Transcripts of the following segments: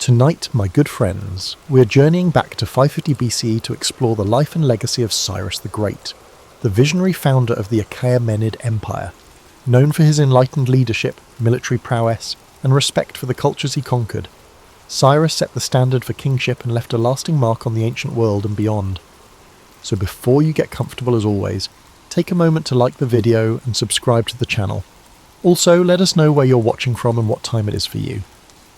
Tonight, my good friends, we're journeying back to 550 BCE to explore the life and legacy of Cyrus the Great, the visionary founder of the Achaemenid Empire. Known for his enlightened leadership, military prowess, and respect for the cultures he conquered, Cyrus set the standard for kingship and left a lasting mark on the ancient world and beyond. So before you get comfortable, as always, take a moment to like the video and subscribe to the channel. Also, let us know where you're watching from and what time it is for you.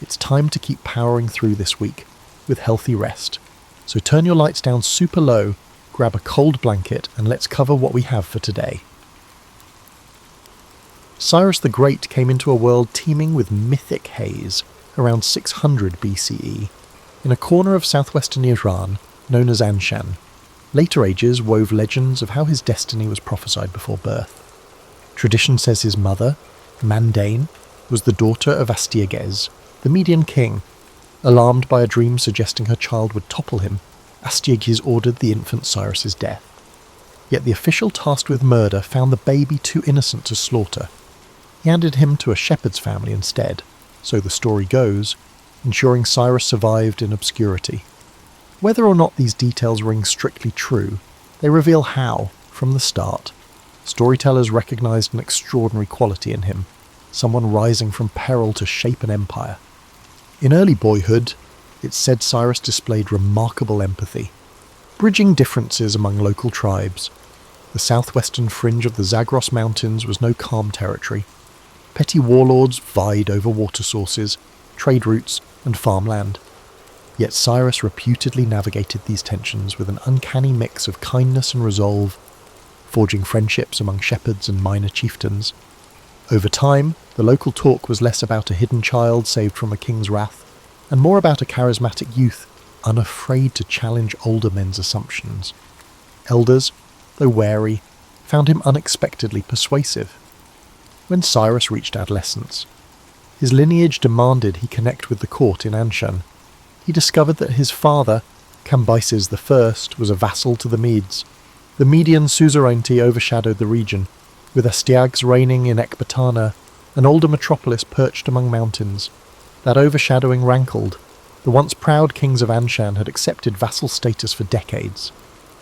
It's time to keep powering through this week with healthy rest. So turn your lights down super low, grab a cold blanket, and let's cover what we have for today. Cyrus the Great came into a world teeming with mythic haze around 600 BCE in a corner of southwestern Iran known as Anshan. Later ages wove legends of how his destiny was prophesied before birth. Tradition says his mother, Mandane, was the daughter of Astyages, the Median king. Alarmed by a dream suggesting her child would topple him, Astyages ordered the infant Cyrus's death. Yet the official tasked with murder found the baby too innocent to slaughter. He handed him to a shepherd's family instead, so the story goes, ensuring Cyrus survived in obscurity. Whether or not these details ring strictly true, they reveal how, from the start, storytellers recognized an extraordinary quality in him, someone rising from peril to shape an empire. In early boyhood, it's said Cyrus displayed remarkable empathy, bridging differences among local tribes. The southwestern fringe of the Zagros Mountains was no calm territory. Petty warlords vied over water sources, trade routes, and farmland. Yet Cyrus reputedly navigated these tensions with an uncanny mix of kindness and resolve, forging friendships among shepherds and minor chieftains. Over time, the local talk was less about a hidden child saved from a king's wrath, and more about a charismatic youth unafraid to challenge older men's assumptions. Elders, though wary, found him unexpectedly persuasive. When Cyrus reached adolescence, his lineage demanded he connect with the court in Anshan. He discovered that his father, Cambyses I, was a vassal to the Medes. The Median suzerainty overshadowed the region, with Astyages reigning in Ecbatana, an older metropolis perched among mountains. That overshadowing rankled. The once proud kings of Anshan had accepted vassal status for decades.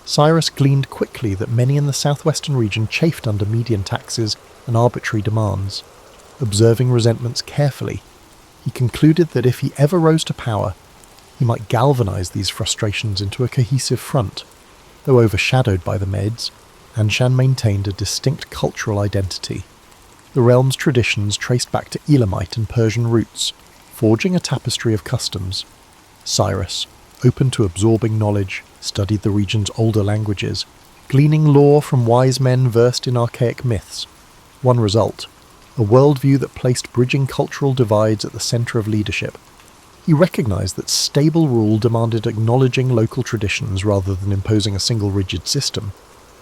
Cyrus gleaned quickly that many in the southwestern region chafed under Median taxes and arbitrary demands. Observing resentments carefully, he concluded that if he ever rose to power, he might galvanize these frustrations into a cohesive front. Though overshadowed by the Medes, Anshan maintained a distinct cultural identity. The realm's traditions traced back to Elamite and Persian roots, forging a tapestry of customs. Cyrus, open to absorbing knowledge, studied the region's older languages, gleaning lore from wise men versed in archaic myths. One result, a worldview that placed bridging cultural divides at the center of leadership. He recognized that stable rule demanded acknowledging local traditions rather than imposing a single rigid system.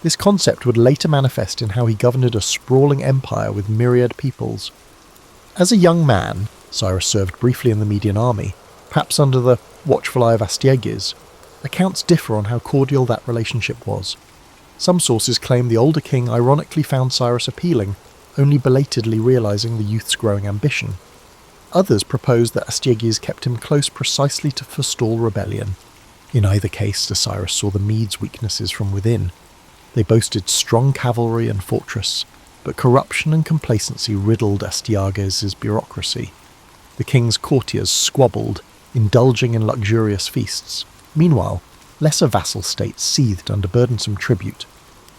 This concept would later manifest in how he governed a sprawling empire with myriad peoples. As a young man, Cyrus served briefly in the Median army, perhaps under the watchful eye of Astyages. Accounts differ on how cordial that relationship was. Some sources claim the older king ironically found Cyrus appealing, only belatedly realizing the youth's growing ambition. Others propose that Astyages kept him close precisely to forestall rebellion. In either case, Cyrus saw the Medes' weaknesses from within. They boasted strong cavalry and fortress, but corruption and complacency riddled Astyages' bureaucracy. The king's courtiers squabbled, indulging in luxurious feasts. Meanwhile, lesser vassal states seethed under burdensome tribute.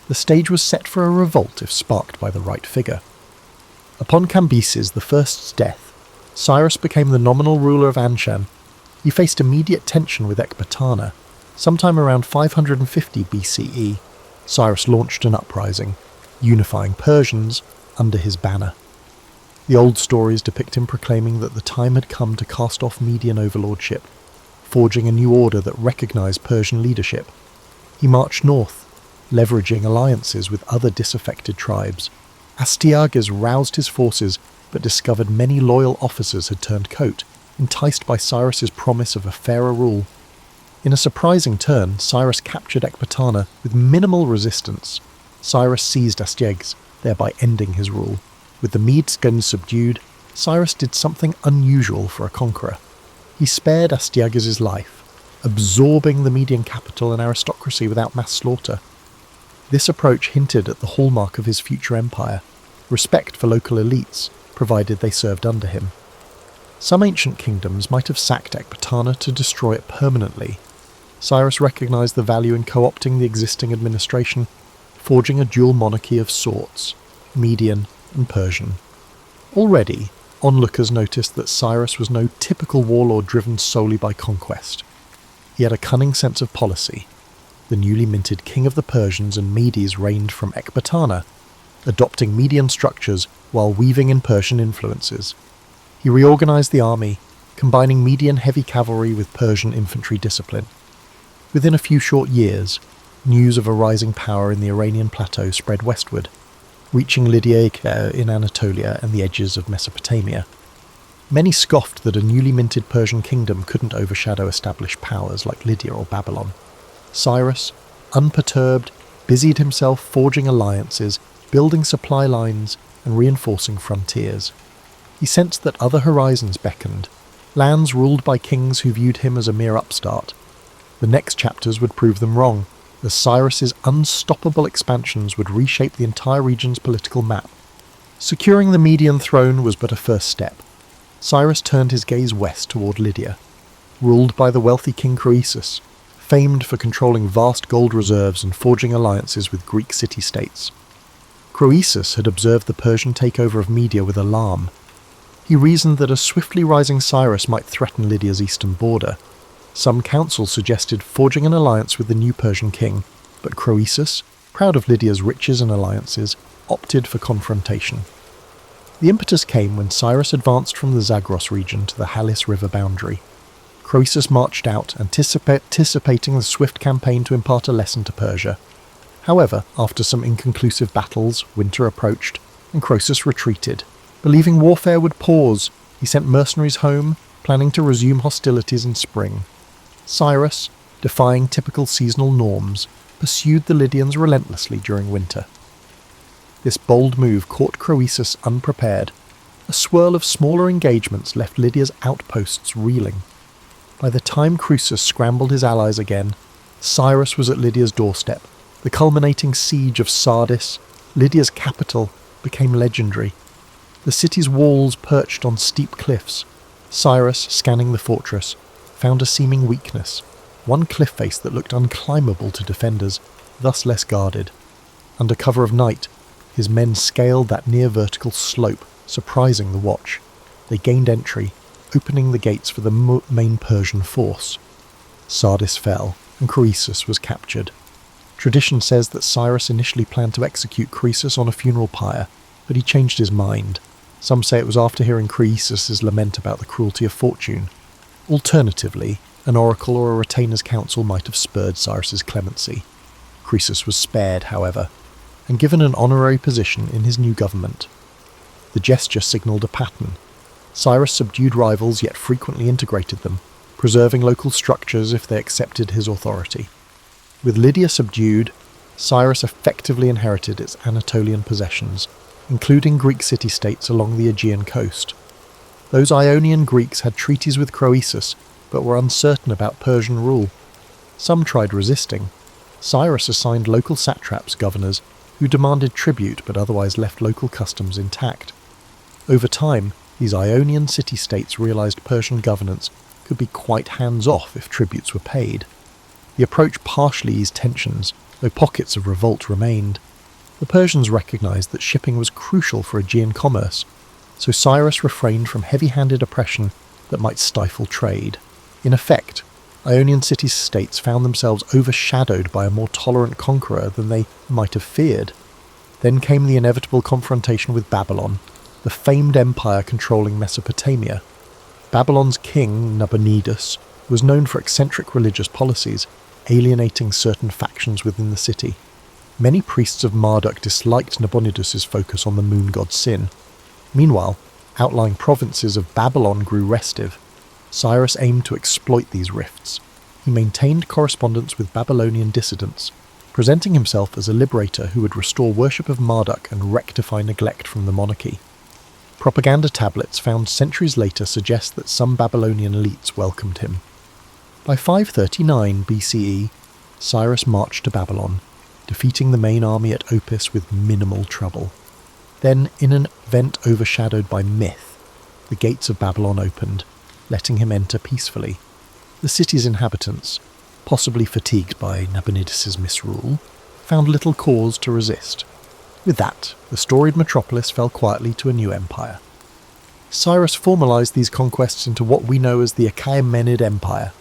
The stage was set for a revolt if sparked by the right figure. Upon Cambyses I's death, Cyrus became the nominal ruler of Anshan. He faced immediate tension with Ecbatana. Sometime around 550 BCE, Cyrus launched an uprising, unifying Persians under his banner. The old stories depict him proclaiming that the time had come to cast off Median overlordship, forging a new order that recognized Persian leadership. He marched north, leveraging alliances with other disaffected tribes. Astyages roused his forces, but discovered many loyal officers had turned coat, enticed by Cyrus's promise of a fairer rule. In a surprising turn, Cyrus captured Ecbatana with minimal resistance. Cyrus seized Astyages, thereby ending his rule. With the Medes subdued, Cyrus did something unusual for a conqueror. He spared Astyages' life, absorbing the Median capital and aristocracy without mass slaughter. This approach hinted at the hallmark of his future empire, respect for local elites, provided they served under him. Some ancient kingdoms might have sacked Ecbatana to destroy it permanently. Cyrus recognised the value in co-opting the existing administration, forging a dual monarchy of sorts, Median and Persian. Already, onlookers noticed that Cyrus was no typical warlord driven solely by conquest. He had a cunning sense of policy. The newly minted king of the Persians and Medes reigned from Ecbatana, adopting Median structures while weaving in Persian influences. He reorganised the army, combining Median heavy cavalry with Persian infantry discipline. Within a few short years, news of a rising power in the Iranian plateau spread westward, reaching Lydia in Anatolia and the edges of Mesopotamia. Many scoffed that a newly minted Persian kingdom couldn't overshadow established powers like Lydia or Babylon. Cyrus, unperturbed, busied himself forging alliances, building supply lines, and reinforcing frontiers. He sensed that other horizons beckoned, lands ruled by kings who viewed him as a mere upstart. The next chapters would prove them wrong, as Cyrus's unstoppable expansions would reshape the entire region's political map. Securing the Median throne was but a first step. Cyrus turned his gaze west toward Lydia, ruled by the wealthy king Croesus, famed for controlling vast gold reserves and forging alliances with Greek city-states. Croesus had observed the Persian takeover of Media with alarm. He reasoned that a swiftly rising Cyrus might threaten Lydia's eastern border. Some counsels suggested forging an alliance with the new Persian king, but Croesus, proud of Lydia's riches and alliances, opted for confrontation. The impetus came when Cyrus advanced from the Zagros region to the Halys River boundary. Croesus marched out, anticipating the swift campaign to impart a lesson to Persia. However, after some inconclusive battles, winter approached, and Croesus retreated. Believing warfare would pause, he sent mercenaries home, planning to resume hostilities in spring. Cyrus, defying typical seasonal norms, pursued the Lydians relentlessly during winter. This bold move caught Croesus unprepared. A swirl of smaller engagements left Lydia's outposts reeling. By the time Croesus scrambled his allies again, Cyrus was at Lydia's doorstep. The culminating siege of Sardis, Lydia's capital, became legendary. The city's walls perched on steep cliffs. Cyrus, scanning the fortress, found a seeming weakness, one cliff face that looked unclimbable to defenders, thus less guarded. Under cover of night, his men scaled that near-vertical slope, surprising the watch. They gained entry, opening the gates for the main Persian force. Sardis fell, and Croesus was captured. Tradition says that Cyrus initially planned to execute Croesus on a funeral pyre, but he changed his mind. Some say it was after hearing Croesus's lament about the cruelty of fortune. Alternatively, an oracle or a retainer's council might have spurred Cyrus's clemency. Croesus was spared, however, and given an honorary position in his new government. The gesture signalled a pattern. Cyrus subdued rivals yet frequently integrated them, preserving local structures if they accepted his authority. With Lydia subdued, Cyrus effectively inherited its Anatolian possessions, including Greek city-states along the Aegean coast. Those Ionian Greeks had treaties with Croesus, but were uncertain about Persian rule. Some tried resisting. Cyrus assigned local satraps governors who demanded tribute but otherwise left local customs intact. Over time, these Ionian city-states realized Persian governance could be quite hands-off if tributes were paid. The approach partially eased tensions, though pockets of revolt remained. The Persians recognized that shipping was crucial for Aegean commerce, so Cyrus refrained from heavy-handed oppression that might stifle trade. In effect, Ionian city-states found themselves overshadowed by a more tolerant conqueror than they might have feared. Then came the inevitable confrontation with Babylon, the famed empire controlling Mesopotamia. Babylon's king, Nabonidus, was known for eccentric religious policies, alienating certain factions within the city. Many priests of Marduk disliked Nabonidus's focus on the moon god Sin. Meanwhile, outlying provinces of Babylon grew restive. Cyrus aimed to exploit these rifts. He maintained correspondence with Babylonian dissidents, presenting himself as a liberator who would restore worship of Marduk and rectify neglect from the monarchy. Propaganda tablets found centuries later suggest that some Babylonian elites welcomed him. By 539 BCE, Cyrus marched to Babylon, defeating the main army at Opis with minimal trouble. Then, in an event overshadowed by myth, the gates of Babylon opened, letting him enter peacefully. The city's inhabitants, possibly fatigued by Nabonidus' misrule, found little cause to resist. With that, the storied metropolis fell quietly to a new empire. Cyrus formalised these conquests into what we know as the Achaemenid Empire.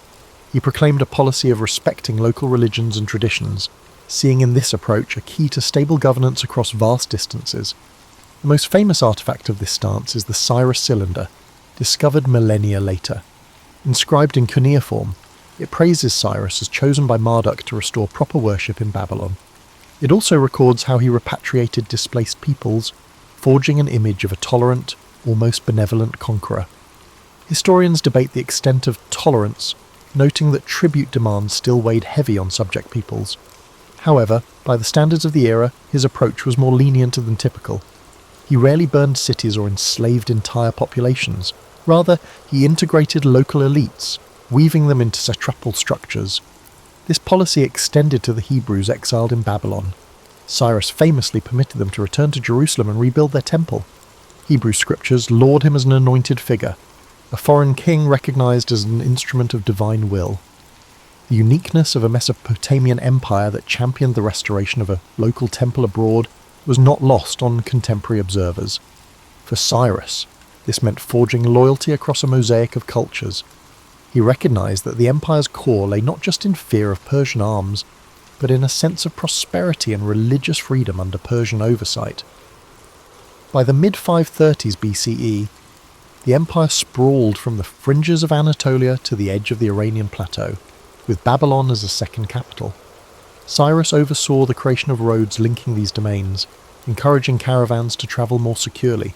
He proclaimed a policy of respecting local religions and traditions, seeing in this approach a key to stable governance across vast distances. The most famous artefact of this stance is the Cyrus cylinder, discovered millennia later. Inscribed in cuneiform, it praises Cyrus as chosen by Marduk to restore proper worship in Babylon. It also records how he repatriated displaced peoples, forging an image of a tolerant, almost benevolent conqueror. Historians debate the extent of tolerance, noting that tribute demands still weighed heavy on subject peoples. However, by the standards of the era, his approach was more lenient than typical. He rarely burned cities or enslaved entire populations. Rather, he integrated local elites, weaving them into satrapal structures. This policy extended to the Hebrews exiled in Babylon. Cyrus famously permitted them to return to Jerusalem and rebuild their temple. Hebrew scriptures laud him as an anointed figure, a foreign king recognized as an instrument of divine will. The uniqueness of a Mesopotamian empire that championed the restoration of a local temple abroad was not lost on contemporary observers. For Cyrus, this meant forging loyalty across a mosaic of cultures. He recognized that the empire's core lay not just in fear of Persian arms, but in a sense of prosperity and religious freedom under Persian oversight. By the mid-530s BCE, the empire sprawled from the fringes of Anatolia to the edge of the Iranian plateau, with Babylon as a second capital. Cyrus oversaw the creation of roads linking these domains, encouraging caravans to travel more securely.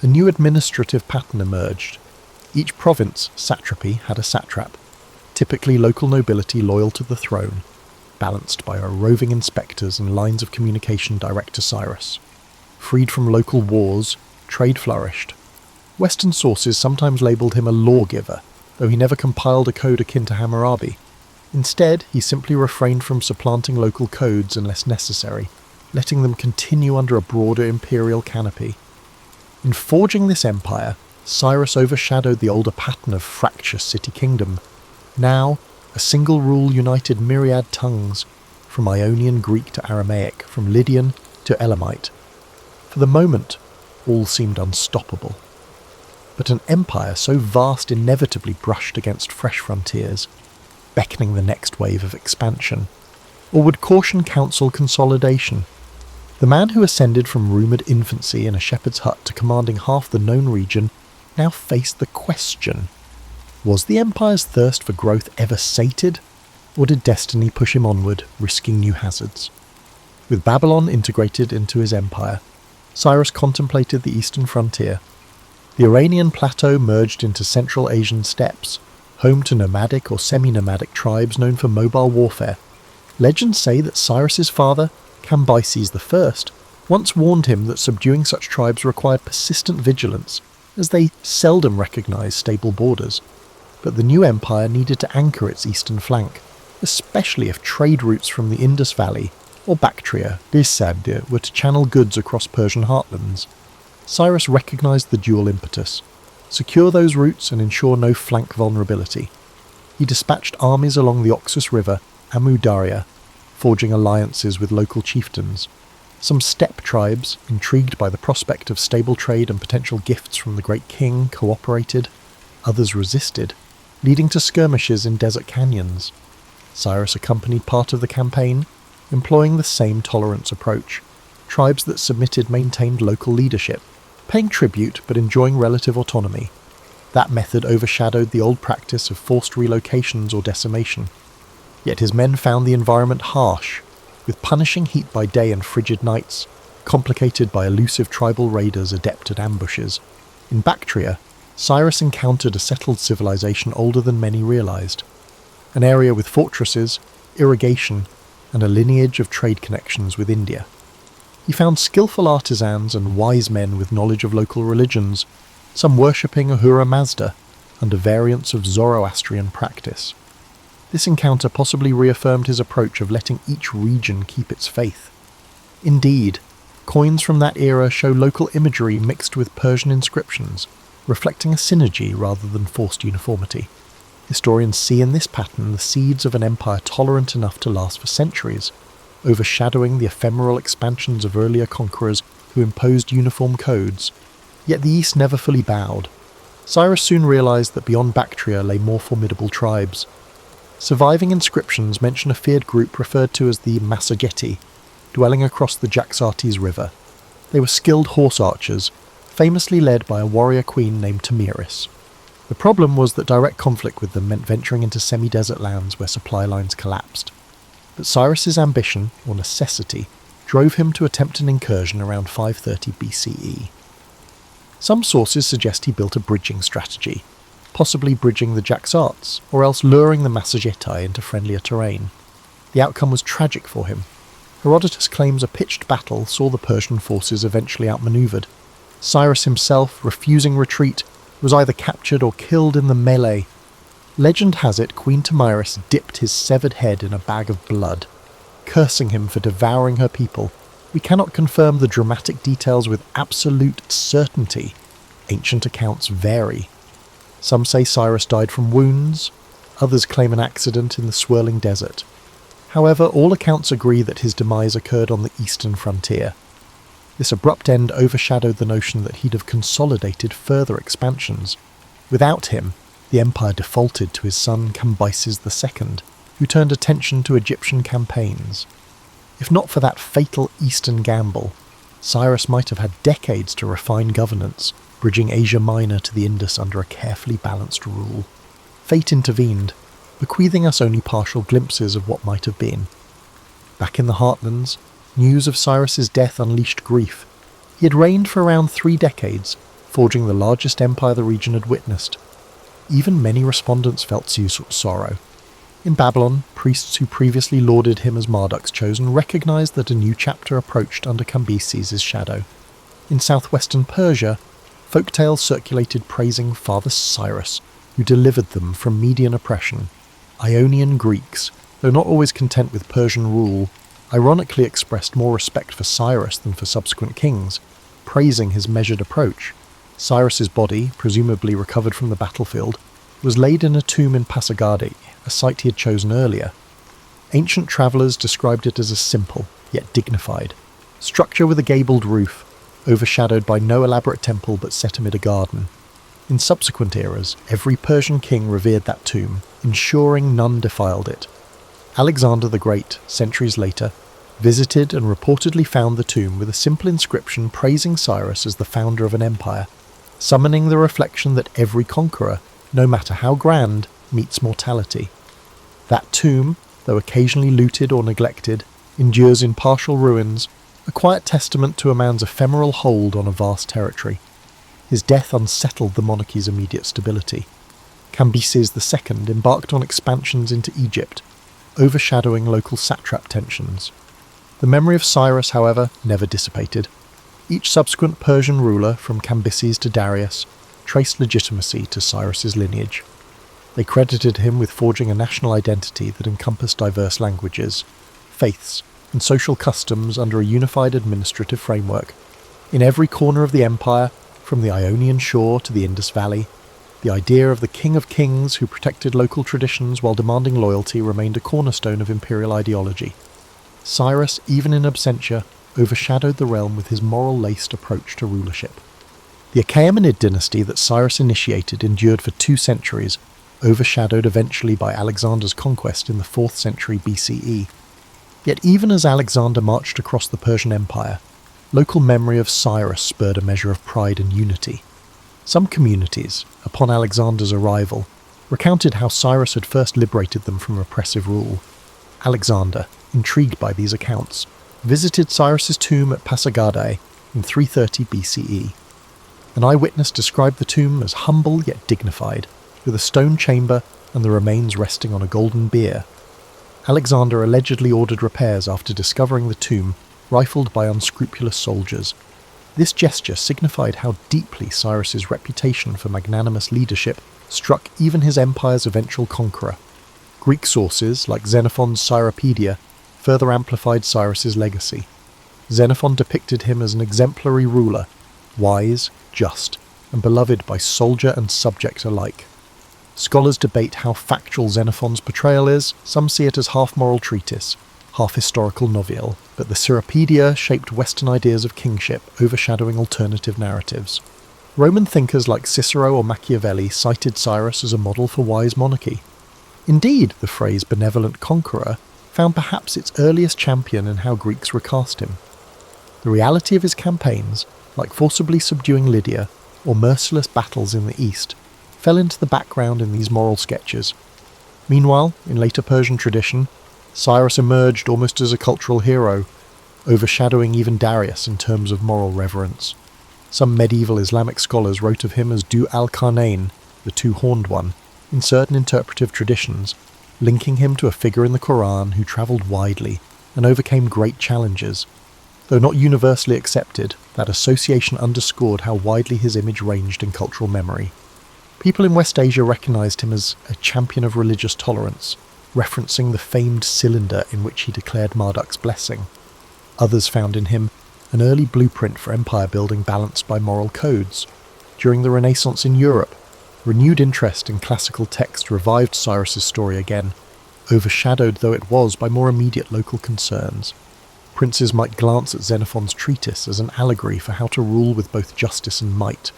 A new administrative pattern emerged. Each province, satrapy, had a satrap, typically local nobility loyal to the throne, balanced by roving inspectors and lines of communication direct to Cyrus. Freed from local wars, trade flourished. Western sources sometimes labelled him a lawgiver, though he never compiled a code akin to Hammurabi. Instead, he simply refrained from supplanting local codes unless necessary, letting them continue under a broader imperial canopy. In forging this empire, Cyrus overshadowed the older pattern of fractious city-kingdom. Now, a single rule united myriad tongues, from Ionian Greek to Aramaic, from Lydian to Elamite. For the moment, all seemed unstoppable. But an empire so vast inevitably brushed against fresh frontiers, beckoning the next wave of expansion. Or would caution counsel consolidation? The man who ascended from rumoured infancy in a shepherd's hut to commanding half the known region now faced the question: was the empire's thirst for growth ever sated, or did destiny push him onward, risking new hazards? With Babylon integrated into his empire, Cyrus contemplated the eastern frontier. The Iranian plateau merged into Central Asian steppes, home to nomadic or semi-nomadic tribes known for mobile warfare. Legends say that Cyrus's father, Cambyses I, once warned him that subduing such tribes required persistent vigilance, as they seldom recognized stable borders. But the new empire needed to anchor its eastern flank, especially if trade routes from the Indus Valley or Bactria, were to channel goods across Persian heartlands. Cyrus recognized the dual impetus: secure those routes and ensure no flank vulnerability. He dispatched armies along the Oxus River, Amu Darya, forging alliances with local chieftains. Some steppe tribes, intrigued by the prospect of stable trade and potential gifts from the great king, cooperated. Others resisted, leading to skirmishes in desert canyons. Cyrus accompanied part of the campaign, employing the same tolerance approach. Tribes that submitted maintained local leadership, paying tribute but enjoying relative autonomy. That method overshadowed the old practice of forced relocations or decimation. Yet his men found the environment harsh, with punishing heat by day and frigid nights, complicated by elusive tribal raiders adept at ambushes. In Bactria, Cyrus encountered a settled civilization older than many realized, an area with fortresses, irrigation, and a lineage of trade connections with India. He found skillful artisans and wise men with knowledge of local religions, some worshipping Ahura Mazda under variants of Zoroastrian practice. This encounter possibly reaffirmed his approach of letting each region keep its faith. Indeed, coins from that era show local imagery mixed with Persian inscriptions, reflecting a synergy rather than forced uniformity. Historians see in this pattern the seeds of an empire tolerant enough to last for centuries, overshadowing the ephemeral expansions of earlier conquerors who imposed uniform codes. Yet the East never fully bowed. Cyrus soon realized that beyond Bactria lay more formidable tribes. Surviving inscriptions mention a feared group referred to as the Massageti, dwelling across the Jaxartes River. They were skilled horse archers, famously led by a warrior queen named Tamiris. The problem was that direct conflict with them meant venturing into semi-desert lands where supply lines collapsed. But Cyrus's ambition, or necessity, drove him to attempt an incursion around 530 BCE. Some sources suggest he built a bridging strategy, possibly bridging the Jaxartes, or else luring the Massagetae into friendlier terrain. The outcome was tragic for him. Herodotus claims a pitched battle saw the Persian forces eventually outmaneuvered. Cyrus himself, refusing retreat, was either captured or killed in the melee. Legend has it Queen Tamiris dipped his severed head in a bag of blood, cursing him for devouring her people. We cannot confirm the dramatic details with absolute certainty. Ancient accounts vary. Some say Cyrus died from wounds, others claim an accident in the swirling desert. However, all accounts agree that his demise occurred on the eastern frontier. This abrupt end overshadowed the notion that he'd have consolidated further expansions. Without him, the empire defaulted to his son Cambyses II, who turned attention to Egyptian campaigns. If not for that fatal eastern gamble, Cyrus might have had decades to refine governance, bridging Asia Minor to the Indus under a carefully balanced rule. Fate intervened, bequeathing us only partial glimpses of what might have been. Back in the heartlands, news of Cyrus's death unleashed grief. He had reigned for around 3 decades, forging the largest empire the region had witnessed. Even many respondents felt sorrow. In Babylon, priests who previously lauded him as Marduk's chosen recognized that a new chapter approached under Cambyses' shadow. In southwestern Persia, folktales circulated praising Father Cyrus, who delivered them from Median oppression. Ionian Greeks, though not always content with Persian rule, ironically expressed more respect for Cyrus than for subsequent kings, praising his measured approach. Cyrus's body, presumably recovered from the battlefield, was laid in a tomb in Pasargadae, a site he had chosen earlier. Ancient travellers described it as a simple, yet dignified, structure with a gabled roof, overshadowed by no elaborate temple but set amid a garden. In subsequent eras, every Persian king revered that tomb, ensuring none defiled it. Alexander the Great, centuries later, visited and reportedly found the tomb with a simple inscription praising Cyrus as the founder of an empire, summoning the reflection that every conqueror, no matter how grand, meets mortality. That tomb, though occasionally looted or neglected, endures in partial ruins, a quiet testament to a man's ephemeral hold on a vast territory. His death unsettled the monarchy's immediate stability. Cambyses II embarked on expansions into Egypt, overshadowing local satrap tensions. The memory of Cyrus, however, never dissipated. Each subsequent Persian ruler, from Cambyses to Darius, traced legitimacy to Cyrus's lineage. They credited him with forging a national identity that encompassed diverse languages, faiths, and social customs under a unified administrative framework. In every corner of the empire, from the Ionian shore to the Indus Valley, the idea of the King of Kings who protected local traditions while demanding loyalty remained a cornerstone of imperial ideology. Cyrus, even in absentia, overshadowed the realm with his moral-laced approach to rulership. The Achaemenid dynasty that Cyrus initiated endured for 2 centuries, overshadowed eventually by Alexander's conquest in the 4th century BCE. Yet even as Alexander marched across the Persian Empire, local memory of Cyrus spurred a measure of pride and unity. Some communities, upon Alexander's arrival, recounted how Cyrus had first liberated them from oppressive rule. Alexander, intrigued by these accounts, visited Cyrus's tomb at Pasargadae in 330 BCE. An eyewitness described the tomb as humble yet dignified, with a stone chamber and the remains resting on a golden bier. Alexander allegedly ordered repairs after discovering the tomb rifled by unscrupulous soldiers. This gesture signified how deeply Cyrus's reputation for magnanimous leadership struck even his empire's eventual conqueror. Greek sources, like Xenophon's Cyropaedia, further amplified Cyrus's legacy. Xenophon depicted him as an exemplary ruler, wise, just, and beloved by soldier and subject alike. Scholars debate how factual Xenophon's portrayal is. Some see it as half moral treatise, half historical novelle, but the Cyropaedia shaped Western ideas of kingship, overshadowing alternative narratives. Roman thinkers like Cicero or Machiavelli cited Cyrus as a model for wise monarchy. Indeed, the phrase benevolent conqueror found perhaps its earliest champion in how Greeks recast him. The reality of his campaigns, like forcibly subduing Lydia or merciless battles in the east, fell into the background in these moral sketches. Meanwhile, in later Persian tradition, Cyrus emerged almost as a cultural hero, overshadowing even Darius in terms of moral reverence. Some medieval Islamic scholars wrote of him as Du al-Qarnayn, the two-horned one, in certain interpretive traditions, linking him to a figure in the Quran who travelled widely and overcame great challenges. Though not universally accepted, that association underscored how widely his image ranged in cultural memory. People in West Asia recognised him as a champion of religious tolerance, referencing the famed cylinder in which he declared Marduk's blessing. Others found in him an early blueprint for empire building balanced by moral codes. During the Renaissance in Europe, renewed interest in classical text revived Cyrus's story again, overshadowed though it was by more immediate local concerns. Princes might glance at Xenophon's treatise as an allegory for how to rule with both justice and might.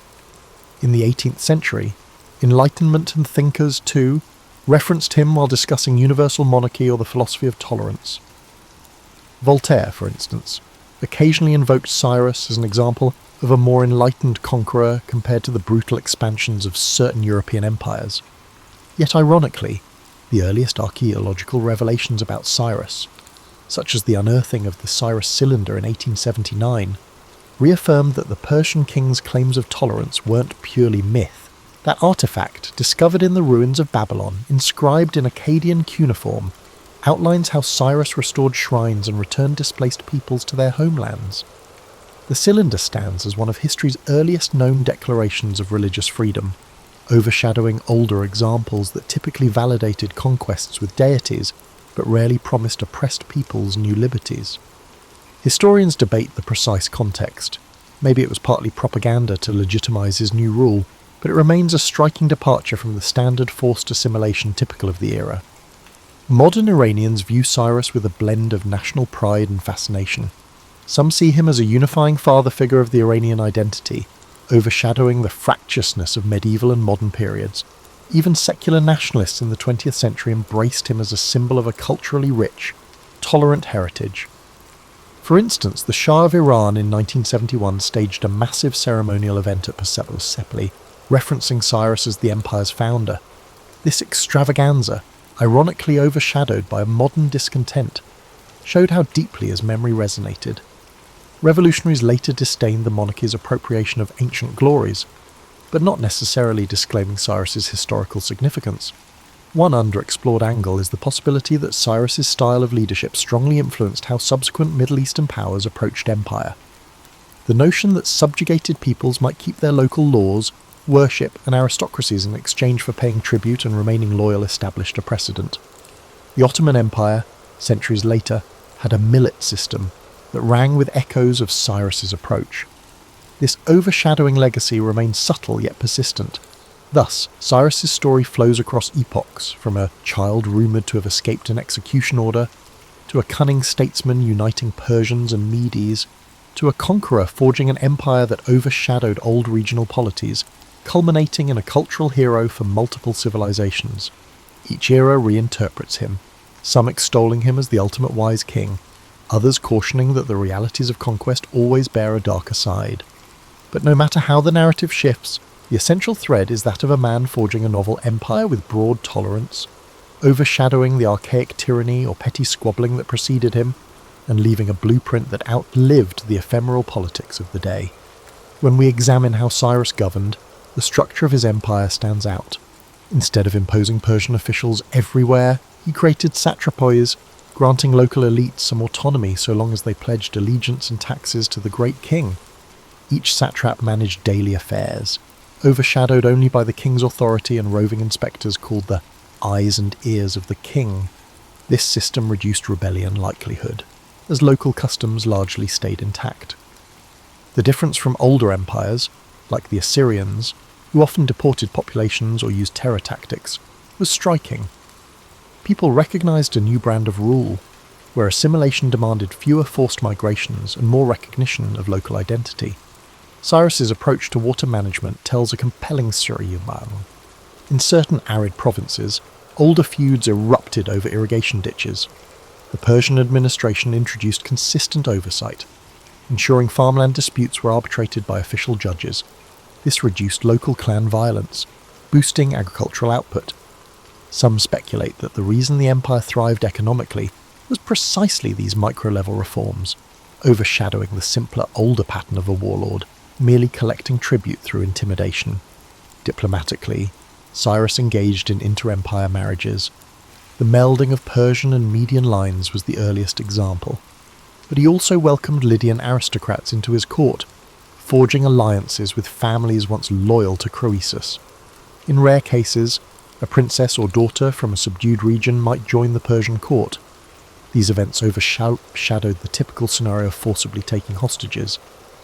In the 18th century, Enlightenment and thinkers, too, referenced him while discussing universal monarchy or the philosophy of tolerance. Voltaire, for instance, occasionally invoked Cyrus as an example of a more enlightened conqueror compared to the brutal expansions of certain European empires. Yet ironically, the earliest archaeological revelations about Cyrus, such as the unearthing of the Cyrus cylinder in 1879, reaffirmed that the Persian king's claims of tolerance weren't purely myth. That artifact, discovered in the ruins of Babylon, inscribed in Akkadian cuneiform, outlines how Cyrus restored shrines and returned displaced peoples to their homelands. The cylinder stands as one of history's earliest known declarations of religious freedom, overshadowing older examples that typically validated conquests with deities, but rarely promised oppressed peoples new liberties. Historians debate the precise context. Maybe it was partly propaganda to legitimize his new rule, but it remains a striking departure from the standard forced assimilation typical of the era. Modern Iranians view Cyrus with a blend of national pride and fascination. Some see him as a unifying father figure of the Iranian identity, overshadowing the fractiousness of medieval and modern periods. Even secular nationalists in the 20th century embraced him as a symbol of a culturally rich, tolerant heritage. For instance, the Shah of Iran in 1971 staged a massive ceremonial event at Persepolis, referencing Cyrus as the empire's founder. This extravaganza, ironically overshadowed by a modern discontent, showed how deeply his memory resonated. Revolutionaries later disdained the monarchy's appropriation of ancient glories, but not necessarily disclaiming Cyrus's historical significance. One underexplored angle is the possibility that Cyrus's style of leadership strongly influenced how subsequent Middle Eastern powers approached empire. The notion that subjugated peoples might keep their local laws, worship, and aristocracies in exchange for paying tribute and remaining loyal established a precedent. The Ottoman Empire, centuries later, had a millet system that rang with echoes of Cyrus's approach. This overshadowing legacy remains subtle yet persistent. Thus, Cyrus's story flows across epochs, from a child rumoured to have escaped an execution order, to a cunning statesman uniting Persians and Medes, to a conqueror forging an empire that overshadowed old regional polities, culminating in a cultural hero for multiple civilizations. Each era reinterprets him, some extolling him as the ultimate wise king, others cautioning that the realities of conquest always bear a darker side. But no matter how the narrative shifts, the essential thread is that of a man forging a novel empire with broad tolerance, overshadowing the archaic tyranny or petty squabbling that preceded him, and leaving a blueprint that outlived the ephemeral politics of the day. When we examine how Cyrus governed, the structure of his empire stands out. Instead of imposing Persian officials everywhere, he created satrapies, granting local elites some autonomy so long as they pledged allegiance and taxes to the great king. Each satrap managed daily affairs, overshadowed only by the king's authority and roving inspectors called the eyes and ears of the king. This system reduced rebellion likelihood, as local customs largely stayed intact. The difference from older empires, like the Assyrians, who often deported populations or used terror tactics, was striking. People recognized a new brand of rule, where assimilation demanded fewer forced migrations and more recognition of local identity. Cyrus's approach to water management tells a compelling story. In certain arid provinces, older feuds erupted over irrigation ditches. The Persian administration introduced consistent oversight, ensuring farmland disputes were arbitrated by official judges. This reduced local clan violence, boosting agricultural output. Some speculate that the reason the empire thrived economically was precisely these micro-level reforms, overshadowing the simpler, older pattern of a warlord, merely collecting tribute through intimidation. Diplomatically, Cyrus engaged in inter-empire marriages. The melding of Persian and Median lines was the earliest example. But he also welcomed Lydian aristocrats into his court, forging alliances with families once loyal to Croesus. In rare cases, a princess or daughter from a subdued region might join the Persian court. These events overshadowed the typical scenario of forcibly taking hostages.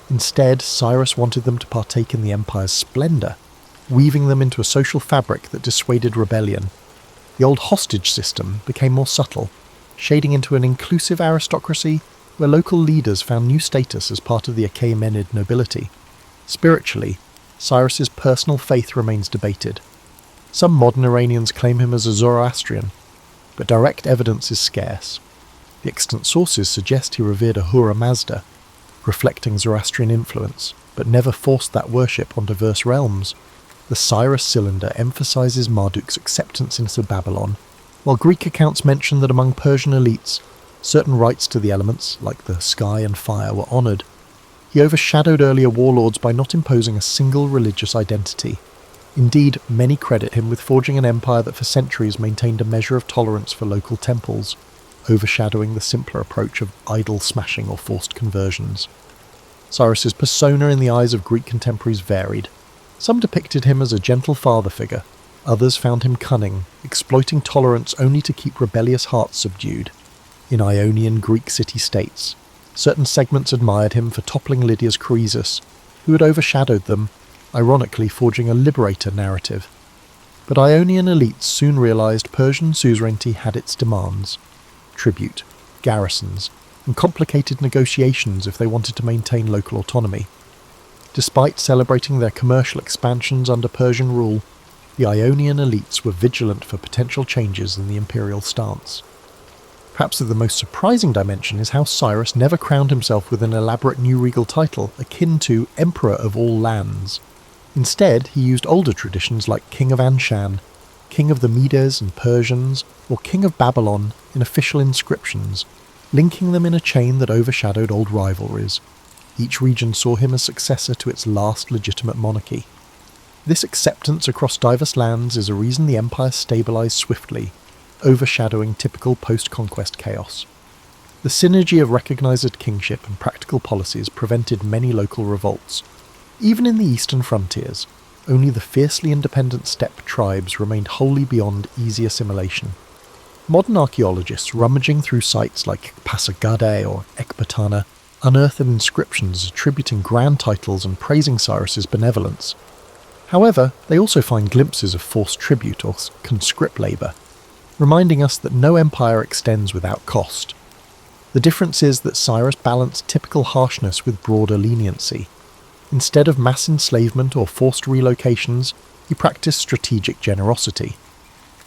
Instead, Cyrus wanted them to partake in the empire's splendour, weaving them into a social fabric that dissuaded rebellion. The old hostage system became more subtle, shading into an inclusive aristocracy where local leaders found new status as part of the Achaemenid nobility. Spiritually, Cyrus's personal faith remains debated. Some modern Iranians claim him as a Zoroastrian, but direct evidence is scarce. The extant sources suggest he revered Ahura Mazda, reflecting Zoroastrian influence, but never forced that worship on diverse realms. The Cyrus cylinder emphasizes Marduk's acceptance into Babylon, while Greek accounts mention that among Persian elites, certain rights to the elements, like the sky and fire, were honoured. He overshadowed earlier warlords by not imposing a single religious identity. Indeed, many credit him with forging an empire that for centuries maintained a measure of tolerance for local temples, overshadowing the simpler approach of idol smashing or forced conversions. Cyrus's persona in the eyes of Greek contemporaries varied. Some depicted him as a gentle father figure, others found him cunning, exploiting tolerance only to keep rebellious hearts subdued. In Ionian Greek city-states, certain segments admired him for toppling Lydia's Croesus, who had overshadowed them, ironically forging a liberator narrative. But Ionian elites soon realised Persian suzerainty had its demands: tribute, garrisons, and complicated negotiations if they wanted to maintain local autonomy. Despite celebrating their commercial expansions under Persian rule, the Ionian elites were vigilant for potential changes in the imperial stance. Perhaps the most surprising dimension is how Cyrus never crowned himself with an elaborate new regal title akin to Emperor of all lands. Instead, he used older traditions like King of Anshan, King of the Medes and Persians, or King of Babylon in official inscriptions, linking them in a chain that overshadowed old rivalries. Each region saw him as successor to its last legitimate monarchy. This acceptance across diverse lands is a reason the empire stabilized swiftly, overshadowing typical post-conquest chaos. The synergy of recognized kingship and practical policies prevented many local revolts. Even in the eastern frontiers, only the fiercely independent steppe tribes remained wholly beyond easy assimilation. Modern archaeologists rummaging through sites like Pasargadae or Ecbatana unearthed inscriptions attributing grand titles and praising Cyrus's benevolence. However, they also find glimpses of forced tribute or conscript labour, reminding us that no empire extends without cost. The difference is that Cyrus balanced typical harshness with broader leniency. Instead of mass enslavement or forced relocations, he practiced strategic generosity.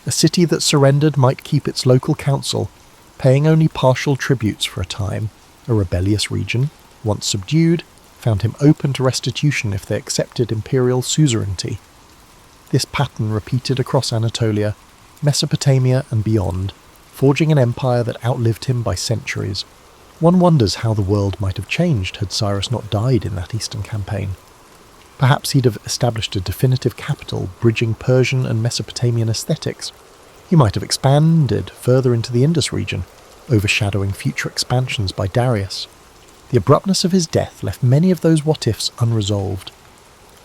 A city that surrendered might keep its local council, paying only partial tributes for a time. A rebellious region, once subdued, found him open to restitution if they accepted imperial suzerainty. This pattern repeated across Anatolia, Mesopotamia and beyond, forging an empire that outlived him by centuries. One wonders how the world might have changed had Cyrus not died in that eastern campaign. Perhaps he'd have established a definitive capital bridging Persian and Mesopotamian aesthetics. He might have expanded further into the Indus region, overshadowing future expansions by Darius. The abruptness of his death left many of those what-ifs unresolved.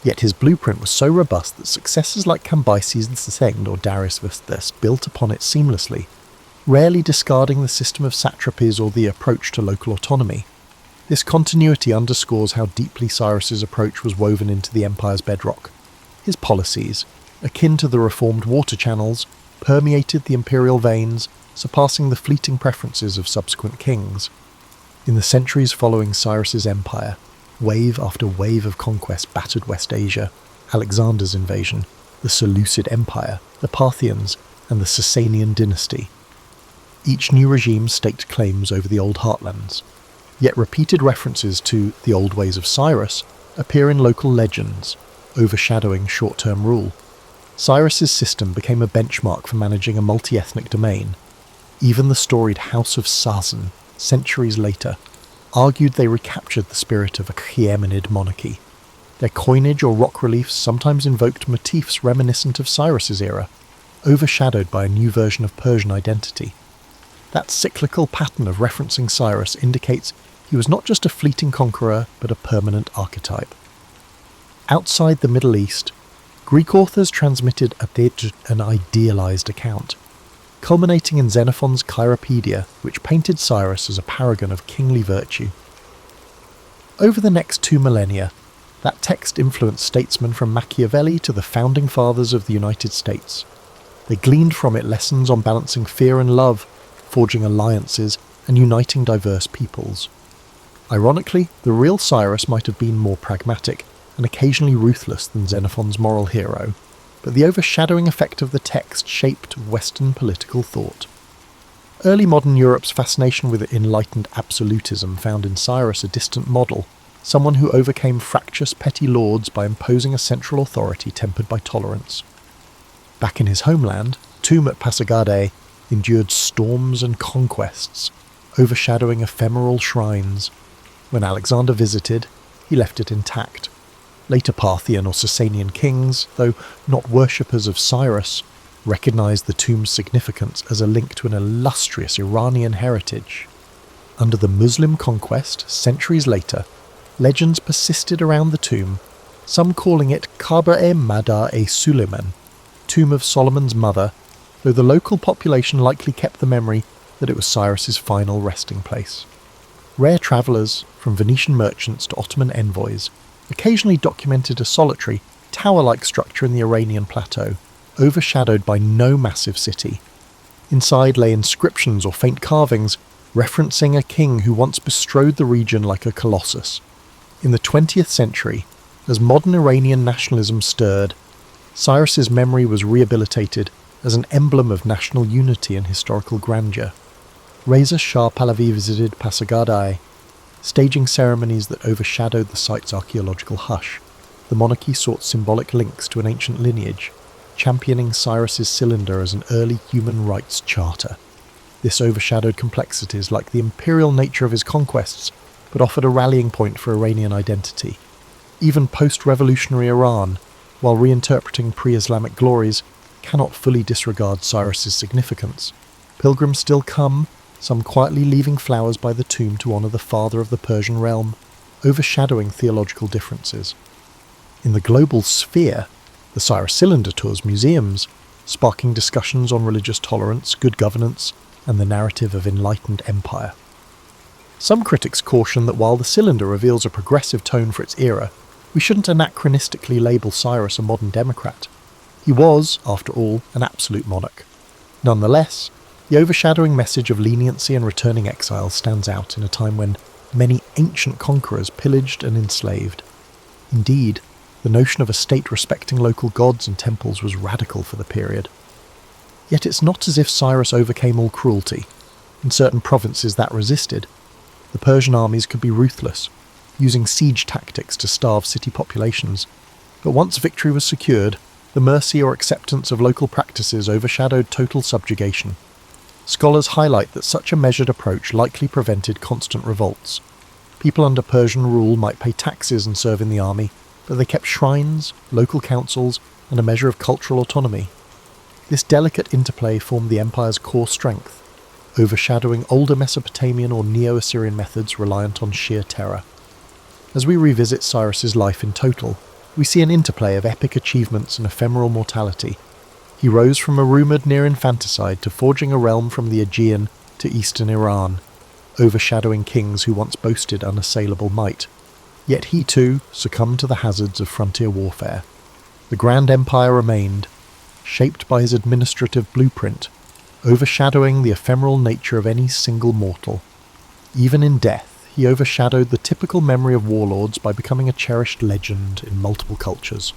Yet his blueprint was so robust that successors like Cambyses II or Darius I built upon it seamlessly, rarely discarding the system of satrapies or the approach to local autonomy. This continuity underscores how deeply Cyrus's approach was woven into the empire's bedrock. His policies, akin to the reformed water channels, permeated the imperial veins, surpassing the fleeting preferences of subsequent kings. In the centuries following Cyrus's empire, wave after wave of conquest battered West Asia: Alexander's invasion, the Seleucid Empire, the Parthians, and the Sasanian dynasty. Each new regime staked claims over the old heartlands, yet repeated references to the old ways of Cyrus appear in local legends, overshadowing short-term rule. Cyrus's system became a benchmark for managing a multi-ethnic domain. Even the storied House of Sazan, centuries later, argued they recaptured the spirit of a Achaemenid monarchy. Their coinage or rock reliefs sometimes invoked motifs reminiscent of Cyrus's era, overshadowed by a new version of Persian identity. That cyclical pattern of referencing Cyrus indicates he was not just a fleeting conqueror, but a permanent archetype. Outside the Middle East, Greek authors transmitted an idealized account, culminating in Xenophon's Chiropedia, which painted Cyrus as a paragon of kingly virtue. Over the next 2 millennia, that text influenced statesmen from Machiavelli to the founding fathers of the United States. They gleaned from it lessons on balancing fear and love, forging alliances, and uniting diverse peoples. Ironically, the real Cyrus might have been more pragmatic and occasionally ruthless than Xenophon's moral hero, but the overshadowing effect of the text shaped Western political thought. Early modern Europe's fascination with enlightened absolutism found in Cyrus a distant model, someone who overcame fractious petty lords by imposing a central authority tempered by tolerance. Back in his homeland, Tomb at Pasargadae endured storms and conquests, overshadowing ephemeral shrines. When Alexander visited, he left it intact. Later Parthian or Sasanian kings, though not worshippers of Cyrus, recognized the tomb's significance as a link to an illustrious Iranian heritage. Under the Muslim conquest, centuries later, legends persisted around the tomb, some calling it Kaber-e-Madar-e-Suleiman, Tomb of Solomon's mother, though the local population likely kept the memory that it was Cyrus's final resting place. Rare travellers, from Venetian merchants to Ottoman envoys, occasionally documented a solitary, tower-like structure in the Iranian plateau, overshadowed by no massive city. Inside lay inscriptions or faint carvings referencing a king who once bestrode the region like a colossus. In the 20th century, as modern Iranian nationalism stirred, Cyrus's memory was rehabilitated as an emblem of national unity and historical grandeur. Reza Shah Pahlavi visited Pasargadae, staging ceremonies that overshadowed the site's archaeological hush. The monarchy sought symbolic links to an ancient lineage, championing Cyrus's cylinder as an early human rights charter. This overshadowed complexities like the imperial nature of his conquests, but offered a rallying point for Iranian identity. Even post-revolutionary Iran, while reinterpreting pre-Islamic glories, cannot fully disregard Cyrus's significance. Pilgrims still come, some quietly leaving flowers by the tomb to honour the father of the Persian realm, overshadowing theological differences. In the global sphere, the Cyrus Cylinder tours museums, sparking discussions on religious tolerance, good governance, and the narrative of enlightened empire. Some critics caution that while the cylinder reveals a progressive tone for its era, we shouldn't anachronistically label Cyrus a modern democrat. He was, after all, an absolute monarch. Nonetheless, the overshadowing message of leniency and returning exiles stands out in a time when many ancient conquerors pillaged and enslaved. Indeed, the notion of a state respecting local gods and temples was radical for the period. Yet it's not as if Cyrus overcame all cruelty. In certain provinces that resisted, the Persian armies could be ruthless, using siege tactics to starve city populations. But once victory was secured, the mercy or acceptance of local practices overshadowed total subjugation. Scholars highlight that such a measured approach likely prevented constant revolts. People under Persian rule might pay taxes and serve in the army, but they kept shrines, local councils, and a measure of cultural autonomy. This delicate interplay formed the empire's core strength. overshadowing older Mesopotamian or Neo-Assyrian methods reliant on sheer terror. As we revisit Cyrus's life in total, we see an interplay of epic achievements and ephemeral mortality. He rose from a rumoured near infanticide to forging a realm from the Aegean to eastern Iran, overshadowing kings who once boasted unassailable might. Yet he too succumbed to the hazards of frontier warfare. The Grand Empire remained, shaped by his administrative blueprint, overshadowing the ephemeral nature of any single mortal. Even in death, he overshadowed the typical memory of warlords by becoming a cherished legend in multiple cultures.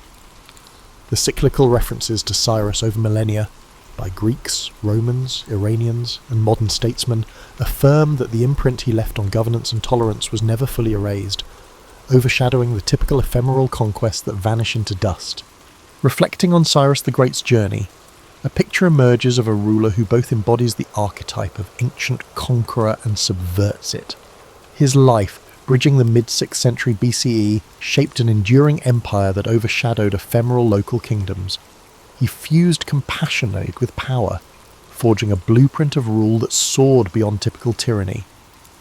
The cyclical references to Cyrus over millennia, by Greeks, Romans, Iranians, and modern statesmen, affirm that the imprint he left on governance and tolerance was never fully erased, overshadowing the typical ephemeral conquests that vanish into dust. Reflecting on Cyrus the Great's journey, a picture emerges of a ruler who both embodies the archetype of ancient conqueror and subverts it. His life, bridging the mid-6th century BCE, shaped an enduring empire that overshadowed ephemeral local kingdoms. He fused compassion with power, forging a blueprint of rule that soared beyond typical tyranny.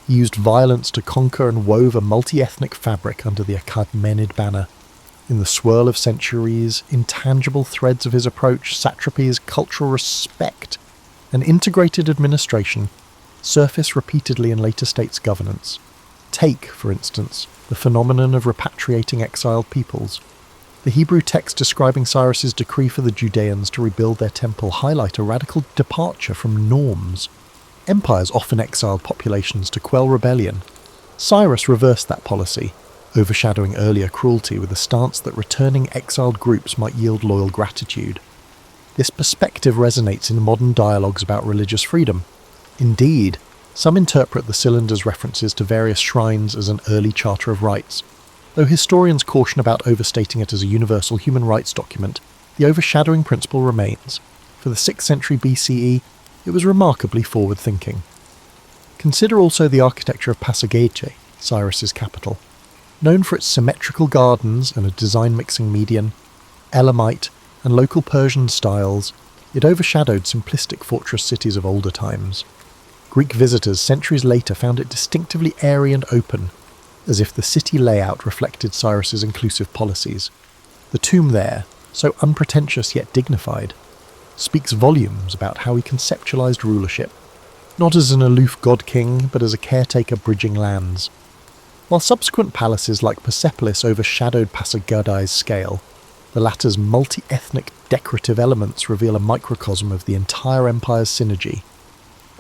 He used violence to conquer and wove a multi-ethnic fabric under the Achaemenid banner. In the swirl of centuries, intangible threads of his approach, satrapies, cultural respect, and integrated administration surface repeatedly in later states' governance. Take, for instance, the phenomenon of repatriating exiled peoples. The Hebrew text describing Cyrus's decree for the Judeans to rebuild their temple highlight a radical departure from norms. Empires often exiled populations to quell rebellion. Cyrus reversed that policy, overshadowing earlier cruelty with a stance that returning exiled groups might yield loyal gratitude. This perspective resonates in modern dialogues about religious freedom. Indeed, some interpret the cylinder's references to various shrines as an early charter of rights. Though historians caution about overstating it as a universal human rights document, the overshadowing principle remains. For the 6th century BCE, it was remarkably forward-thinking. Consider also the architecture of Pasargadae, Cyrus's capital. Known for its symmetrical gardens and a design-mixing median, Elamite, and local Persian styles, it overshadowed simplistic fortress cities of older times. Greek visitors centuries later found it distinctively airy and open, as if the city layout reflected Cyrus's inclusive policies. The tomb there, so unpretentious yet dignified, speaks volumes about how he conceptualized rulership, not as an aloof god-king, but as a caretaker bridging lands. While subsequent palaces like Persepolis overshadowed Pasargadae's scale, the latter's multi-ethnic decorative elements reveal a microcosm of the entire empire's synergy.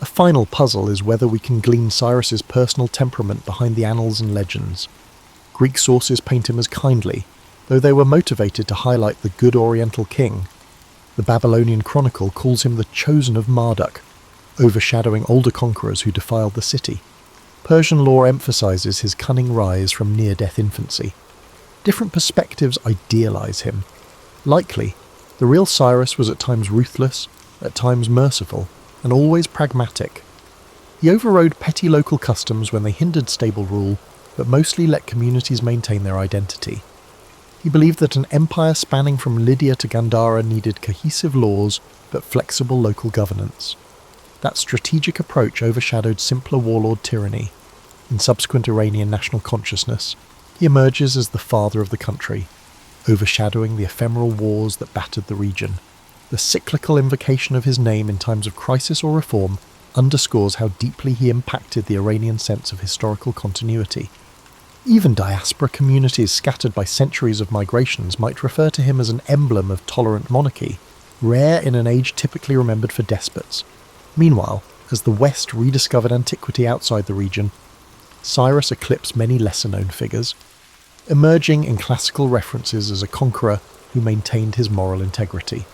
A final puzzle is whether we can glean Cyrus's personal temperament behind the annals and legends. Greek sources paint him as kindly, though they were motivated to highlight the good Oriental king. The Babylonian Chronicle calls him the chosen of Marduk, overshadowing older conquerors who defiled the city. Persian lore emphasizes his cunning rise from near-death infancy. Different perspectives idealize him. Likely, the real Cyrus was at times ruthless, at times merciful, and always pragmatic. He overrode petty local customs when they hindered stable rule, but mostly let communities maintain their identity. He believed that an empire spanning from Lydia to Gandhara needed cohesive laws, but flexible local governance. That strategic approach overshadowed simpler warlord tyranny. In subsequent Iranian national consciousness, he emerges as the father of the country, overshadowing the ephemeral wars that battered the region. The cyclical invocation of his name in times of crisis or reform underscores how deeply he impacted the Iranian sense of historical continuity. Even diaspora communities scattered by centuries of migrations might refer to him as an emblem of tolerant monarchy, rare in an age typically remembered for despots. Meanwhile, as the West rediscovered antiquity outside the region, Cyrus eclipsed many lesser-known figures, emerging in classical references as a conqueror who maintained his moral integrity.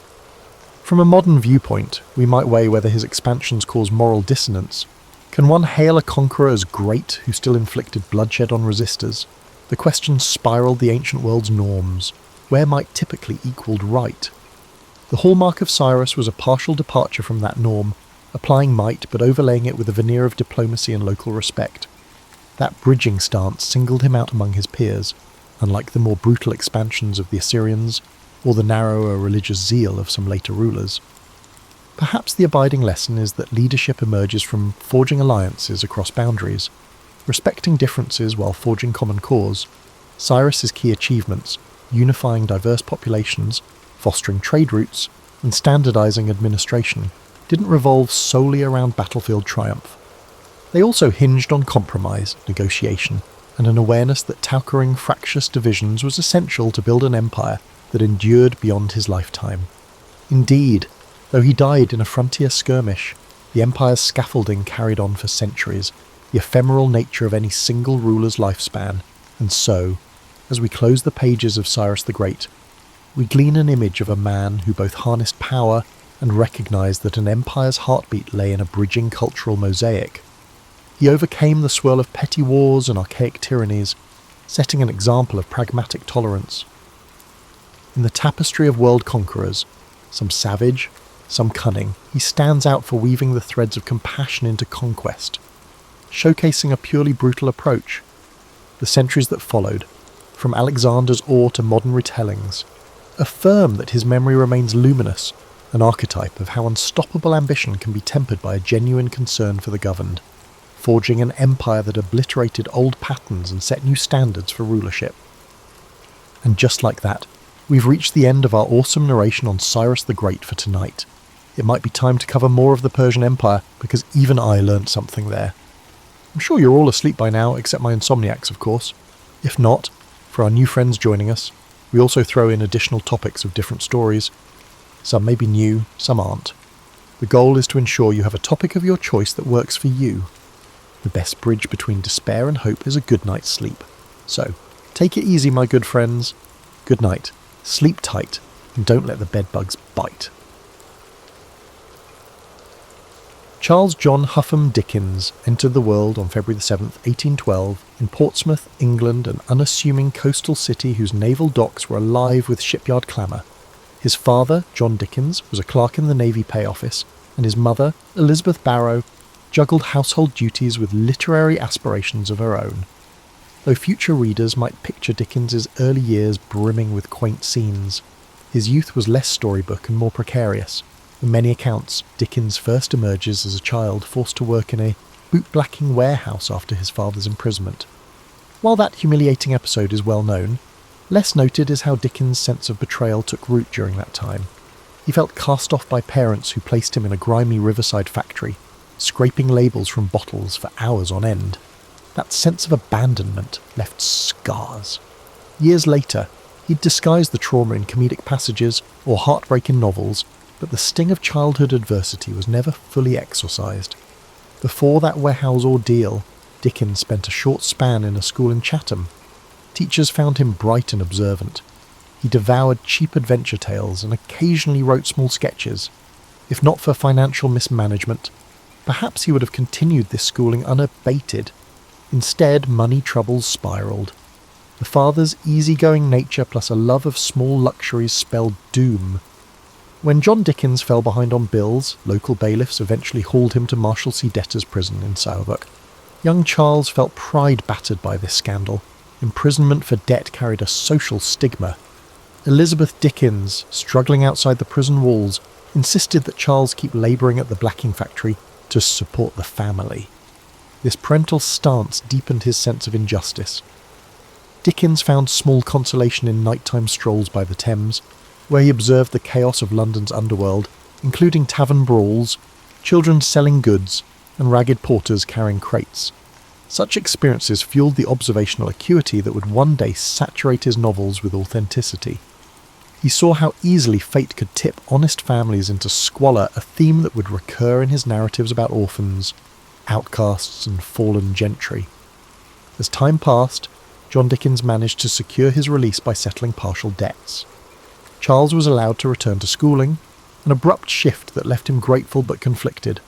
From a modern viewpoint, we might weigh whether his expansions cause moral dissonance. Can one hail a conqueror as great who still inflicted bloodshed on resistors? The question spiraled the ancient world's norms. Where might typically equaled right? The hallmark of Cyrus was a partial departure from that norm, applying might but overlaying it with a veneer of diplomacy and local respect. That bridging stance singled him out among his peers, unlike the more brutal expansions of the Assyrians or the narrower religious zeal of some later rulers. Perhaps the abiding lesson is that leadership emerges from forging alliances across boundaries, respecting differences while forging common cause. Cyrus's key achievements, unifying diverse populations, fostering trade routes, and standardizing administration, didn't revolve solely around battlefield triumph. They also hinged on compromise, negotiation, and an awareness that conquering fractious divisions was essential to build an empire that endured beyond his lifetime. Indeed, though he died in a frontier skirmish, the empire's scaffolding carried on for centuries, the ephemeral nature of any single ruler's lifespan, and so, as we close the pages of Cyrus the Great, we glean an image of a man who both harnessed power and recognised that an empire's heartbeat lay in a bridging cultural mosaic. He overcame the swirl of petty wars and archaic tyrannies, setting an example of pragmatic tolerance. In the tapestry of world conquerors, some savage, some cunning, he stands out for weaving the threads of compassion into conquest, showcasing a purely brutal approach. The centuries that followed, from Alexander's awe to modern retellings, affirm that his memory remains luminous, an archetype of how unstoppable ambition can be tempered by a genuine concern for the governed, forging an empire that obliterated old patterns and set new standards for rulership. And just like that, we've reached the end of our awesome narration on Cyrus the Great for tonight. It might be time to cover more of the Persian Empire, because even I learnt something there. I'm sure you're all asleep by now, except my insomniacs, of course. If not, for our new friends joining us, we also throw in additional topics of different stories. Some may be new, some aren't. The goal is to ensure you have a topic of your choice that works for you. The best bridge between despair and hope is a good night's sleep. So, take it easy, my good friends. Good night, sleep tight, and don't let the bedbugs bite. Charles John Huffam Dickens entered the world on February 7, 1812, in Portsmouth, England, an unassuming coastal city whose naval docks were alive with shipyard clamour. His father, John Dickens, was a clerk in the Navy Pay Office, and his mother, Elizabeth Barrow, juggled household duties with literary aspirations of her own. Though future readers might picture Dickens's early years brimming with quaint scenes, his youth was less storybook and more precarious. In many accounts, Dickens first emerges as a child forced to work in a bootblacking warehouse after his father's imprisonment. While that humiliating episode is well known, less noted is how Dickens' sense of betrayal took root during that time. He felt cast off by parents who placed him in a grimy riverside factory, scraping labels from bottles for hours on end. That sense of abandonment left scars. Years later, he'd disguised the trauma in comedic passages or heartbreak in novels, but the sting of childhood adversity was never fully exorcised. Before that warehouse ordeal, Dickens spent a short span in a school in Chatham. Teachers found him bright and observant. He devoured cheap adventure tales and occasionally wrote small sketches. If not for financial mismanagement, perhaps he would have continued this schooling unabated. Instead, money troubles spiralled. The father's easygoing nature plus a love of small luxuries spelled doom. When John Dickens fell behind on bills, local bailiffs eventually hauled him to Marshalsea debtors' prison in Southwark. Young Charles felt pride battered by this scandal. Imprisonment for debt carried a social stigma. Elizabeth Dickens, struggling outside the prison walls, insisted that Charles keep labouring at the blacking factory to support the family. This parental stance deepened his sense of injustice. Dickens found small consolation in nighttime strolls by the Thames, where he observed the chaos of London's underworld, including tavern brawls, children selling goods, and ragged porters carrying crates. Such experiences fueled the observational acuity that would one day saturate his novels with authenticity. He saw how easily fate could tip honest families into squalor, a theme that would recur in his narratives about orphans, outcasts, and fallen gentry. As time passed, John Dickens managed to secure his release by settling partial debts. Charles was allowed to return to schooling, an abrupt shift that left him grateful but conflicted.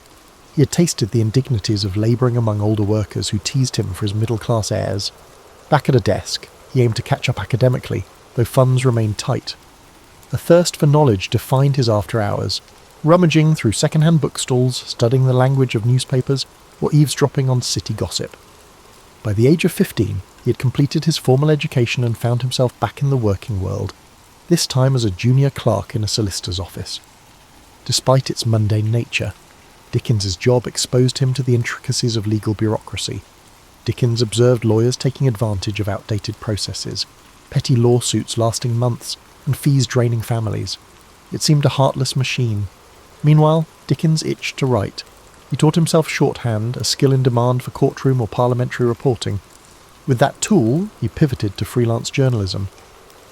He had tasted the indignities of labouring among older workers who teased him for his middle-class airs. Back at a desk, he aimed to catch up academically, though funds remained tight. A thirst for knowledge defined his after-hours, rummaging through second-hand bookstalls, studying the language of newspapers, or eavesdropping on city gossip. By the age of 15, he had completed his formal education and found himself back in the working world, this time as a junior clerk in a solicitor's office. Despite its mundane nature, Dickens's job exposed him to the intricacies of legal bureaucracy. Dickens observed lawyers taking advantage of outdated processes, petty lawsuits lasting months, and fees draining families. It seemed a heartless machine. Meanwhile, Dickens itched to write. He taught himself shorthand, a skill in demand for courtroom or parliamentary reporting. With that tool, he pivoted to freelance journalism.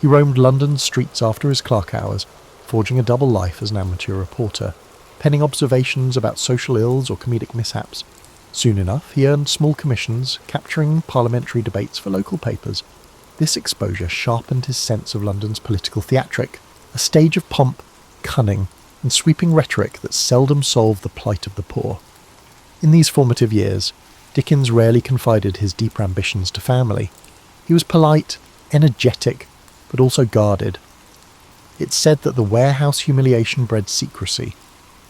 He roamed London's streets after his clerk hours, forging a double life as an amateur reporter, penning observations about social ills or comedic mishaps. Soon enough, he earned small commissions, capturing parliamentary debates for local papers. This exposure sharpened his sense of London's political theatric, a stage of pomp, cunning, and sweeping rhetoric that seldom solved the plight of the poor. In these formative years, Dickens rarely confided his deeper ambitions to family. He was polite, energetic, but also guarded. It's said that the warehouse humiliation bred secrecy.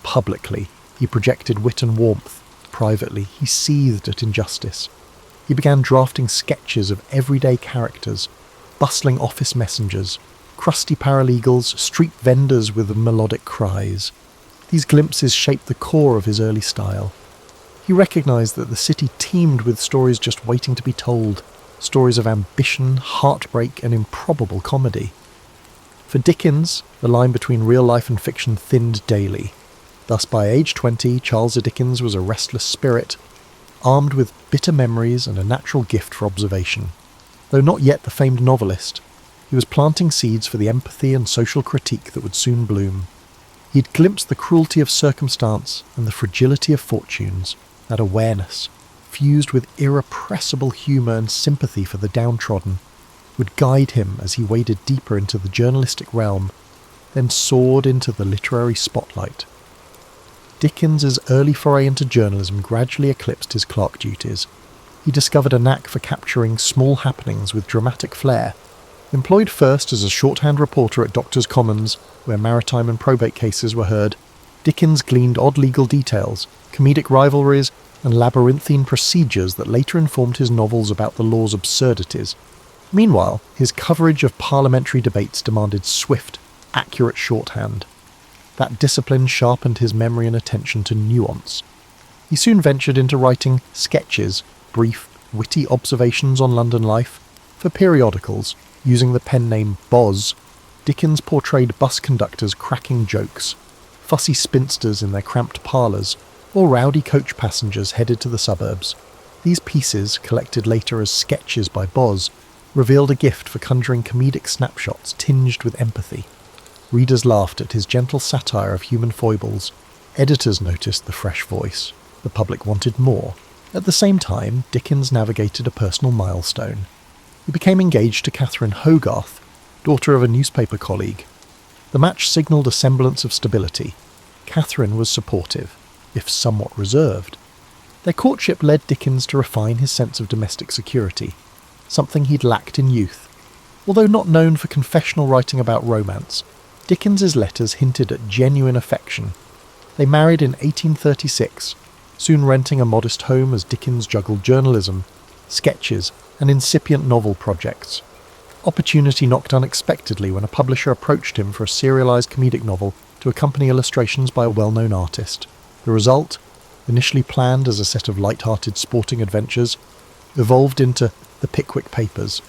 Publicly, he projected wit and warmth. Privately, he seethed at injustice. He began drafting sketches of everyday characters, bustling office messengers, crusty paralegals, street vendors with melodic cries. These glimpses shaped the core of his early style. He recognised that the city teemed with stories just waiting to be told, stories of ambition, heartbreak, and improbable comedy. For Dickens, the line between real life and fiction thinned daily. Thus, by age 20, Charles Dickens was a restless spirit, armed with bitter memories and a natural gift for observation. Though not yet the famed novelist, he was planting seeds for the empathy and social critique that would soon bloom. He'd glimpsed the cruelty of circumstance and the fragility of fortunes. That awareness, fused with irrepressible humour and sympathy for the downtrodden, would guide him as he waded deeper into the journalistic realm, then soared into the literary spotlight. Dickens's early foray into journalism gradually eclipsed his clerk duties. He discovered a knack for capturing small happenings with dramatic flair. Employed first as a shorthand reporter at Doctors' Commons, where maritime and probate cases were heard, Dickens gleaned odd legal details, comedic rivalries, and labyrinthine procedures that later informed his novels about the law's absurdities. Meanwhile, his coverage of parliamentary debates demanded swift, accurate shorthand. That discipline sharpened his memory and attention to nuance. He soon ventured into writing sketches, brief, witty observations on London life. For periodicals, using the pen name Boz, Dickens portrayed bus conductors cracking jokes, fussy spinsters in their cramped parlours, or rowdy coach passengers headed to the suburbs. These pieces, collected later as sketches by Boz, revealed a gift for conjuring comedic snapshots tinged with empathy. Readers laughed at his gentle satire of human foibles. Editors noticed the fresh voice. The public wanted more. At the same time, Dickens navigated a personal milestone. He became engaged to Catherine Hogarth, daughter of a newspaper colleague. The match signalled a semblance of stability. Catherine was supportive, if somewhat reserved. Their courtship led Dickens to refine his sense of domestic security, something he'd lacked in youth. Although not known for confessional writing about romance, Dickens's letters hinted at genuine affection. They married in 1836, soon renting a modest home as Dickens juggled journalism, sketches, and incipient novel projects. Opportunity knocked unexpectedly when a publisher approached him for a serialised comedic novel to accompany illustrations by a well-known artist. The result, initially planned as a set of light-hearted sporting adventures, evolved into The Pickwick Papers.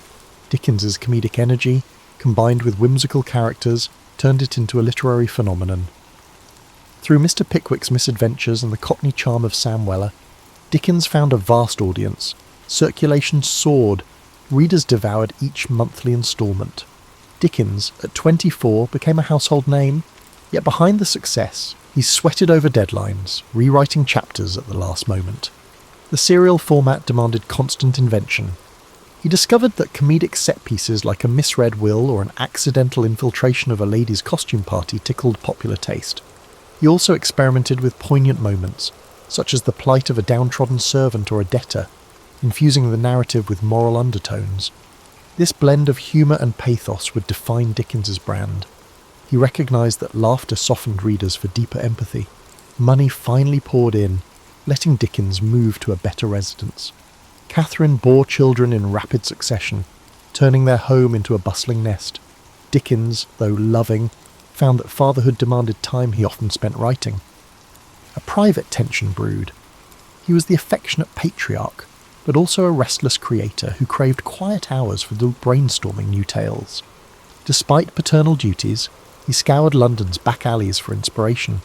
Dickens's comedic energy, combined with whimsical characters, turned it into a literary phenomenon. Through Mr. Pickwick's misadventures and the Cockney charm of Sam Weller, Dickens found a vast audience. Circulation soared. Readers devoured each monthly instalment. Dickens, at 24, became a household name, yet behind the success, he sweated over deadlines, rewriting chapters at the last moment. The serial format demanded constant invention. He discovered that comedic set pieces like a misread will or an accidental infiltration of a lady's costume party tickled popular taste. He also experimented with poignant moments, such as the plight of a downtrodden servant or a debtor, infusing the narrative with moral undertones. This blend of humour and pathos would define Dickens's brand. He recognised that laughter softened readers for deeper empathy. Money finally poured in, letting Dickens move to a better residence. Catherine bore children in rapid succession, turning their home into a bustling nest. Dickens, though loving, found that fatherhood demanded time he often spent writing. A private tension brewed. He was the affectionate patriarch, but also a restless creator who craved quiet hours for brainstorming new tales. Despite paternal duties, he scoured London's back alleys for inspiration.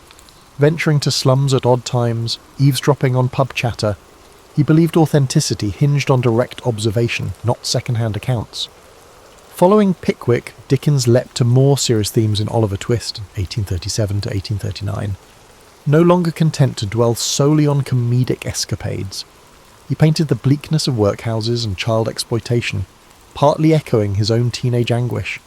Venturing to slums at odd times, eavesdropping on pub chatter, he believed authenticity hinged on direct observation, not second-hand accounts. Following Pickwick, Dickens leapt to more serious themes in Oliver Twist, 1837 to 1839. No longer content to dwell solely on comedic escapades, he painted the bleakness of workhouses and child exploitation, partly echoing his own teenage anguish.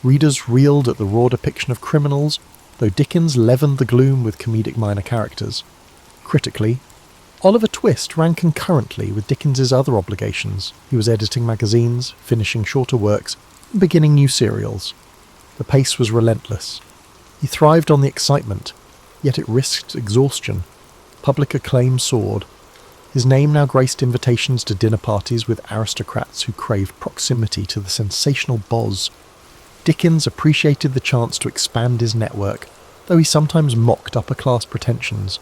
Readers reeled at the raw depiction of criminals, though Dickens leavened the gloom with comedic minor characters. Critically, Oliver Twist ran concurrently with Dickens's other obligations. He was editing magazines, finishing shorter works, and beginning new serials. The pace was relentless. He thrived on the excitement, yet it risked exhaustion. Public acclaim soared. His name now graced invitations to dinner parties with aristocrats who craved proximity to the sensational boz. Dickens appreciated the chance to expand his network, though he sometimes mocked upper-class pretensions.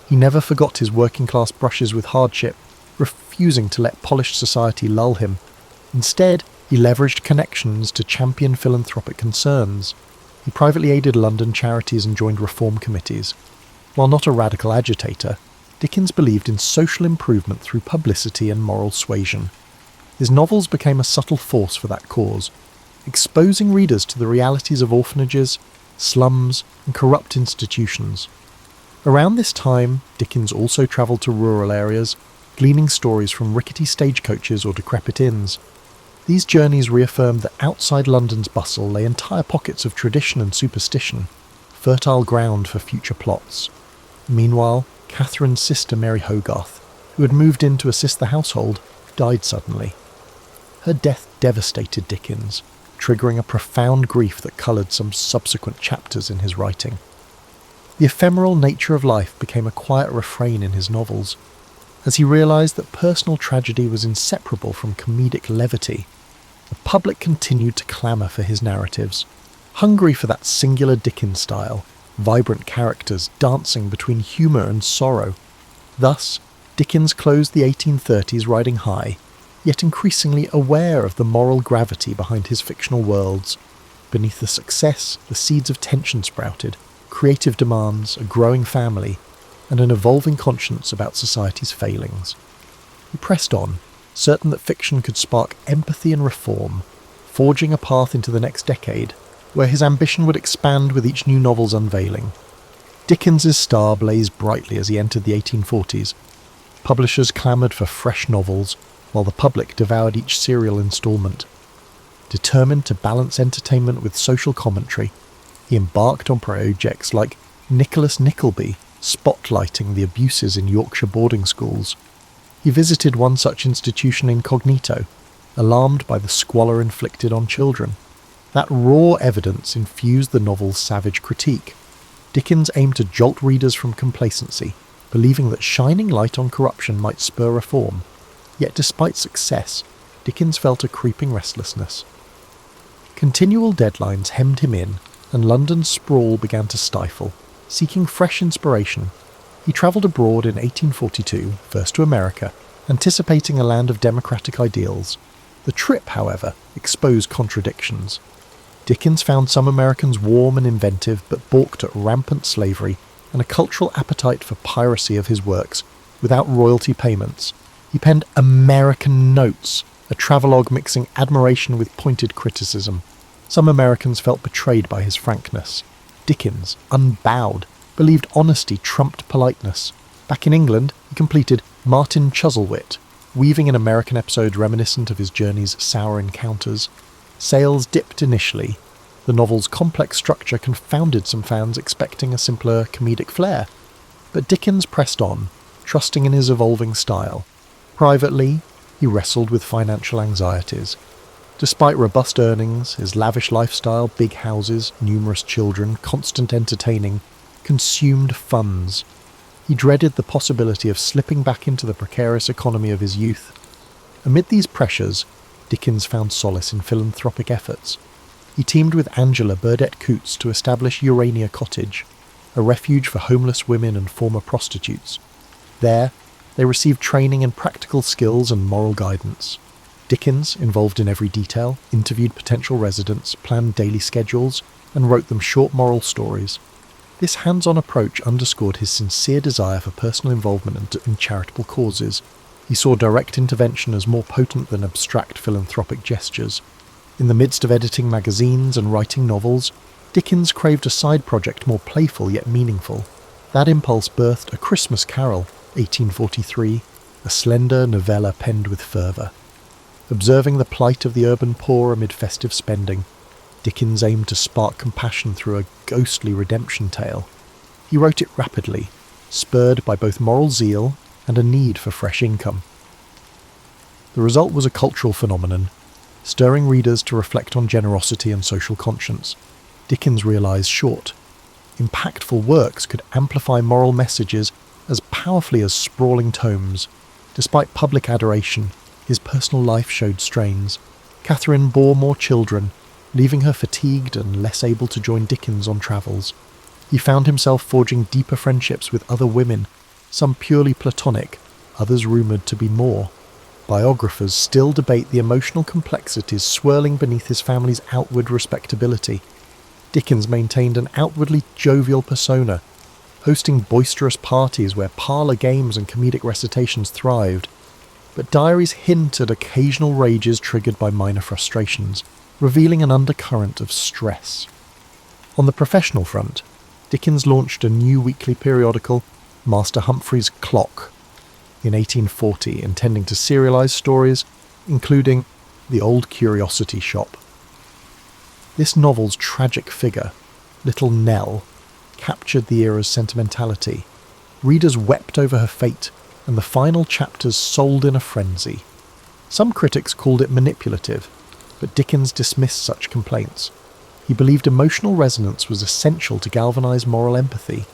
He never forgot his working-class brushes with hardship, refusing to let polished society lull him. Instead, he leveraged connections to champion philanthropic concerns. He privately aided London charities and joined reform committees. While not a radical agitator, Dickens believed in social improvement through publicity and moral suasion. His novels became a subtle force for that cause, exposing readers to the realities of orphanages, slums, and corrupt institutions. Around this time, Dickens also travelled to rural areas, gleaning stories from rickety stagecoaches or decrepit inns. These journeys reaffirmed that outside London's bustle lay entire pockets of tradition and superstition, fertile ground for future plots. Meanwhile, Catherine's sister Mary Hogarth, who had moved in to assist the household, died suddenly. Her death devastated Dickens, triggering a profound grief that coloured some subsequent chapters in his writing. The ephemeral nature of life became a quiet refrain in his novels, as he realised that personal tragedy was inseparable from comedic levity. The public continued to clamour for his narratives, hungry for that singular Dickens style, vibrant characters dancing between humour and sorrow. Thus, Dickens closed the 1830s riding high, yet increasingly aware of the moral gravity behind his fictional worlds. Beneath the success, the seeds of tension sprouted, creative demands, a growing family, and an evolving conscience about society's failings. He pressed on, certain that fiction could spark empathy and reform, forging a path into the next decade, where his ambition would expand with each new novel's unveiling. Dickens's star blazed brightly as he entered the 1840s. Publishers clamoured for fresh novels, while the public devoured each serial instalment. Determined to balance entertainment with social commentary, he embarked on projects like Nicholas Nickleby, spotlighting the abuses in Yorkshire boarding schools. He visited one such institution incognito, alarmed by the squalor inflicted on children. That raw evidence infused the novel's savage critique. Dickens aimed to jolt readers from complacency, believing that shining light on corruption might spur reform. Yet despite success, Dickens felt a creeping restlessness. Continual deadlines hemmed him in, and London's sprawl began to stifle. Seeking fresh inspiration, he travelled abroad in 1842, first to America, anticipating a land of democratic ideals. The trip, however, exposed contradictions. Dickens found some Americans warm and inventive, but balked at rampant slavery and a cultural appetite for piracy of his works, without royalty payments. He penned American Notes, a travelogue mixing admiration with pointed criticism. Some Americans felt betrayed by his frankness. Dickens, unbowed, believed honesty trumped politeness. Back in England, he completed Martin Chuzzlewit, weaving an American episode reminiscent of his journey's sour encounters. Sales dipped initially. The novel's complex structure confounded some fans expecting a simpler comedic flair. But Dickens pressed on, trusting in his evolving style. Privately, he wrestled with financial anxieties. Despite robust earnings, his lavish lifestyle, big houses, numerous children, constant entertaining, consumed funds. He dreaded the possibility of slipping back into the precarious economy of his youth. Amid these pressures, Dickens found solace in philanthropic efforts. He teamed with Angela Burdett Coutts to establish Urania Cottage, a refuge for homeless women and former prostitutes. There, they received training in practical skills and moral guidance. Dickens, involved in every detail, interviewed potential residents, planned daily schedules, and wrote them short moral stories. This hands-on approach underscored his sincere desire for personal involvement in charitable causes. He saw direct intervention as more potent than abstract philanthropic gestures. In the midst of editing magazines and writing novels, Dickens craved a side project more playful yet meaningful. That impulse birthed A Christmas Carol, 1843, a slender novella penned with fervour. Observing the plight of the urban poor amid festive spending, Dickens aimed to spark compassion through a ghostly redemption tale. He wrote it rapidly, spurred by both moral zeal and a need for fresh income. The result was a cultural phenomenon, stirring readers to reflect on generosity and social conscience. Dickens realised short, impactful works could amplify moral messages as powerfully as sprawling tomes. Despite public adoration, his personal life showed strains. Catherine bore more children, leaving her fatigued and less able to join Dickens on travels. He found himself forging deeper friendships with other women, some purely platonic, others rumoured to be more. Biographers still debate the emotional complexities swirling beneath his family's outward respectability. Dickens maintained an outwardly jovial persona, hosting boisterous parties where parlour games and comedic recitations thrived. But diaries hint at occasional rages triggered by minor frustrations, revealing an undercurrent of stress. On the professional front, Dickens launched a new weekly periodical, Master Humphrey's Clock, in 1840, intending to serialise stories, including The Old Curiosity Shop. This novel's tragic figure, Little Nell, captured the era's sentimentality. Readers wept over her fate, and the final chapters sold in a frenzy. Some critics called it manipulative, but Dickens dismissed such complaints. He believed emotional resonance was essential to galvanise moral empathy.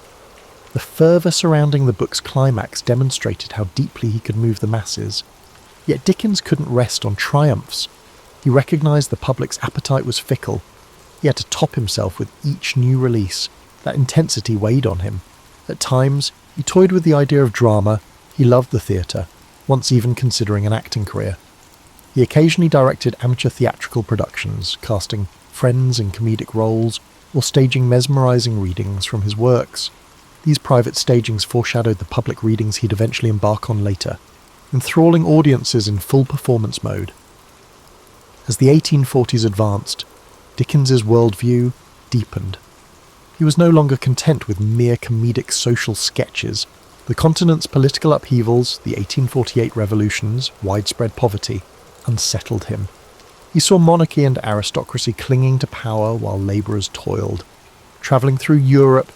The fervour surrounding the book's climax demonstrated how deeply he could move the masses. Yet Dickens couldn't rest on triumphs. He recognised the public's appetite was fickle. He had to top himself with each new release. That intensity weighed on him. At times, he toyed with the idea of drama. He loved the theatre, once even considering an acting career. He occasionally directed amateur theatrical productions, casting friends in comedic roles, or staging mesmerising readings from his works. These private stagings foreshadowed the public readings he'd eventually embark on later, enthralling audiences in full performance mode. As the 1840s advanced, Dickens's worldview deepened. He was no longer content with mere comedic social sketches. The continent's political upheavals, the 1848 revolutions, widespread poverty, unsettled him. He saw monarchy and aristocracy clinging to power while labourers toiled. Travelling through Europe,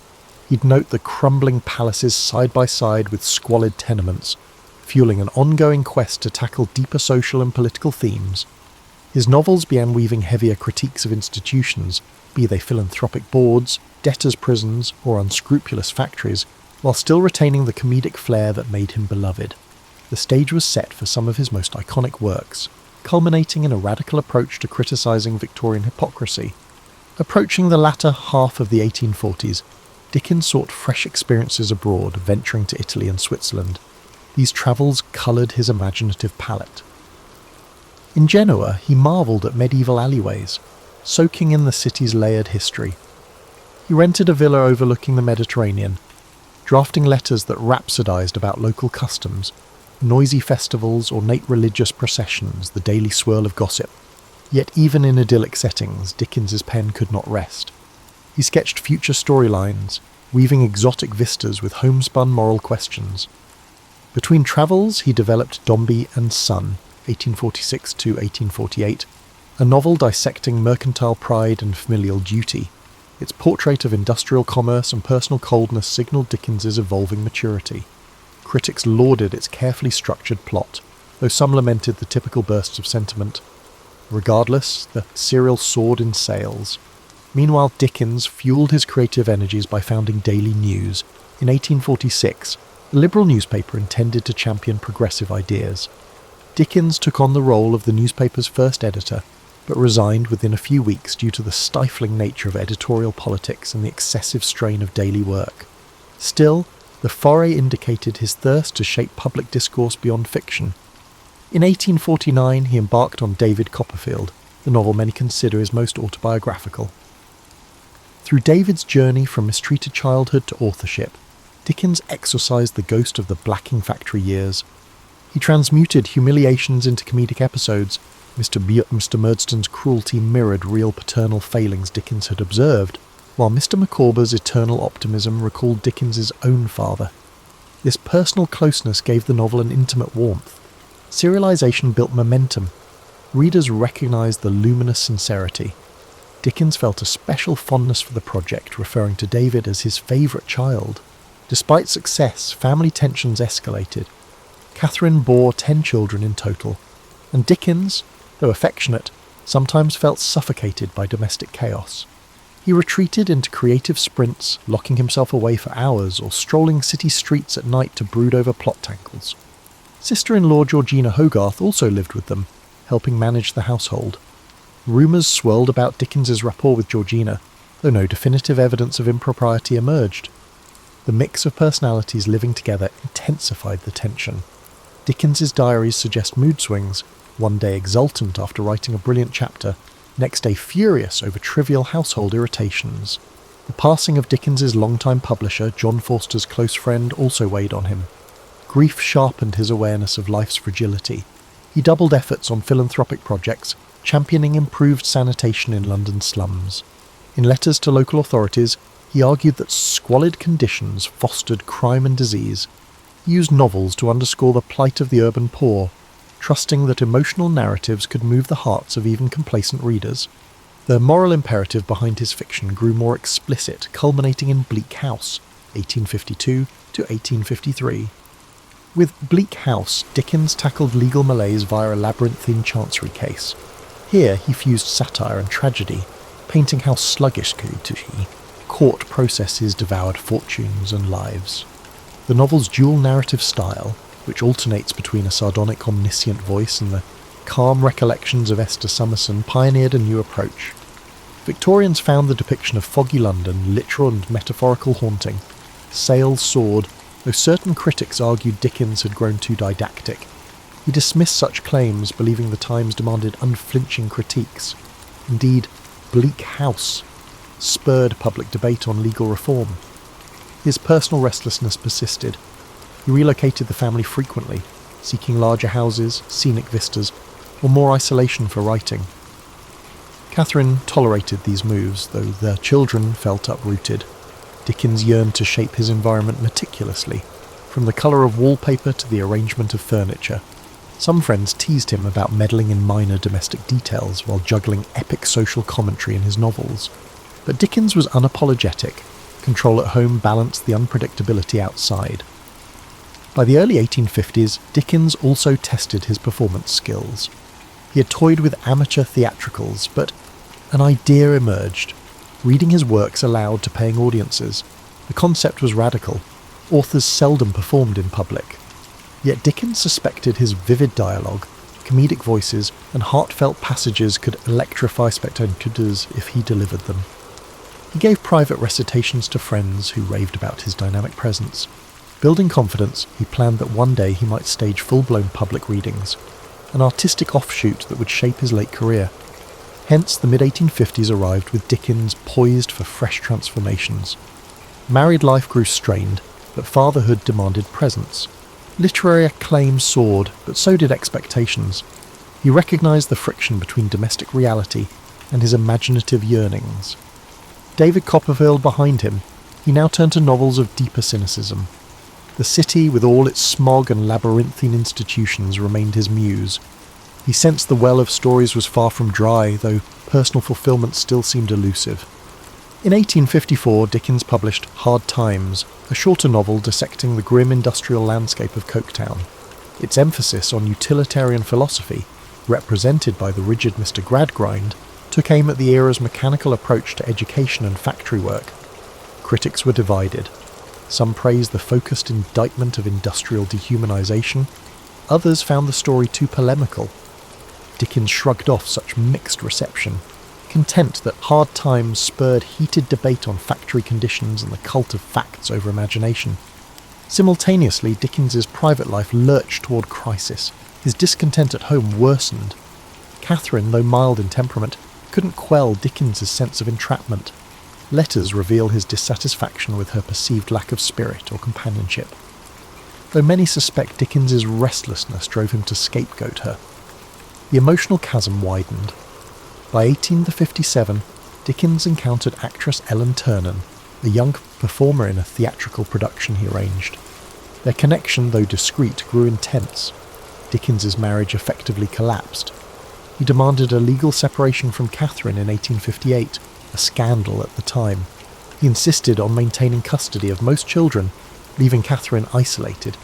he'd note the crumbling palaces side by side with squalid tenements, fueling an ongoing quest to tackle deeper social and political themes. His novels began weaving heavier critiques of institutions, be they philanthropic boards, debtors' prisons, or unscrupulous factories, while still retaining the comedic flair that made him beloved. The stage was set for some of his most iconic works, culminating in a radical approach to criticising Victorian hypocrisy. Approaching the latter half of the 1840s, Dickens sought fresh experiences abroad, venturing to Italy and Switzerland. These travels coloured his imaginative palette. In Genoa, he marvelled at medieval alleyways, soaking in the city's layered history. He rented a villa overlooking the Mediterranean, drafting letters that rhapsodised about local customs, noisy festivals, ornate religious processions, the daily swirl of gossip. Yet even in idyllic settings, Dickens's pen could not rest. He sketched future storylines, weaving exotic vistas with homespun moral questions. Between travels, he developed Dombey and Son, 1846 to 1848, a novel dissecting mercantile pride and familial duty. Its portrait of industrial commerce and personal coldness signalled Dickens's evolving maturity. Critics lauded its carefully structured plot, though some lamented the typical bursts of sentiment. Regardless, the serial soared in sales. Meanwhile, Dickens fueled his creative energies by founding Daily News. In 1846, a liberal newspaper intended to champion progressive ideas. Dickens took on the role of the newspaper's first editor, but resigned within a few weeks due to the stifling nature of editorial politics and the excessive strain of daily work. Still, the foray indicated his thirst to shape public discourse beyond fiction. In 1849 he embarked on David Copperfield, the novel many consider his most autobiographical. Through David's journey from mistreated childhood to authorship, Dickens exorcised the ghost of the blacking factory years. He transmuted humiliations into comedic episodes. Mr. Murdstone's cruelty mirrored real paternal failings Dickens had observed, while Mr. Micawber's eternal optimism recalled Dickens's own father. This personal closeness gave the novel an intimate warmth. Serialization built momentum. Readers recognised the luminous sincerity. Dickens felt a special fondness for the project, referring to David as his favourite child. Despite success, family tensions escalated. Catherine bore 10 children in total, and Dickens, though affectionate, sometimes felt suffocated by domestic chaos. He retreated into creative sprints, locking himself away for hours or strolling city streets at night to brood over plot tangles. Sister-in-law Georgina Hogarth also lived with them, helping manage the household. Rumours swirled about Dickens's rapport with Georgina, though no definitive evidence of impropriety emerged. The mix of personalities living together intensified the tension. Dickens's diaries suggest mood swings, one day exultant after writing a brilliant chapter, next day furious over trivial household irritations. The passing of Dickens's longtime publisher, John Forster's close friend, also weighed on him. Grief sharpened his awareness of life's fragility. He doubled efforts on philanthropic projects, championing improved sanitation in London slums. In letters to local authorities, he argued that squalid conditions fostered crime and disease. He used novels to underscore the plight of the urban poor, trusting that emotional narratives could move the hearts of even complacent readers. The moral imperative behind his fiction grew more explicit, culminating in Bleak House, 1852 to 1853. With Bleak House, Dickens tackled legal malaise via a labyrinthine chancery case. Here he fused satire and tragedy, painting how sluggish court processes devoured fortunes and lives. The novel's dual narrative style, which alternates between a sardonic omniscient voice and the calm recollections of Esther Summerson, pioneered a new approach. Victorians found the depiction of foggy London literal and metaphorical haunting. Sails soared, though certain critics argued Dickens had grown too didactic. He dismissed such claims, believing the times demanded unflinching critiques. Indeed, Bleak House spurred public debate on legal reform. His personal restlessness persisted. He relocated the family frequently, seeking larger houses, scenic vistas, or more isolation for writing. Catherine tolerated these moves, though their children felt uprooted. Dickens yearned to shape his environment meticulously, from the colour of wallpaper to the arrangement of furniture. Some friends teased him about meddling in minor domestic details while juggling epic social commentary in his novels. But Dickens was unapologetic. Control at home balanced the unpredictability outside. By the early 1850s, Dickens also tested his performance skills. He had toyed with amateur theatricals, but an idea emerged. Reading his works aloud to paying audiences. The concept was radical. Authors seldom performed in public. Yet Dickens suspected his vivid dialogue, comedic voices, and heartfelt passages could electrify spectators if he delivered them. He gave private recitations to friends who raved about his dynamic presence. Building confidence, he planned that one day he might stage full-blown public readings, an artistic offshoot that would shape his late career. Hence, the mid-1850s arrived with Dickens poised for fresh transformations. Married life grew strained, but fatherhood demanded presence. Literary acclaim soared, but so did expectations. He recognised the friction between domestic reality and his imaginative yearnings. David Copperfield behind him, he now turned to novels of deeper cynicism. The city, with all its smog and labyrinthine institutions, remained his muse. He sensed the well of stories was far from dry, though personal fulfilment still seemed elusive. In 1854, Dickens published Hard Times, a shorter novel dissecting the grim industrial landscape of Coketown. Its emphasis on utilitarian philosophy, represented by the rigid Mr. Gradgrind, took aim at the era's mechanical approach to education and factory work. Critics were divided. Some praised the focused indictment of industrial dehumanization. Others found the story too polemical. Dickens shrugged off such mixed reception, content that hard times spurred heated debate on factory conditions and the cult of facts over imagination. Simultaneously, Dickens's private life lurched toward crisis. His discontent at home worsened. Catherine, though mild in temperament, couldn't quell Dickens's sense of entrapment. Letters reveal his dissatisfaction with her perceived lack of spirit or companionship, though many suspect Dickens's restlessness drove him to scapegoat her. The emotional chasm widened. By 1857, Dickens encountered actress Ellen Ternan, a young performer in a theatrical production he arranged. Their connection, though discreet, grew intense. Dickens's marriage effectively collapsed. He demanded a legal separation from Catherine in 1858, a scandal at the time. He insisted on maintaining custody of most children, leaving Catherine isolated.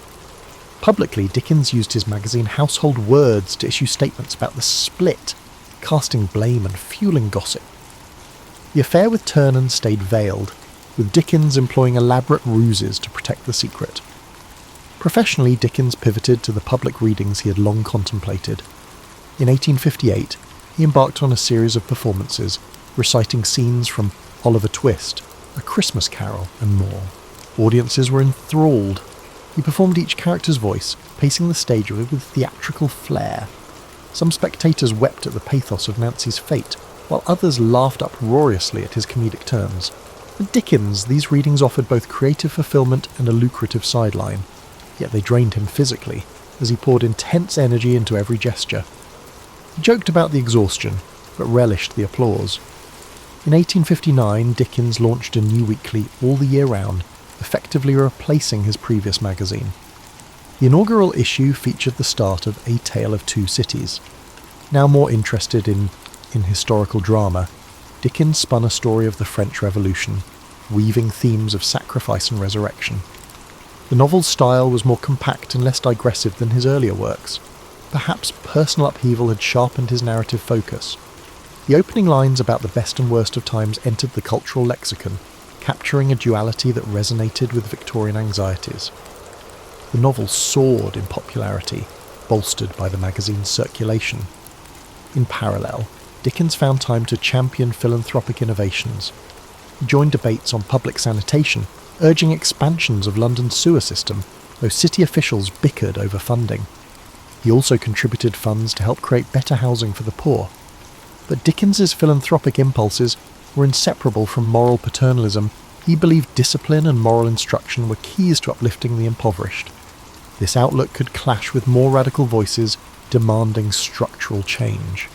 Publicly, Dickens used his magazine Household Words to issue statements about the split, casting blame and fueling gossip. The affair with Ternan stayed veiled, with Dickens employing elaborate ruses to protect the secret. Professionally, Dickens pivoted to the public readings he had long contemplated. In 1858, he embarked on a series of performances, reciting scenes from Oliver Twist, A Christmas Carol, and more. Audiences were enthralled. He performed each character's voice, pacing the stage with theatrical flair. Some spectators wept at the pathos of Nancy's fate, while others laughed uproariously at his comedic turns. For Dickens, these readings offered both creative fulfillment and a lucrative sideline, yet they drained him physically, as he poured intense energy into every gesture. He joked about the exhaustion, but relished the applause. In 1859, Dickens launched a new weekly all the year round, effectively replacing his previous magazine. The inaugural issue featured the start of A Tale of Two Cities. Now more interested in historical drama, Dickens spun a story of the French Revolution, weaving themes of sacrifice and resurrection. The novel's style was more compact and less digressive than his earlier works. Perhaps personal upheaval had sharpened his narrative focus. The opening lines about the best and worst of times entered the cultural lexicon, capturing a duality that resonated with Victorian anxieties. The novel soared in popularity, bolstered by the magazine's circulation. In parallel, Dickens found time to champion philanthropic innovations. He joined debates on public sanitation, urging expansions of London's sewer system, though city officials bickered over funding. He also contributed funds to help create better housing for the poor. But Dickens's philanthropic impulses were inseparable from moral paternalism. He believed discipline and moral instruction were keys to uplifting the impoverished. This outlook could clash with more radical voices demanding structural change.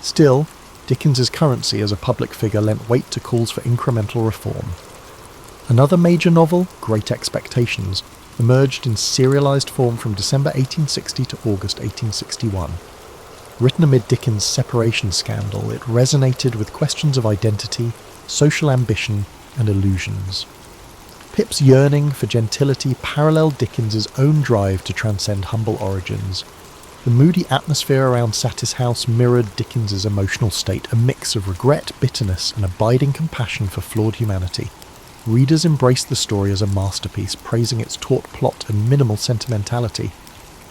Still, Dickens's currency as a public figure lent weight to calls for incremental reform. Another major novel, Great Expectations, emerged in serialized form from December 1860 to August 1861. Written amid Dickens' separation scandal, it resonated with questions of identity, social ambition, and illusions. Pip's yearning for gentility paralleled Dickens's own drive to transcend humble origins. The moody atmosphere around Satis House mirrored Dickens's emotional state, a mix of regret, bitterness, and abiding compassion for flawed humanity. Readers embraced the story as a masterpiece, praising its taut plot and minimal sentimentality.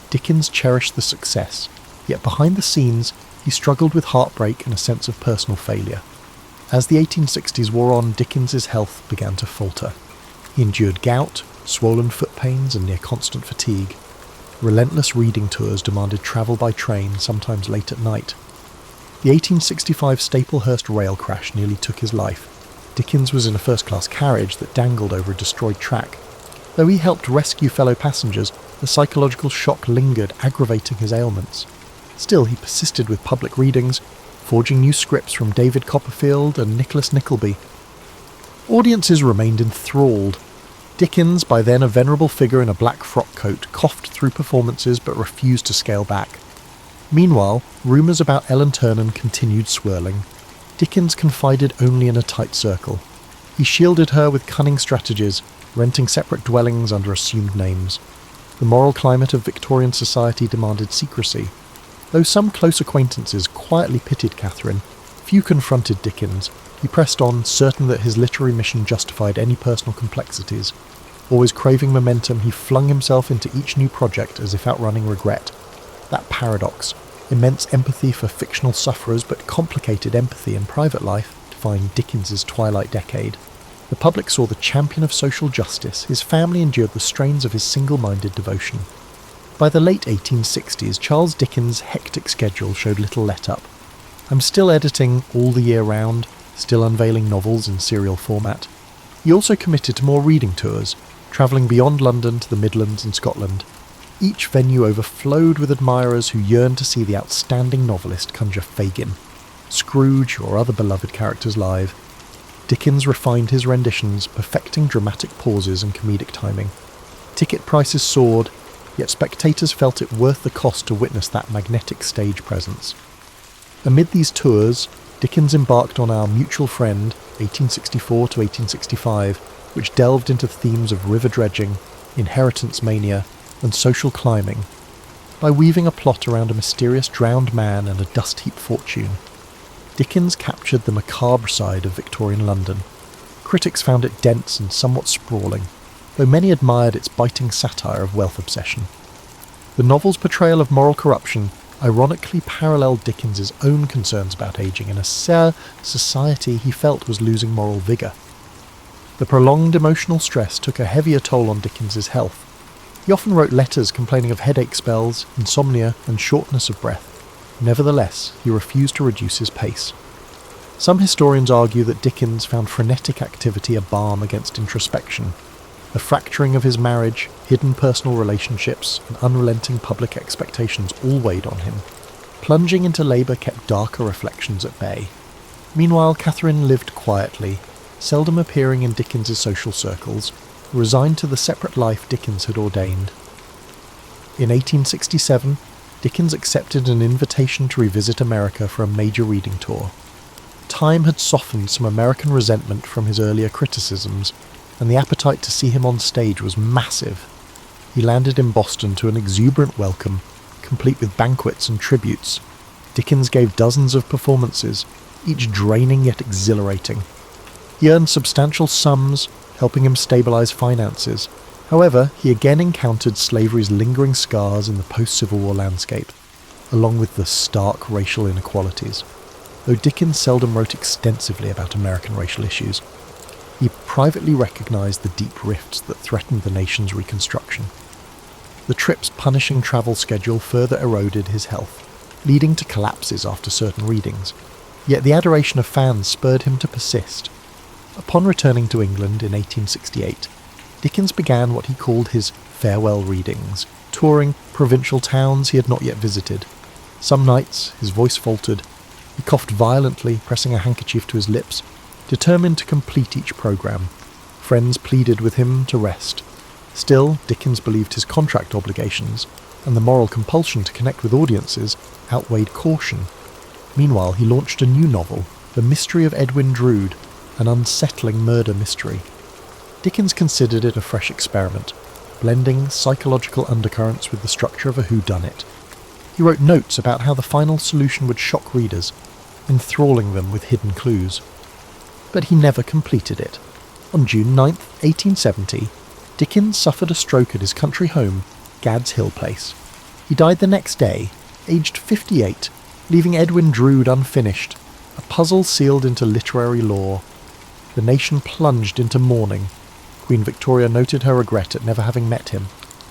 Dickens cherished the success, yet behind the scenes, he struggled with heartbreak and a sense of personal failure. As the 1860s wore on, Dickens's health began to falter. He endured gout, swollen foot pains, and near constant fatigue. Relentless reading tours demanded travel by train, sometimes late at night. The 1865 Staplehurst rail crash nearly took his life. Dickens was in a first-class carriage that dangled over a destroyed track. Though he helped rescue fellow passengers, the psychological shock lingered, aggravating his ailments. Still, he persisted with public readings, forging new scripts from David Copperfield and Nicholas Nickleby. Audiences remained enthralled. Dickens, by then a venerable figure in a black frock coat, coughed through performances but refused to scale back. Meanwhile, rumours about Ellen Ternan continued swirling. Dickens confided only in a tight circle. He shielded her with cunning strategies, renting separate dwellings under assumed names. The moral climate of Victorian society demanded secrecy. Though some close acquaintances quietly pitied Catherine, few confronted Dickens. He pressed on, certain that his literary mission justified any personal complexities. Always craving momentum, he flung himself into each new project as if outrunning regret. That paradox, Immense empathy for fictional sufferers, but complicated empathy in private life defined Dickens's twilight decade. The public saw the champion of social justice, his family endured the strains of his single-minded devotion. By the late 1860s, Charles Dickens' hectic schedule showed little let-up. I'm still editing all the year round, still unveiling novels in serial format. He also committed to more reading tours, travelling beyond London to the Midlands and Scotland. Each venue overflowed with admirers who yearned to see the outstanding novelist conjure Fagin, Scrooge, or other beloved characters live. Dickens refined his renditions, perfecting dramatic pauses and comedic timing. Ticket prices soared, yet spectators felt it worth the cost to witness that magnetic stage presence. Amid these tours, Dickens embarked on Our Mutual Friend, 1864 to 1865, which delved into themes of river dredging, inheritance mania, and social climbing, by weaving a plot around a mysterious drowned man and a dust-heap fortune. Dickens captured the macabre side of Victorian London. Critics found it dense and somewhat sprawling, though many admired its biting satire of wealth obsession. The novel's portrayal of moral corruption ironically paralleled Dickens's own concerns about ageing in a society he felt was losing moral vigour. The prolonged emotional stress took a heavier toll on Dickens's health. He often wrote letters complaining of headache spells, insomnia, and shortness of breath. Nevertheless, he refused to reduce his pace. Some historians argue that Dickens found frenetic activity a balm against introspection. The fracturing of his marriage, hidden personal relationships, and unrelenting public expectations all weighed on him. Plunging into labour kept darker reflections at bay. Meanwhile, Catherine lived quietly, seldom appearing in Dickens's social circles, resigned to the separate life Dickens had ordained. In 1867, Dickens accepted an invitation to revisit America for a major reading tour. Time had softened some American resentment from his earlier criticisms, and the appetite to see him on stage was massive. He landed in Boston to an exuberant welcome, complete with banquets and tributes. Dickens gave dozens of performances, each draining yet exhilarating. He earned substantial sums, helping him stabilise finances. However, he again encountered slavery's lingering scars in the post-Civil War landscape, along with the stark racial inequalities. Though Dickens seldom wrote extensively about American racial issues, he privately recognised the deep rifts that threatened the nation's reconstruction. The trip's punishing travel schedule further eroded his health, leading to collapses after certain readings. Yet the adoration of fans spurred him to persist. Upon returning to England in 1868, Dickens began what he called his farewell readings, touring provincial towns he had not yet visited. Some nights his voice faltered. He coughed violently, pressing a handkerchief to his lips, determined to complete each programme. Friends pleaded with him to rest. Still, Dickens believed his contract obligations, and the moral compulsion to connect with audiences, outweighed caution. Meanwhile, he launched a new novel, The Mystery of Edwin Drood, an unsettling murder mystery. Dickens considered it a fresh experiment, blending psychological undercurrents with the structure of a whodunit. He wrote notes about how the final solution would shock readers, enthralling them with hidden clues. But he never completed it. On June 9, 1870, Dickens suffered a stroke at his country home, Gad's Hill Place. He died the next day, aged 58, leaving Edwin Drood unfinished, a puzzle sealed into literary lore. The nation plunged into mourning. Queen Victoria noted her regret at never having met him.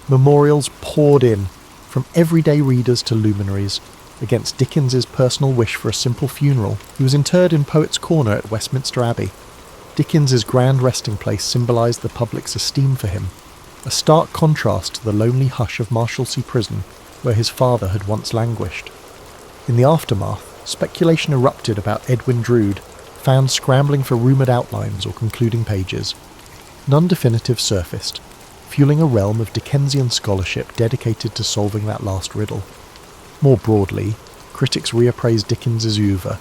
Memorials poured in, from everyday readers to luminaries. Against Dickens's personal wish for a simple funeral, he was interred in Poets' Corner at Westminster Abbey. Dickens's grand resting place symbolised the public's esteem for him, a stark contrast to the lonely hush of Marshalsea Prison, where his father had once languished. In the aftermath, speculation erupted about Edwin Drood, fans scrambling for rumoured outlines or concluding pages. None definitive surfaced, fueling a realm of Dickensian scholarship dedicated to solving that last riddle. More broadly, critics reappraised Dickens's oeuvre.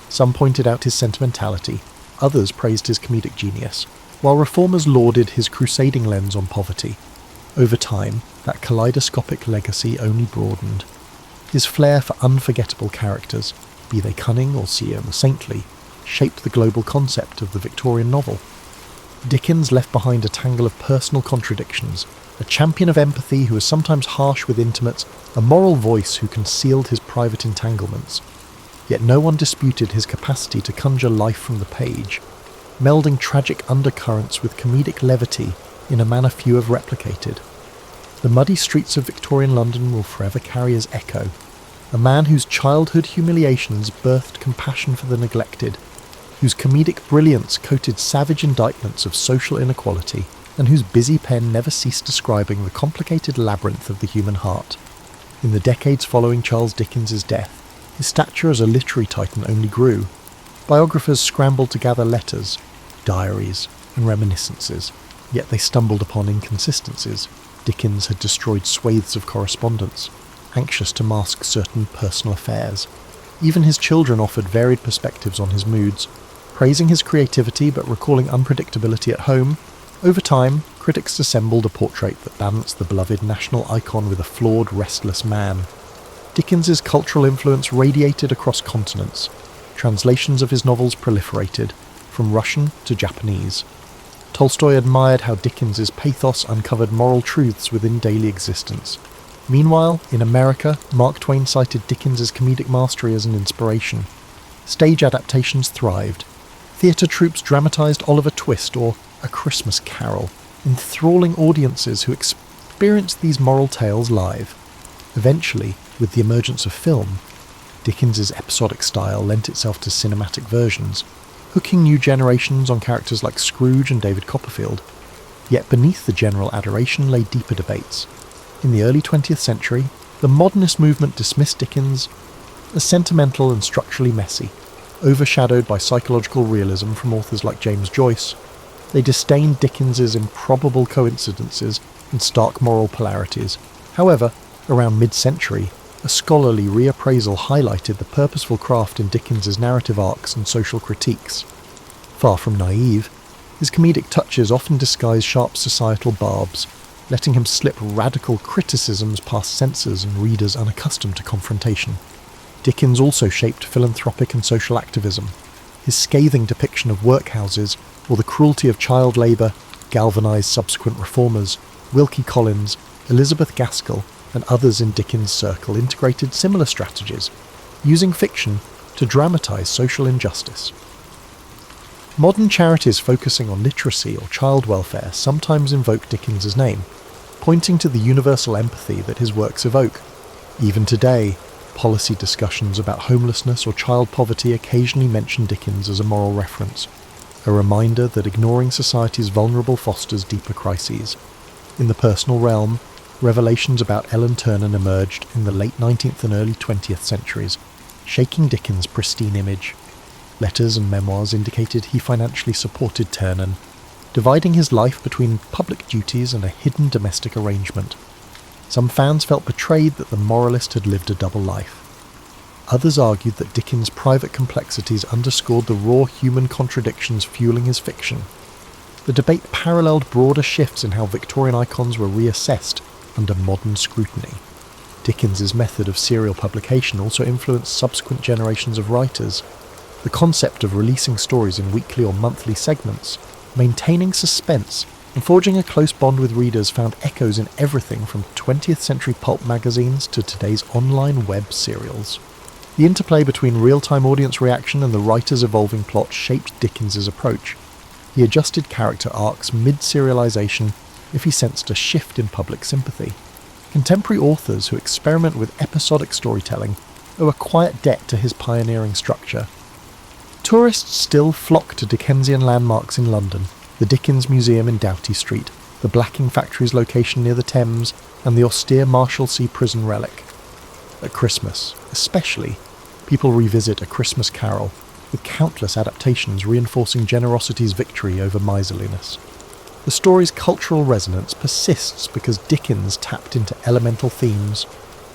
Some pointed out his sentimentality, others praised his comedic genius, while reformers lauded his crusading lens on poverty. Over time, that kaleidoscopic legacy only broadened. His flair for unforgettable characters, be they cunning or saintly, shaped the global concept of the Victorian novel. Dickens left behind a tangle of personal contradictions, A champion of empathy who was sometimes harsh with intimates, a moral voice who concealed his private entanglements. Yet no one disputed his capacity to conjure life from the page, melding tragic undercurrents with comedic levity in a manner few have replicated. The muddy streets of Victorian London will forever carry his echo, a man whose childhood humiliations birthed compassion for the neglected, whose comedic brilliance coated savage indictments of social inequality, and whose busy pen never ceased describing the complicated labyrinth of the human heart. In the decades following Charles Dickens's death, his stature as a literary titan only grew. Biographers scrambled to gather letters, diaries, and reminiscences, yet they stumbled upon inconsistencies. Dickens had destroyed swathes of correspondence, anxious to mask certain personal affairs. Even his children offered varied perspectives on his moods, praising his creativity but recalling unpredictability at home. Over time, critics assembled a portrait that balanced the beloved national icon with a flawed, restless man. Dickens's cultural influence radiated across continents. Translations of his novels proliferated, from Russian to Japanese. Tolstoy admired how Dickens's pathos uncovered moral truths within daily existence. Meanwhile, in America, Mark Twain cited Dickens's comedic mastery as an inspiration. Stage adaptations thrived. Theatre troupes dramatized Oliver Twist or A Christmas Carol, enthralling audiences who experienced these moral tales live. Eventually, with the emergence of film, Dickens's episodic style lent itself to cinematic versions, hooking new generations on characters like Scrooge and David Copperfield. Yet beneath the general adoration lay deeper debates. In the early 20th century, the modernist movement dismissed Dickens as sentimental and structurally messy, overshadowed by psychological realism from authors like James Joyce. They disdained Dickens's improbable coincidences and stark moral polarities. However, around mid-century, a scholarly reappraisal highlighted the purposeful craft in Dickens's narrative arcs and social critiques. Far from naive, his comedic touches often disguise sharp societal barbs, letting him slip radical criticisms past censors and readers unaccustomed to confrontation. Dickens also shaped philanthropic and social activism. His scathing depiction of workhouses, or the cruelty of child labour, galvanised subsequent reformers. Wilkie Collins, Elizabeth Gaskell, and others in Dickens' circle integrated similar strategies, using fiction to dramatise social injustice. Modern charities focusing on literacy or child welfare sometimes invoke Dickens's name, pointing to the universal empathy that his works evoke. Even today, policy discussions about homelessness or child poverty occasionally mention Dickens as a moral reference, a reminder that ignoring society's vulnerable fosters deeper crises. In the personal realm, revelations about Ellen Ternan emerged in the late 19th and early 20th centuries, shaking Dickens' pristine image. Letters and memoirs indicated he financially supported Ternan, dividing his life between public duties and a hidden domestic arrangement. Some fans felt betrayed that the moralist had lived a double life. Others argued that Dickens' private complexities underscored the raw human contradictions fueling his fiction. The debate paralleled broader shifts in how Victorian icons were reassessed under modern scrutiny. Dickens's method of serial publication also influenced subsequent generations of writers. The concept of releasing stories in weekly or monthly segments, maintaining suspense, and forging a close bond with readers found echoes in everything from 20th century pulp magazines to today's online web serials. The interplay between real-time audience reaction and the writer's evolving plot shaped Dickens's approach. He adjusted character arcs mid-serialization if he sensed a shift in public sympathy. Contemporary authors who experiment with episodic storytelling owe a quiet debt to his pioneering structure. Tourists still flock to Dickensian landmarks in London, the Dickens Museum in Doughty Street, the blacking factory's location near the Thames, and the austere Marshalsea prison relic. At Christmas, especially, people revisit A Christmas Carol, with countless adaptations reinforcing generosity's victory over miserliness. The story's cultural resonance persists because Dickens tapped into elemental themes: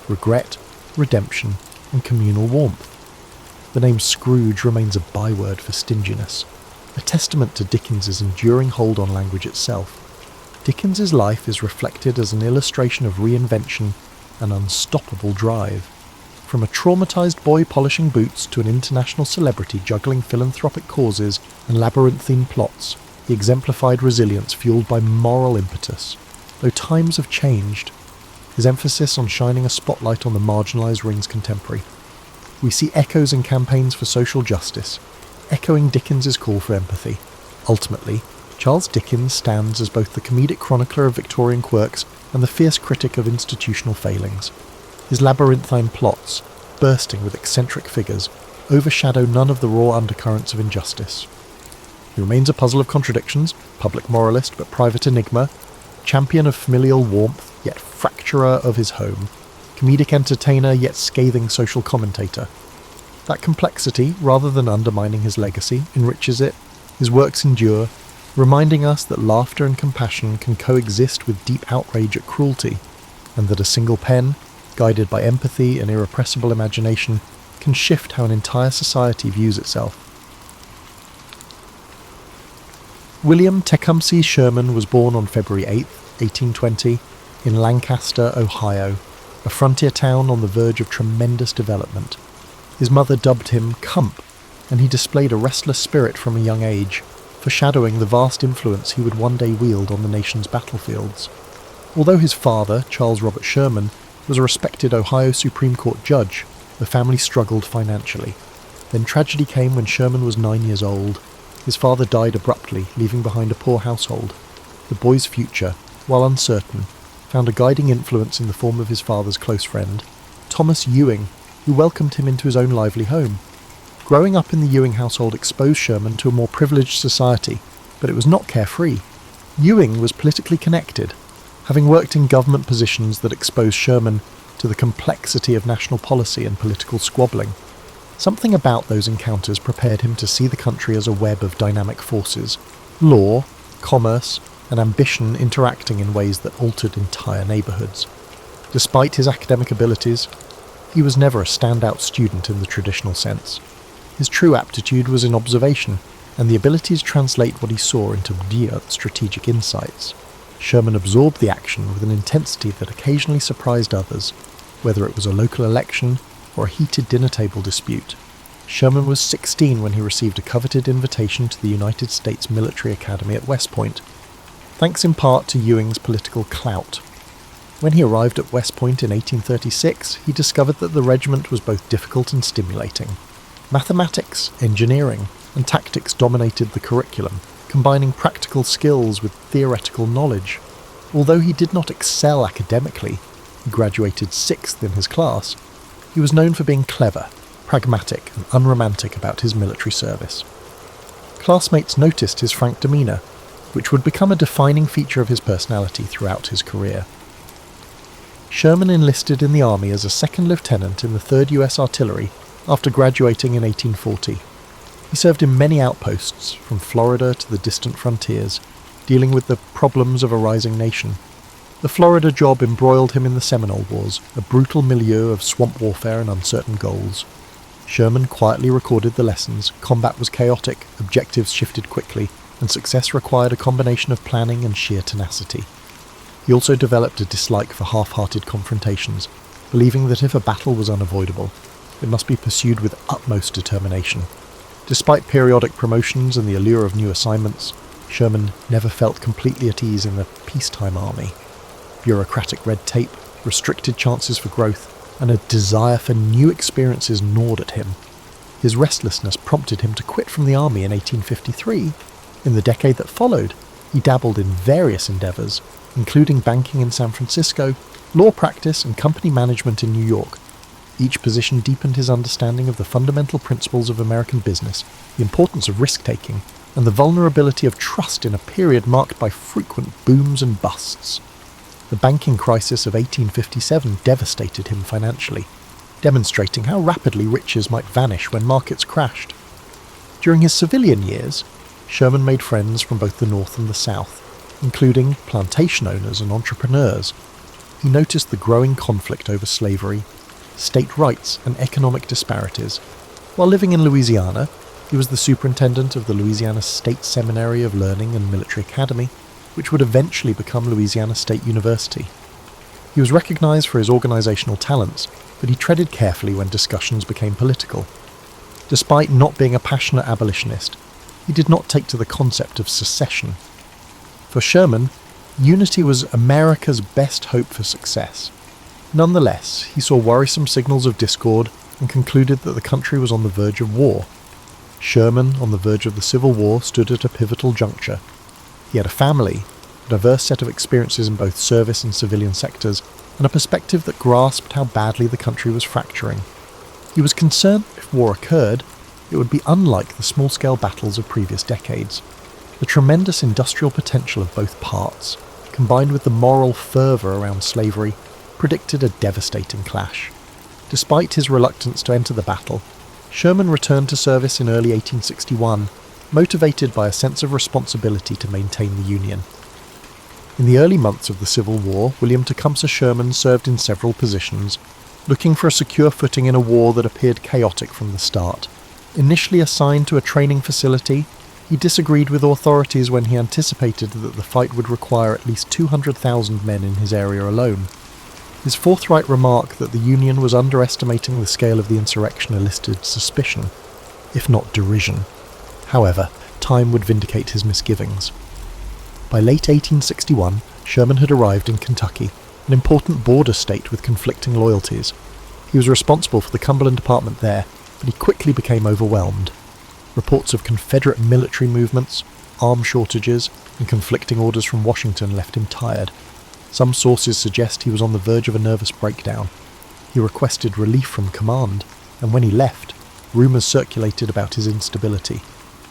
regret, redemption, and communal warmth. The name Scrooge remains a byword for stinginess, a testament to Dickens's enduring hold on language itself. Dickens's life is reflected as an illustration of reinvention and unstoppable drive. From a traumatized boy polishing boots to an international celebrity juggling philanthropic causes and labyrinthine plots, he exemplified resilience fueled by moral impetus. though times have changed. His emphasis on shining a spotlight on the marginalised rings contemporary. We see echoes in campaigns for social justice, echoing Dickens's call for empathy. Ultimately, Charles Dickens stands as both the comedic chronicler of Victorian quirks and the fierce critic of institutional failings. His labyrinthine plots, bursting with eccentric figures, overshadow none of the raw undercurrents of injustice. He remains a puzzle of contradictions, public moralist but private enigma, champion of familial warmth yet fracturer of his home, comedic entertainer yet scathing social commentator. That complexity, rather than undermining his legacy, enriches it. His works endure, reminding us that laughter and compassion can coexist with deep outrage at cruelty, and that a single pen, guided by empathy and irrepressible imagination, can shift how an entire society views itself. William Tecumseh Sherman was born on February 8, 1820, in Lancaster, Ohio, a frontier town on the verge of tremendous development. His mother dubbed him Cump, and he displayed a restless spirit from a young age, foreshadowing the vast influence he would one day wield on the nation's battlefields. Although his father, Charles Robert Sherman, was a respected Ohio Supreme Court judge, the family struggled financially. Then tragedy came when Sherman was 9 years old. His father died abruptly, leaving behind a poor household. The boy's future, while uncertain, found a guiding influence in the form of his father's close friend, Thomas Ewing, who welcomed him into his own lively home. Growing up in the Ewing household exposed Sherman to a more privileged society, but it was not carefree. Ewing was politically connected, having worked in government positions that exposed Sherman to the complexity of national policy and political squabbling. Something about those encounters prepared him to see the country as a web of dynamic forces, law, commerce, and ambition interacting in ways that altered entire neighbourhoods. Despite his academic abilities, he was never a standout student in the traditional sense. His true aptitude was in observation, and the ability to translate what he saw into dear strategic insights. Sherman absorbed the action with an intensity that occasionally surprised others, whether it was a local election or a heated dinner table dispute. Sherman was 16 when he received a coveted invitation to the United States Military Academy at West Point, thanks in part to Ewing's political clout. When he arrived at West Point in 1836, he discovered that the regiment was both difficult and stimulating. Mathematics, engineering, and tactics dominated the curriculum, combining practical skills with theoretical knowledge. Although he did not excel academically, he graduated 6th in his class, he was known for being clever, pragmatic, and unromantic about his military service. Classmates noticed his frank demeanour, which would become a defining feature of his personality throughout his career. Sherman enlisted in the army as a second lieutenant in the 3rd US Artillery after graduating in 1840. He served in many outposts, from Florida to the distant frontiers, dealing with the problems of a rising nation. The Florida job embroiled him in the Seminole Wars, a brutal milieu of swamp warfare and uncertain goals. Sherman quietly recorded the lessons. Combat was chaotic, objectives shifted quickly, and success required a combination of planning and sheer tenacity. He also developed a dislike for half-hearted confrontations, believing that if a battle was unavoidable, it must be pursued with utmost determination. Despite periodic promotions and the allure of new assignments, Sherman never felt completely at ease in the peacetime army. Bureaucratic red tape, restricted chances for growth, and a desire for new experiences gnawed at him. His restlessness prompted him to quit from the army in 1853. In the decade that followed, he dabbled in various endeavours, including banking in San Francisco, law practice, and company management in New York. Each position deepened his understanding of the fundamental principles of American business, the importance of risk-taking, and the vulnerability of trust in a period marked by frequent booms and busts. The banking crisis of 1857 devastated him financially, demonstrating how rapidly riches might vanish when markets crashed. During his civilian years, Sherman made friends from both the North and the South, including plantation owners and entrepreneurs. He noticed the growing conflict over slavery, state rights, and economic disparities. While living in Louisiana, he was the superintendent of the Louisiana State Seminary of Learning and Military Academy, which would eventually become Louisiana State University. He was recognized for his organizational talents, but he treaded carefully when discussions became political. Despite not being a passionate abolitionist, he did not take to the concept of secession. For Sherman, Unity was America's best hope for success. Nonetheless, he saw worrisome signals of discord and concluded that the country was on the verge of war. Sherman, on the verge of the Civil War, stood at a pivotal juncture. He had a family, a diverse set of experiences in both service and civilian sectors, and a perspective that grasped how badly the country was fracturing. He was concerned that if war occurred, it would be unlike the small-scale battles of previous decades. The tremendous industrial potential of both parts, combined with the moral fervour around slavery, predicted a devastating clash. Despite his reluctance to enter the battle, Sherman returned to service in early 1861, motivated by a sense of responsibility to maintain the Union. In the early months of the Civil War, William Tecumseh Sherman served in several positions, looking for a secure footing in a war that appeared chaotic from the start. Initially assigned to a training facility, he disagreed with authorities when he anticipated that the fight would require at least 200,000 men in his area alone. His forthright remark that the Union was underestimating the scale of the insurrection elicited suspicion, if not derision. However, time would vindicate his misgivings. By late 1861, Sherman had arrived in Kentucky, an important border state with conflicting loyalties. He was responsible for the Cumberland Department there, but he quickly became overwhelmed. Reports of Confederate military movements, arms shortages, and conflicting orders from Washington left him tired. Some sources suggest he was on the verge of a nervous breakdown. He requested relief from command, and when he left, rumours circulated about his instability.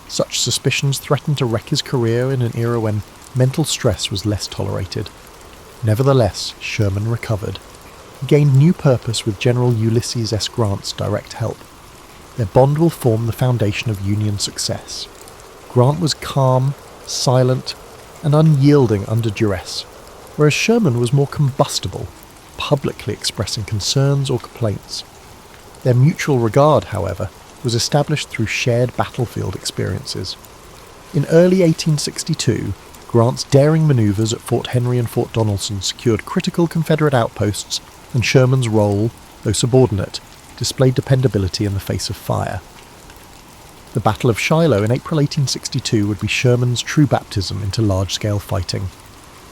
Such suspicions threatened to wreck his career in an era when mental stress was less tolerated. Nevertheless, Sherman recovered. He gained new purpose with General Ulysses S. Grant's direct help. Their bond will form the foundation of Union success. Grant was calm, silent, and unyielding under duress, whereas Sherman was more combustible, publicly expressing concerns or complaints. Their mutual regard, however, was established through shared battlefield experiences. In early 1862, Grant's daring manoeuvres at Fort Henry and Fort Donelson secured critical Confederate outposts, and Sherman's role, though subordinate, displayed dependability in the face of fire. The Battle of Schuyler in April 1862 would be Sherman's true baptism into large-scale fighting.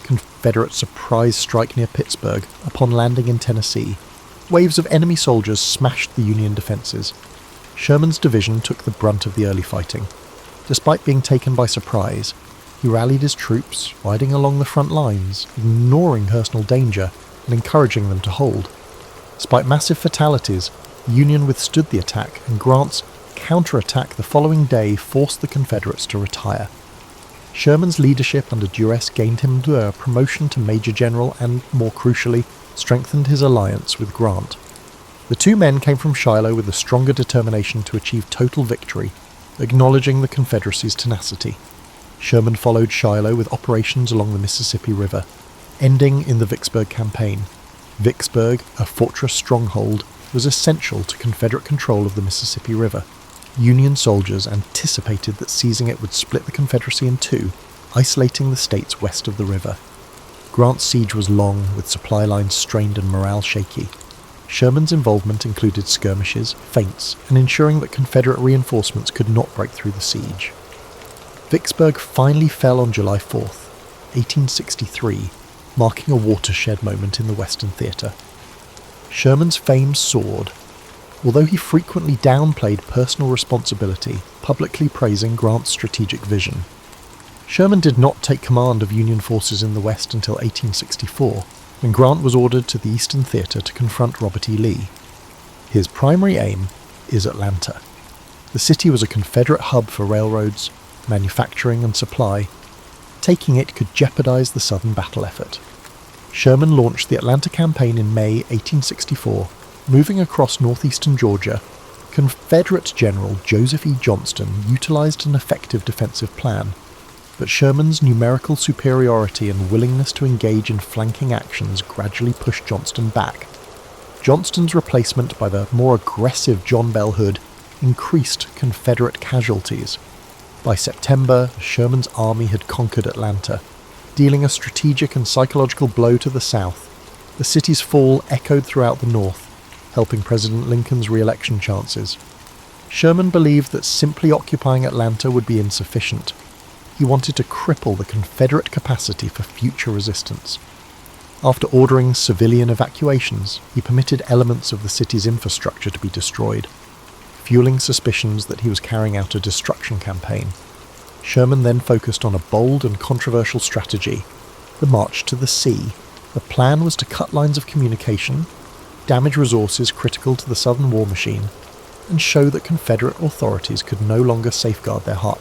Confederate surprise strike near Pittsburgh upon landing in Tennessee. Waves of enemy soldiers smashed the Union defences. Sherman's division took the brunt of the early fighting. Despite being taken by surprise, he rallied his troops, riding along the front lines, ignoring personal danger and encouraging them to hold. Despite massive fatalities, the Union withstood the attack, and Grant's counterattack the following day forced the Confederates to retire. Sherman's leadership under duress gained him a promotion to Major General and, more crucially, strengthened his alliance with Grant. The two men came from Schuyler with a stronger determination to achieve total victory, acknowledging the Confederacy's tenacity. Sherman followed Schuyler with operations along the Mississippi River, ending in the Vicksburg Campaign. Vicksburg, a fortress stronghold, was essential to Confederate control of the Mississippi River. Union soldiers anticipated that seizing it would split the Confederacy in two, isolating the states west of the river. Grant's siege was long, with supply lines strained and morale shaky. Sherman's involvement included skirmishes, feints, and ensuring that Confederate reinforcements could not break through the siege. Vicksburg finally fell on July 4th, 1863, marking a watershed moment in the Western theatre. Sherman's fame soared, although he frequently downplayed personal responsibility, publicly praising Grant's strategic vision. Sherman did not take command of Union forces in the West until 1864, when Grant was ordered to the Eastern Theatre to confront Robert E. Lee. His primary aim is Atlanta. The city was a Confederate hub for railroads, manufacturing and supply. Taking it could jeopardize the Southern battle effort. Sherman launched the Atlanta campaign in May 1864, moving across northeastern Georgia. Confederate General Joseph E. Johnston utilized an effective defensive plan, but Sherman's numerical superiority and willingness to engage in flanking actions gradually pushed Johnston back. Johnston's replacement by the more aggressive John Bell Hood increased Confederate casualties. By September, Sherman's army had conquered Atlanta, dealing a strategic and psychological blow to the South. The city's fall echoed throughout the North, helping President Lincoln's re-election chances. Sherman believed that simply occupying Atlanta would be insufficient. he wanted to cripple the Confederate capacity for future resistance. After ordering civilian evacuations, he permitted elements of the city's infrastructure to be destroyed, fueling suspicions that he was carrying out a destruction campaign. Sherman then focused on a bold and controversial strategy, the March to the Sea. The plan was to cut lines of communication, damage resources critical to the Southern war machine, and show that Confederate authorities could no longer safeguard their heart.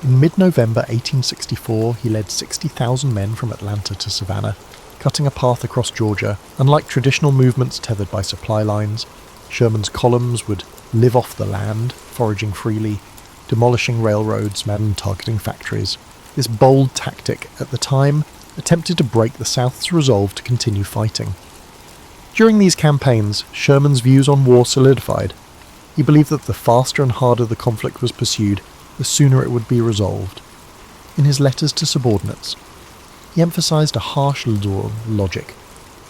In mid-November 1864, he led 60,000 men from Atlanta to Savannah, cutting a path across Georgia. Unlike traditional movements tethered by supply lines, Sherman's columns would live off the land, foraging freely, demolishing railroads and targeting factories. This bold tactic, at the time, attempted to break the South's resolve to continue fighting. During these campaigns, Sherman's views on war solidified. He believed that the faster and harder the conflict was pursued, the sooner it would be resolved. In his letters to subordinates, he emphasized a harsh logic.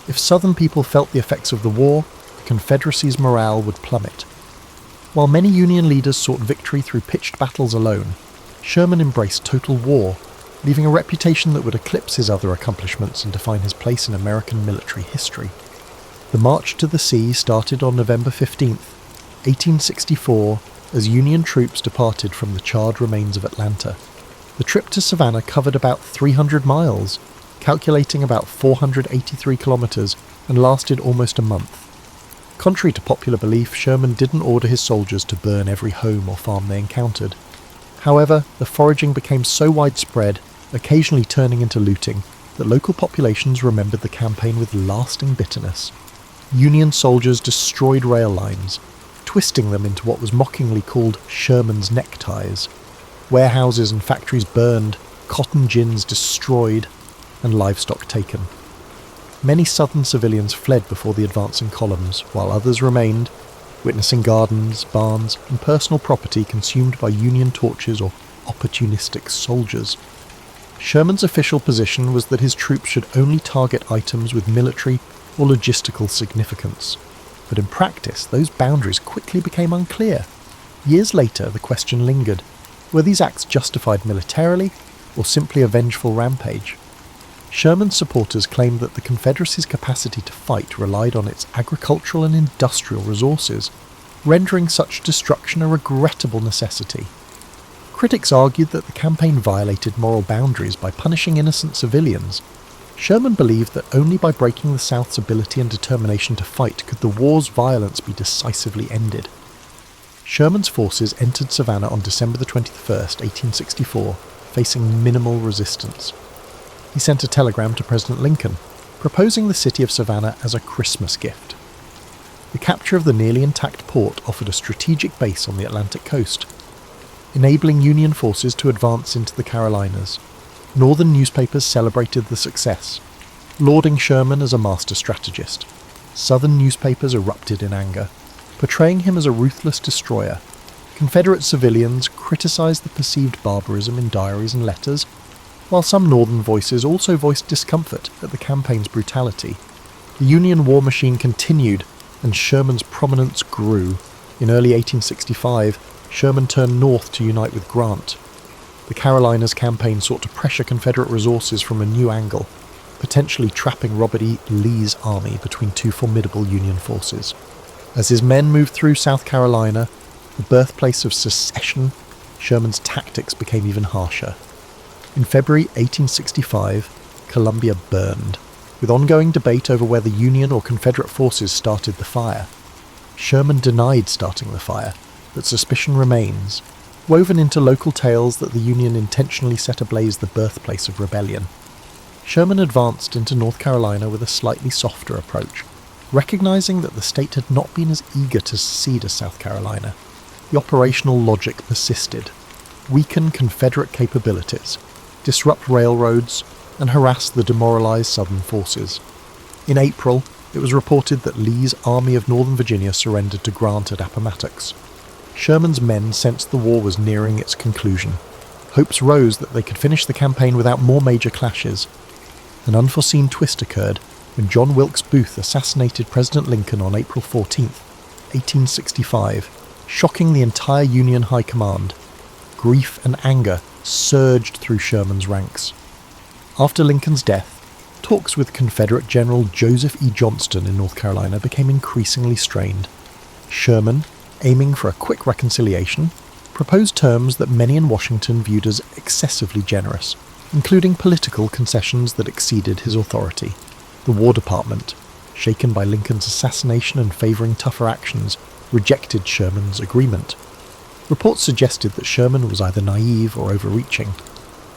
If Southern people felt the effects of the war, the Confederacy's morale would plummet. While many Union leaders sought victory through pitched battles alone, Sherman embraced total war, leaving a reputation that would eclipse his other accomplishments and define his place in American military history. The March to the Sea started on November 15th, 1864, as Union troops departed from the charred remains of Atlanta. The trip to Savannah covered about 300 miles, calculating about 483 kilometers, and lasted almost a month. Contrary to popular belief, Sherman didn't order his soldiers to burn every home or farm they encountered. However, the foraging became so widespread, occasionally turning into looting, that local populations remembered the campaign with lasting bitterness. Union soldiers destroyed rail lines, twisting them into what was mockingly called Sherman's neckties. Warehouses and factories burned, cotton gins destroyed, and livestock taken. Many Southern civilians fled before the advancing columns, while others remained, witnessing gardens, barns, and personal property consumed by Union torches or opportunistic soldiers. Sherman's official position was that his troops should only target items with military or logistical significance. But in practice, those boundaries quickly became unclear. Years later, the question lingered: were these acts justified militarily, or simply a vengeful rampage? Sherman's supporters claimed that the Confederacy's capacity to fight relied on its agricultural and industrial resources, rendering such destruction a regrettable necessity. Critics argued that the campaign violated moral boundaries by punishing innocent civilians. Sherman believed that only by breaking the South's ability and determination to fight could the war's violence be decisively ended. Sherman's forces entered Savannah on December 21st, 1864, facing minimal resistance. He sent a telegram to President Lincoln, proposing the city of Savannah as a Christmas gift. The capture of the nearly intact port offered a strategic base on the Atlantic coast, enabling Union forces to advance into the Carolinas. Northern newspapers celebrated the success, lauding Sherman as a master strategist. Southern newspapers erupted in anger, portraying him as a ruthless destroyer. Confederate civilians criticized the perceived barbarism in diaries and letters, while some Northern voices also voiced discomfort at the campaign's brutality. The Union war machine continued, and Sherman's prominence grew. In early 1865, Sherman turned north to unite with Grant. The Carolinas campaign sought to pressure Confederate resources from a new angle, potentially trapping Robert E. Lee's army between two formidable Union forces. As his men moved through South Carolina, the birthplace of secession, Sherman's tactics became even harsher. In February 1865, Columbia burned, with ongoing debate over whether Union or Confederate forces started the fire. Sherman denied starting the fire, but suspicion remains, woven into local tales that the Union intentionally set ablaze the birthplace of rebellion. Sherman advanced into North Carolina with a slightly softer approach, recognizing that the state had not been as eager to secede as South Carolina. The operational logic persisted: weaken Confederate capabilities, disrupt railroads, and harass the demoralized Southern forces. In April, it was reported that Lee's Army of Northern Virginia surrendered to Grant at Appomattox. Sherman's men sensed the war was nearing its conclusion. Hopes rose that they could finish the campaign without more major clashes. An unforeseen twist occurred when John Wilkes Booth assassinated President Lincoln on April 14, 1865, shocking the entire Union High Command. Grief and anger surged through Sherman's ranks. After Lincoln's death, talks with Confederate General Joseph E. Johnston in North Carolina became increasingly strained. Sherman, aiming for a quick reconciliation, proposed terms that many in Washington viewed as excessively generous, including political concessions that exceeded his authority. The War Department, shaken by Lincoln's assassination and favouring tougher actions, rejected Sherman's agreement. Reports suggested that Sherman was either naive or overreaching.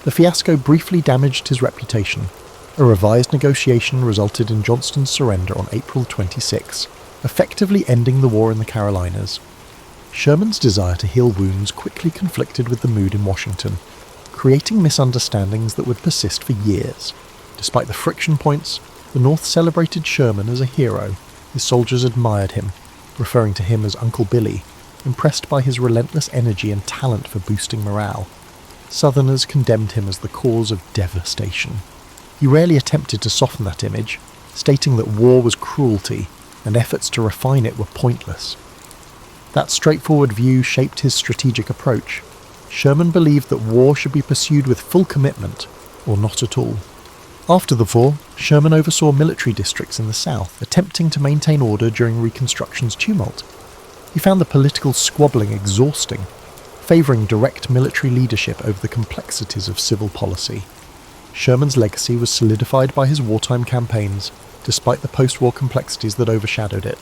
The fiasco briefly damaged his reputation. A revised negotiation resulted in Johnston's surrender on April 26, effectively ending the war in the Carolinas. Sherman's desire to heal wounds quickly conflicted with the mood in Washington, creating misunderstandings that would persist for years. Despite the friction points, the North celebrated Sherman as a hero. His soldiers admired him, referring to him as Uncle Billy, impressed by his relentless energy and talent for boosting morale. Southerners condemned him as the cause of devastation. He rarely attempted to soften that image, stating that war was cruelty and efforts to refine it were pointless. That straightforward view shaped his strategic approach. Sherman believed that war should be pursued with full commitment, or not at all. After the war, Sherman oversaw military districts in the South, attempting to maintain order during Reconstruction's tumult. He found the political squabbling exhausting, favouring direct military leadership over the complexities of civil policy. Sherman's legacy was solidified by his wartime campaigns, despite the post-war complexities that overshadowed it.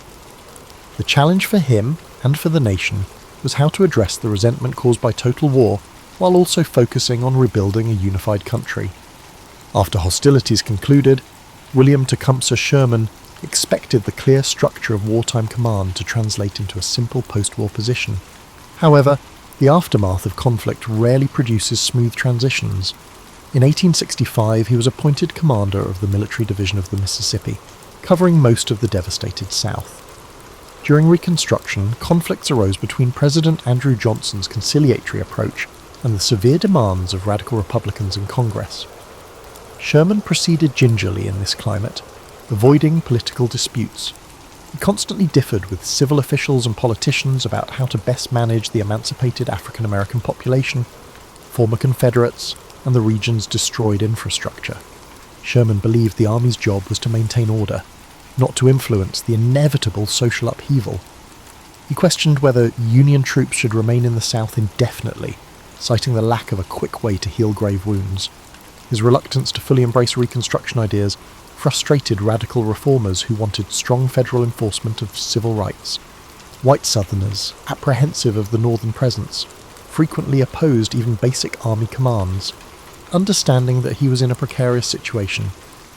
The challenge for him, and for the nation, was how to address the resentment caused by total war, while also focusing on rebuilding a unified country. After hostilities concluded, William Tecumseh Sherman expected the clear structure of wartime command to translate into a simple post-war position. However, the aftermath of conflict rarely produces smooth transitions. In 1865, he was appointed commander of the Military Division of the Mississippi, covering most of the devastated South. During Reconstruction, conflicts arose between President Andrew Johnson's conciliatory approach and the severe demands of radical Republicans in Congress. Sherman proceeded gingerly in this climate, avoiding political disputes. He constantly differed with civil officials and politicians about how to best manage the emancipated African American population, former Confederates, and the region's destroyed infrastructure. Sherman believed the Army's job was to maintain order, not to influence the inevitable social upheaval. He questioned whether Union troops should remain in the South indefinitely, citing the lack of a quick way to heal grave wounds. His reluctance to fully embrace Reconstruction ideas frustrated radical reformers who wanted strong federal enforcement of civil rights. White Southerners, apprehensive of the Northern presence, frequently opposed even basic Army commands. Understanding that he was in a precarious situation,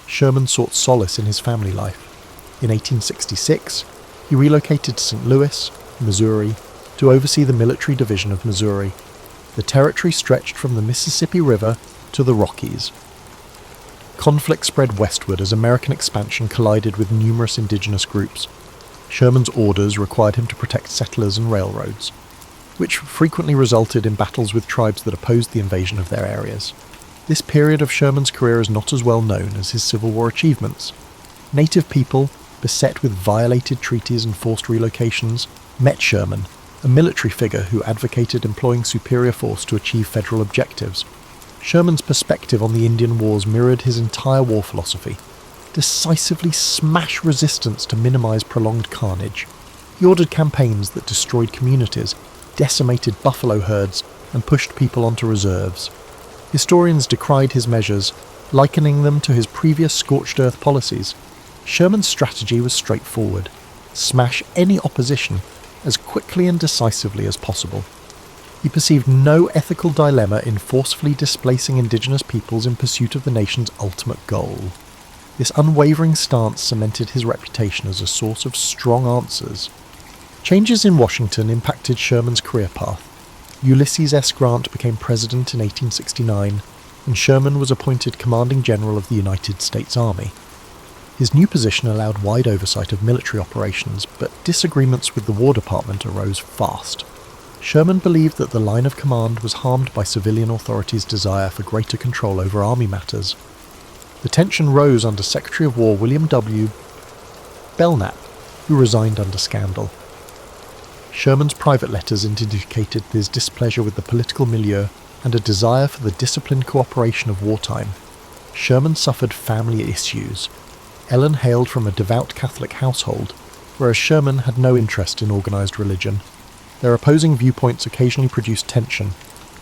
Sherman sought solace in his family life. In 1866, he relocated to St. Louis, Missouri, to oversee the Military Division of Missouri. The territory stretched from the Mississippi River to the Rockies. Conflict spread westward as American expansion collided with numerous indigenous groups. Sherman's orders required him to protect settlers and railroads, which frequently resulted in battles with tribes that opposed the invasion of their areas. This period of Sherman's career is not as well known as his Civil War achievements. Native people, beset with violated treaties and forced relocations, met Sherman, a military figure who advocated employing superior force to achieve federal objectives. Sherman's perspective on the Indian Wars mirrored his entire war philosophy: decisively smash resistance to minimize prolonged carnage. He ordered campaigns that destroyed communities, decimated buffalo herds, and pushed people onto reserves. Historians decried his measures, likening them to his previous scorched earth policies. Sherman's strategy was straightforward: smash any opposition as quickly and decisively as possible. He perceived no ethical dilemma in forcefully displacing indigenous peoples in pursuit of the nation's ultimate goal. This unwavering stance cemented his reputation as a source of strong answers. Changes in Washington impacted Sherman's career path. Ulysses S. Grant became president in 1869, and Sherman was appointed commanding general of the United States Army. His new position allowed wide oversight of military operations, but disagreements with the War Department arose fast. Sherman believed that the line of command was harmed by civilian authorities' desire for greater control over Army matters. The tension rose under Secretary of War William W. Belknap, who resigned under scandal. Sherman's private letters indicated his displeasure with the political milieu and a desire for the disciplined cooperation of wartime, Sherman suffered family issues. Ellen hailed from a devout Catholic household, whereas Sherman had no interest in organised religion. Their opposing viewpoints occasionally produced tension.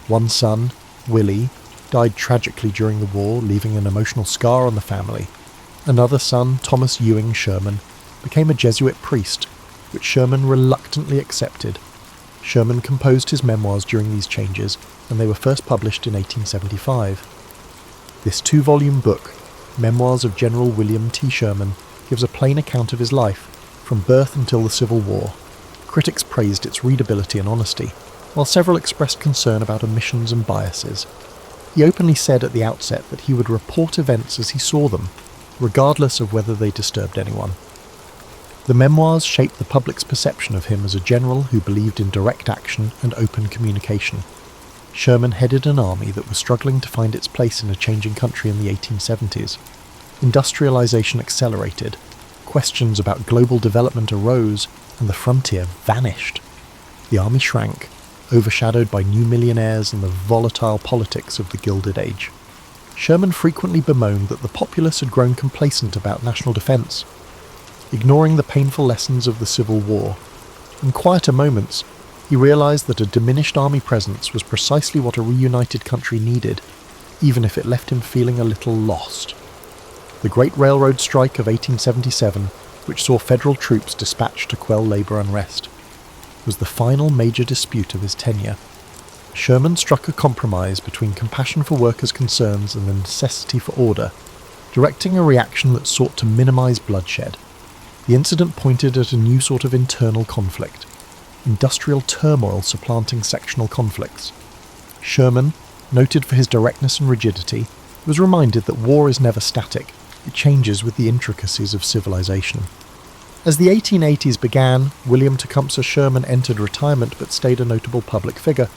One son, Willie, died tragically during the war, leaving an emotional scar on the family. Another son, Thomas Ewing Sherman, became a Jesuit priest, which Sherman reluctantly accepted. Sherman composed his memoirs during these changes, and they were first published in 1875. This 2-volume book, Memoirs of General William T. Sherman, gives a plain account of his life, from birth until the Civil War. Critics praised its readability and honesty, while several expressed concern about omissions and biases. He openly said at the outset that he would report events as he saw them, regardless of whether they disturbed anyone. The memoirs shaped the public's perception of him as a general who believed in direct action and open communication. Sherman headed an army that was struggling to find its place in a changing country in the 1870s. Industrialization accelerated, questions about global development arose, and the frontier vanished. The army shrank, overshadowed by new millionaires and the volatile politics of the Gilded Age. Sherman frequently bemoaned that the populace had grown complacent about national defence, ignoring the painful lessons of the Civil War. In quieter moments, he realised that a diminished army presence was precisely what a reunited country needed, even if it left him feeling a little lost. The Great Railroad Strike of 1877, which saw federal troops dispatched to quell labour unrest, was the final major dispute of his tenure. Sherman struck a compromise between compassion for workers' concerns and the necessity for order, directing a reaction that sought to minimise bloodshed. The incident pointed at a new sort of internal conflict, industrial turmoil supplanting sectional conflicts. Sherman, noted for his directness and rigidity, was reminded that war is never static, it changes with the intricacies of civilization. As the 1880s began, William Tecumseh Sherman entered retirement but stayed a notable public figure.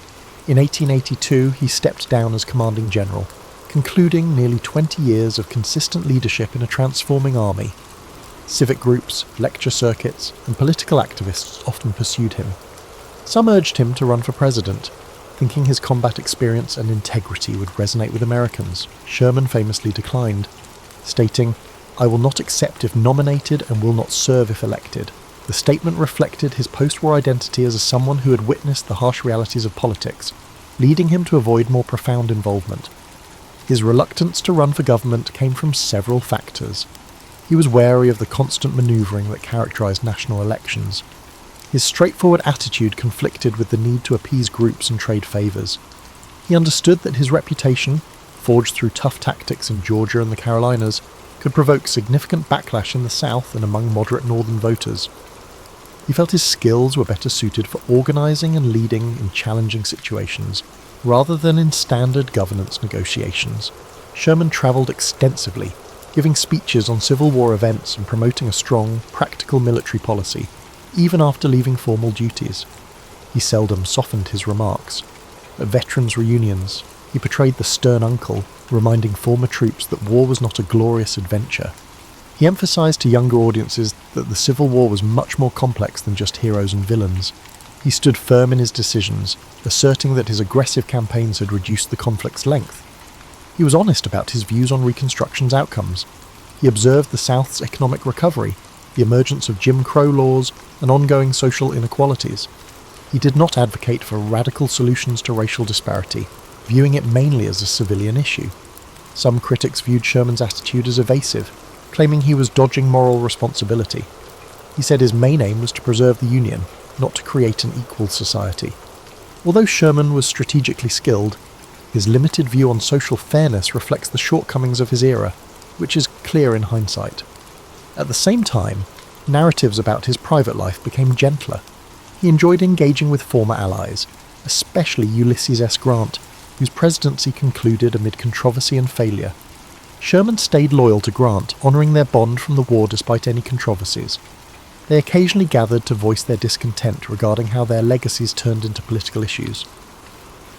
In 1882 he stepped down as commanding general, concluding nearly 20 years of consistent leadership in a transforming army. Civic groups, lecture circuits, and political activists often pursued him. Some urged him to run for president, thinking his combat experience and integrity would resonate with Americans. Sherman famously declined, stating, "I will not accept if nominated and will not serve if elected." The statement reflected his post-war identity as someone who had witnessed the harsh realities of politics, leading him to avoid more profound involvement. His reluctance to run for government came from several factors. He was wary of the constant manoeuvring that characterised national elections. His straightforward attitude conflicted with the need to appease groups and trade favours. He understood that his reputation, forged through tough tactics in Georgia and the Carolinas, could provoke significant backlash in the South and among moderate northern voters. He felt his skills were better suited for organising and leading in challenging situations, rather than in standard governance negotiations. Sherman travelled extensively, giving speeches on Civil War events and promoting a strong, practical military policy, even after leaving formal duties. He seldom softened his remarks. At veterans' reunions, he portrayed the stern uncle, reminding former troops that war was not a glorious adventure. He emphasised to younger audiences that the Civil War was much more complex than just heroes and villains. He stood firm in his decisions, asserting that his aggressive campaigns had reduced the conflict's length. He was honest about his views on Reconstruction's outcomes. He observed the South's economic recovery, the emergence of Jim Crow laws, and ongoing social inequalities. He did not advocate for radical solutions to racial disparity, viewing it mainly as a civilian issue. Some critics viewed Sherman's attitude as evasive, claiming he was dodging moral responsibility. He said his main aim was to preserve the Union, not to create an equal society. Although Sherman was strategically skilled, his limited view on social fairness reflects the shortcomings of his era, which is clear in hindsight. At the same time, narratives about his private life became gentler. He enjoyed engaging with former allies, especially Ulysses S. Grant, whose presidency concluded amid controversy and failure. Sherman stayed loyal to Grant, honouring their bond from the war despite any controversies. They occasionally gathered to voice their discontent regarding how their legacies turned into political issues.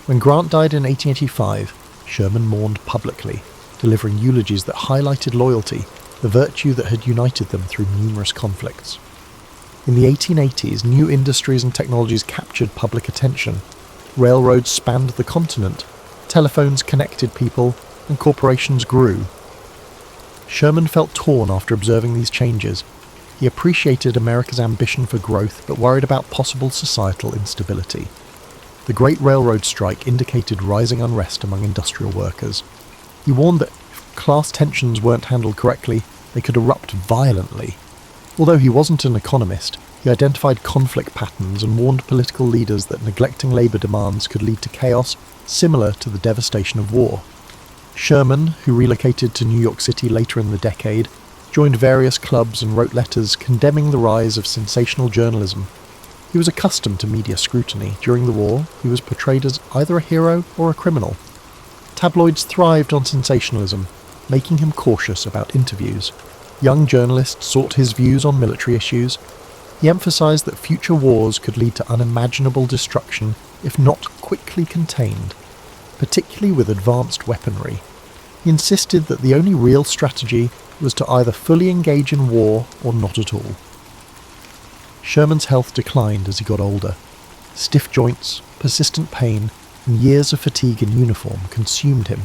When Grant died in 1885, Sherman mourned publicly, delivering eulogies that highlighted loyalty, the virtue that had united them through numerous conflicts. In the 1880s, new industries and technologies captured public attention. Railroads spanned the continent, Telephones connected people, and corporations grew. Sherman felt torn after observing these changes. He appreciated America's ambition for growth, but worried about possible societal instability. The Great Railroad Strike indicated rising unrest among industrial workers. He warned that if class tensions weren't handled correctly, they could erupt violently. Although he wasn't an economist, he identified conflict patterns and warned political leaders that neglecting labour demands could lead to chaos similar to the devastation of war. Sherman, who relocated to New York City later in the decade, joined various clubs and wrote letters condemning the rise of sensational journalism. He was accustomed to media scrutiny. During the war, he was portrayed as either a hero or a criminal. Tabloids thrived on sensationalism, making him cautious about interviews. Young journalists sought his views on military issues. He emphasized that future wars could lead to unimaginable destruction if not quickly contained, particularly with advanced weaponry. He insisted that the only real strategy was to either fully engage in war or not at all. Sherman's health declined as he got older. Stiff joints, persistent pain, and years of fatigue in uniform consumed him.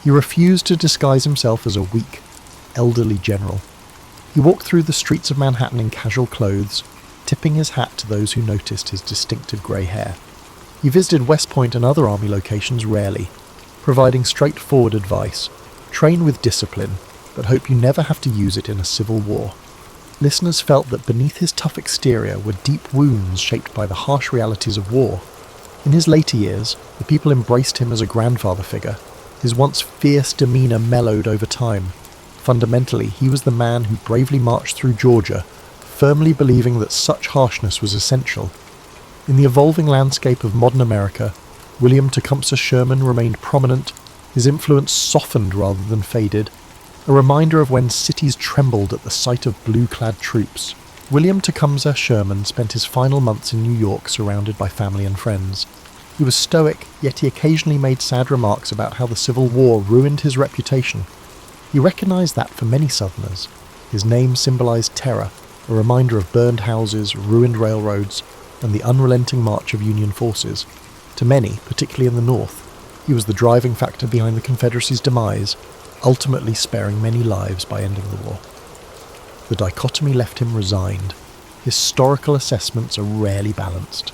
He refused to disguise himself as a weak, elderly general. He walked through the streets of Manhattan in casual clothes, tipping his hat to those who noticed his distinctive grey hair. He visited West Point and other army locations rarely, providing straightforward advice. Train with discipline, but hope you never have to use it in a civil war. Listeners felt that beneath his tough exterior were deep wounds shaped by the harsh realities of war. In his later years, the people embraced him as a grandfather figure. His once fierce demeanour mellowed over time. Fundamentally, he was the man who bravely marched through Georgia, firmly believing that such harshness was essential. In the evolving landscape of modern America, William Tecumseh Sherman remained prominent, his influence softened rather than faded, a reminder of when cities trembled at the sight of blue-clad troops. William Tecumseh Sherman spent his final months in New York surrounded by family and friends. He was stoic, yet he occasionally made sad remarks about how the Civil War ruined his reputation. He recognized that for many Southerners, his name symbolized terror, a reminder of burned houses, ruined railroads, and the unrelenting march of Union forces. To many, particularly in the North, he was the driving factor behind the Confederacy's demise, ultimately sparing many lives by ending the war. The dichotomy left him resigned. Historical assessments are rarely balanced,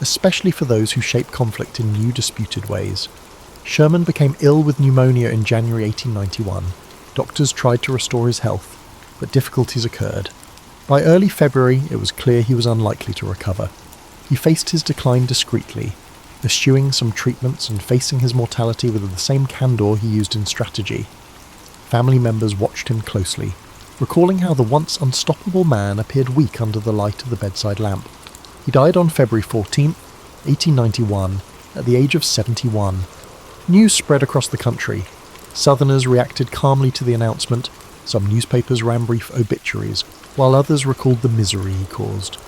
especially for those who shape conflict in new disputed ways. Sherman became ill with pneumonia in January 1891. Doctors tried to restore his health, but difficulties occurred. By early February, it was clear he was unlikely to recover. He faced his decline discreetly, eschewing some treatments and facing his mortality with the same candour he used in strategy. Family members watched him closely, recalling how the once unstoppable man appeared weak under the light of the bedside lamp. He died on February 14, 1891, at the age of 71. News spread across the country. Southerners reacted calmly to the announcement. Some newspapers ran brief obituaries, while others recalled the misery he caused.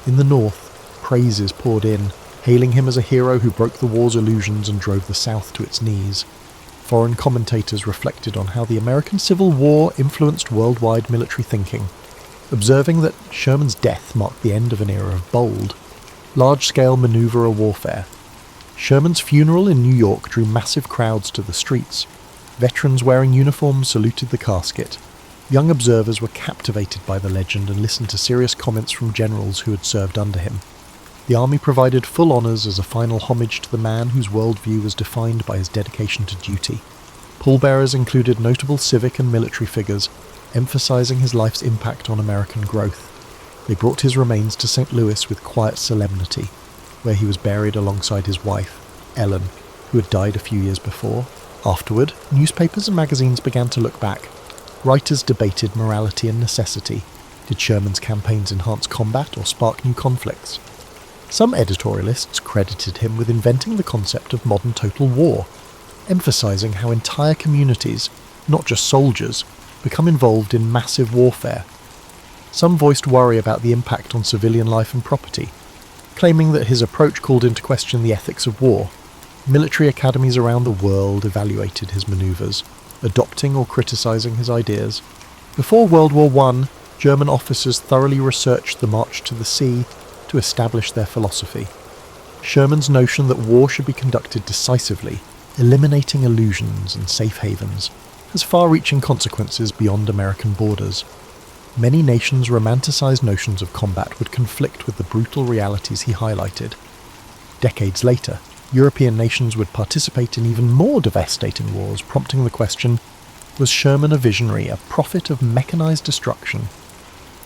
In the North, praises poured in, hailing him as a hero who broke the war's illusions and drove the South to its knees. Foreign commentators reflected on how the American Civil War influenced worldwide military thinking, observing that Sherman's death marked the end of an era of bold, large-scale maneuver warfare. Sherman's funeral in New York drew massive crowds to the streets. Veterans wearing uniforms saluted the casket. Young observers were captivated by the legend and listened to serious comments from generals who had served under him. The army provided full honours as a final homage to the man whose worldview was defined by his dedication to duty. Pallbearers included notable civic and military figures, emphasising his life's impact on American growth. They brought his remains to St. Louis with quiet solemnity, where he was buried alongside his wife, Ellen, who had died a few years before. Afterward, newspapers and magazines began to look back. Writers debated morality and necessity. Did Sherman's campaigns enhance combat or spark new conflicts? Some editorialists credited him with inventing the concept of modern total war, emphasising how entire communities, not just soldiers, become involved in massive warfare. Some voiced worry about the impact on civilian life and property, claiming that his approach called into question the ethics of war. Military academies around the world evaluated his manoeuvres, adopting or criticising his ideas. Before World War I, German officers thoroughly researched the march to the sea to establish their philosophy. Sherman's notion that war should be conducted decisively, eliminating illusions and safe havens, has far-reaching consequences beyond American borders. Many nations' romanticized notions of combat would conflict with the brutal realities he highlighted. Decades later, European nations would participate in even more devastating wars, prompting the question, was Sherman a visionary, a prophet of mechanized destruction?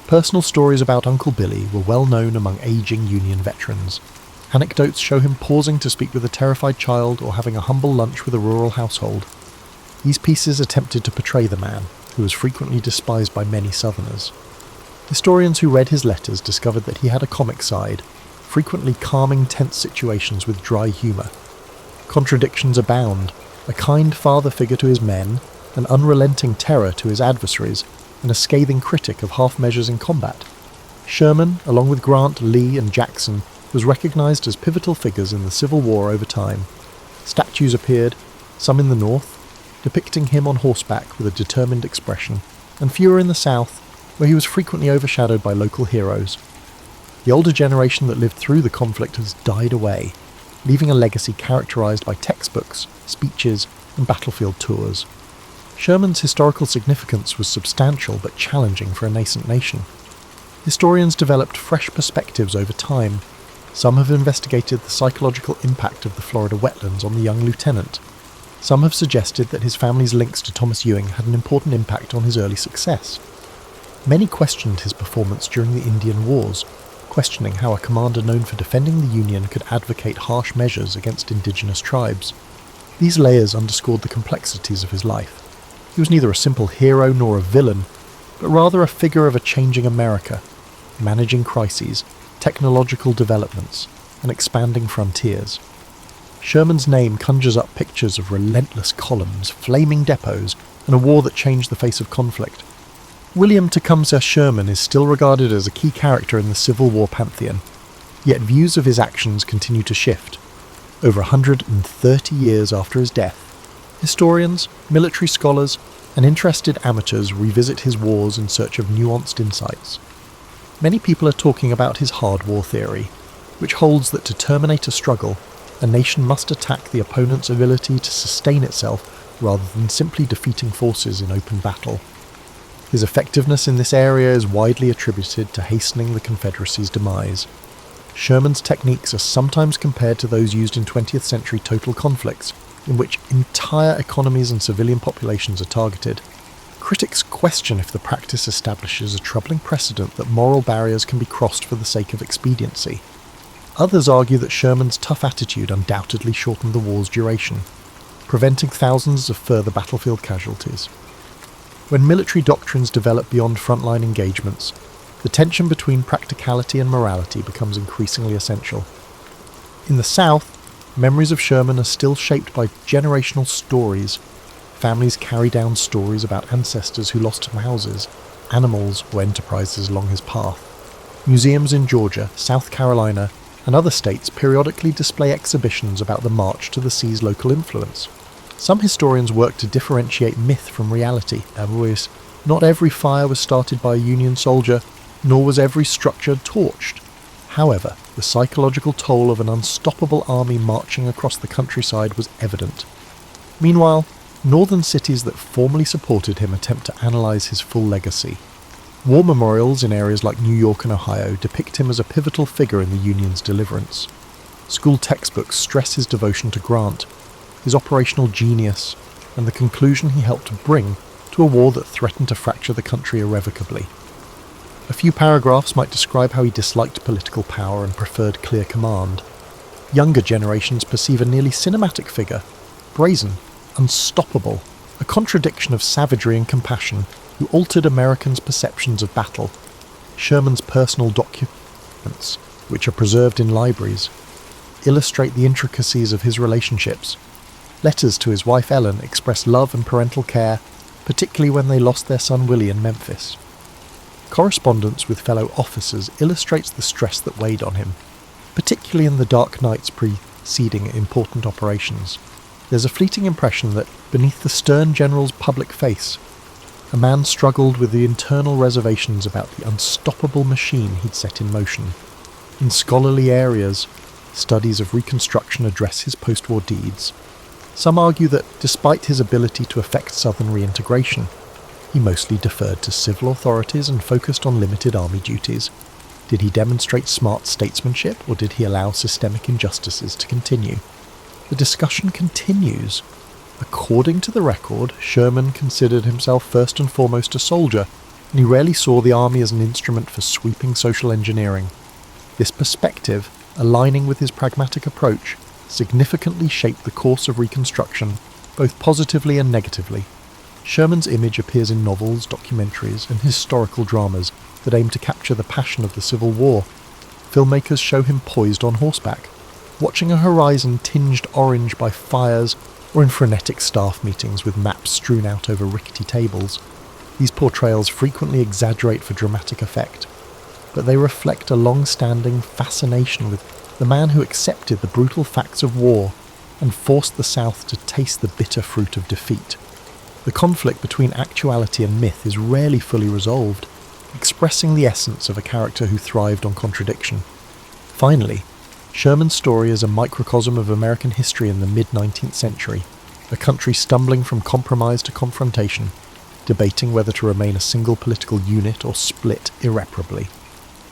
Personal stories about Uncle Billy were well known among aging Union veterans. Anecdotes show him pausing to speak with a terrified child or having a humble lunch with a rural household. These pieces attempted to portray the man, who was frequently despised by many Southerners. Historians who read his letters discovered that he had a comic side, frequently calming tense situations with dry humour. Contradictions abound, a kind father figure to his men, an unrelenting terror to his adversaries, and a scathing critic of half measures in combat. Sherman, along with Grant, Lee, and Jackson, was recognised as pivotal figures in the Civil War over time. Statues appeared, some in the north, depicting him on horseback with a determined expression, and fewer in the south, where he was frequently overshadowed by local heroes. The older generation that lived through the conflict has died away, leaving a legacy characterised by textbooks, speeches, and battlefield tours. Sherman's historical significance was substantial but challenging for a nascent nation. Historians developed fresh perspectives over time. Some have investigated the psychological impact of the Florida wetlands on the young lieutenant. Some have suggested that his family's links to Thomas Ewing had an important impact on his early success. Many questioned his performance during the Indian Wars, questioning how a commander known for defending the Union could advocate harsh measures against indigenous tribes. These layers underscored the complexities of his life. He was neither a simple hero nor a villain, but rather a figure of a changing America, managing crises, technological developments, and expanding frontiers. Sherman's name conjures up pictures of relentless columns, flaming depots, and a war that changed the face of conflict. William Tecumseh Sherman is still regarded as a key character in the Civil War pantheon, yet views of his actions continue to shift. Over 130 years after his death, historians, military scholars, and interested amateurs revisit his wars in search of nuanced insights. Many people are talking about his hard war theory, which holds that to terminate a struggle, a nation must attack the opponent's ability to sustain itself rather than simply defeating forces in open battle. His effectiveness in this area is widely attributed to hastening the Confederacy's demise. Sherman's techniques are sometimes compared to those used in 20th century total conflicts, in which entire economies and civilian populations are targeted. Critics question if the practice establishes a troubling precedent that moral barriers can be crossed for the sake of expediency. Others argue that Sherman's tough attitude undoubtedly shortened the war's duration, preventing thousands of further battlefield casualties. When military doctrines develop beyond frontline engagements, the tension between practicality and morality becomes increasingly essential. In the South, memories of Sherman are still shaped by generational stories. Families carry down stories about ancestors who lost houses, animals or enterprises along his path. Museums in Georgia, South Carolina, and other states periodically display exhibitions about the march to the sea's local influence. Some historians work to differentiate myth from reality. Not every fire was started by a Union soldier, nor was every structure torched. However, the psychological toll of an unstoppable army marching across the countryside was evident. Meanwhile, northern cities that formally supported him attempt to analyse his full legacy. War memorials in areas like New York and Ohio depict him as a pivotal figure in the Union's deliverance. School textbooks stress his devotion to Grant, his operational genius, and the conclusion he helped bring to a war that threatened to fracture the country irrevocably. A few paragraphs might describe how he disliked political power and preferred clear command. Younger generations perceive a nearly cinematic figure, brazen, unstoppable, a contradiction of savagery and compassion, who altered Americans' perceptions of battle. Sherman's personal documents, which are preserved in libraries, illustrate the intricacies of his relationships. Letters to his wife Ellen express love and parental care, particularly when they lost their son Willie in Memphis. Correspondence with fellow officers illustrates the stress that weighed on him, particularly in the dark nights preceding important operations. There's a fleeting impression that, beneath the stern general's public face, a man struggled with the internal reservations about the unstoppable machine he'd set in motion. In scholarly areas, studies of Reconstruction address his post-war deeds. Some argue that, despite his ability to effect southern reintegration, he mostly deferred to civil authorities and focused on limited army duties. Did he demonstrate smart statesmanship, or did he allow systemic injustices to continue? The discussion continues. According to the record, Sherman considered himself first and foremost a soldier, and he rarely saw the army as an instrument for sweeping social engineering. This perspective, aligning with his pragmatic approach, significantly shaped the course of Reconstruction, both positively and negatively. Sherman's image appears in novels, documentaries, and historical dramas that aim to capture the passion of the Civil War. Filmmakers show him poised on horseback, watching a horizon tinged orange by fires, or in frenetic staff meetings with maps strewn out over rickety tables. These portrayals frequently exaggerate for dramatic effect, but they reflect a long-standing fascination with the man who accepted the brutal facts of war and forced the South to taste the bitter fruit of defeat. The conflict between actuality and myth is rarely fully resolved, expressing the essence of a character who thrived on contradiction. Finally, Sherman's story is a microcosm of American history in the mid-19th century, a country stumbling from compromise to confrontation, debating whether to remain a single political unit or split irreparably.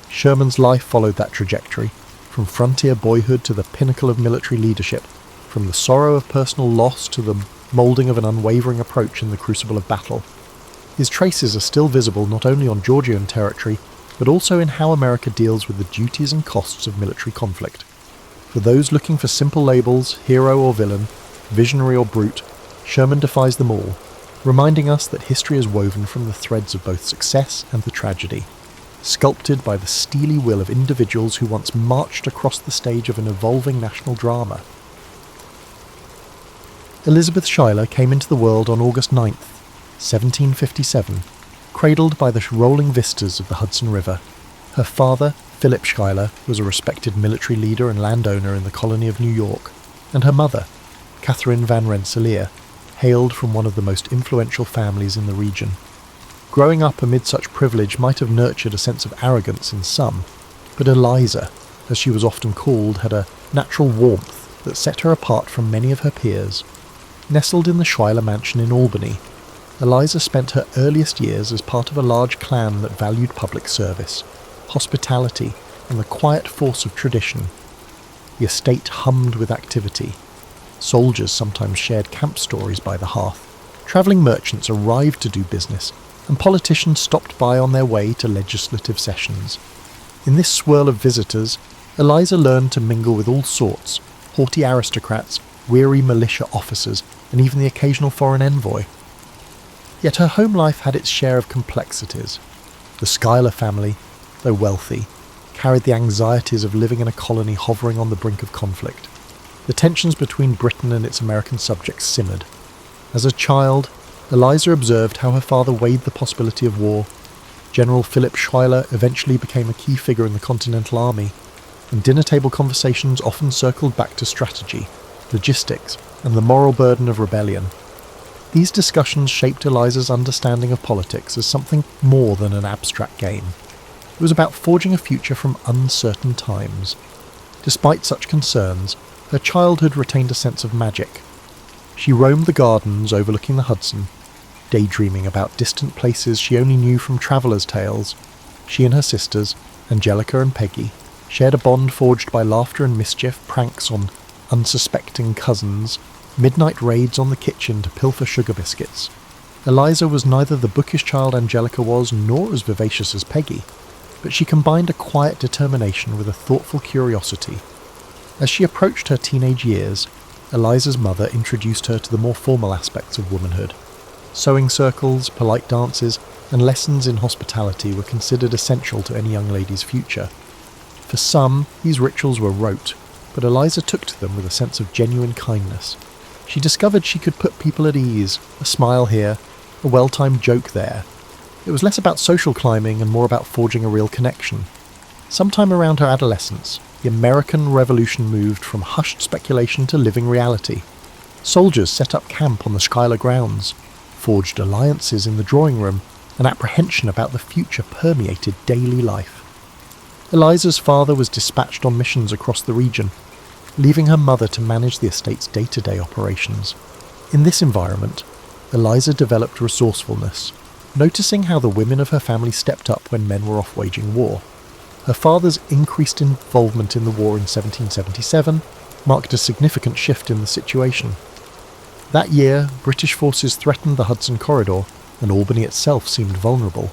Sherman's life followed that trajectory, from frontier boyhood to the pinnacle of military leadership, from the sorrow of personal loss to the moulding of an unwavering approach in the crucible of battle. His traces are still visible not only on Georgian territory, but also in how America deals with the duties and costs of military conflict. For those looking for simple labels, hero or villain, visionary or brute, Sherman defies them all, reminding us that history is woven from the threads of both success and the tragedy, sculpted by the steely will of individuals who once marched across the stage of an evolving national drama. Elizabeth Schuyler came into the world on August 9th, 1757, cradled by the rolling vistas of the Hudson River. Her father, Philip Schuyler, was a respected military leader and landowner in the colony of New York, and her mother, Catherine Van Rensselaer, hailed from one of the most influential families in the region. Growing up amid such privilege might have nurtured a sense of arrogance in some, but Eliza, as she was often called, had a natural warmth that set her apart from many of her peers. Nestled in the Schuyler mansion in Albany, Eliza spent her earliest years as part of a large clan that valued public service, hospitality, and the quiet force of tradition. The estate hummed with activity. Soldiers sometimes shared camp stories by the hearth. Travelling merchants arrived to do business, and politicians stopped by on their way to legislative sessions. In this swirl of visitors, Eliza learned to mingle with all sorts, haughty aristocrats, weary militia officers, and even the occasional foreign envoy. Yet her home life had its share of complexities. The Schuyler family, though wealthy, carried the anxieties of living in a colony hovering on the brink of conflict. The tensions between Britain and its American subjects simmered. As a child, Eliza observed how her father weighed the possibility of war. General Philip Schuyler eventually became a key figure in the Continental Army, and dinner-table conversations often circled back to strategy, logistics, and the moral burden of rebellion. These discussions shaped Eliza's understanding of politics as something more than an abstract game. It was about forging a future from uncertain times. Despite such concerns, her childhood retained a sense of magic. She roamed the gardens overlooking the Hudson, daydreaming about distant places she only knew from travellers' tales. She and her sisters, Angelica and Peggy, shared a bond forged by laughter and mischief, pranks on unsuspecting cousins, midnight raids on the kitchen to pilfer sugar biscuits. Eliza was neither the bookish child Angelica was, nor as vivacious as Peggy, but she combined a quiet determination with a thoughtful curiosity. As she approached her teenage years, Eliza's mother introduced her to the more formal aspects of womanhood. Sewing circles, polite dances, and lessons in hospitality were considered essential to any young lady's future. For some, these rituals were rote, but Eliza took to them with a sense of genuine kindness. She discovered she could put people at ease, a smile here, a well-timed joke there. It was less about social climbing and more about forging a real connection. Sometime around her adolescence, the American Revolution moved from hushed speculation to living reality. Soldiers set up camp on the Schuyler grounds, forged alliances in the drawing room, and apprehension about the future permeated daily life. Eliza's father was dispatched on missions across the region. leaving her mother to manage the estate's day-to-day operations. In this environment, Eliza developed resourcefulness, noticing how the women of her family stepped up when men were off waging war. Her father's increased involvement in the war in 1777 marked a significant shift in the situation. That year, British forces threatened the Hudson Corridor, and Albany itself seemed vulnerable.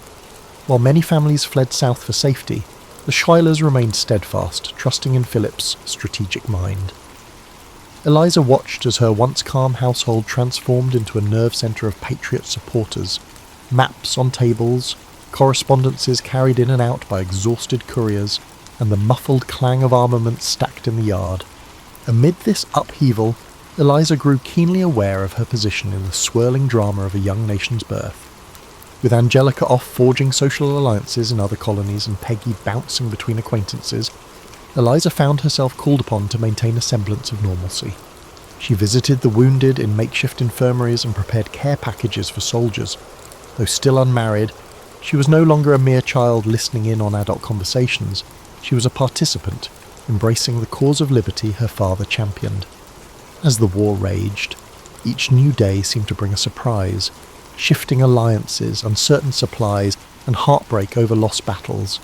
While many families fled south for safety, the Schuylers remained steadfast, trusting in Philip's strategic mind. Eliza watched as her once calm household transformed into a nerve centre of patriot supporters. Maps on tables, correspondences carried in and out by exhausted couriers, and the muffled clang of armaments stacked in the yard. Amid this upheaval, Eliza grew keenly aware of her position in the swirling drama of a young nation's birth. With Angelica off forging social alliances in other colonies and Peggy bouncing between acquaintances, Eliza found herself called upon to maintain a semblance of normalcy. She visited the wounded in makeshift infirmaries and prepared care packages for soldiers. Though still unmarried, she was no longer a mere child listening in on adult conversations. She was a participant, embracing the cause of liberty her father championed. As the war raged, each new day seemed to bring a surprise, shifting alliances, uncertain supplies, and heartbreak over lost battles.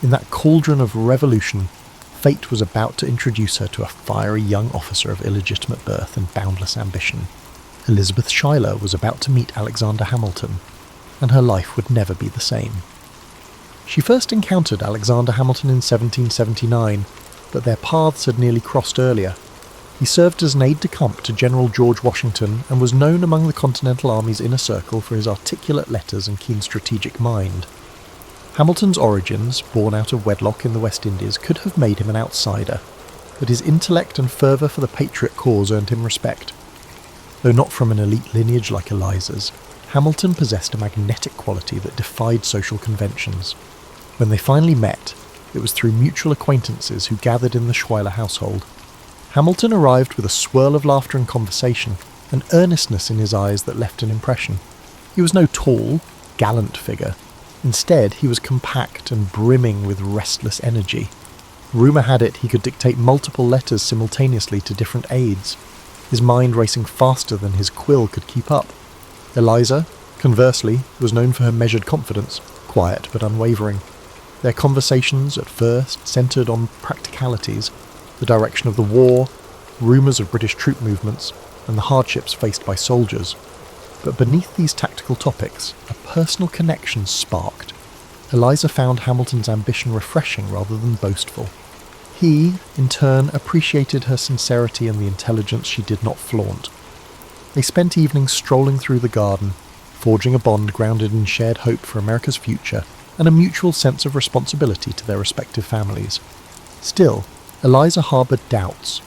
In that cauldron of revolution, fate was about to introduce her to a fiery young officer of illegitimate birth and boundless ambition. Elizabeth Schuyler was about to meet Alexander Hamilton, and her life would never be the same. She first encountered Alexander Hamilton in 1779, but their paths had nearly crossed earlier. He served as an aide-de-camp to General George Washington and was known among the Continental Army's inner circle for his articulate letters and keen strategic mind. Hamilton's origins, born out of wedlock in the West Indies, could have made him an outsider, but his intellect and fervour for the patriot cause earned him respect. Though not from an elite lineage like Eliza's, Hamilton possessed a magnetic quality that defied social conventions. When they finally met, it was through mutual acquaintances who gathered in the Schuyler household. Hamilton arrived with a swirl of laughter and conversation, an earnestness in his eyes that left an impression. He was no tall, gallant figure. Instead, he was compact and brimming with restless energy. Rumour had it he could dictate multiple letters simultaneously to different aides, his mind racing faster than his quill could keep up. Eliza, conversely, was known for her measured confidence, quiet but unwavering. Their conversations, at first, centred on practicalities, the direction of the war, rumours of British troop movements, and the hardships faced by soldiers. But beneath these tactical topics, a personal connection sparked. Eliza found Hamilton's ambition refreshing rather than boastful. He, in turn, appreciated her sincerity and the intelligence she did not flaunt. They spent evenings strolling through the garden, forging a bond grounded in shared hope for America's future and a mutual sense of responsibility to their respective families. Still, Eliza harboured doubts.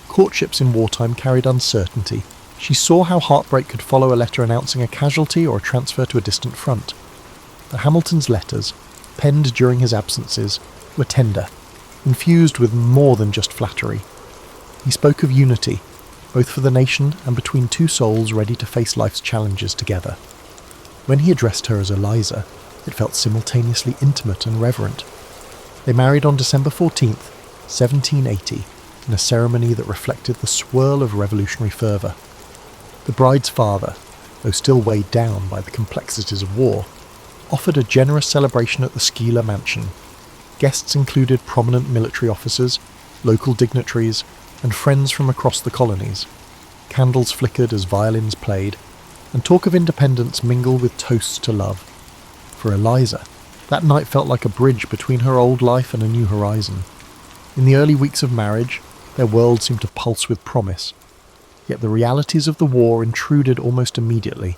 Courtships in wartime carried uncertainty. She saw how heartbreak could follow a letter announcing a casualty or a transfer to a distant front. But Hamilton's letters, penned during his absences, were tender, infused with more than just flattery. He spoke of unity, both for the nation and between two souls ready to face life's challenges together. When he addressed her as Eliza, it felt simultaneously intimate and reverent. They married on December 14th, 1780, in a ceremony that reflected the swirl of revolutionary fervour. The bride's father, though still weighed down by the complexities of war, offered a generous celebration at the Schuyler mansion. Guests included prominent military officers, local dignitaries, and friends from across the colonies. Candles flickered as violins played, and talk of independence mingled with toasts to love. For Eliza, that night felt like a bridge between her old life and a new horizon. In the early weeks of marriage, their world seemed to pulse with promise. Yet the realities of the war intruded almost immediately.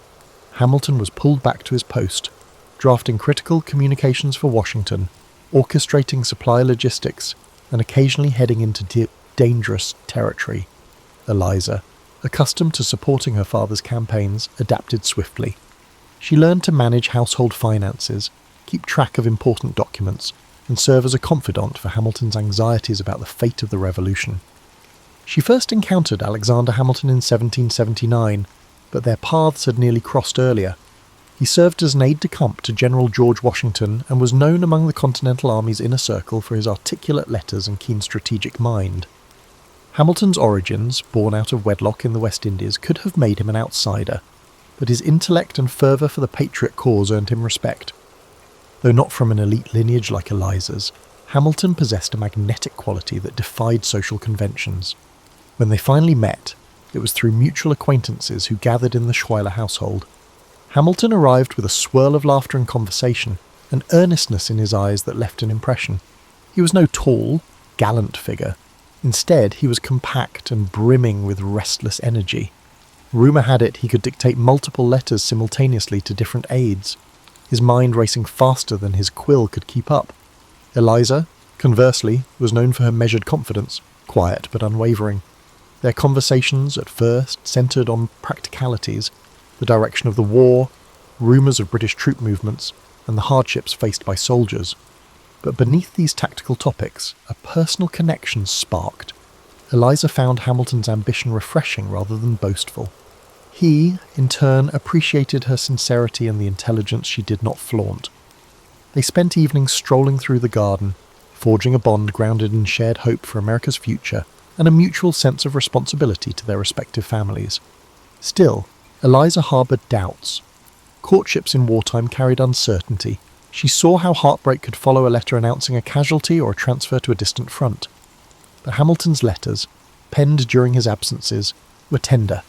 Hamilton was pulled back to his post, drafting critical communications for Washington, orchestrating supply logistics, and occasionally heading into dangerous territory. Eliza, accustomed to supporting her father's campaigns, adapted swiftly. She learned to manage household finances, keep track of important documents, and serve as a confidant for Hamilton's anxieties about the fate of the Revolution. She first encountered Alexander Hamilton in 1779, but their paths had nearly crossed earlier. He served as an aide-de-camp to General George Washington and was known among the Continental Army's inner circle for his articulate letters and keen strategic mind. Hamilton's origins, born out of wedlock in the West Indies, could have made him an outsider, but his intellect and fervour for the patriot cause earned him respect. Though not from an elite lineage like Eliza's, Hamilton possessed a magnetic quality that defied social conventions. When they finally met, it was through mutual acquaintances who gathered in the Schuyler household. Hamilton arrived with a swirl of laughter and conversation, an earnestness in his eyes that left an impression. He was no tall, gallant figure. Instead, he was compact and brimming with restless energy. Rumour had it he could dictate multiple letters simultaneously to different aides, his mind racing faster than his quill could keep up. Eliza, conversely, was known for her measured confidence, quiet but unwavering. Their conversations, at first, centred on practicalities, the direction of the war, rumours of British troop movements, and the hardships faced by soldiers. But beneath these tactical topics, a personal connection sparked. Eliza found Hamilton's ambition refreshing rather than boastful. He, in turn, appreciated her sincerity and the intelligence she did not flaunt. They spent evenings strolling through the garden, forging a bond grounded in shared hope for America's future and a mutual sense of responsibility to their respective families. Still, Eliza harboured doubts. Courtships in wartime carried uncertainty. She saw how heartbreak could follow a letter announcing a casualty or a transfer to a distant front. But Hamilton's letters, penned during his absences, were tender,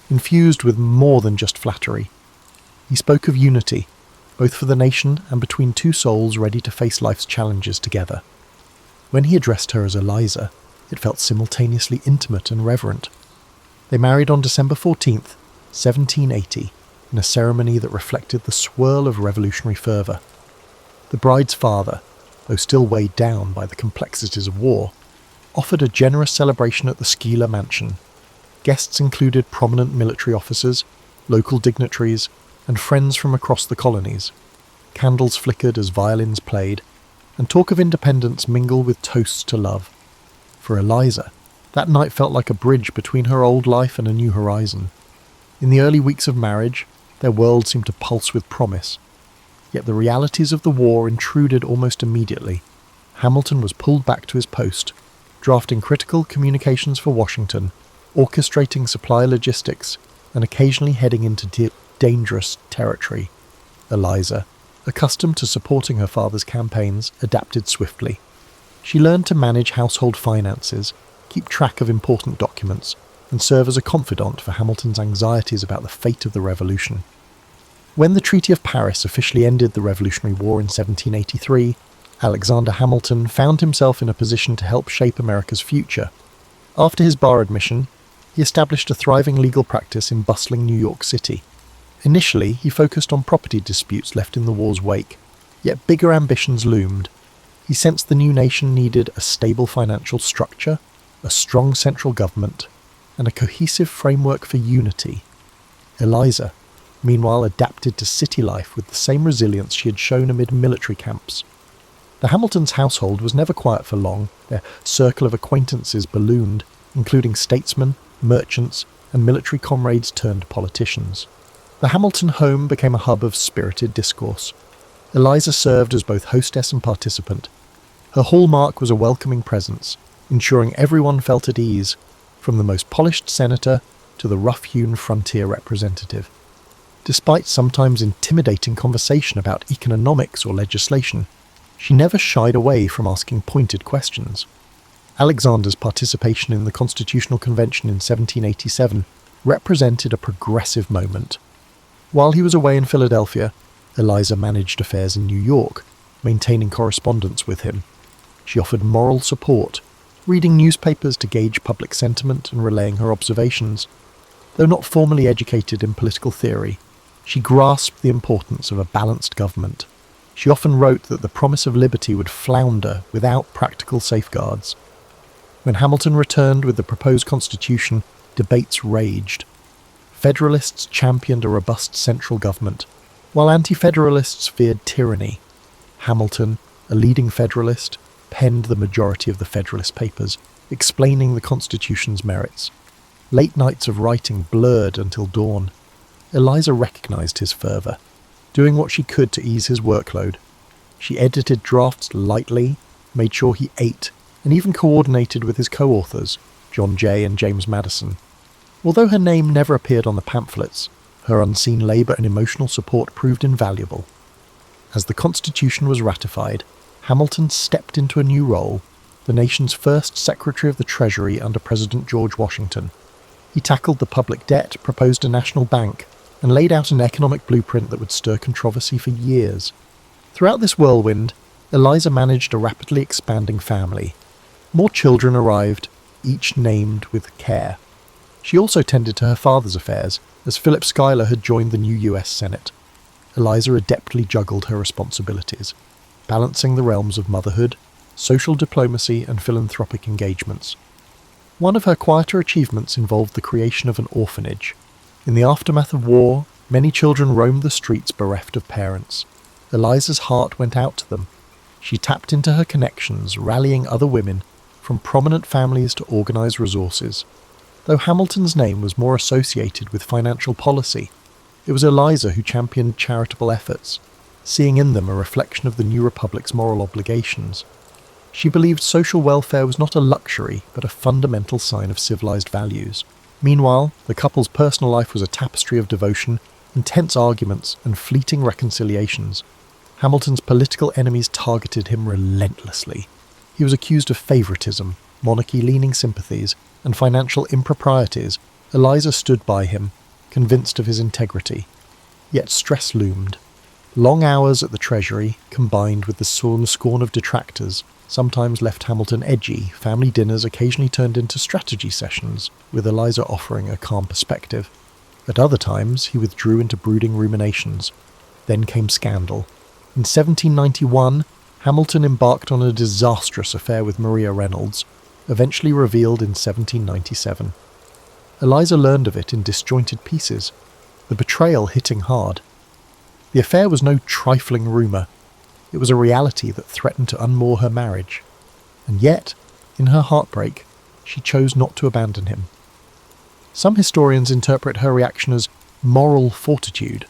infused with more than just flattery. He spoke of unity, both for the nation and between two souls ready to face life's challenges together. When he addressed her as Eliza, it felt simultaneously intimate and reverent. They married on December 14th, 1780, in a ceremony that reflected the swirl of revolutionary fervour. The bride's father, though still weighed down by the complexities of war, offered a generous celebration at the Schuyler mansion. Guests included prominent military officers, local dignitaries, and friends from across the colonies. Candles flickered as violins played, and talk of independence mingled with toasts to love. For Eliza, that night felt like a bridge between her old life and a new horizon. In the early weeks of marriage, their world seemed to pulse with promise. Yet the realities of the war intruded almost immediately. Hamilton was pulled back to his post, drafting critical communications for Washington, orchestrating supply logistics, and occasionally heading into dangerous territory. Eliza, accustomed to supporting her father's campaigns, adapted swiftly. She learned to manage household finances, keep track of important documents, and serve as a confidant for Hamilton's anxieties about the fate of the Revolution. When the Treaty of Paris officially ended the Revolutionary War in 1783, Alexander Hamilton found himself in a position to help shape America's future. After his bar admission, he established a thriving legal practice in bustling New York City. Initially, he focused on property disputes left in the war's wake, yet bigger ambitions loomed. He sensed the new nation needed a stable financial structure, a strong central government, and a cohesive framework for unity. Eliza, meanwhile, adapted to city life with the same resilience she had shown amid military camps. The Hamiltons' household was never quiet for long. Their circle of acquaintances ballooned, including statesmen, merchants, and military comrades turned politicians. The Hamilton home became a hub of spirited discourse. Eliza served as both hostess and participant. Her hallmark was a welcoming presence, ensuring everyone felt at ease, from the most polished senator to the rough-hewn frontier representative. Despite sometimes intimidating conversation about economics or legislation, she never shied away from asking pointed questions. Alexander's participation in the Constitutional Convention in 1787 represented a progressive moment. While he was away in Philadelphia, Eliza managed affairs in New York, maintaining correspondence with him. She offered moral support, reading newspapers to gauge public sentiment and relaying her observations. Though not formally educated in political theory, she grasped the importance of a balanced government. She often wrote that the promise of liberty would flounder without practical safeguards. When Hamilton returned with the proposed constitution, debates raged. Federalists championed a robust central government, while anti-federalists feared tyranny. Hamilton, a leading Federalist, penned the majority of the Federalist Papers, explaining the Constitution's merits. Late nights of writing blurred until dawn. Eliza recognized his fervour, doing what she could to ease his workload. She edited drafts lightly, made sure he ate, and even coordinated with his co-authors, John Jay and James Madison. Although her name never appeared on the pamphlets, her unseen labour and emotional support proved invaluable. As the Constitution was ratified, Hamilton stepped into a new role, the nation's first Secretary of the Treasury under President George Washington. He tackled the public debt, proposed a national bank, and laid out an economic blueprint that would stir controversy for years. Throughout this whirlwind, Eliza managed a rapidly expanding family. More children arrived, each named with care. She also tended to her father's affairs, as Philip Schuyler had joined the new US Senate. Eliza adeptly juggled her responsibilities, balancing the realms of motherhood, social diplomacy, and philanthropic engagements. One of her quieter achievements involved the creation of an orphanage. In the aftermath of war, many children roamed the streets bereft of parents. Eliza's heart went out to them. She tapped into her connections, rallying other women from prominent families to organise resources. Though Hamilton's name was more associated with financial policy, it was Eliza who championed charitable efforts, seeing in them a reflection of the new republic's moral obligations. She believed social welfare was not a luxury, but a fundamental sign of civilized values. Meanwhile, the couple's personal life was a tapestry of devotion, intense arguments, and fleeting reconciliations. Hamilton's political enemies targeted him relentlessly. He was accused of favouritism, monarchy-leaning sympathies, and financial improprieties. Eliza stood by him, convinced of his integrity. Yet stress loomed. Long hours at the Treasury, combined with the scorn of detractors, sometimes left Hamilton edgy. Family dinners occasionally turned into strategy sessions, with Eliza offering a calm perspective. At other times, he withdrew into brooding ruminations. Then came scandal. In 1791, Hamilton embarked on a disastrous affair with Maria Reynolds, eventually revealed in 1797. Eliza learned of it in disjointed pieces, the betrayal hitting hard. The affair was no trifling rumour. It was a reality that threatened to unmoor her marriage. And yet, in her heartbreak, she chose not to abandon him. Some historians interpret her reaction as moral fortitude.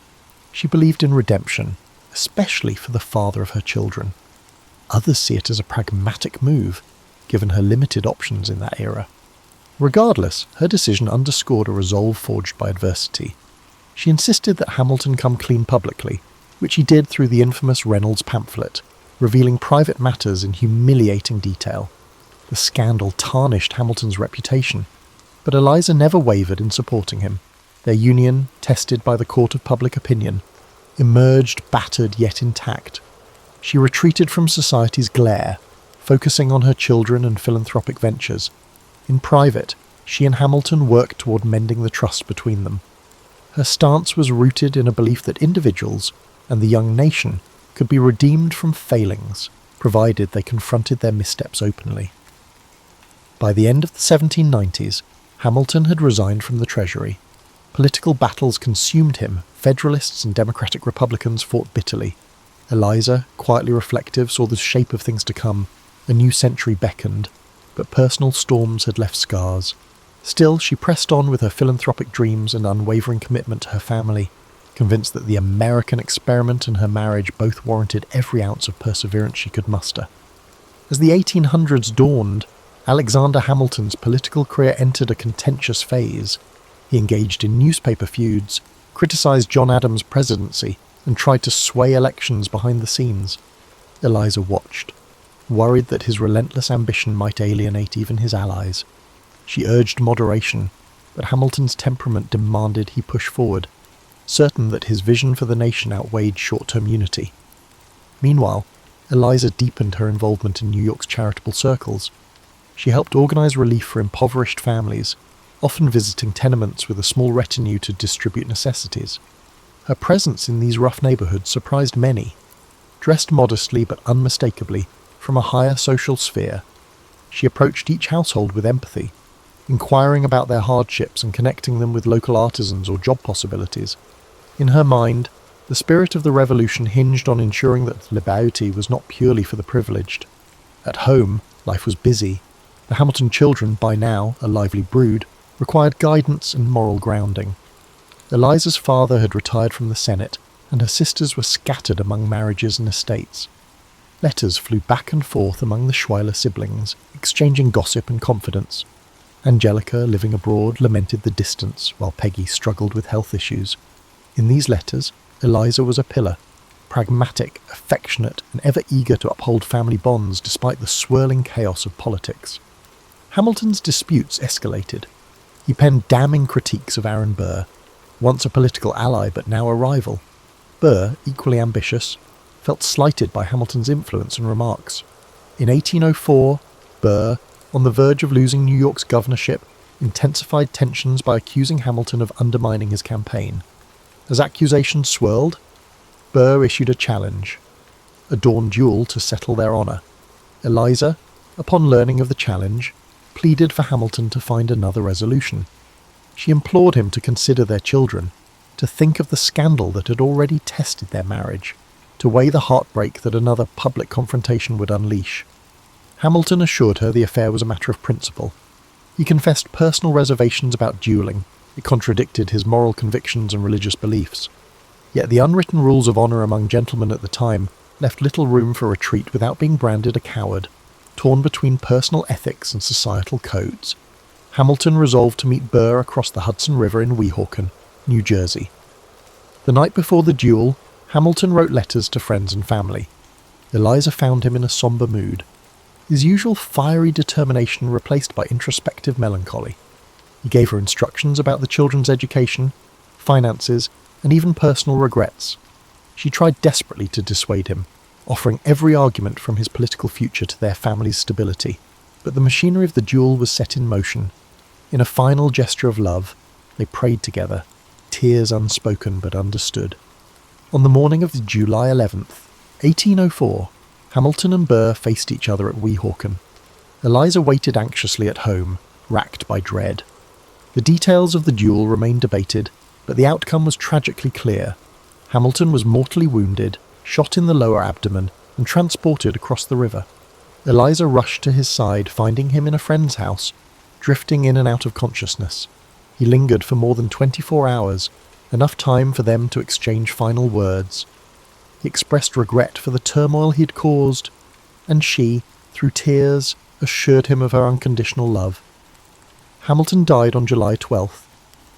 She believed in redemption, especially for the father of her children. Others see it as a pragmatic move, given her limited options in that era. Regardless, her decision underscored a resolve forged by adversity. She insisted that Hamilton come clean publicly, which he did through the infamous Reynolds pamphlet, revealing private matters in humiliating detail. The scandal tarnished Hamilton's reputation, but Eliza never wavered in supporting him. Their union, tested by the court of public opinion, emerged battered yet intact. She retreated from society's glare, focusing on her children and philanthropic ventures. In private, she and Hamilton worked toward mending the trust between them. Her stance was rooted in a belief that individuals and the young nation could be redeemed from failings, provided they confronted their missteps openly. By the end of the 1790s, Hamilton had resigned from the Treasury. Political battles consumed him. Federalists and Democratic Republicans fought bitterly. Eliza, quietly reflective, saw the shape of things to come. A new century beckoned, but personal storms had left scars. Still, she pressed on with her philanthropic dreams and unwavering commitment to her family, convinced that the American experiment and her marriage both warranted every ounce of perseverance she could muster. As the 1800s dawned, Alexander Hamilton's political career entered a contentious phase. He engaged in newspaper feuds, criticised John Adams' presidency, and tried to sway elections behind the scenes. Eliza watched, worried that his relentless ambition might alienate even his allies. She urged moderation, but Hamilton's temperament demanded he push forward, certain that his vision for the nation outweighed short-term unity. Meanwhile, Eliza deepened her involvement in New York's charitable circles. She helped organise relief for impoverished families, often visiting tenements with a small retinue to distribute necessities. Her presence in these rough neighbourhoods surprised many. Dressed modestly but unmistakably from a higher social sphere, she approached each household with empathy, inquiring about their hardships and connecting them with local artisans or job possibilities. In her mind, the spirit of the revolution hinged on ensuring that liberty was not purely for the privileged. At home, life was busy. The Hamilton children, by now a lively brood, required guidance and moral grounding. Eliza's father had retired from the Senate, and her sisters were scattered among marriages and estates. Letters flew back and forth among the Schuyler siblings, exchanging gossip and confidence. Angelica, living abroad, lamented the distance, while Peggy struggled with health issues. In these letters, Eliza was a pillar, pragmatic, affectionate, and ever eager to uphold family bonds despite the swirling chaos of politics. Hamilton's disputes escalated. He penned damning critiques of Aaron Burr, once a political ally but now a rival. Burr, equally ambitious, felt slighted by Hamilton's influence and remarks. In 1804, Burr, on the verge of losing New York's governorship, intensified tensions by accusing Hamilton of undermining his campaign. As accusations swirled, Burr issued a challenge, a dawn duel to settle their honour. Eliza, upon learning of the challenge, pleaded for Hamilton to find another resolution. She implored him to consider their children, to think of the scandal that had already tested their marriage, to weigh the heartbreak that another public confrontation would unleash. Hamilton assured her the affair was a matter of principle. He confessed personal reservations about duelling. It contradicted his moral convictions and religious beliefs. Yet the unwritten rules of honour among gentlemen at the time left little room for retreat without being branded a coward, torn between personal ethics and societal codes. Hamilton resolved to meet Burr across the Hudson River in Weehawken, New Jersey. The night before the duel, Hamilton wrote letters to friends and family. Eliza found him in a sombre mood, his usual fiery determination replaced by introspective melancholy. He gave her instructions about the children's education, finances, and even personal regrets. She tried desperately to dissuade him, offering every argument from his political future to their family's stability. But the machinery of the duel was set in motion. In a final gesture of love, they prayed together, tears unspoken but understood. On the morning of July 11th, 1804, Hamilton and Burr faced each other at Weehawken. Eliza waited anxiously at home, racked by dread. The details of the duel remained debated, but the outcome was tragically clear. Hamilton was mortally wounded, shot in the lower abdomen, and transported across the river. Eliza rushed to his side, finding him in a friend's house, drifting in and out of consciousness. He lingered for more than 24 hours, enough time for them to exchange final words. He expressed regret for the turmoil he had caused, and she, through tears, assured him of her unconditional love. Hamilton died on July 12th,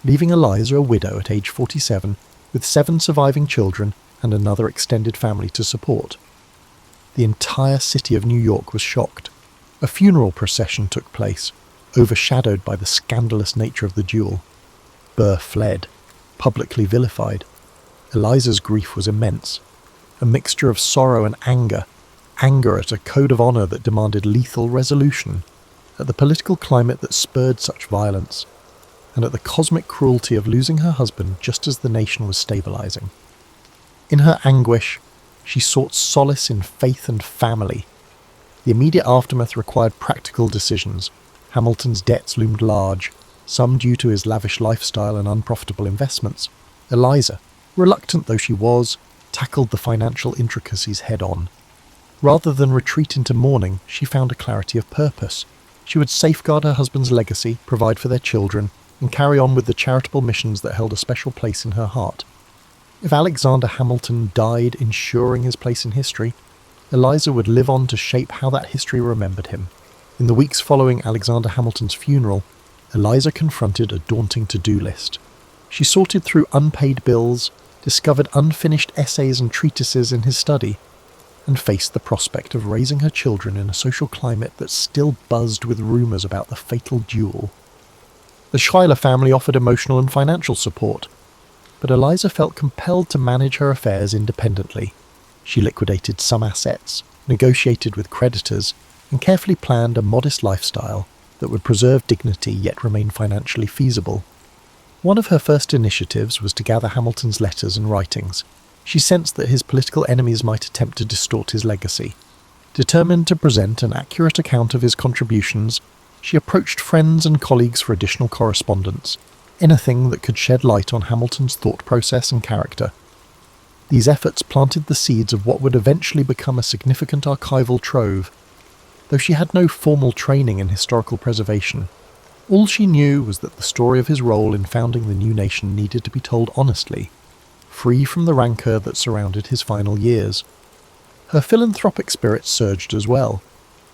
leaving Eliza a widow at age 47, with 7 surviving children and another extended family to support. The entire city of New York was shocked. A funeral procession took place, overshadowed by the scandalous nature of the duel. Burr fled, publicly vilified. Eliza's grief was immense, a mixture of sorrow and anger at a code of honour that demanded lethal resolution, at the political climate that spurred such violence, and at the cosmic cruelty of losing her husband just as the nation was stabilising. In her anguish, she sought solace in faith and family. The immediate aftermath required practical decisions. Hamilton's debts loomed large, some due to his lavish lifestyle and unprofitable investments. Eliza, reluctant though she was, tackled the financial intricacies head-on. Rather than retreat into mourning, she found a clarity of purpose. She would safeguard her husband's legacy, provide for their children, and carry on with the charitable missions that held a special place in her heart. If Alexander Hamilton died ensuring his place in history, Eliza would live on to shape how that history remembered him. In the weeks following Alexander Hamilton's funeral, Eliza confronted a daunting to-do list. She sorted through unpaid bills, discovered unfinished essays and treatises in his study, and faced the prospect of raising her children in a social climate that still buzzed with rumours about the fatal duel. The Schuyler family offered emotional and financial support, but Eliza felt compelled to manage her affairs independently. She liquidated some assets, negotiated with creditors, and carefully planned a modest lifestyle that would preserve dignity yet remain financially feasible. One of her first initiatives was to gather Hamilton's letters and writings. She sensed that his political enemies might attempt to distort his legacy. Determined to present an accurate account of his contributions, she approached friends and colleagues for additional correspondence, anything that could shed light on Hamilton's thought process and character. These efforts planted the seeds of what would eventually become a significant archival trove. Though she had no formal training in historical preservation, all she knew was that the story of his role in founding the new nation needed to be told honestly, free from the rancour that surrounded his final years. Her philanthropic spirit surged as well.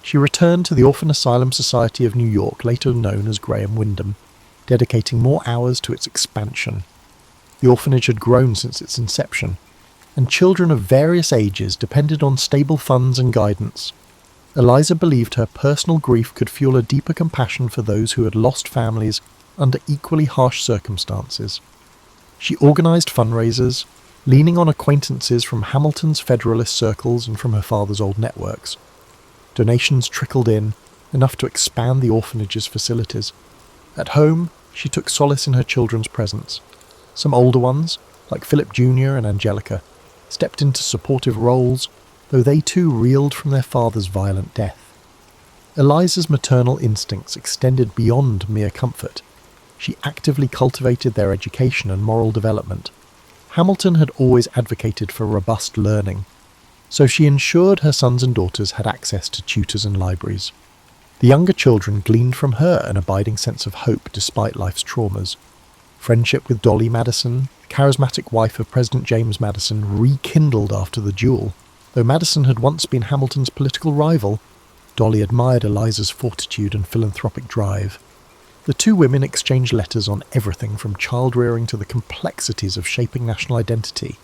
She returned to the Orphan Asylum Society of New York, later known as Graham Windham, dedicating more hours to its expansion. The orphanage had grown since its inception, and children of various ages depended on stable funds and guidance. Eliza believed her personal grief could fuel a deeper compassion for those who had lost families under equally harsh circumstances. She organised fundraisers, leaning on acquaintances from Hamilton's Federalist circles and from her father's old networks. Donations trickled in, enough to expand the orphanage's facilities. At home, she took solace in her children's presence. Some older ones, like Philip Jr. and Angelica, stepped into supportive roles, though they too reeled from their father's violent death. Eliza's maternal instincts extended beyond mere comfort. She actively cultivated their education and moral development. Hamilton had always advocated for robust learning, so she ensured her sons and daughters had access to tutors and libraries. The younger children gleaned from her an abiding sense of hope despite life's traumas. Friendship with Dolly Madison, the charismatic wife of President James Madison, rekindled after the duel. Though Madison had once been Hamilton's political rival, Dolly admired Eliza's fortitude and philanthropic drive. The two women exchanged letters on everything from child-rearing to the complexities of shaping national identity.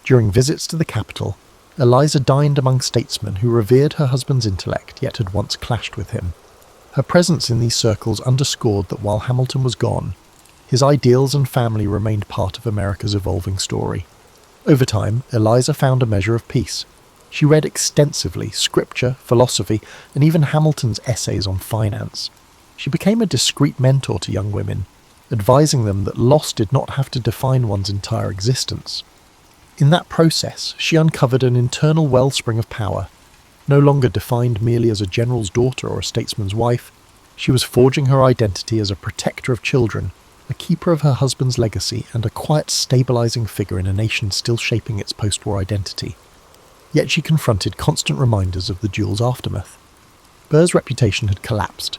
During visits to the capital, Eliza dined among statesmen who revered her husband's intellect yet had once clashed with him. Her presence in these circles underscored that while Hamilton was gone, his ideals and family remained part of America's evolving story. Over time, Eliza found a measure of peace. She read extensively scripture, philosophy, and even Hamilton's essays on finance. She became a discreet mentor to young women, advising them that loss did not have to define one's entire existence. In that process, she uncovered an internal wellspring of power. No longer defined merely as a general's daughter or a statesman's wife, she was forging her identity as a protector of children, a keeper of her husband's legacy, and a quiet, stabilizing figure in a nation still shaping its post-war identity. Yet she confronted constant reminders of the duel's aftermath. Burr's reputation had collapsed,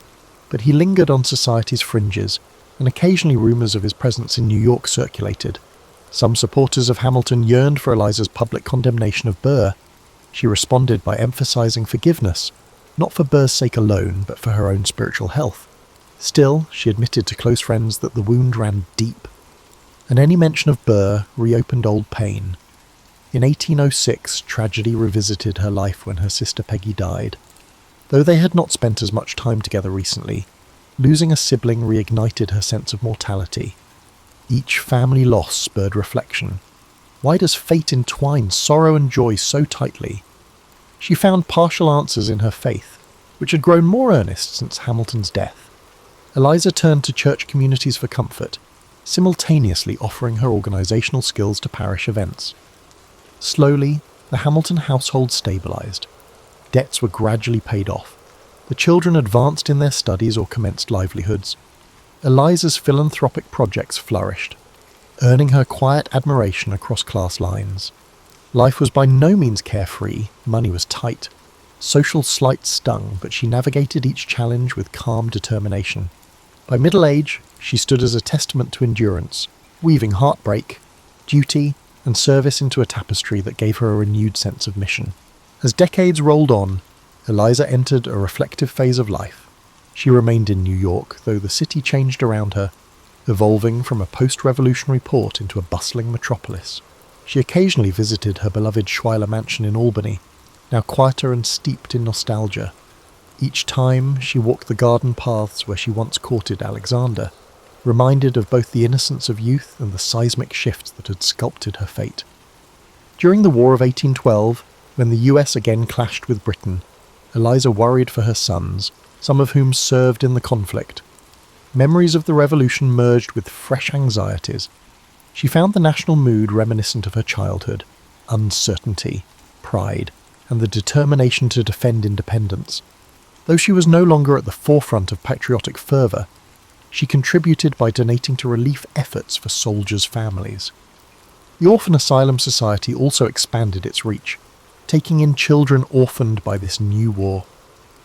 but he lingered on society's fringes, and occasionally rumours of his presence in New York circulated. Some supporters of Hamilton yearned for Eliza's public condemnation of Burr. She responded by emphasising forgiveness, not for Burr's sake alone, but for her own spiritual health. Still, she admitted to close friends that the wound ran deep, and any mention of Burr reopened old pain. In 1806, tragedy revisited her life when her sister Peggy died. Though they had not spent as much time together recently, losing a sibling reignited her sense of mortality. Each family loss spurred reflection. Why does fate entwine sorrow and joy so tightly? She found partial answers in her faith, which had grown more earnest since Hamilton's death. Eliza turned to church communities for comfort, simultaneously offering her organisational skills to parish events. Slowly, the Hamilton household stabilised. Debts were gradually paid off. The children advanced in their studies or commenced livelihoods. Eliza's philanthropic projects flourished, earning her quiet admiration across class lines. Life was by no means carefree, money was tight. Social slights stung, but she navigated each challenge with calm determination. By middle age, she stood as a testament to endurance, weaving heartbreak, duty, and service into a tapestry that gave her a renewed sense of mission. As decades rolled on, Eliza entered a reflective phase of life. She remained in New York, though the city changed around her, evolving from a post-revolutionary port into a bustling metropolis. She occasionally visited her beloved Schuyler mansion in Albany, now quieter and steeped in nostalgia. Each time she walked the garden paths where she once courted Alexander, reminded of both the innocence of youth and the seismic shifts that had sculpted her fate. During the War of 1812, when the US again clashed with Britain, Eliza worried for her sons, some of whom served in the conflict. Memories of the revolution merged with fresh anxieties. She found the national mood reminiscent of her childhood: uncertainty, pride, and the determination to defend independence. Though she was no longer at the forefront of patriotic fervour, she contributed by donating to relief efforts for soldiers' families. The Orphan Asylum Society also expanded its reach, taking in children orphaned by this new war.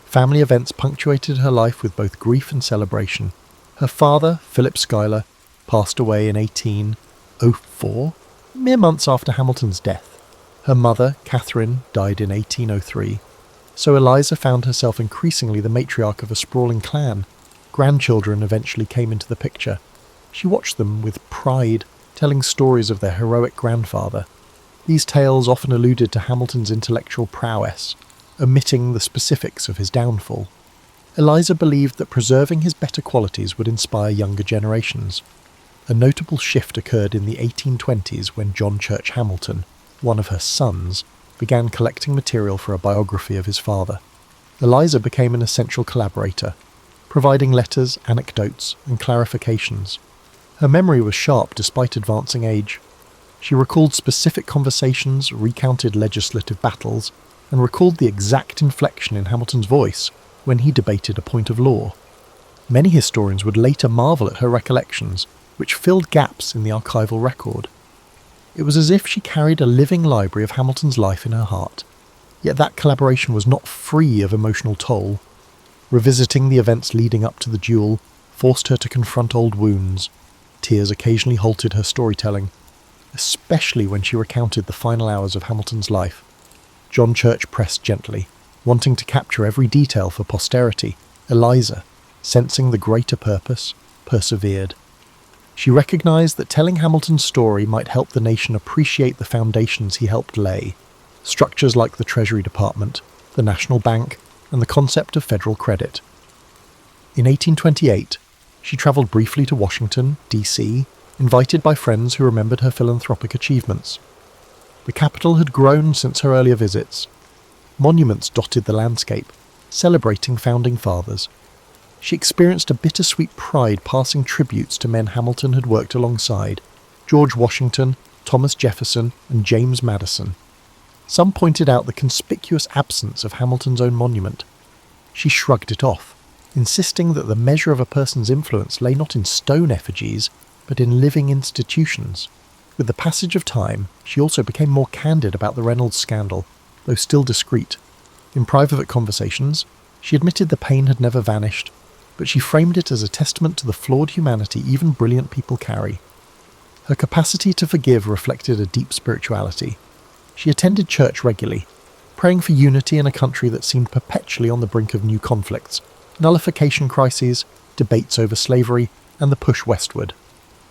Family events punctuated her life with both grief and celebration. Her father, Philip Schuyler, passed away in 1804, mere months after Hamilton's death. Her mother, Catherine, died in 1803. So Eliza found herself increasingly the matriarch of a sprawling clan. Grandchildren eventually came into the picture. She watched them with pride, telling stories of their heroic grandfather. These tales often alluded to Hamilton's intellectual prowess, omitting the specifics of his downfall. Eliza believed that preserving his better qualities would inspire younger generations. A notable shift occurred in the 1820s when John Church Hamilton, one of her sons, began collecting material for a biography of his father. Eliza became an essential collaborator, providing letters, anecdotes, and clarifications. Her memory was sharp despite advancing age. She recalled specific conversations, recounted legislative battles, and recalled the exact inflection in Hamilton's voice when he debated a point of law. Many historians would later marvel at her recollections, which filled gaps in the archival record. It was as if she carried a living library of Hamilton's life in her heart. Yet that collaboration was not free of emotional toll. Revisiting the events leading up to the duel forced her to confront old wounds. Tears occasionally halted her storytelling, especially when she recounted the final hours of Hamilton's life. John Church pressed gently, wanting to capture every detail for posterity. Eliza, sensing the greater purpose, persevered. She recognised that telling Hamilton's story might help the nation appreciate the foundations he helped lay, structures like the Treasury Department, the National Bank, and the concept of federal credit. In 1828, she travelled briefly to Washington, D.C., invited by friends who remembered her philanthropic achievements. The capital had grown since her earlier visits. Monuments dotted the landscape, celebrating founding fathers. She experienced a bittersweet pride passing tributes to men Hamilton had worked alongside: George Washington, Thomas Jefferson, and James Madison. Some pointed out the conspicuous absence of Hamilton's own monument. She shrugged it off, insisting that the measure of a person's influence lay not in stone effigies, but in living institutions. With the passage of time, she also became more candid about the Reynolds scandal, though still discreet. In private conversations, she admitted the pain had never vanished, but she framed it as a testament to the flawed humanity even brilliant people carry. Her capacity to forgive reflected a deep spirituality. She attended church regularly, praying for unity in a country that seemed perpetually on the brink of new conflicts, nullification crises, debates over slavery, and the push westward.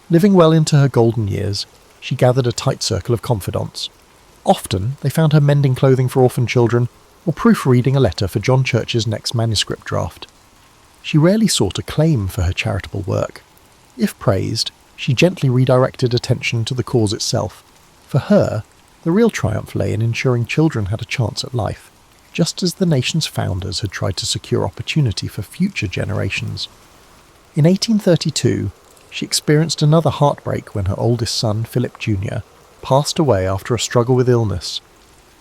Living well into her golden years, she gathered a tight circle of confidants. Often, they found her mending clothing for orphan children or proofreading a letter for John Church's next manuscript draft. She rarely sought acclaim for her charitable work. If praised, she gently redirected attention to the cause itself. For her, the real triumph lay in ensuring children had a chance at life, just as the nation's founders had tried to secure opportunity for future generations. In 1832, she experienced another heartbreak when her oldest son, Philip Jr., passed away after a struggle with illness.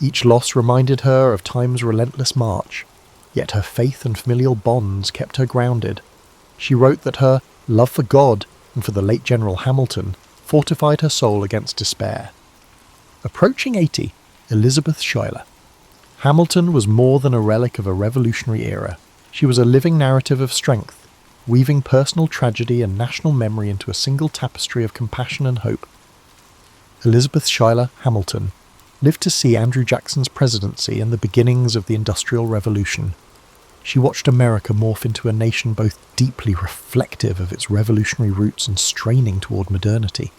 Each loss reminded her of time's relentless march, yet her faith and familial bonds kept her grounded. She wrote that her love for God and for the late General Hamilton fortified her soul against despair. Approaching 80, Elizabeth Schuyler. Hamilton was more than a relic of a revolutionary era. She was a living narrative of strength, weaving personal tragedy and national memory into a single tapestry of compassion and hope. Elizabeth Schuyler Hamilton lived to see Andrew Jackson's presidency and the beginnings of the Industrial Revolution. She watched America morph into a nation both deeply reflective of its revolutionary roots and straining toward modernity.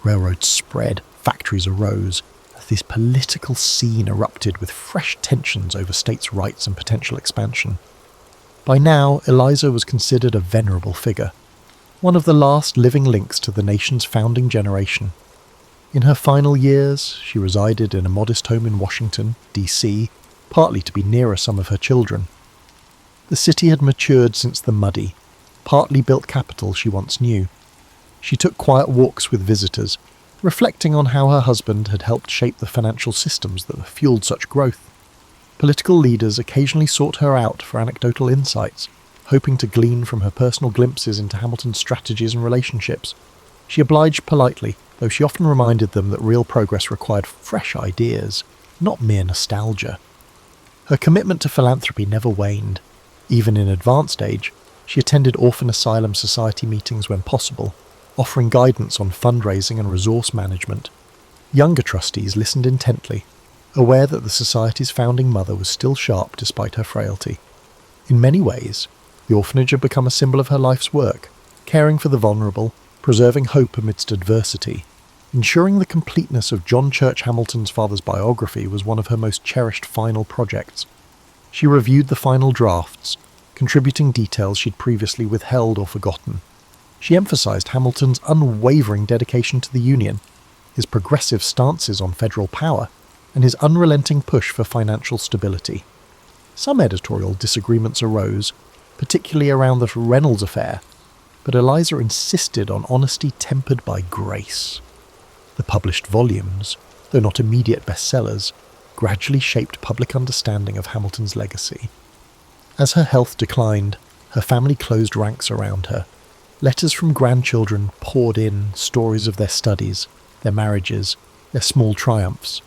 Railroads spread, factories arose, as this political scene erupted with fresh tensions over states' rights and potential expansion. By now, Eliza was considered a venerable figure, one of the last living links to the nation's founding generation. In her final years, she resided in a modest home in Washington, D.C., partly to be nearer some of her children. The city had matured since the muddy, partly built capital she once knew. She took quiet walks with visitors, reflecting on how her husband had helped shape the financial systems that fueled such growth. Political leaders occasionally sought her out for anecdotal insights, hoping to glean from her personal glimpses into Hamilton's strategies and relationships. She obliged politely, though she often reminded them that real progress required fresh ideas, not mere nostalgia. Her commitment to philanthropy never waned. Even in advanced age, she attended Orphan Asylum Society meetings when possible, offering guidance on fundraising and resource management. Younger trustees listened intently, aware that the society's founding mother was still sharp despite her frailty. In many ways, the orphanage had become a symbol of her life's work, caring for the vulnerable, preserving hope amidst adversity. Ensuring the completeness of John Church Hamilton's father's biography was one of her most cherished final projects. She reviewed the final drafts, contributing details she'd previously withheld or forgotten. She emphasized Hamilton's unwavering dedication to the Union, his progressive stances on federal power, and his unrelenting push for financial stability. Some editorial disagreements arose, particularly around the Reynolds affair, but Eliza insisted on honesty tempered by grace. The published volumes, though not immediate bestsellers, gradually shaped public understanding of Hamilton's legacy. As her health declined, her family closed ranks around her. Letters from grandchildren poured in, stories of their studies, their marriages, their small triumphs.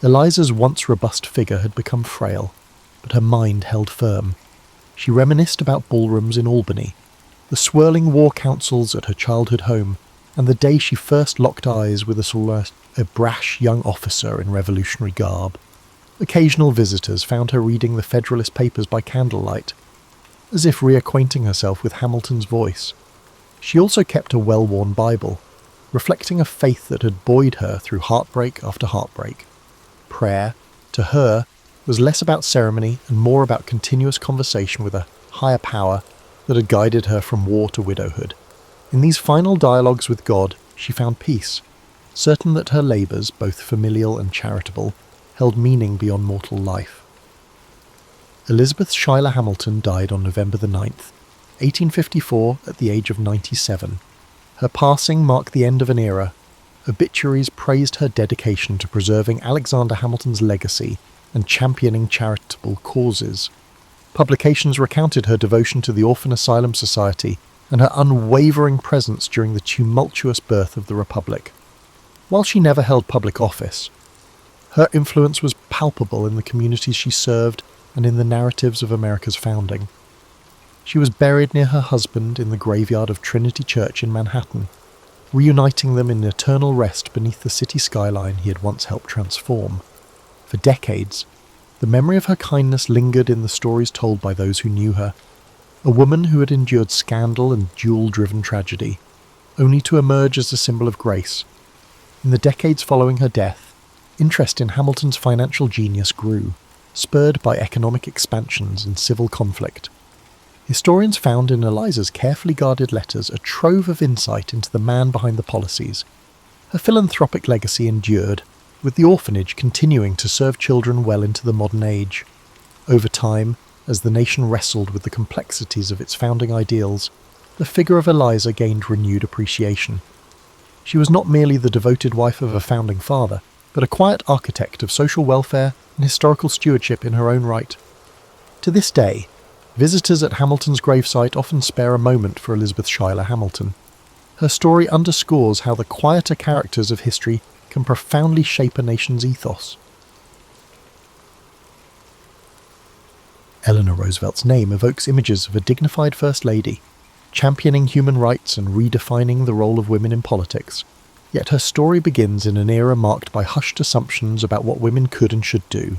Eliza's once robust figure had become frail, but her mind held firm. She reminisced about ballrooms in Albany, the swirling war councils at her childhood home, and the day she first locked eyes with a brash young officer in revolutionary garb. Occasional visitors found her reading the Federalist Papers by candlelight, as if reacquainting herself with Hamilton's voice. She also kept a well-worn Bible, reflecting a faith that had buoyed her through heartbreak after heartbreak. Prayer, to her, was less about ceremony and more about continuous conversation with a higher power that had guided her from war to widowhood. In these final dialogues with God, she found peace, certain that her labours, both familial and charitable, held meaning beyond mortal life. Elizabeth Schuyler Hamilton died on November the 9th, 1854, at the age of 97. Her passing marked the end of an era. Obituaries praised her dedication to preserving Alexander Hamilton's legacy and championing charitable causes. Publications recounted her devotion to the Orphan Asylum Society and her unwavering presence during the tumultuous birth of the Republic. While she never held public office, her influence was palpable in the communities she served and in the narratives of America's founding. She was buried near her husband in the graveyard of Trinity Church in Manhattan, reuniting them in eternal rest beneath the city skyline he had once helped transform. For decades, the memory of her kindness lingered in the stories told by those who knew her, a woman who had endured scandal and duel-driven tragedy, only to emerge as a symbol of grace. In the decades following her death, interest in Hamilton's financial genius grew, spurred by economic expansions and civil conflict. Historians found in Eliza's carefully guarded letters a trove of insight into the man behind the policies. Her philanthropic legacy endured, with the orphanage continuing to serve children well into the modern age. Over time, as the nation wrestled with the complexities of its founding ideals, the figure of Eliza gained renewed appreciation. She was not merely the devoted wife of a founding father, but a quiet architect of social welfare and historical stewardship in her own right. To this day, visitors at Hamilton's gravesite often spare a moment for Elizabeth Schuyler Hamilton. Her story underscores how the quieter characters of history can profoundly shape a nation's ethos. Eleanor Roosevelt's name evokes images of a dignified First Lady, championing human rights and redefining the role of women in politics. Yet her story begins in an era marked by hushed assumptions about what women could and should do,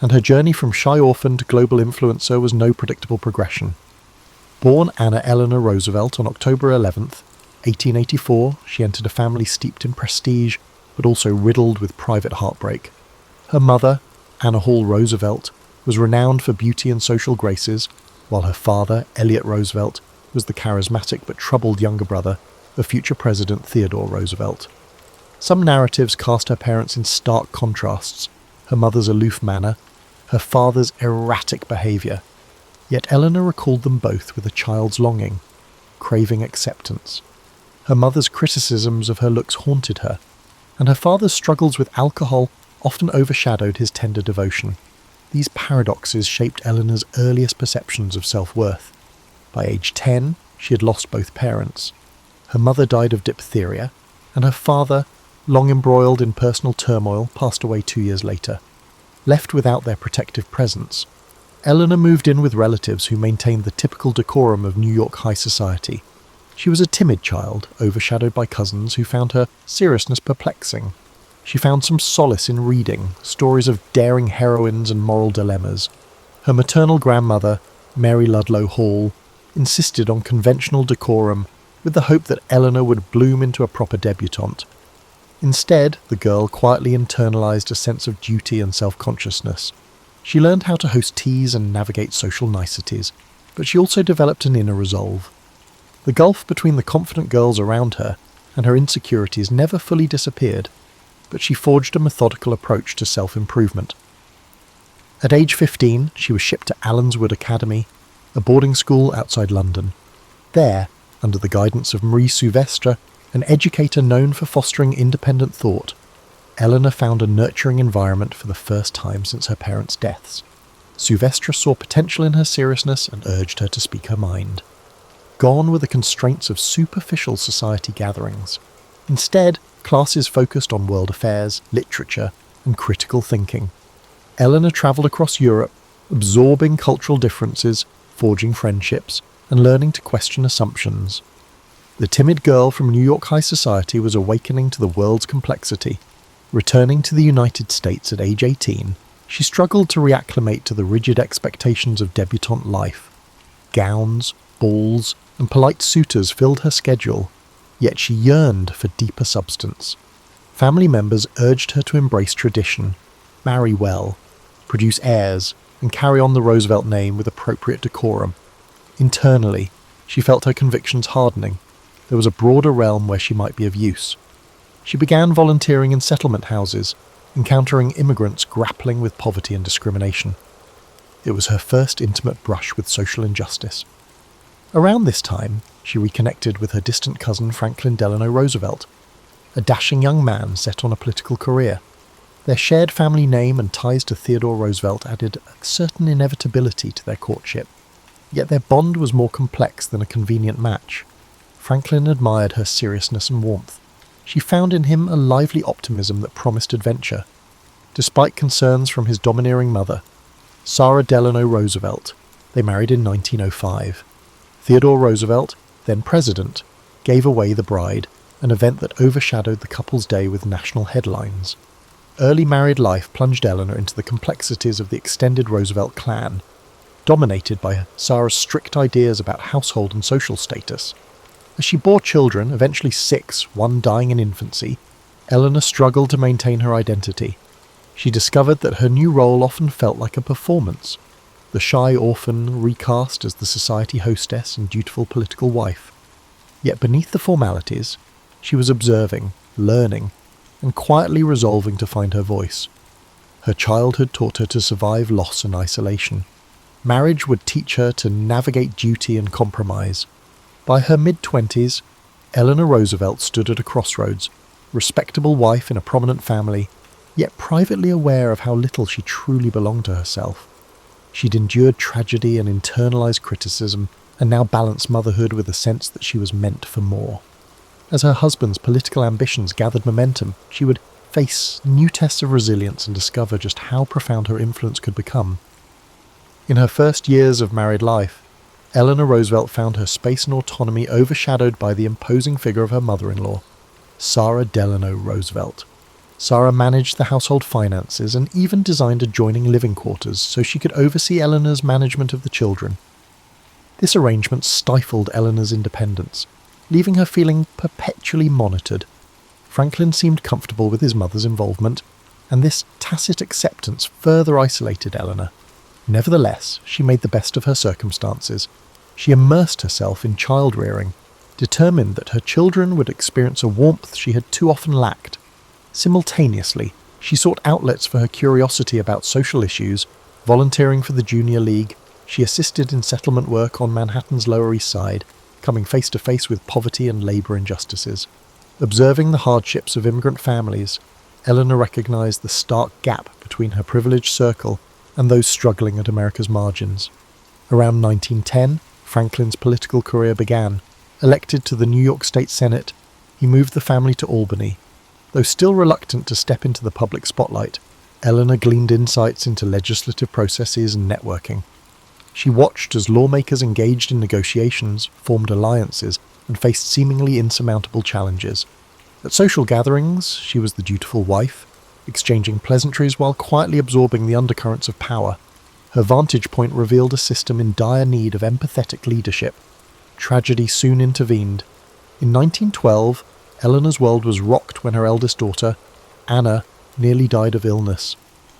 and her journey from shy orphan to global influencer was no predictable progression. Born Anna Eleanor Roosevelt on October 11th, 1884, she entered a family steeped in prestige, but also riddled with private heartbreak. Her mother, Anna Hall Roosevelt, was renowned for beauty and social graces, while her father, Elliot Roosevelt, was the charismatic but troubled younger brother of future President Theodore Roosevelt. Some narratives cast her parents in stark contrasts, her mother's aloof manner, her father's erratic behaviour. Yet Eleanor recalled them both with a child's longing, craving acceptance. Her mother's criticisms of her looks haunted her, and her father's struggles with alcohol often overshadowed his tender devotion. These paradoxes shaped Eleanor's earliest perceptions of self-worth. By age 10, she had lost both parents. Her mother died of diphtheria, and her father, long embroiled in personal turmoil, passed away 2 years later. Left without their protective presence, Eleanor moved in with relatives who maintained the typical decorum of New York high society. She was a timid child, overshadowed by cousins who found her seriousness perplexing. She found some solace in reading stories of daring heroines and moral dilemmas. Her maternal grandmother, Mary Ludlow Hall, insisted on conventional decorum with the hope that Eleanor would bloom into a proper debutante. Instead, the girl quietly internalized a sense of duty and self-consciousness. She learned how to host teas and navigate social niceties, but she also developed an inner resolve. The gulf between the confident girls around her and her insecurities never fully disappeared, but she forged a methodical approach to self-improvement. At age 15, she was shipped to Allenswood Academy, a boarding school outside London. There, under the guidance of Marie Souvestre, an educator known for fostering independent thought, Eleanor found a nurturing environment for the first time since her parents' deaths. Souvestre saw potential in her seriousness and urged her to speak her mind. Gone were the constraints of superficial society gatherings. Instead, classes focused on world affairs, literature, and critical thinking. Eleanor travelled across Europe, absorbing cultural differences, forging friendships, and learning to question assumptions. The timid girl from New York high society was awakening to the world's complexity. Returning to the United States at age 18, she struggled to reacclimate to the rigid expectations of debutante life. Gowns, balls, and polite suitors filled her schedule, yet she yearned for deeper substance. Family members urged her to embrace tradition, marry well, produce heirs, and carry on the Roosevelt name with appropriate decorum. Internally, she felt her convictions hardening. There was a broader realm where she might be of use. She began volunteering in settlement houses, encountering immigrants grappling with poverty and discrimination. It was her first intimate brush with social injustice. Around this time, she reconnected with her distant cousin Franklin Delano Roosevelt, a dashing young man set on a political career. Their shared family name and ties to Theodore Roosevelt added a certain inevitability to their courtship. Yet their bond was more complex than a convenient match. Franklin admired her seriousness and warmth. She found in him a lively optimism that promised adventure. Despite concerns from his domineering mother, Sarah Delano Roosevelt, they married in 1905. Theodore Roosevelt, then president, gave away the bride, an event that overshadowed the couple's day with national headlines. Early married life plunged Eleanor into the complexities of the extended Roosevelt clan, dominated by Sarah's strict ideas about household and social status. As she bore children, eventually 6, one dying in infancy, Eleanor struggled to maintain her identity. She discovered that her new role often felt like a performance, the shy orphan recast as the society hostess and dutiful political wife. Yet beneath the formalities, she was observing, learning, and quietly resolving to find her voice. Her childhood taught her to survive loss and isolation. Marriage would teach her to navigate duty and compromise. By her mid-20s, Eleanor Roosevelt stood at a crossroads, respectable wife in a prominent family, yet privately aware of how little she truly belonged to herself. She'd endured tragedy and internalized criticism, and now balanced motherhood with a sense that she was meant for more. As her husband's political ambitions gathered momentum, she would face new tests of resilience and discover just how profound her influence could become. In her first years of married life, Eleanor Roosevelt found her space and autonomy overshadowed by the imposing figure of her mother-in-law, Sarah Delano Roosevelt. Sarah managed the household finances and even designed adjoining living quarters so she could oversee Eleanor's management of the children. This arrangement stifled Eleanor's independence, leaving her feeling perpetually monitored. Franklin seemed comfortable with his mother's involvement, and this tacit acceptance further isolated Eleanor. Nevertheless, she made the best of her circumstances. She immersed herself in child-rearing, determined that her children would experience a warmth she had too often lacked. Simultaneously, she sought outlets for her curiosity about social issues, volunteering for the Junior League. She assisted in settlement work on Manhattan's Lower East Side, coming face to face with poverty and labour injustices. Observing the hardships of immigrant families, Eleanor recognized the stark gap between her privileged circle and those struggling at America's margins. Around 1910, Franklin's political career began. Elected to the New York State Senate, he moved the family to Albany. Though still reluctant to step into the public spotlight, Eleanor gleaned insights into legislative processes and networking. She watched as lawmakers engaged in negotiations, formed alliances, and faced seemingly insurmountable challenges. At social gatherings, she was the dutiful wife, exchanging pleasantries while quietly absorbing the undercurrents of power. Her vantage point revealed a system in dire need of empathetic leadership. Tragedy soon intervened. In 1912, Eleanor's world was rocked when her eldest daughter, Anna, nearly died of illness.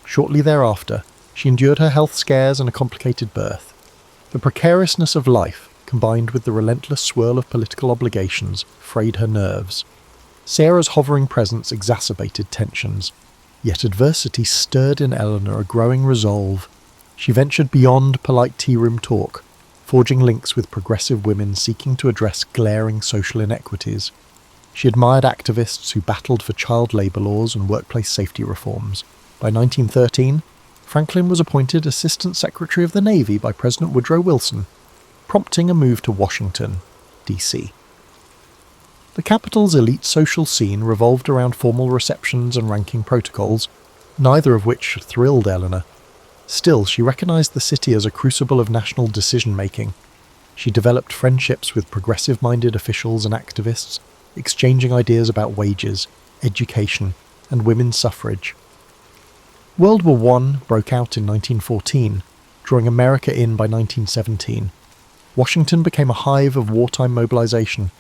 Shortly thereafter, she endured her health scares and a complicated birth. The precariousness of life, combined with the relentless swirl of political obligations, frayed her nerves. Sarah's hovering presence exacerbated tensions, yet adversity stirred in Eleanor a growing resolve. She ventured beyond polite tea-room talk, forging links with progressive women seeking to address glaring social inequities. She admired activists who battled for child labour laws and workplace safety reforms. By 1913, Franklin was appointed Assistant Secretary of the Navy by President Woodrow Wilson, prompting a move to Washington, D.C. The capital's elite social scene revolved around formal receptions and ranking protocols, neither of which thrilled Eleanor. Still, she recognised the city as a crucible of national decision-making. She developed friendships with progressive-minded officials and activists, exchanging ideas about wages, education, and women's suffrage. World War I broke out in 1914, drawing America in by 1917. Washington became a hive of wartime mobilization.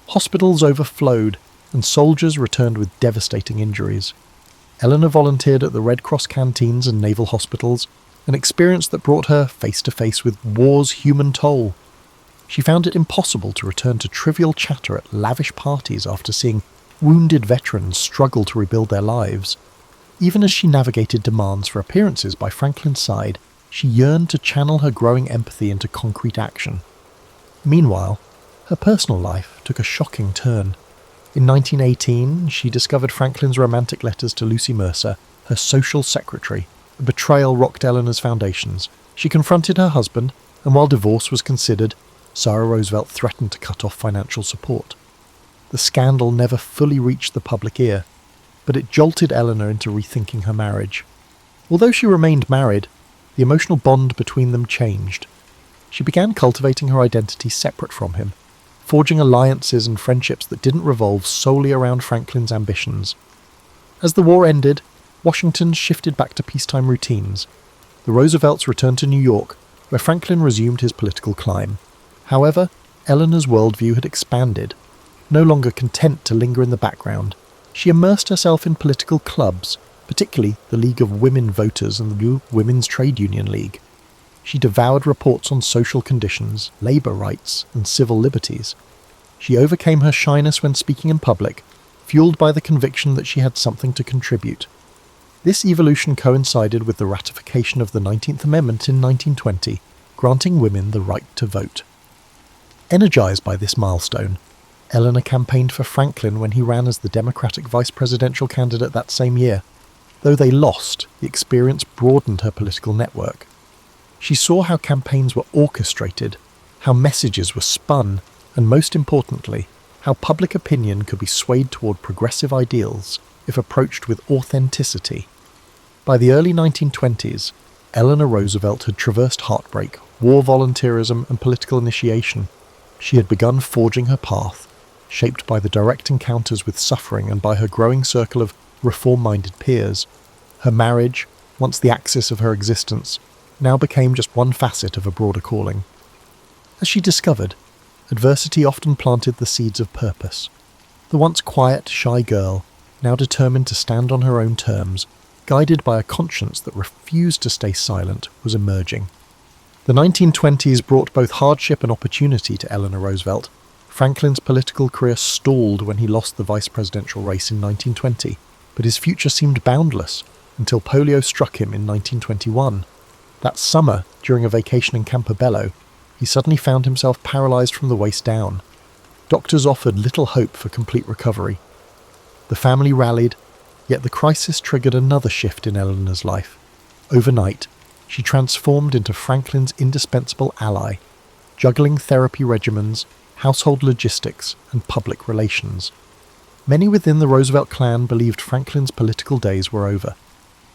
Hospitals overflowed, and soldiers returned with devastating injuries. Eleanor volunteered at the Red Cross canteens and naval hospitals, an experience that brought her face to face with war's human toll. She found it impossible to return to trivial chatter at lavish parties after seeing wounded veterans struggle to rebuild their lives. Even as she navigated demands for appearances by Franklin's side, she yearned to channel her growing empathy into concrete action. Meanwhile, her personal life took a shocking turn. In 1918, she discovered Franklin's romantic letters to Lucy Mercer, her social secretary. A betrayal rocked Eleanor's foundations. She confronted her husband, and while divorce was considered, Sarah Roosevelt threatened to cut off financial support. The scandal never fully reached the public ear, but it jolted Eleanor into rethinking her marriage. Although she remained married, the emotional bond between them changed. She began cultivating her identity separate from him, forging alliances and friendships that didn't revolve solely around Franklin's ambitions. As the war ended, Washington shifted back to peacetime routines. The Roosevelts returned to New York, where Franklin resumed his political climb. However, Eleanor's worldview had expanded. No longer content to linger in the background, she immersed herself in political clubs, particularly the League of Women Voters and the Women's Trade Union League. She devoured reports on social conditions, labour rights, and civil liberties. She overcame her shyness when speaking in public, fueled by the conviction that she had something to contribute. This evolution coincided with the ratification of the 19th Amendment in 1920, granting women the right to vote. Energised by this milestone, Eleanor campaigned for Franklin when he ran as the Democratic vice presidential candidate that same year. Though they lost, the experience broadened her political network. She saw how campaigns were orchestrated, how messages were spun, and most importantly, how public opinion could be swayed toward progressive ideals if approached with authenticity. By the early 1920s, Eleanor Roosevelt had traversed heartbreak, war volunteerism, and political initiation. She had begun forging her path, shaped by the direct encounters with suffering and by her growing circle of reform-minded peers. Her marriage, once the axis of her existence, now became just one facet of a broader calling. As she discovered, adversity often planted the seeds of purpose. The once quiet, shy girl, now determined to stand on her own terms, guided by a conscience that refused to stay silent, was emerging. The 1920s brought both hardship and opportunity to Eleanor Roosevelt. Franklin's political career stalled when he lost the vice presidential race in 1920, but his future seemed boundless until polio struck him in 1921. That summer, during a vacation in Campobello, he suddenly found himself paralysed from the waist down. Doctors offered little hope for complete recovery. The family rallied, yet the crisis triggered another shift in Eleanor's life. Overnight, she transformed into Franklin's indispensable ally, juggling therapy regimens, household logistics, and public relations. Many within the Roosevelt clan believed Franklin's political days were over.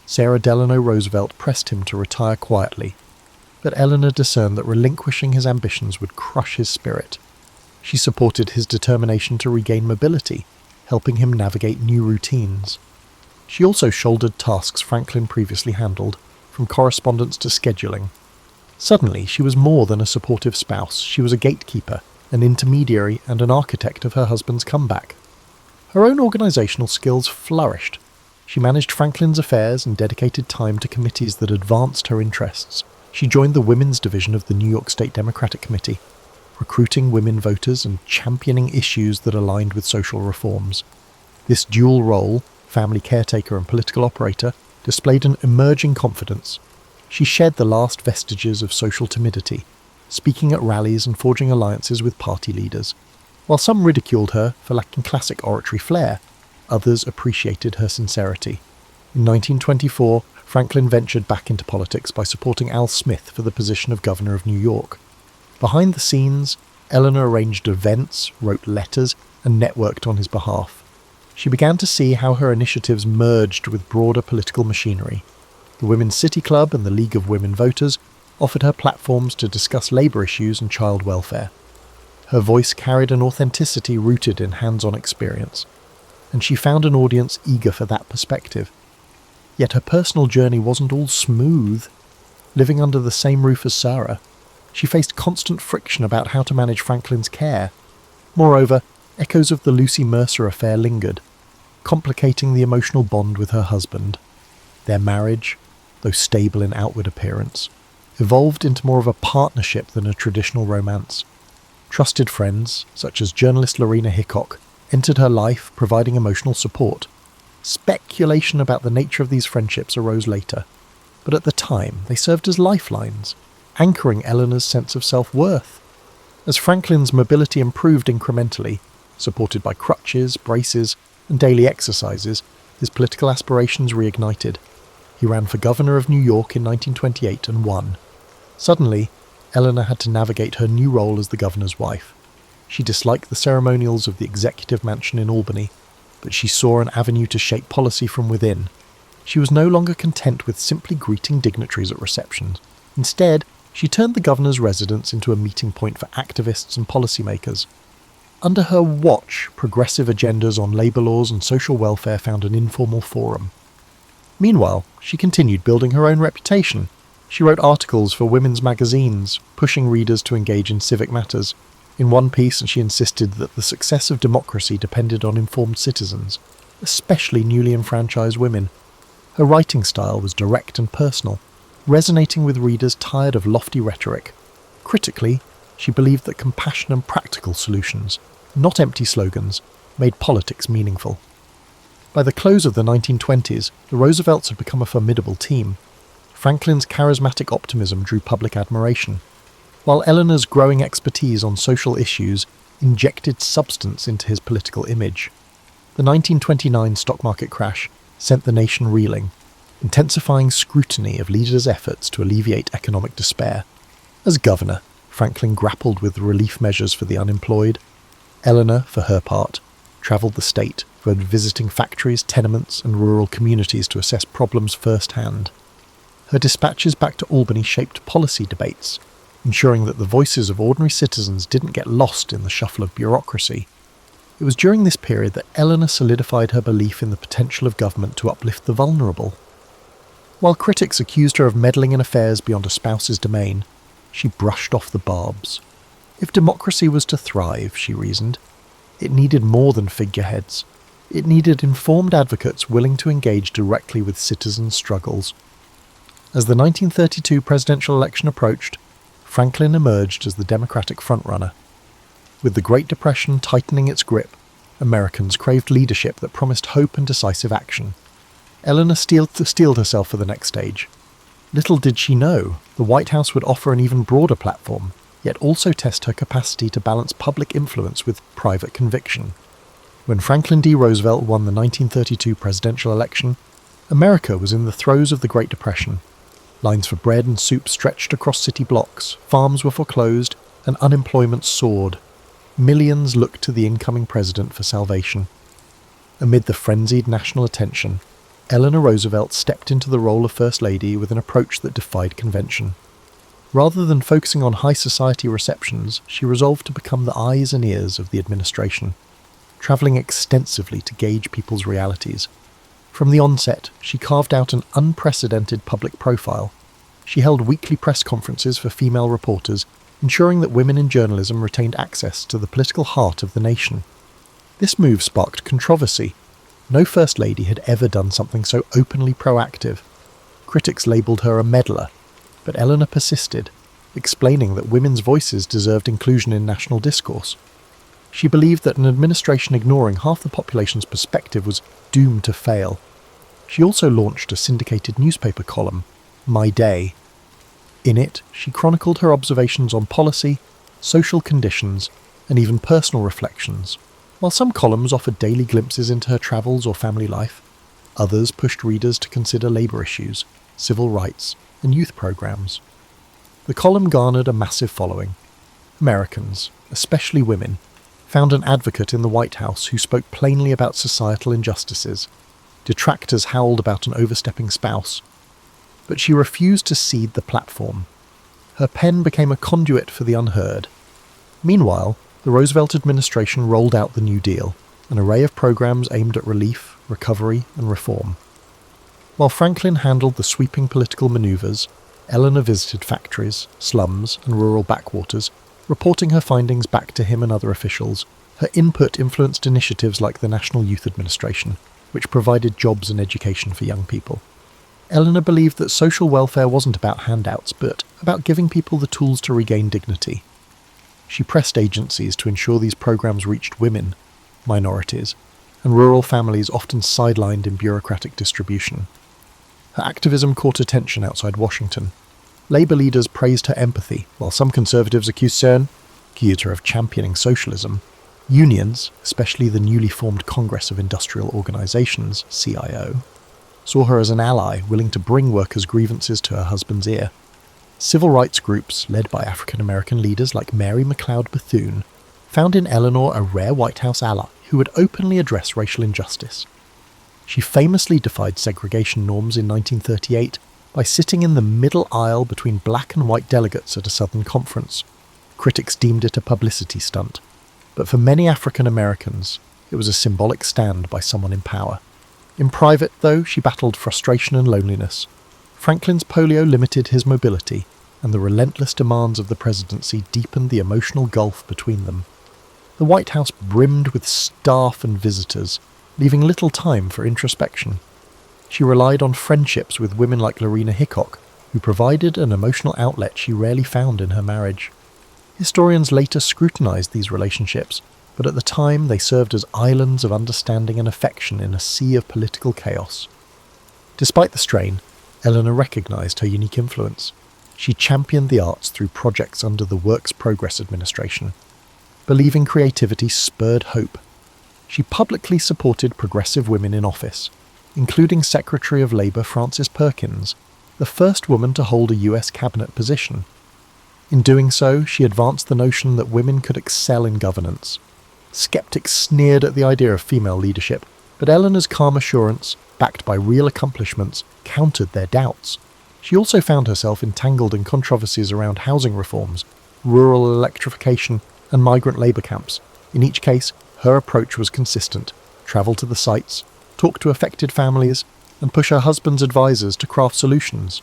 Sarah Delano Roosevelt pressed him to retire quietly, but Eleanor discerned that relinquishing his ambitions would crush his spirit. She supported his determination to regain mobility, helping him navigate new routines. She also shouldered tasks Franklin previously handled, from correspondence to scheduling. Suddenly, she was more than a supportive spouse. She was a gatekeeper, an intermediary, and an architect of her husband's comeback. Her own organisational skills flourished. She managed Franklin's affairs and dedicated time to committees that advanced her interests. She joined the Women's Division of the New York State Democratic Committee, recruiting women voters and championing issues that aligned with social reforms. This dual role, family caretaker and political operator, displayed an emerging confidence. She shed the last vestiges of social timidity, speaking at rallies and forging alliances with party leaders. While some ridiculed her for lacking classic oratory flair, others appreciated her sincerity. In 1924, Franklin ventured back into politics by supporting Al Smith for the position of governor of New York. Behind the scenes, Eleanor arranged events, wrote letters, and networked on his behalf. She began to see how her initiatives merged with broader political machinery. The Women's City Club and the League of Women Voters offered her platforms to discuss labour issues and child welfare. Her voice carried an authenticity rooted in hands-on experience, and she found an audience eager for that perspective. Yet her personal journey wasn't all smooth. Living under the same roof as Sarah, she faced constant friction about how to manage Franklin's care. Moreover, echoes of the Lucy Mercer affair lingered, complicating the emotional bond with her husband. Their marriage, though stable in outward appearance, evolved into more of a partnership than a traditional romance. Trusted friends, such as journalist Lorena Hickok, entered her life, providing emotional support. Speculation about the nature of these friendships arose later, but at the time they served as lifelines, anchoring Eleanor's sense of self-worth. As Franklin's mobility improved incrementally, supported by crutches, braces, and daily exercises, his political aspirations reignited. He ran for governor of New York in 1928 and won. Suddenly, Eleanor had to navigate her new role as the governor's wife. She disliked the ceremonials of the executive mansion in Albany, but she saw an avenue to shape policy from within. She was no longer content with simply greeting dignitaries at receptions. Instead, she turned the governor's residence into a meeting point for activists and policymakers. Under her watch, progressive agendas on labour laws and social welfare found an informal forum. Meanwhile, she continued building her own reputation. She wrote articles for women's magazines, pushing readers to engage in civic matters. In one piece, she insisted that the success of democracy depended on informed citizens, especially newly enfranchised women. Her writing style was direct and personal, resonating with readers tired of lofty rhetoric. Critically, she believed that compassion and practical solutions, not empty slogans, made politics meaningful. By the close of the 1920s, the Roosevelts had become a formidable team. Franklin's charismatic optimism drew public admiration, while Eleanor's growing expertise on social issues injected substance into his political image. The 1929 stock market crash sent the nation reeling, intensifying scrutiny of leaders' efforts to alleviate economic despair. As governor, Franklin grappled with relief measures for the unemployed. Eleanor, for her part, travelled the state, visiting factories, tenements, and rural communities to assess problems firsthand. Her dispatches back to Albany shaped policy debates, ensuring that the voices of ordinary citizens didn't get lost in the shuffle of bureaucracy. It was during this period that Eleanor solidified her belief in the potential of government to uplift the vulnerable. While critics accused her of meddling in affairs beyond a spouse's domain, she brushed off the barbs. If democracy was to thrive, she reasoned, it needed more than figureheads. It needed informed advocates willing to engage directly with citizens' struggles. As the 1932 presidential election approached, Franklin emerged as the Democratic frontrunner. With the Great Depression tightening its grip, Americans craved leadership that promised hope and decisive action. Eleanor steeled herself for the next stage. Little did she know, the White House would offer an even broader platform, yet also test her capacity to balance public influence with private conviction. When Franklin D. Roosevelt won the 1932 presidential election, America was in the throes of the Great Depression. Lines for bread and soup stretched across city blocks, farms were foreclosed, and unemployment soared. Millions looked to the incoming president for salvation. Amid the frenzied national attention, Eleanor Roosevelt stepped into the role of First Lady with an approach that defied convention. Rather than focusing on high society receptions, she resolved to become the eyes and ears of the administration. travelling extensively to gauge people's realities. From the onset, she carved out an unprecedented public profile. She held weekly press conferences for female reporters, ensuring that women in journalism retained access to the political heart of the nation. This move sparked controversy. No First Lady had ever done something so openly proactive. Critics labelled her a meddler, but Eleanor persisted, explaining that women's voices deserved inclusion in national discourse. She believed that an administration ignoring half the population's perspective was doomed to fail. She also launched a syndicated newspaper column, My Day. In it, she chronicled her observations on policy, social conditions, and even personal reflections. While some columns offered daily glimpses into her travels or family life, others pushed readers to consider labour issues, civil rights, and youth programmes. The column garnered a massive following. Americans, especially women, found an advocate in the White House who spoke plainly about societal injustices. Detractors howled about an overstepping spouse. But she refused to cede the platform. Her pen became a conduit for the unheard. Meanwhile, the Roosevelt administration rolled out the New Deal, an array of programs aimed at relief, recovery, and reform. While Franklin handled the sweeping political maneuvers, Eleanor visited factories, slums, and rural backwaters, reporting her findings back to him and other officials. Her input influenced initiatives like the National Youth Administration, which provided jobs and education for young people. Eleanor believed that social welfare wasn't about handouts, but about giving people the tools to regain dignity. She pressed agencies to ensure these programs reached women, minorities, and rural families often sidelined in bureaucratic distribution. Her activism caught attention outside Washington. Labour leaders praised her empathy, while some conservatives accused her of championing socialism. Unions, especially the newly formed Congress of Industrial Organizations, CIO, saw her as an ally willing to bring workers' grievances to her husband's ear. Civil rights groups, led by African-American leaders like Mary McLeod Bethune, found in Eleanor a rare White House ally who would openly address racial injustice. She famously defied segregation norms in 1938 by sitting in the middle aisle between black and white delegates at a Southern conference. Critics deemed it a publicity stunt, but for many African Americans, it was a symbolic stand by someone in power. In private, though, she battled frustration and loneliness. Franklin's polio limited his mobility, and the relentless demands of the presidency deepened the emotional gulf between them. The White House brimmed with staff and visitors, leaving little time for introspection. She relied on friendships with women like Lorena Hickok, who provided an emotional outlet she rarely found in her marriage. Historians later scrutinized these relationships, but at the time they served as islands of understanding and affection in a sea of political chaos. Despite the strain, Eleanor recognized her unique influence. She championed the arts through projects under the Works Progress Administration. Believing creativity spurred hope. She publicly supported progressive women in office, including Secretary of Labour Frances Perkins, the first woman to hold a US cabinet position. In doing so, she advanced the notion that women could excel in governance. Skeptics sneered at the idea of female leadership, but Eleanor's calm assurance, backed by real accomplishments, countered their doubts. She also found herself entangled in controversies around housing reforms, rural electrification, and migrant labour camps. In each case, her approach was consistent: travel to the sites, talk to affected families, and push her husband's advisors to craft solutions.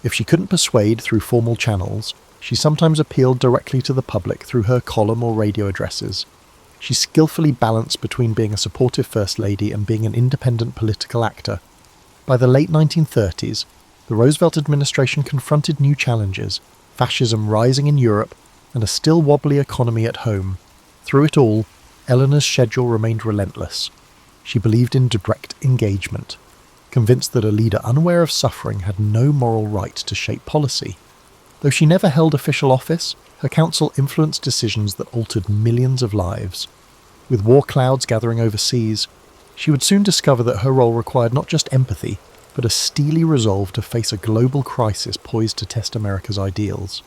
If she couldn't persuade through formal channels, she sometimes appealed directly to the public through her column or radio addresses. She skillfully balanced between being a supportive First Lady and being an independent political actor. By the late 1930s, the Roosevelt administration confronted new challenges: fascism rising in Europe and a still wobbly economy at home. Through it all, Eleanor's schedule remained relentless. She believed in direct engagement, convinced that a leader unaware of suffering had no moral right to shape policy. Though she never held official office, her council influenced decisions that altered millions of lives. With war clouds gathering overseas, she would soon discover that her role required not just empathy, but a steely resolve to face a global crisis poised to test America's ideals.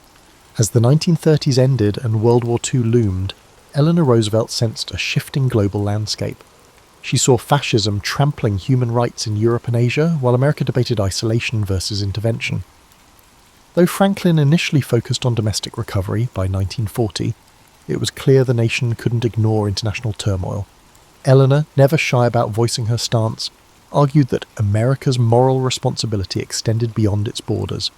As the 1930s ended and World War II loomed, Eleanor Roosevelt sensed a shifting global landscape. She saw fascism trampling human rights in Europe and Asia, while America debated isolation versus intervention. Though Franklin initially focused on domestic recovery by 1940, it was clear the nation couldn't ignore international turmoil. Eleanor, never shy about voicing her stance, argued that America's moral responsibility extended beyond its borders.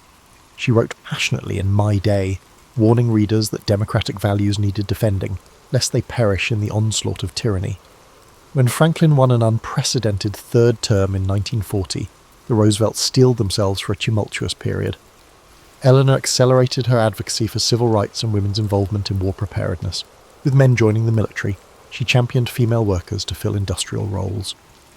She wrote passionately in My Day, warning readers that democratic values needed defending, lest they perish in the onslaught of tyranny. When Franklin won an unprecedented third term in 1940, the Roosevelts steeled themselves for a tumultuous period. Eleanor accelerated her advocacy for civil rights and women's involvement in war preparedness. With men joining the military, she championed female workers to fill industrial roles.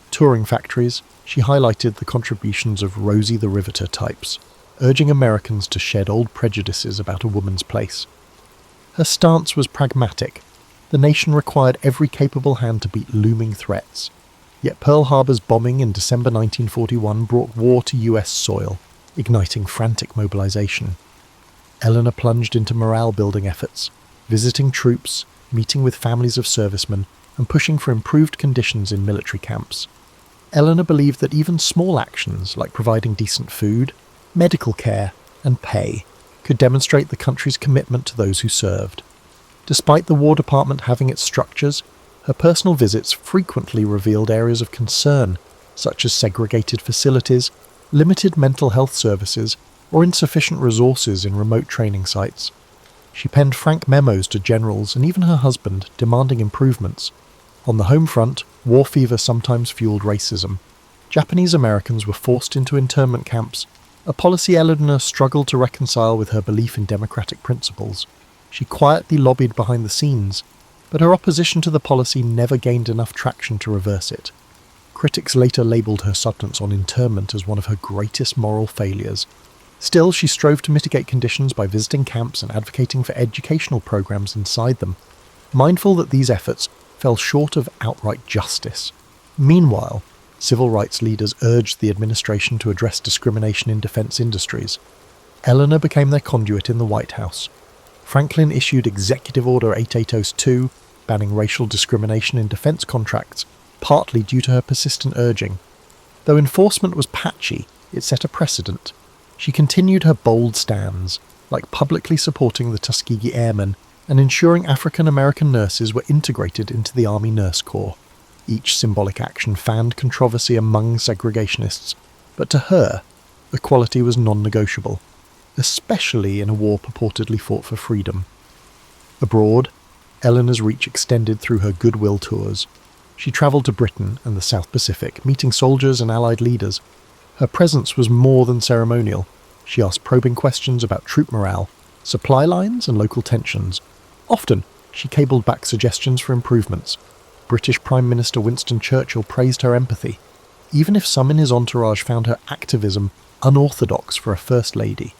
Touring factories, she highlighted the contributions of Rosie the Riveter types, urging Americans to shed old prejudices about a woman's place. Her stance was pragmatic. The nation required every capable hand to beat looming threats. Yet Pearl Harbor's bombing in December 1941 brought war to US soil, igniting frantic mobilization. Eleanor plunged into morale-building efforts, visiting troops, meeting with families of servicemen, and pushing for improved conditions in military camps. Eleanor believed that even small actions like providing decent food, medical care, and pay could demonstrate the country's commitment to those who served. Despite the War Department having its structures, her personal visits frequently revealed areas of concern, such as segregated facilities, limited mental health services, or insufficient resources in remote training sites. She penned frank memos to generals and even her husband, demanding improvements. On the home front, war fever sometimes fueled racism. Japanese Americans were forced into internment camps, a policy Eleanor struggled to reconcile with her belief in democratic principles. She quietly lobbied behind the scenes, but her opposition to the policy never gained enough traction to reverse it. Critics later labelled her substance on internment as one of her greatest moral failures. Still, she strove to mitigate conditions by visiting camps and advocating for educational programs inside them, mindful that these efforts fell short of outright justice. Meanwhile, civil rights leaders urged the administration to address discrimination in defense industries. Eleanor became their conduit in the White House. Franklin issued Executive Order 8802, banning racial discrimination in defense contracts, partly due to her persistent urging. Though enforcement was patchy, it set a precedent. She continued her bold stands, like publicly supporting the Tuskegee Airmen and ensuring African American nurses were integrated into the Army Nurse Corps. Each symbolic action fanned controversy among segregationists, but to her, equality was non-negotiable, especially in a war purportedly fought for freedom. Abroad, Eleanor's reach extended through her goodwill tours. She travelled to Britain and the South Pacific, meeting soldiers and Allied leaders. Her presence was more than ceremonial. She asked probing questions about troop morale, supply lines and local tensions. Often, she cabled back suggestions for improvements. British Prime Minister Winston Churchill praised her empathy, even if some in his entourage found her activism unorthodox for a First Lady.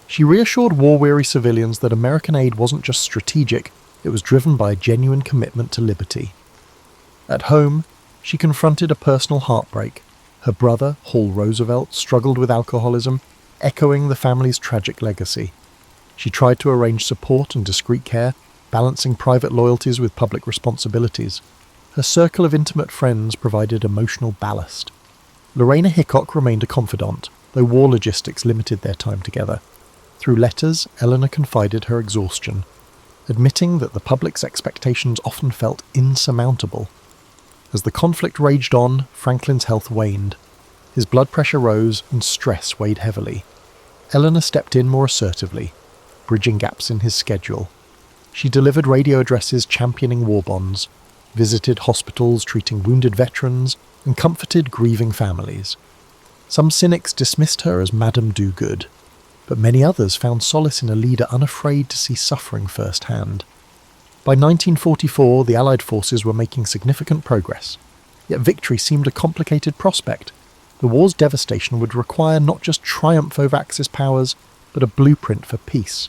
She reassured war-weary civilians that American aid wasn't just strategic, it was driven by a genuine commitment to liberty. At home, she confronted a personal heartbreak. Her brother, Hall Roosevelt, struggled with alcoholism, echoing the family's tragic legacy. She tried to arrange support and discreet care, balancing private loyalties with public responsibilities. Her circle of intimate friends provided emotional ballast. Lorena Hickok remained a confidant, though war logistics limited their time together. Through letters, Eleanor confided her exhaustion, admitting that the public's expectations often felt insurmountable. As the conflict raged on, Franklin's health waned. His blood pressure rose and stress weighed heavily. Eleanor stepped in more assertively, bridging gaps in his schedule. She delivered radio addresses championing war bonds, visited hospitals treating wounded veterans, and comforted grieving families. Some cynics dismissed her as Madame Do-Good, but many others found solace in a leader unafraid to see suffering firsthand. By 1944, the Allied forces were making significant progress, yet victory seemed a complicated prospect. The war's devastation would require not just triumph over Axis powers, but a blueprint for peace.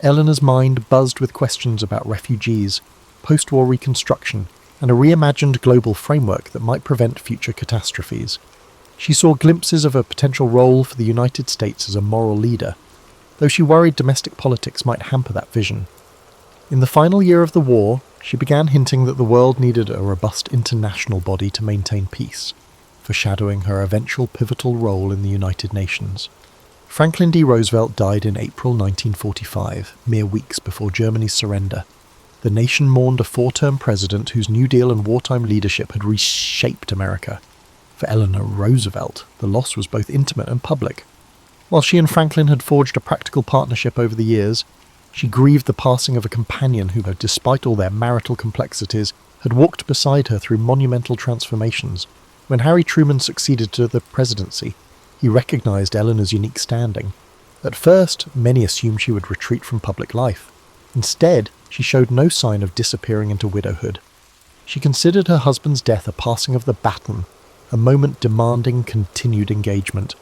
Eleanor's mind buzzed with questions about refugees, post-war reconstruction, and a reimagined global framework that might prevent future catastrophes. She saw glimpses of a potential role for the United States as a moral leader, though she worried domestic politics might hamper that vision. In the final year of the war, she began hinting that the world needed a robust international body to maintain peace, foreshadowing her eventual pivotal role in the United Nations. Franklin D. Roosevelt died in April 1945, mere weeks before Germany's surrender. The nation mourned a 4-term president whose New Deal and wartime leadership had reshaped America. For Eleanor Roosevelt, the loss was both intimate and public. While she and Franklin had forged a practical partnership over the years, she grieved the passing of a companion who, despite all their marital complexities, had walked beside her through monumental transformations. When Harry Truman succeeded to the presidency, he recognized Eleanor's unique standing. At first, many assumed she would retreat from public life. Instead, she showed no sign of disappearing into widowhood. She considered her husband's death a passing of the baton, a moment demanding continued engagement.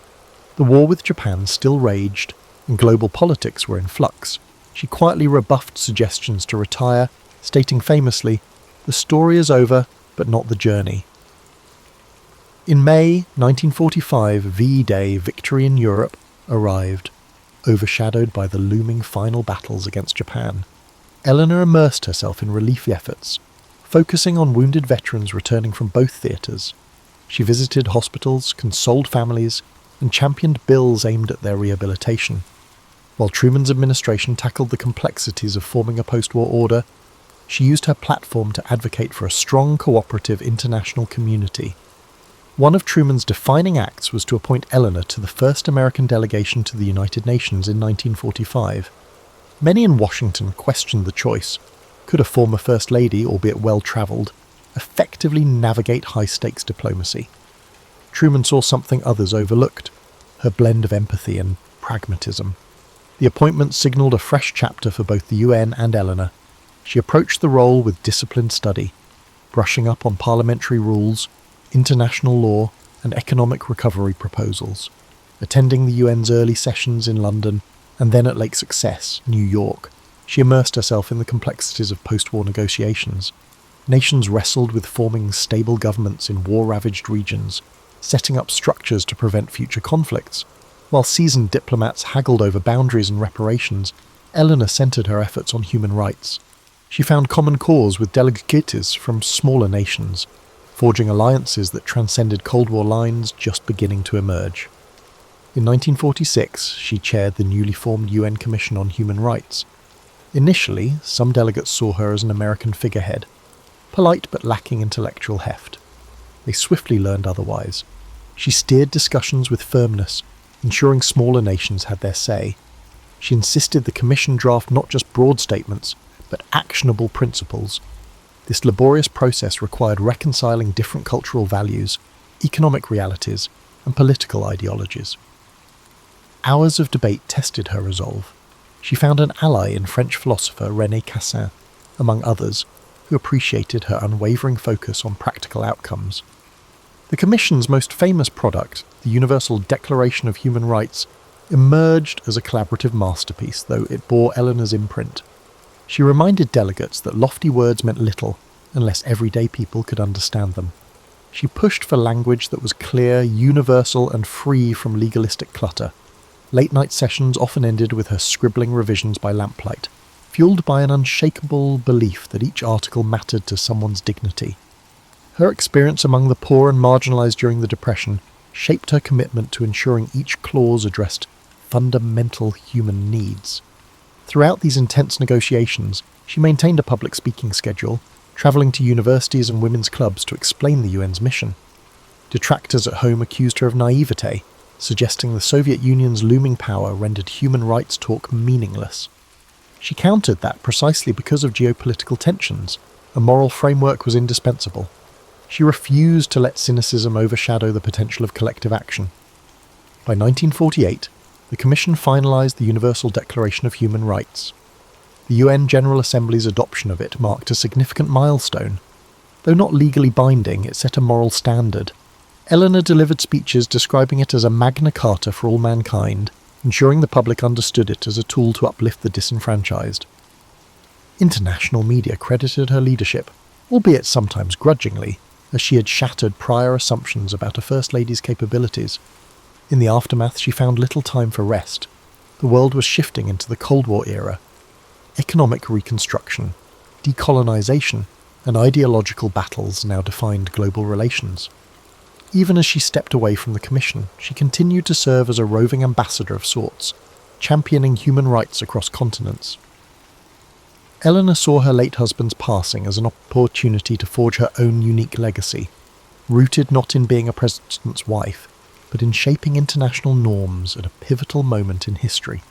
The war with Japan still raged, and global politics were in flux. She quietly rebuffed suggestions to retire, stating famously, "The story is over, but not the journey." In May 1945, VE Day, victory in Europe, arrived, overshadowed by the looming final battles against Japan. Eleanor immersed herself in relief efforts, focusing on wounded veterans returning from both theatres. She visited hospitals, consoled families, and championed bills aimed at their rehabilitation. While Truman's administration tackled the complexities of forming a post-war order, she used her platform to advocate for a strong, cooperative international community. One of Truman's defining acts was to appoint Eleanor to the first American delegation to the United Nations in 1945. Many in Washington questioned the choice. Could a former First Lady, albeit well-travelled, effectively navigate high-stakes diplomacy? Truman saw something others overlooked, her blend of empathy and pragmatism. The appointment signalled a fresh chapter for both the UN and Eleanor. She approached the role with disciplined study, brushing up on parliamentary rules, international law, and economic recovery proposals, attending the UN's early sessions in London and then at Lake Success, New York. She immersed herself in the complexities of post-war negotiations. Nations wrestled with forming stable governments in war-ravaged regions, setting up structures to prevent future conflicts. While seasoned diplomats haggled over boundaries and reparations, Eleanor centred her efforts on human rights. She found common cause with delegates from smaller nations, forging alliances that transcended Cold War lines just beginning to emerge. In 1946, she chaired the newly formed UN Commission on Human Rights. Initially, some delegates saw her as an American figurehead, polite but lacking intellectual heft. They swiftly learned otherwise. She steered discussions with firmness, ensuring smaller nations had their say. She insisted the Commission draft not just broad statements, but actionable principles. This laborious process required reconciling different cultural values, economic realities, and political ideologies. Hours of debate tested her resolve. She found an ally in French philosopher René Cassin, among others, who appreciated her unwavering focus on practical outcomes. The Commission's most famous product, the Universal Declaration of Human Rights, emerged as a collaborative masterpiece, though it bore Eleanor's imprint. She reminded delegates that lofty words meant little unless everyday people could understand them. She pushed for language that was clear, universal, and free from legalistic clutter. Late-night sessions often ended with her scribbling revisions by lamplight, fueled by an unshakable belief that each article mattered to someone's dignity. Her experience among the poor and marginalised during the Depression shaped her commitment to ensuring each clause addressed fundamental human needs. Throughout these intense negotiations, she maintained a public speaking schedule, travelling to universities and women's clubs to explain the UN's mission. Detractors at home accused her of naivete, suggesting the Soviet Union's looming power rendered human rights talk meaningless. She countered that precisely because of geopolitical tensions, a moral framework was indispensable. She refused to let cynicism overshadow the potential of collective action. By 1948, the Commission finalised the Universal Declaration of Human Rights. The UN General Assembly's adoption of it marked a significant milestone. Though not legally binding, it set a moral standard. Eleanor delivered speeches describing it as a Magna Carta for all mankind, ensuring the public understood it as a tool to uplift the disenfranchised. International media credited her leadership, albeit sometimes grudgingly, as she had shattered prior assumptions about a First Lady's capabilities. In the aftermath, she found little time for rest. The world was shifting into the Cold War era. Economic reconstruction, decolonisation, and ideological battles now defined global relations. Even as she stepped away from the Commission, she continued to serve as a roving ambassador of sorts, championing human rights across continents. Eleanor saw her late husband's passing as an opportunity to forge her own unique legacy, rooted not in being a president's wife, but in shaping international norms at a pivotal moment in history.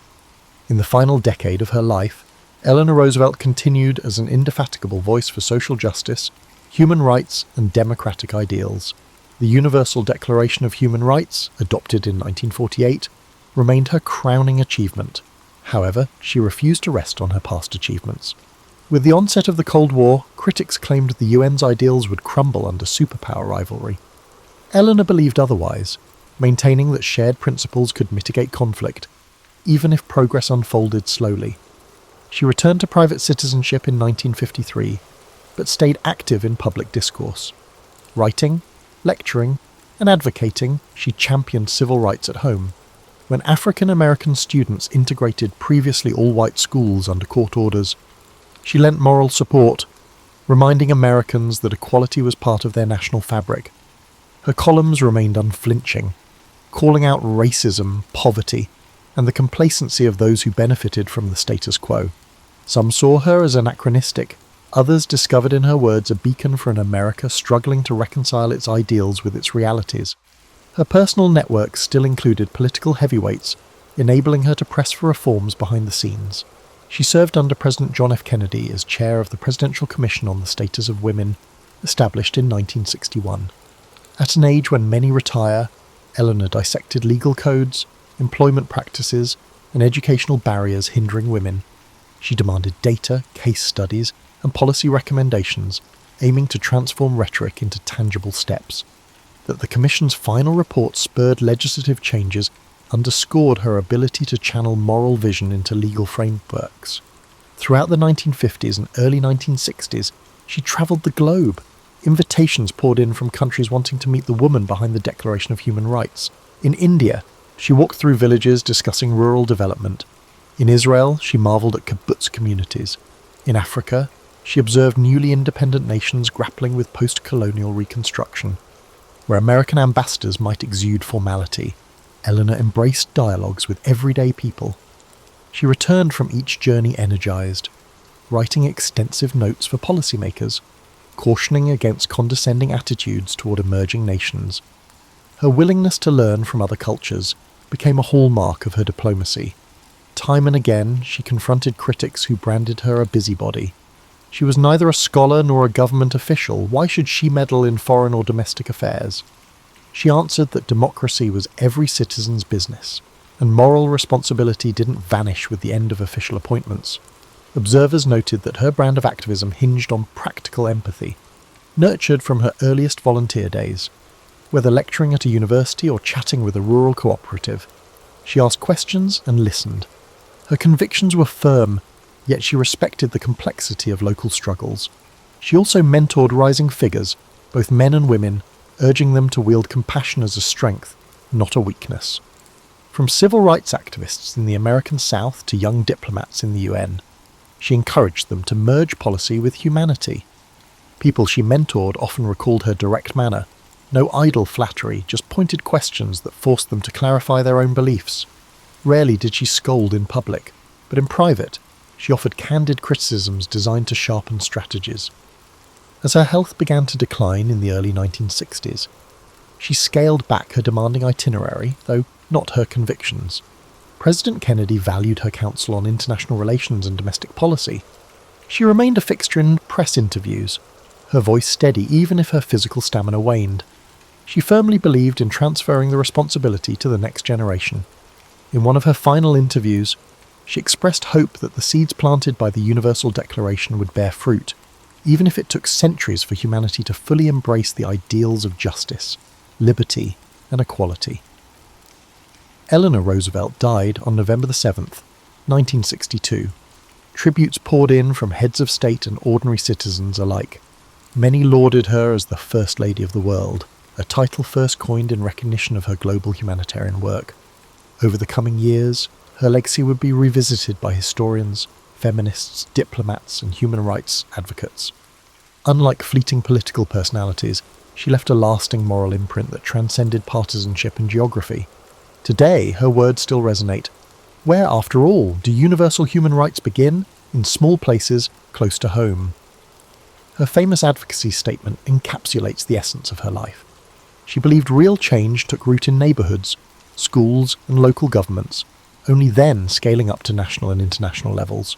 In the final decade of her life, Eleanor Roosevelt continued as an indefatigable voice for social justice, human rights, and democratic ideals. The Universal Declaration of Human Rights, adopted in 1948, remained her crowning achievement. However, she refused to rest on her past achievements. With the onset of the Cold War, critics claimed the UN's ideals would crumble under superpower rivalry. Eleanor believed otherwise, maintaining that shared principles could mitigate conflict, even if progress unfolded slowly. She returned to private citizenship in 1953, but stayed active in public discourse. Writing, lecturing, and advocating, she championed civil rights at home. When African American students integrated previously all-white schools under court orders, she lent moral support, reminding Americans that equality was part of their national fabric. Her columns remained unflinching, calling out racism, poverty, and the complacency of those who benefited from the status quo. Some saw her as anachronistic, others discovered in her words a beacon for an America struggling to reconcile its ideals with its realities. Her personal network still included political heavyweights, enabling her to press for reforms behind the scenes. She served under President John F. Kennedy as chair of the Presidential Commission on the Status of Women, established in 1961. At an age when many retire, Eleanor dissected legal codes, employment practices, and educational barriers hindering women. She demanded data, case studies, and policy recommendations, aiming to transform rhetoric into tangible steps. That the Commission's final report spurred legislative changes underscored her ability to channel moral vision into legal frameworks. Throughout the 1950s and early 1960s, she travelled the globe. Invitations poured in from countries wanting to meet the woman behind the Declaration of Human Rights. In India, she walked through villages discussing rural development. In Israel, she marvelled at kibbutz communities. In Africa, she observed newly independent nations grappling with post-colonial reconstruction. Where American ambassadors might exude formality, Eleanor embraced dialogues with everyday people. She returned from each journey energized, writing extensive notes for policymakers, cautioning against condescending attitudes toward emerging nations. Her willingness to learn from other cultures became a hallmark of her diplomacy. Time and again, she confronted critics who branded her a busybody. She was neither a scholar nor a government official. Why should she meddle in foreign or domestic affairs? She answered that democracy was every citizen's business, and moral responsibility didn't vanish with the end of official appointments. Observers noted that her brand of activism hinged on practical empathy, nurtured from her earliest volunteer days. Whether lecturing at a university or chatting with a rural cooperative, she asked questions and listened. Her convictions were firm, yet she respected the complexity of local struggles. She also mentored rising figures, both men and women, urging them to wield compassion as a strength, not a weakness. From civil rights activists in the American South to young diplomats in the UN, she encouraged them to merge policy with humanity. People she mentored often recalled her direct manner, no idle flattery, just pointed questions that forced them to clarify their own beliefs. Rarely did she scold in public, but in private, she offered candid criticisms designed to sharpen strategies. As her health began to decline in the early 1960s, she scaled back her demanding itinerary, though not her convictions. President Kennedy valued her counsel on international relations and domestic policy. She remained a fixture in press interviews, her voice steady even if her physical stamina waned. She firmly believed in transferring the responsibility to the next generation. In one of her final interviews, she expressed hope that the seeds planted by the Universal Declaration would bear fruit, even if it took centuries for humanity to fully embrace the ideals of justice, liberty, and equality. Eleanor Roosevelt died on November 7th, 1962. Tributes poured in from heads of state and ordinary citizens alike. Many lauded her as the First Lady of the World, a title first coined in recognition of her global humanitarian work. Over the coming years, her legacy would be revisited by historians, feminists, diplomats, and human rights advocates. Unlike fleeting political personalities, she left a lasting moral imprint that transcended partisanship and geography. Today, her words still resonate. Where, after all, do universal human rights begin? in small places close to home. Her famous advocacy statement encapsulates the essence of her life. She believed real change took root in neighbourhoods, schools and local governments, only then scaling up to national and international levels.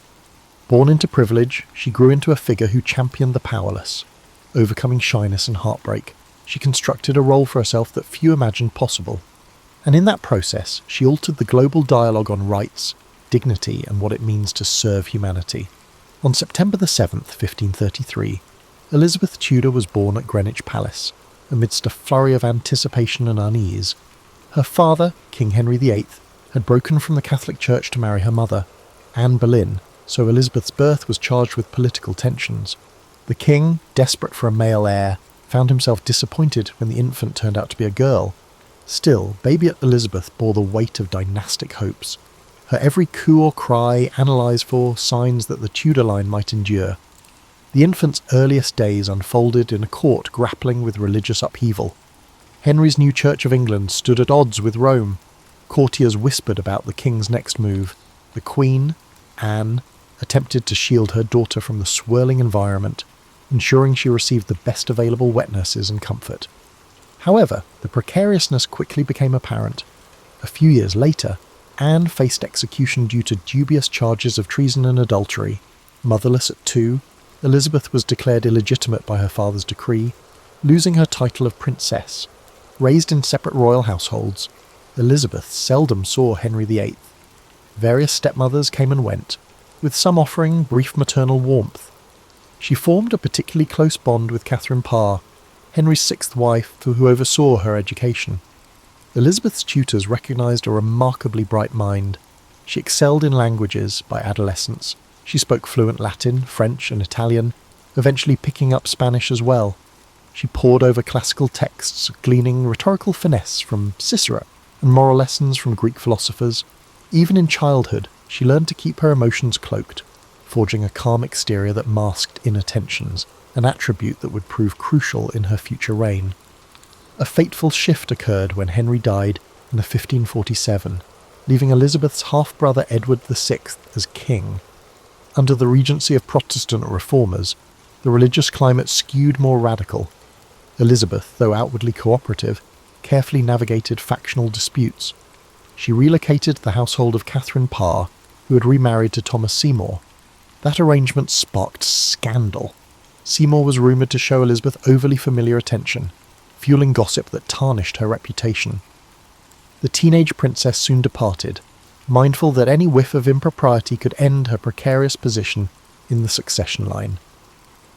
Born into privilege, she grew into a figure who championed the powerless. Overcoming shyness and heartbreak, she constructed a role for herself that few imagined possible. And in that process, she altered the global dialogue on rights, dignity and what it means to serve humanity. On September the 7th, 1533, Elizabeth Tudor was born at Greenwich Palace, amidst a flurry of anticipation and unease. Her father, King Henry VIII, had broken from the Catholic Church to marry her mother, Anne Boleyn, so Elizabeth's birth was charged with political tensions. The king, desperate for a male heir, found himself disappointed when the infant turned out to be a girl. Still, baby Elizabeth bore the weight of dynastic hopes. Her every coo or cry analysed for signs that the Tudor line might endure. The infant's earliest days unfolded in a court grappling with religious upheaval. Henry's new Church of England stood at odds with Rome. Courtiers whispered about the king's next move. The Queen, Anne, attempted to shield her daughter from the swirling environment, ensuring she received the best available wet nurses and comfort. However, the precariousness quickly became apparent. A few years later, Anne faced execution due to dubious charges of treason and adultery. Motherless at 2, Elizabeth was declared illegitimate by her father's decree, losing her title of princess. Raised in separate royal households, Elizabeth seldom saw Henry VIII. Various stepmothers came and went, with some offering brief maternal warmth. She formed a particularly close bond with Catherine Parr, Henry's 6th wife, who oversaw her education. Elizabeth's tutors recognised a remarkably bright mind. She excelled in languages by adolescence. She spoke fluent Latin, French and Italian, eventually picking up Spanish as well. She pored over classical texts, gleaning rhetorical finesse from Cicero and moral lessons from Greek philosophers. Even in childhood, she learned to keep her emotions cloaked, forging a calm exterior that masked inner tensions, an attribute that would prove crucial in her future reign. A fateful shift occurred when Henry died in 1547, leaving Elizabeth's half-brother Edward VI as king. Under the regency of Protestant reformers, the religious climate skewed more radical. Elizabeth, though outwardly cooperative, carefully navigated factional disputes. She relocated the household of Catherine Parr, who had remarried to Thomas Seymour. That arrangement sparked scandal. Seymour was rumoured to show Elizabeth overly familiar attention, fueling gossip that tarnished her reputation. The teenage princess soon departed, mindful that any whiff of impropriety could end her precarious position in the succession line.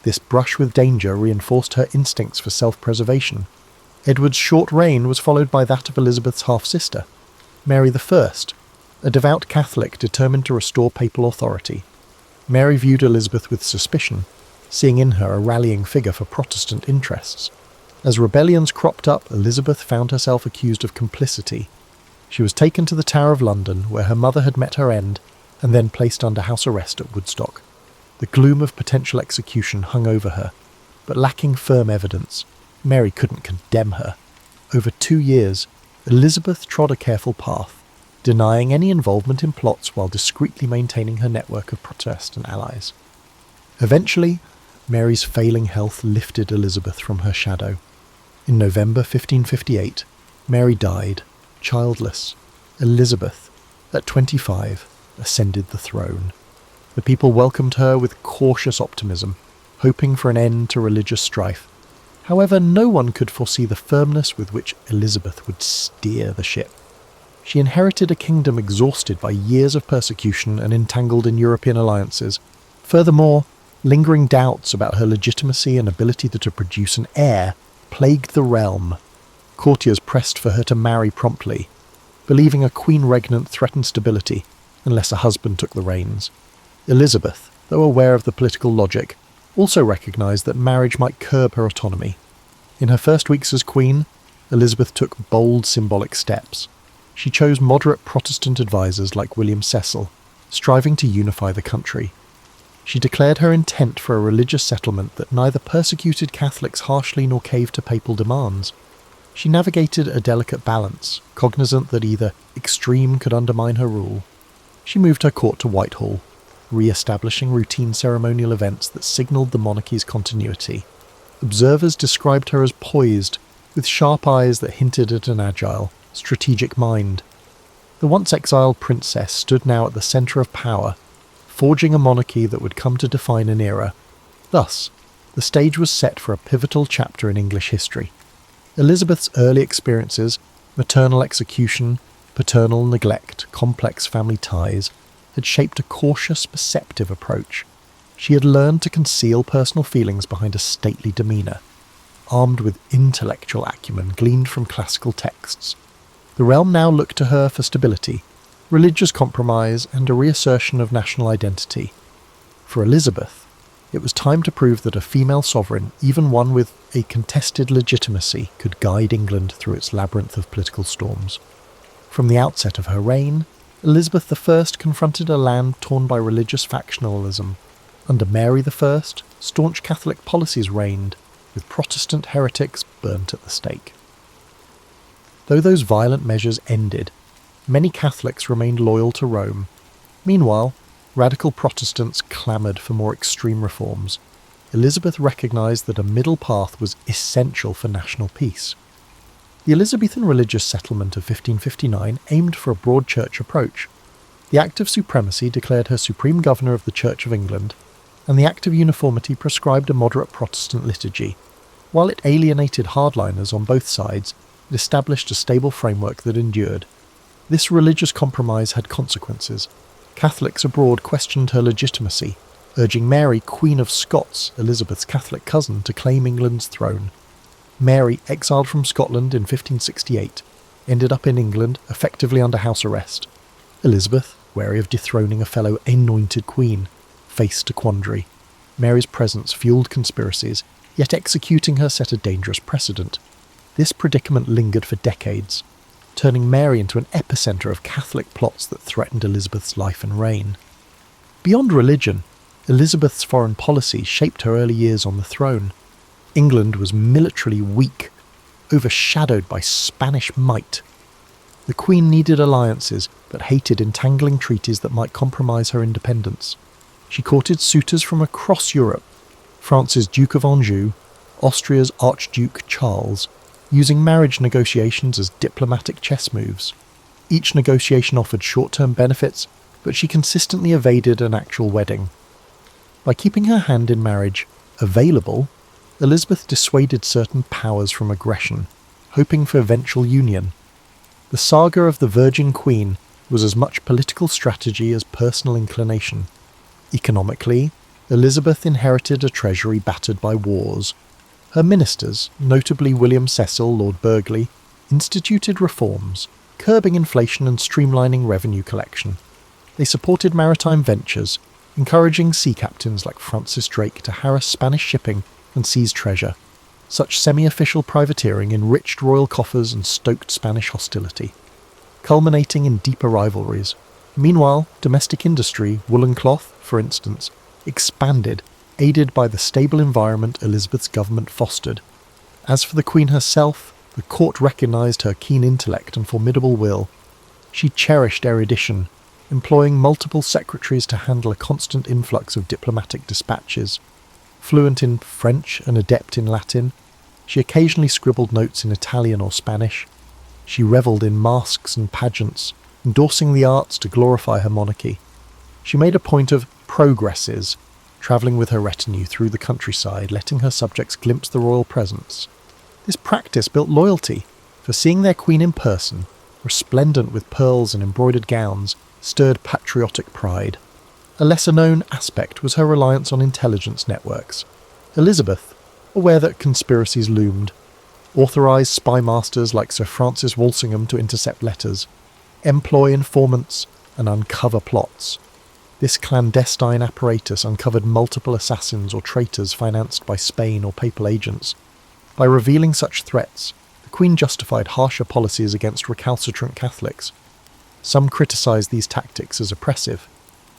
This brush with danger reinforced her instincts for self-preservation. Edward's short reign was followed by that of Elizabeth's half-sister, Mary I, a devout Catholic determined to restore papal authority. Mary viewed Elizabeth with suspicion, seeing in her a rallying figure for Protestant interests. As rebellions cropped up, Elizabeth found herself accused of complicity. She was taken to the Tower of London, where her mother had met her end, and then placed under house arrest at Woodstock. The gloom of potential execution hung over her, but lacking firm evidence, Mary couldn't condemn her. Over 2 years, Elizabeth trod a careful path, denying any involvement in plots while discreetly maintaining her network of Protestant allies. Eventually, Mary's failing health lifted Elizabeth from her shadow. In November 1558, Mary died, childless. Elizabeth, at 25, ascended the throne. The people welcomed her with cautious optimism, hoping for an end to religious strife. However, no one could foresee the firmness with which Elizabeth would steer the ship. She inherited a kingdom exhausted by years of persecution and entangled in European alliances. Furthermore, lingering doubts about her legitimacy and ability to produce an heir plagued the realm. Courtiers pressed for her to marry promptly, believing a queen regnant threatened stability unless a husband took the reins. Elizabeth, though aware of the political logic, also recognised that marriage might curb her autonomy. In her first weeks as queen, Elizabeth took bold symbolic steps. She chose moderate Protestant advisers like William Cecil, striving to unify the country. She declared her intent for a religious settlement that neither persecuted Catholics harshly nor caved to papal demands. She navigated a delicate balance, cognizant that either extreme could undermine her rule. She moved her court to Whitehall, re-establishing routine ceremonial events that signalled the monarchy's continuity. Observers described her as poised, with sharp eyes that hinted at an agile, strategic mind. The once exiled princess stood now at the centre of power, forging a monarchy that would come to define an era. Thus, the stage was set for a pivotal chapter in English history. Elizabeth's early experiences, maternal execution, paternal neglect, complex family ties, had shaped a cautious, perceptive approach. She had learned to conceal personal feelings behind a stately demeanour, armed with intellectual acumen gleaned from classical texts. The realm now looked to her for stability, religious compromise, and a reassertion of national identity. For Elizabeth, it was time to prove that a female sovereign, even one with a contested legitimacy, could guide England through its labyrinth of political storms. From the outset of her reign, Elizabeth I confronted a land torn by religious factionalism. Under Mary I, staunch Catholic policies reigned, with Protestant heretics burnt at the stake. Though those violent measures ended, many Catholics remained loyal to Rome. Meanwhile, radical Protestants clamoured for more extreme reforms. Elizabeth recognised that a middle path was essential for national peace. The Elizabethan religious settlement of 1559 aimed for a broad church approach. The Act of Supremacy declared her supreme governor of the Church of England, and the Act of Uniformity prescribed a moderate Protestant liturgy. While it alienated hardliners on both sides, it established a stable framework that endured. This religious compromise had consequences. Catholics abroad questioned her legitimacy, urging Mary, Queen of Scots, Elizabeth's Catholic cousin, to claim England's throne. Mary, exiled from Scotland in 1568, ended up in England, effectively under house arrest. Elizabeth, wary of dethroning a fellow anointed queen, faced a quandary. Mary's presence fueled conspiracies, yet executing her set a dangerous precedent. This predicament lingered for decades, turning Mary into an epicentre of Catholic plots that threatened Elizabeth's life and reign. Beyond religion, Elizabeth's foreign policy shaped her early years on the throne. England was militarily weak, overshadowed by Spanish might. The Queen needed alliances, but hated entangling treaties that might compromise her independence. She courted suitors from across Europe, France's Duke of Anjou, Austria's Archduke Charles, using marriage negotiations as diplomatic chess moves. Each negotiation offered short-term benefits, but she consistently evaded an actual wedding. By keeping her hand in marriage available, Elizabeth dissuaded certain powers from aggression, hoping for eventual union. The saga of the Virgin Queen was as much political strategy as personal inclination. Economically, Elizabeth inherited a treasury battered by wars. Her ministers, notably William Cecil, Lord Burghley, instituted reforms, curbing inflation and streamlining revenue collection. They supported maritime ventures, encouraging sea captains like Francis Drake to harass Spanish shipping and seize treasure. Such semi-official privateering enriched royal coffers and stoked Spanish hostility, culminating in deeper rivalries. Meanwhile, domestic industry, woolen cloth, for instance, expanded, aided by the stable environment Elizabeth's government fostered. As for the Queen herself, the court recognised her keen intellect and formidable will. She cherished erudition, employing multiple secretaries to handle a constant influx of diplomatic dispatches. Fluent in French and adept in Latin, she occasionally scribbled notes in Italian or Spanish. She revelled in masques and pageants, endorsing the arts to glorify her monarchy. She made a point of progresses, travelling with her retinue through the countryside, letting her subjects glimpse the royal presence. This practice built loyalty, for seeing their queen in person, resplendent with pearls and embroidered gowns, stirred patriotic pride. A lesser-known aspect was her reliance on intelligence networks. Elizabeth, aware that conspiracies loomed, authorised spy masters like Sir Francis Walsingham to intercept letters, employ informants, and uncover plots. This clandestine apparatus uncovered multiple assassins or traitors financed by Spain or papal agents. By revealing such threats, the Queen justified harsher policies against recalcitrant Catholics. Some criticised these tactics as oppressive,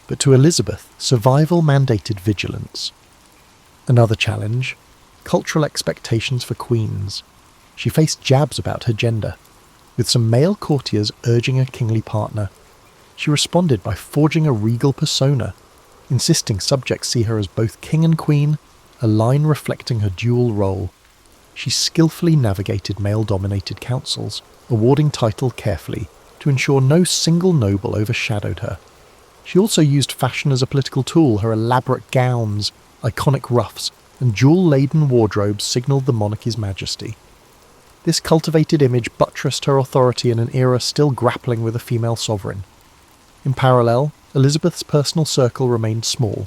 but to Elizabeth, survival mandated vigilance. Another challenge: cultural expectations for queens. She faced jabs about her gender, with some male courtiers urging a kingly partner. She responded by forging a regal persona, insisting subjects see her as both king and queen, a line reflecting her dual role. She skillfully navigated male-dominated councils, awarding title carefully to ensure no single noble overshadowed her. She also used fashion as a political tool. Her elaborate gowns, iconic ruffs, and jewel-laden wardrobes signalled the monarchy's majesty. This cultivated image buttressed her authority in an era still grappling with a female sovereign. In parallel, Elizabeth's personal circle remained small.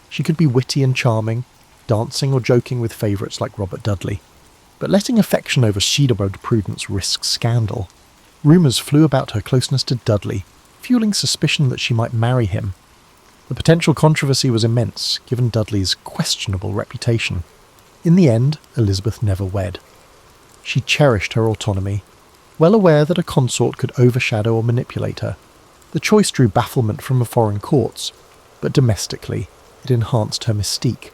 She could be witty and charming, dancing or joking with favourites like Robert Dudley. But letting affection over Schiedebod prudence risk scandal. Rumours flew about her closeness to Dudley, fueling suspicion that she might marry him. The potential controversy was immense, given Dudley's questionable reputation. In the end, Elizabeth never wed. She cherished her autonomy, well aware that a consort could overshadow or manipulate her. The choice drew bafflement from foreign courts, but domestically, it enhanced her mystique.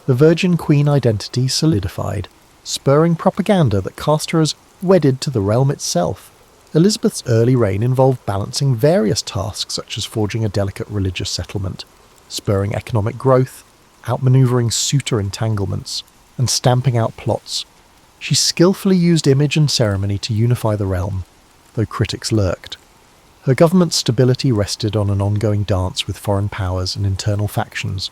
The Virgin Queen identity solidified, spurring propaganda that cast her as wedded to the realm itself. Elizabeth's early reign involved balancing various tasks such as forging a delicate religious settlement, spurring economic growth, outmanoeuvring suitor entanglements, and stamping out plots. She skillfully used image and ceremony to unify the realm, though critics lurked. Her government's stability rested on an ongoing dance with foreign powers and internal factions.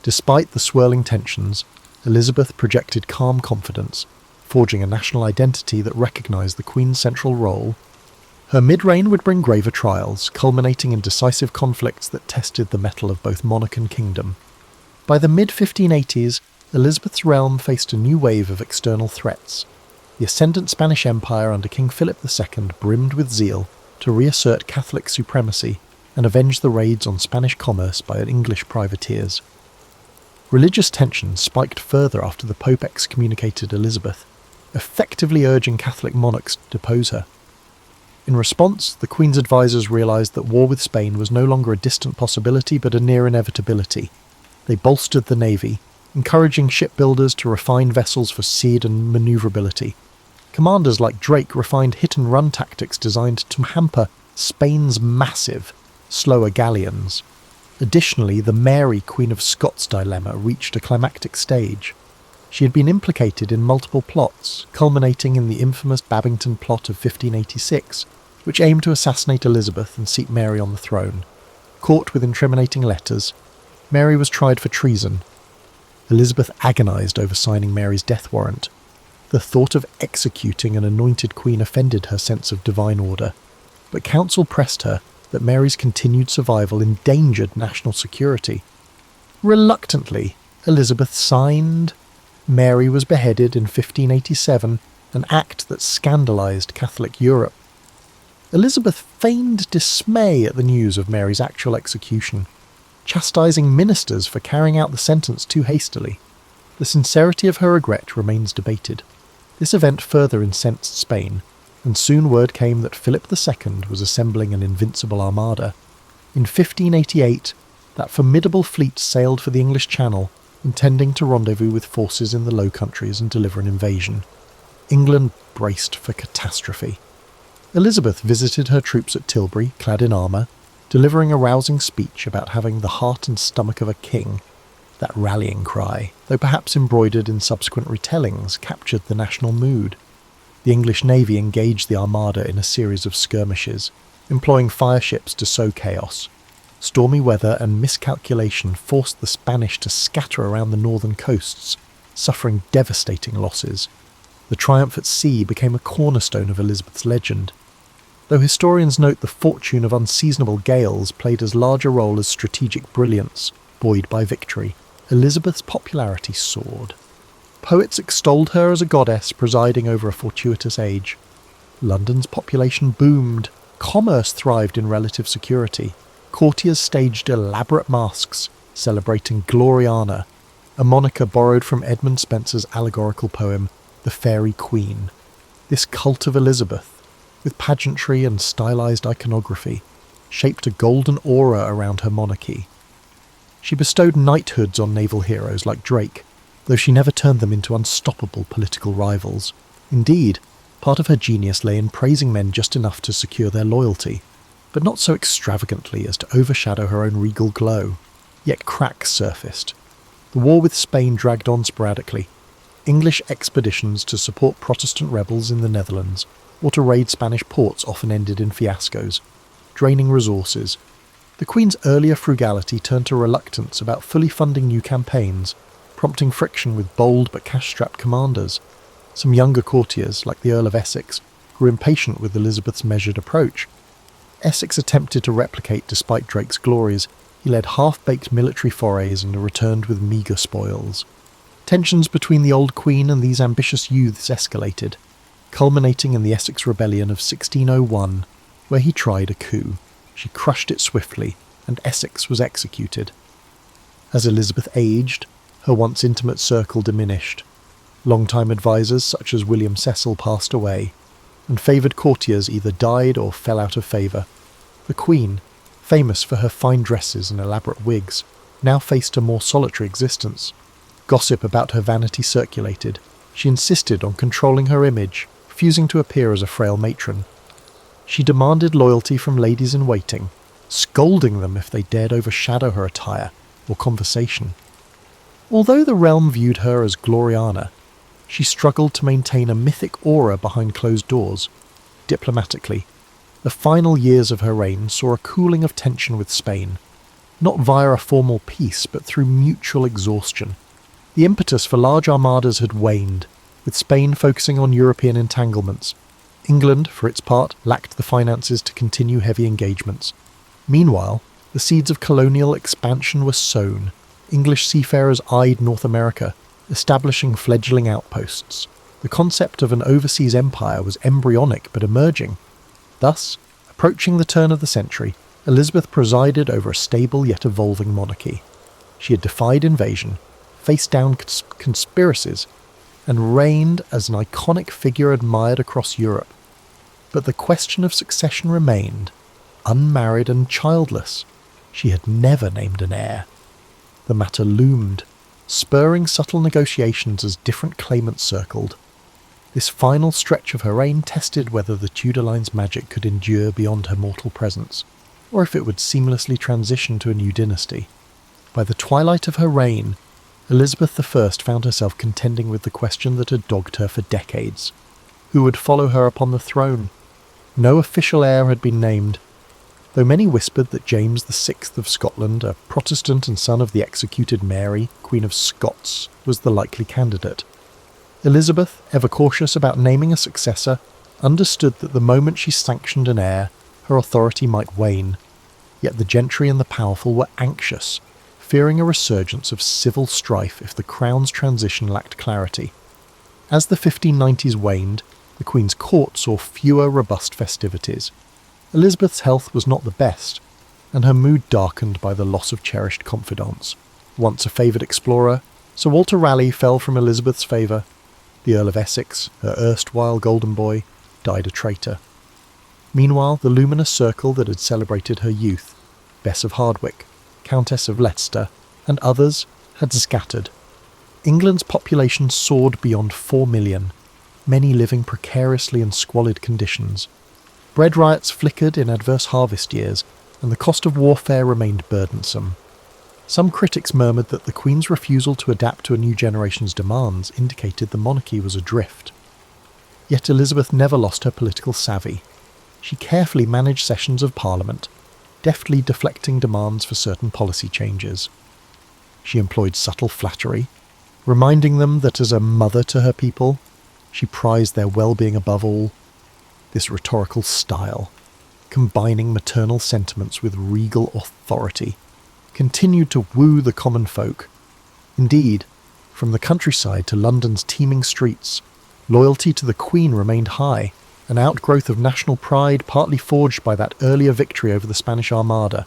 Despite the swirling tensions, Elizabeth projected calm confidence, forging a national identity that recognised the Queen's central role. Her mid-reign would bring graver trials, culminating in decisive conflicts that tested the mettle of both monarch and kingdom. By the mid-1580s, Elizabeth's realm faced a new wave of external threats. The ascendant Spanish Empire under King Philip II brimmed with zeal to reassert Catholic supremacy and avenge the raids on Spanish commerce by English privateers. Religious tensions spiked further after the Pope excommunicated Elizabeth, effectively urging Catholic monarchs to depose her. In response, the Queen's advisors realised that war with Spain was no longer a distant possibility but a near inevitability. They bolstered the navy, encouraging shipbuilders to refine vessels for speed and manoeuvrability. Commanders like Drake refined hit-and-run tactics designed to hamper Spain's massive, slower galleons. Additionally, the Mary, Queen of Scots dilemma reached a climactic stage. She had been implicated in multiple plots, culminating in the infamous Babington plot of 1586, which aimed to assassinate Elizabeth and seat Mary on the throne. Caught with incriminating letters, Mary was tried for treason. Elizabeth agonised over signing Mary's death warrant. The thought of executing an anointed queen offended her sense of divine order, but counsel pressed her that Mary's continued survival endangered national security. Reluctantly, Elizabeth signed. Mary was beheaded in 1587, an act that scandalised Catholic Europe. Elizabeth feigned dismay at the news of Mary's actual execution, chastising ministers for carrying out the sentence too hastily. The sincerity of her regret remains debated. This event further incensed Spain, and soon word came that Philip II was assembling an invincible armada. In 1588, that formidable fleet sailed for the English Channel, intending to rendezvous with forces in the Low Countries and deliver an invasion. England braced for catastrophe. Elizabeth visited her troops at Tilbury, clad in armour, delivering a rousing speech about having the heart and stomach of a king. That rallying cry, though perhaps embroidered in subsequent retellings, captured the national mood. The English Navy engaged the Armada in a series of skirmishes, employing fireships to sow chaos. Stormy weather and miscalculation forced the Spanish to scatter around the northern coasts, suffering devastating losses. The triumph at sea became a cornerstone of Elizabeth's legend. Though historians note the fortune of unseasonable gales played as large a role as strategic brilliance, buoyed by victory, Elizabeth's popularity soared. Poets extolled her as a goddess presiding over a fortuitous age. London's population boomed, commerce thrived in relative security. Courtiers staged elaborate masques, celebrating Gloriana, a moniker borrowed from Edmund Spenser's allegorical poem, The Fairy Queen. This cult of Elizabeth, with pageantry and stylized iconography, shaped a golden aura around her monarchy. She bestowed knighthoods on naval heroes like Drake, though she never turned them into unstoppable political rivals. Indeed, part of her genius lay in praising men just enough to secure their loyalty, but not so extravagantly as to overshadow her own regal glow. Yet cracks surfaced. The war with Spain dragged on sporadically. English expeditions to support Protestant rebels in the Netherlands or to raid Spanish ports often ended in fiascos, draining resources. The Queen's earlier frugality turned to reluctance about fully funding new campaigns, prompting friction with bold but cash-strapped commanders. Some younger courtiers, like the Earl of Essex, grew impatient with Elizabeth's measured approach. Essex attempted to replicate despite Drake's glories. He led half-baked military forays and returned with meagre spoils. Tensions between the old Queen and these ambitious youths escalated, culminating in the Essex Rebellion of 1601, where he tried a coup. She crushed it swiftly, and Essex was executed. As Elizabeth aged, her once intimate circle diminished. Long-time advisers such as William Cecil passed away, and favoured courtiers either died or fell out of favour. The Queen, famous for her fine dresses and elaborate wigs, now faced a more solitary existence. Gossip about her vanity circulated. She insisted on controlling her image, refusing to appear as a frail matron. She demanded loyalty from ladies-in-waiting, scolding them if they dared overshadow her attire or conversation. Although the realm viewed her as Gloriana, she struggled to maintain a mythic aura behind closed doors. Diplomatically, the final years of her reign saw a cooling of tension with Spain, not via a formal peace but through mutual exhaustion. The impetus for large armadas had waned, with Spain focusing on European entanglements. England, for its part, lacked the finances to continue heavy engagements. Meanwhile, the seeds of colonial expansion were sown. English seafarers eyed North America, establishing fledgling outposts. The concept of an overseas empire was embryonic but emerging. Thus, approaching the turn of the century, Elizabeth presided over a stable yet evolving monarchy. She had defied invasion, faced down conspiracies, and reigned as an iconic figure admired across Europe. But the question of succession remained, unmarried and childless. She had never named an heir. The matter loomed, spurring subtle negotiations as different claimants circled. This final stretch of her reign tested whether the Tudor line's magic could endure beyond her mortal presence, or if it would seamlessly transition to a new dynasty. By the twilight of her reign, Elizabeth I found herself contending with the question that had dogged her for decades. Who would follow her upon the throne? No official heir had been named, though many whispered that James VI of Scotland, a Protestant and son of the executed Mary, Queen of Scots, was the likely candidate. Elizabeth, ever cautious about naming a successor, understood that the moment she sanctioned an heir, her authority might wane. Yet the gentry and the powerful were anxious, fearing a resurgence of civil strife if the crown's transition lacked clarity. As the 1590s waned, the Queen's court saw fewer robust festivities. Elizabeth's health was not the best, and her mood darkened by the loss of cherished confidants. Once a favoured explorer, Sir Walter Raleigh fell from Elizabeth's favour. The Earl of Essex, her erstwhile golden boy, died a traitor. Meanwhile, the luminous circle that had celebrated her youth, Bess of Hardwicke, Countess of Leicester, and others, had scattered. England's population soared beyond 4 million, many living precariously in squalid conditions. Bread riots flickered in adverse harvest years, and the cost of warfare remained burdensome. Some critics murmured that the Queen's refusal to adapt to a new generation's demands indicated the monarchy was adrift. Yet Elizabeth never lost her political savvy. She carefully managed sessions of Parliament, deftly deflecting demands for certain policy changes. She employed subtle flattery, reminding them that as a mother to her people, she prized their well-being above all. This rhetorical style, combining maternal sentiments with regal authority, continued to woo the common folk. Indeed, from the countryside to London's teeming streets, loyalty to the Queen remained high, an outgrowth of national pride partly forged by that earlier victory over the Spanish Armada.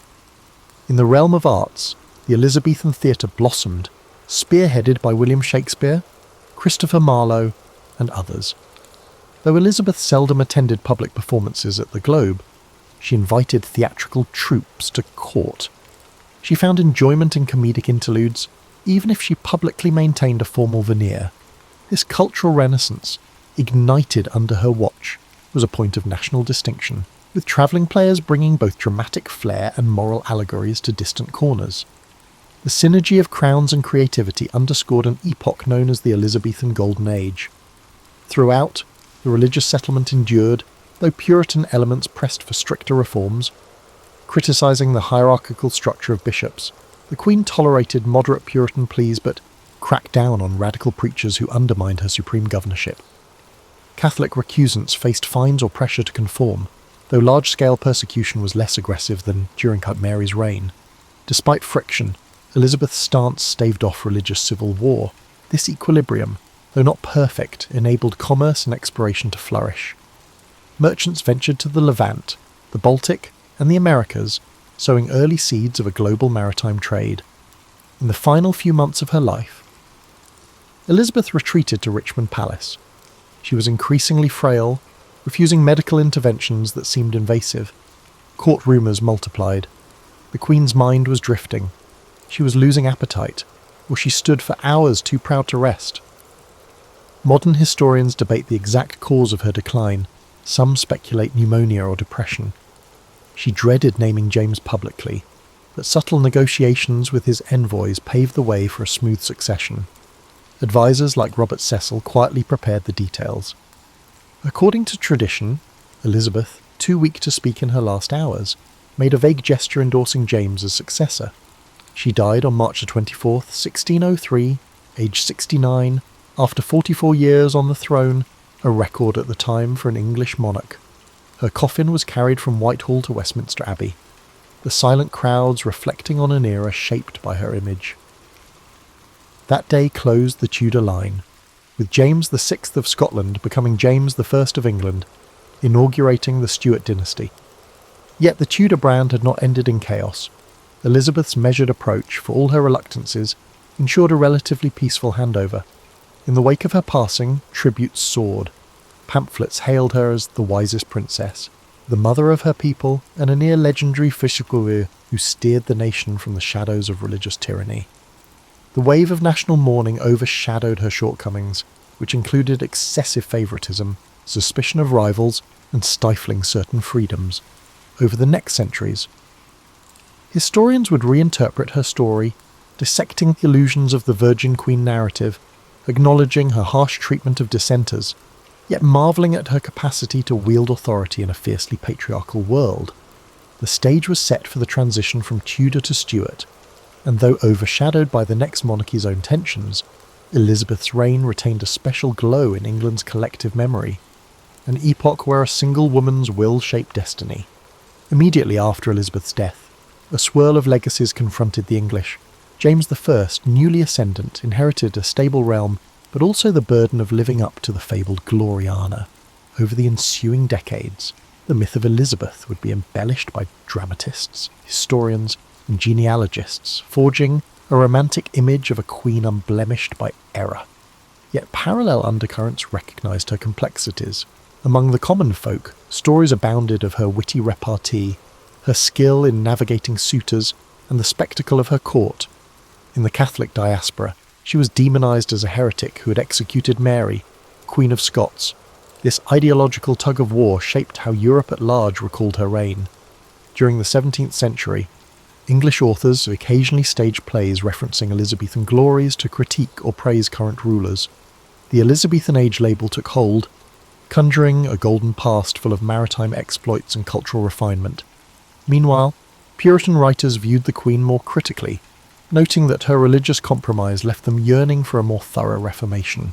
In the realm of arts, the Elizabethan theatre blossomed, spearheaded by William Shakespeare, Christopher Marlowe, and others. Though Elizabeth seldom attended public performances at the Globe, she invited theatrical troupes to court. She found enjoyment in comedic interludes, even if she publicly maintained a formal veneer. This cultural renaissance, ignited under her watch, was a point of national distinction, with travelling players bringing both dramatic flair and moral allegories to distant corners. The synergy of crowns and creativity underscored an epoch known as the Elizabethan Golden Age. Throughout, the religious settlement endured, though Puritan elements pressed for stricter reforms. Criticising the hierarchical structure of bishops, the Queen tolerated moderate Puritan pleas but cracked down on radical preachers who undermined her supreme governorship. Catholic recusants faced fines or pressure to conform, though large-scale persecution was less aggressive than during Mary's reign. Despite friction, Elizabeth's stance staved off religious civil war. This equilibrium, though not perfect, enabled commerce and exploration to flourish. Merchants ventured to the Levant, the Baltic, and the Americas, sowing early seeds of a global maritime trade. In the final few months of her life, Elizabeth retreated to Richmond Palace. She was increasingly frail, refusing medical interventions that seemed invasive. Court rumours multiplied. The Queen's mind was drifting. She was losing appetite, or she stood for hours too proud to rest. Modern historians debate the exact cause of her decline. Some speculate pneumonia or depression. She dreaded naming James publicly, but subtle negotiations with his envoys paved the way for a smooth succession. Advisors like Robert Cecil quietly prepared the details. According to tradition, Elizabeth, too weak to speak in her last hours, made a vague gesture endorsing James as successor. She died on March 24, 1603, aged 69, after 44 years on the throne, a record at the time for an English monarch. Her coffin was carried from Whitehall to Westminster Abbey, the silent crowds reflecting on an era shaped by her image. That day closed the Tudor line, with James VI of Scotland becoming James I of England, inaugurating the Stuart dynasty. Yet the Tudor brand had not ended in chaos. Elizabeth's measured approach, for all her reluctances, ensured a relatively peaceful handover. In the wake of her passing, tributes soared. Pamphlets hailed her as the wisest princess, the mother of her people, and a near-legendary figure who steered the nation from the shadows of religious tyranny. The wave of national mourning overshadowed her shortcomings, which included excessive favouritism, suspicion of rivals, and stifling certain freedoms. Over the next centuries, historians would reinterpret her story, dissecting the illusions of the Virgin Queen narrative, acknowledging her harsh treatment of dissenters, yet marvelling at her capacity to wield authority in a fiercely patriarchal world. The stage was set for the transition from Tudor to Stuart, and though overshadowed by the next monarchy's own tensions, Elizabeth's reign retained a special glow in England's collective memory, an epoch where a single woman's will shaped destiny. Immediately after Elizabeth's death, a swirl of legacies confronted the English. James I, newly ascendant, inherited a stable realm, but also the burden of living up to the fabled Gloriana. Over the ensuing decades, the myth of Elizabeth would be embellished by dramatists, historians, and genealogists, forging a romantic image of a queen unblemished by error. Yet parallel undercurrents recognised her complexities. Among the common folk, stories abounded of her witty repartee, her skill in navigating suitors, and the spectacle of her court. In the Catholic diaspora, she was demonised as a heretic who had executed Mary, Queen of Scots. This ideological tug-of-war shaped how Europe at large recalled her reign. During the 17th century, English authors occasionally staged plays referencing Elizabethan glories to critique or praise current rulers. The Elizabethan Age label took hold, conjuring a golden past full of maritime exploits and cultural refinement. Meanwhile, Puritan writers viewed the Queen more critically, noting that her religious compromise left them yearning for a more thorough reformation.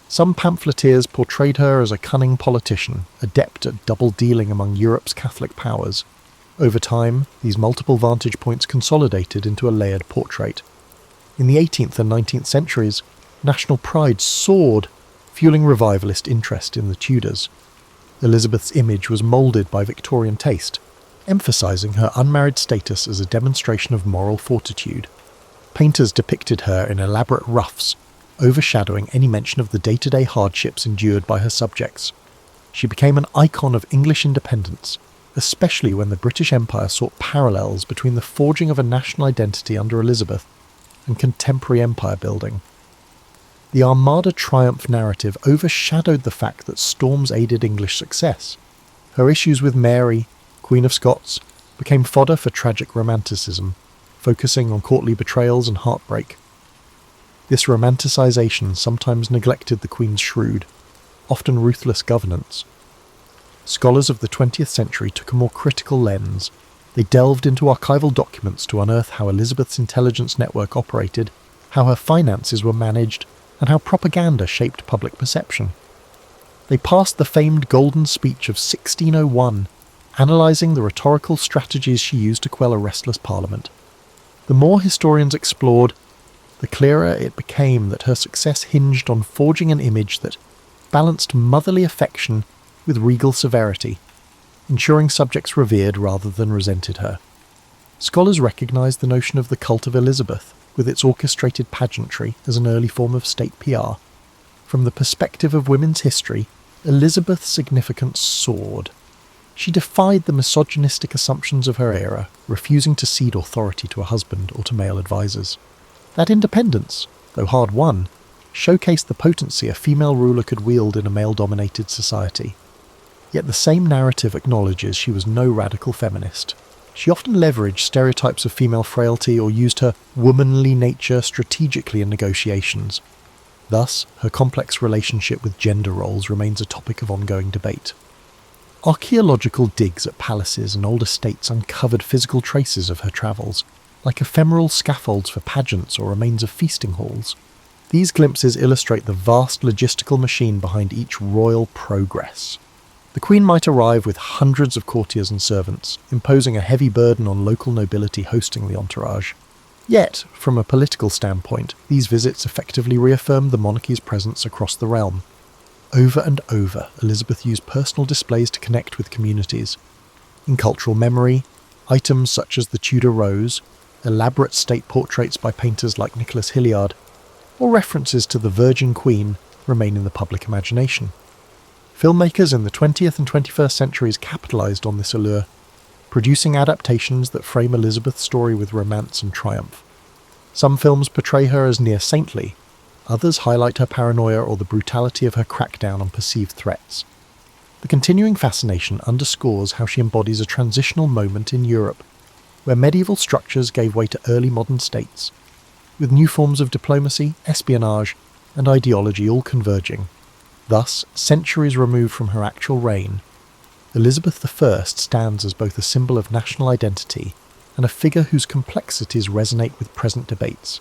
Some pamphleteers portrayed her as a cunning politician, adept at double-dealing among Europe's Catholic powers. Over time, these multiple vantage points consolidated into a layered portrait. In the 18th and 19th centuries, national pride soared, fueling revivalist interest in the Tudors. Elizabeth's image was moulded by Victorian taste, emphasising her unmarried status as a demonstration of moral fortitude. Painters depicted her in elaborate ruffs, overshadowing any mention of the day-to-day hardships endured by her subjects. She became an icon of English independence, especially when the British Empire sought parallels between the forging of a national identity under Elizabeth and contemporary empire building. The Armada triumph narrative overshadowed the fact that storms aided English success. Her issues with Mary, Queen of Scots, became fodder for tragic romanticism, focusing on courtly betrayals and heartbreak. This romanticisation sometimes neglected the Queen's shrewd, often ruthless governance. Scholars of the 20th century took a more critical lens. They delved into archival documents to unearth how Elizabeth's intelligence network operated, how her finances were managed, and how propaganda shaped public perception. They passed the famed Golden Speech of 1601, analysing the rhetorical strategies she used to quell a restless parliament. The more historians explored, the clearer it became that her success hinged on forging an image that balanced motherly affection with regal severity, ensuring subjects revered rather than resented her. Scholars recognise the notion of the cult of Elizabeth, with its orchestrated pageantry, as an early form of state PR. From the perspective of women's history, Elizabeth's significance soared. She defied the misogynistic assumptions of her era, refusing to cede authority to a husband or to male advisers. That independence, though hard-won, showcased the potency a female ruler could wield in a male-dominated society. Yet the same narrative acknowledges she was no radical feminist. She often leveraged stereotypes of female frailty or used her womanly nature strategically in negotiations. Thus, her complex relationship with gender roles remains a topic of ongoing debate. Archaeological digs at palaces and old estates uncovered physical traces of her travels, like ephemeral scaffolds for pageants or remains of feasting halls. These glimpses illustrate the vast logistical machine behind each royal progress. The Queen might arrive with hundreds of courtiers and servants, imposing a heavy burden on local nobility hosting the entourage. Yet, from a political standpoint, these visits effectively reaffirmed the monarchy's presence across the realm. Over and over, Elizabeth used personal displays to connect with communities. In cultural memory, items such as the Tudor Rose, elaborate state portraits by painters like Nicholas Hilliard, or references to the Virgin Queen remain in the public imagination. Filmmakers in the 20th and 21st centuries capitalised on this allure, producing adaptations that frame Elizabeth's story with romance and triumph. Some films portray her as near saintly, others highlight her paranoia or the brutality of her crackdown on perceived threats. The continuing fascination underscores how she embodies a transitional moment in Europe, where medieval structures gave way to early modern states, with new forms of diplomacy, espionage, and ideology all converging. Thus, centuries removed from her actual reign, Elizabeth I stands as both a symbol of national identity and a figure whose complexities resonate with present debates.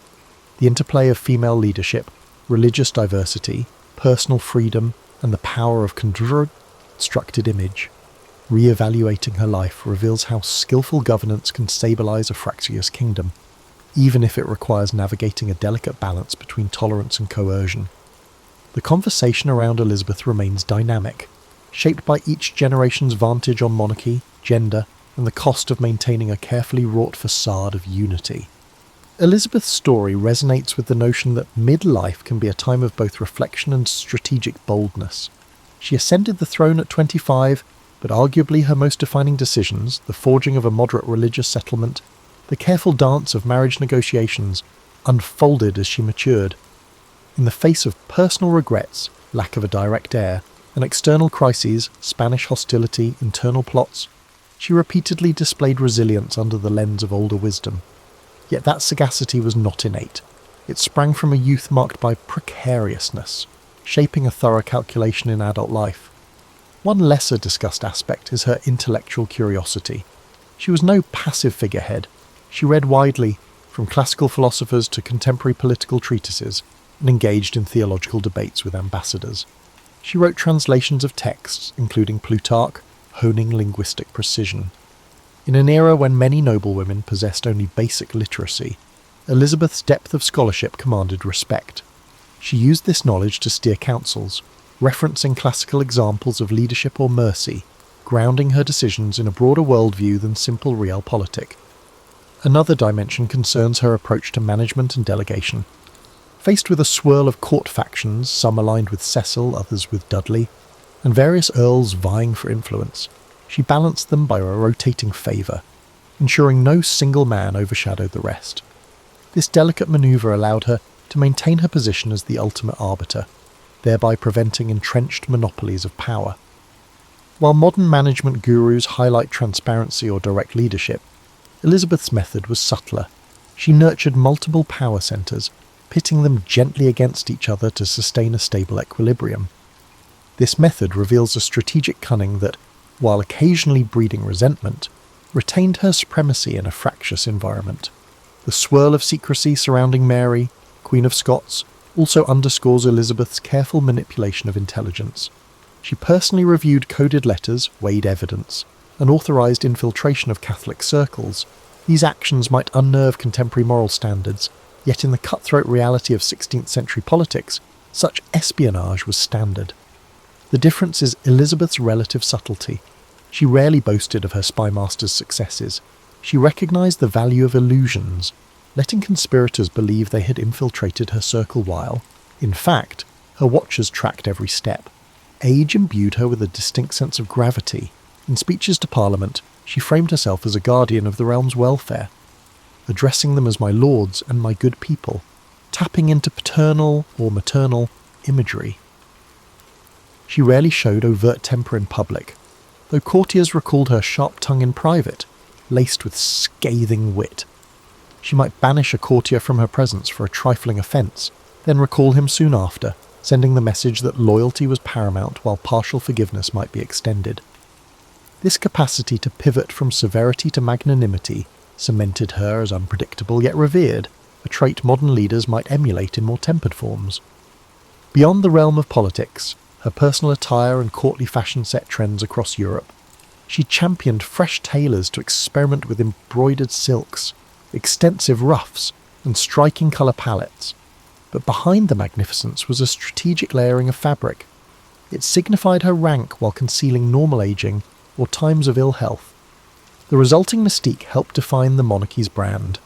The interplay of female leadership, religious diversity, personal freedom, and the power of constructed image. Re-evaluating her life reveals how skillful governance can stabilise a fractious kingdom, even if it requires navigating a delicate balance between tolerance and coercion. The conversation around Elizabeth remains dynamic, shaped by each generation's vantage on monarchy, gender, and the cost of maintaining a carefully wrought facade of unity. Elizabeth's story resonates with the notion that midlife can be a time of both reflection and strategic boldness. She ascended the throne at 25, but arguably her most defining decisions, the forging of a moderate religious settlement, the careful dance of marriage negotiations, unfolded as she matured. In the face of personal regrets, lack of a direct heir, and external crises, Spanish hostility, internal plots, she repeatedly displayed resilience under the lens of older wisdom. Yet that sagacity was not innate. It sprang from a youth marked by precariousness, shaping a thorough calculation in adult life. One lesser discussed aspect is her intellectual curiosity. She was no passive figurehead. She read widely, from classical philosophers to contemporary political treatises, and engaged in theological debates with ambassadors. She wrote translations of texts, including Plutarch, honing linguistic precision. In an era when many noblewomen possessed only basic literacy, Elizabeth's depth of scholarship commanded respect. She used this knowledge to steer councils, referencing classical examples of leadership or mercy, grounding her decisions in a broader worldview than simple realpolitik. Another dimension concerns her approach to management and delegation. Faced with a swirl of court factions, some aligned with Cecil, others with Dudley, and various earls vying for influence, she balanced them by a rotating favour, ensuring no single man overshadowed the rest. This delicate manoeuvre allowed her to maintain her position as the ultimate arbiter, thereby preventing entrenched monopolies of power. While modern management gurus highlight transparency or direct leadership, Elizabeth's method was subtler. She nurtured multiple power centres, pitting them gently against each other to sustain a stable equilibrium. This method reveals a strategic cunning that, while occasionally breeding resentment, retained her supremacy in a fractious environment. The swirl of secrecy surrounding Mary, Queen of Scots, also underscores Elizabeth's careful manipulation of intelligence. She personally reviewed coded letters, weighed evidence, and authorised infiltration of Catholic circles. These actions might unnerve contemporary moral standards, yet in the cutthroat reality of 16th century politics, such espionage was standard. The difference is Elizabeth's relative subtlety. She rarely boasted of her spymaster's successes. She recognised the value of illusions, letting conspirators believe they had infiltrated her circle while, in fact, her watchers tracked every step. Age imbued her with a distinct sense of gravity. In speeches to Parliament, she framed herself as a guardian of the realm's welfare, addressing them as my lords and my good people, tapping into paternal or maternal imagery. She rarely showed overt temper in public, though courtiers recalled her sharp tongue in private, laced with scathing wit. She might banish a courtier from her presence for a trifling offence, then recall him soon after, sending the message that loyalty was paramount while partial forgiveness might be extended. This capacity to pivot from severity to magnanimity cemented her as unpredictable yet revered, a trait modern leaders might emulate in more tempered forms. Beyond the realm of politics, her personal attire and courtly fashion set trends across Europe. She championed fresh tailors to experiment with embroidered silks, extensive ruffs, and striking colour palettes. But behind the magnificence was a strategic layering of fabric. It signified her rank while concealing normal ageing or times of ill health. The resulting mystique helped define the monarchy's brand.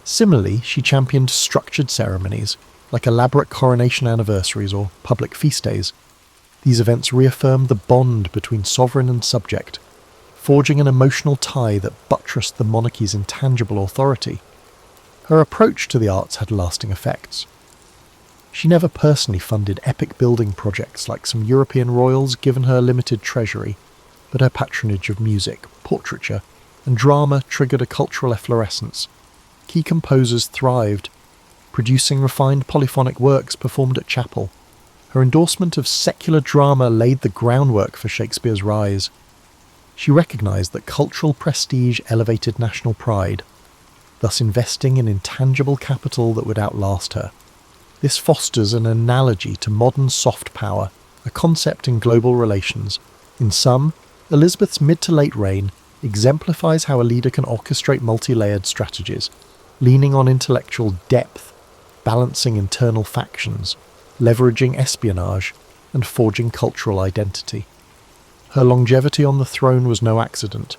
Similarly, she championed structured ceremonies, like elaborate coronation anniversaries or public feast days. These events reaffirmed the bond between sovereign and subject, forging an emotional tie that buttressed the monarchy's intangible authority. Her approach to the arts had lasting effects. She never personally funded epic building projects like some European royals given her limited treasury, but her patronage of music, portraiture, and drama triggered a cultural efflorescence. Key composers thrived, producing refined polyphonic works performed at chapel. Her endorsement of secular drama laid the groundwork for Shakespeare's rise. She recognised that cultural prestige elevated national pride, thus investing in intangible capital that would outlast her. This fosters an analogy to modern soft power, a concept in global relations. In sum, Elizabeth's mid to late reign exemplifies how a leader can orchestrate multi-layered strategies, leaning on intellectual depth, balancing internal factions, leveraging espionage, and forging cultural identity. Her longevity on the throne was no accident.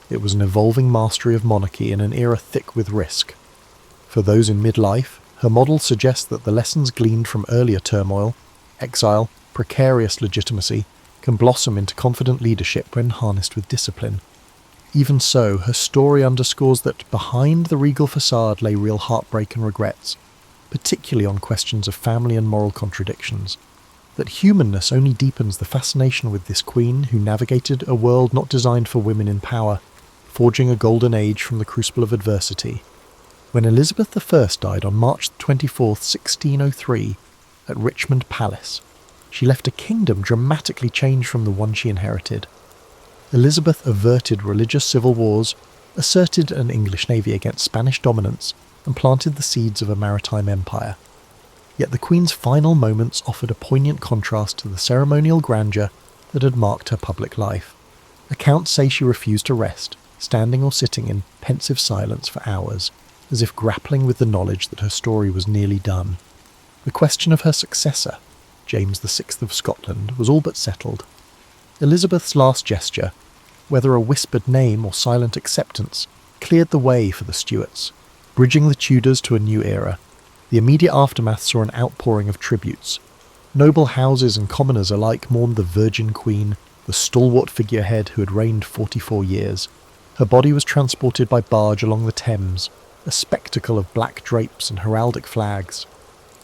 It was an evolving mastery of monarchy in an era thick with risk. For those in midlife, her model suggests that the lessons gleaned from earlier turmoil, exile, precarious legitimacy, can blossom into confident leadership when harnessed with discipline. Even so, her story underscores that behind the regal facade lay real heartbreak and regrets, particularly on questions of family and moral contradictions. That humanness only deepens the fascination with this queen who navigated a world not designed for women in power, forging a golden age from the crucible of adversity. When Elizabeth I died on March 24, 1603, at Richmond Palace, she left a kingdom dramatically changed from the one she inherited. Elizabeth averted religious civil wars, asserted an English navy against Spanish dominance, and planted the seeds of a maritime empire. Yet the Queen's final moments offered a poignant contrast to the ceremonial grandeur that had marked her public life. Accounts say she refused to rest, standing or sitting in pensive silence for hours, as if grappling with the knowledge that her story was nearly done. The question of her successor, James VI of Scotland, was all but settled. Elizabeth's last gesture, whether a whispered name or silent acceptance, cleared the way for the Stuarts, bridging the Tudors to a new era. The immediate aftermath saw an outpouring of tributes. Noble houses and commoners alike mourned the Virgin Queen, the stalwart figurehead who had reigned 44 years. Her body was transported by barge along the Thames, a spectacle of black drapes and heraldic flags.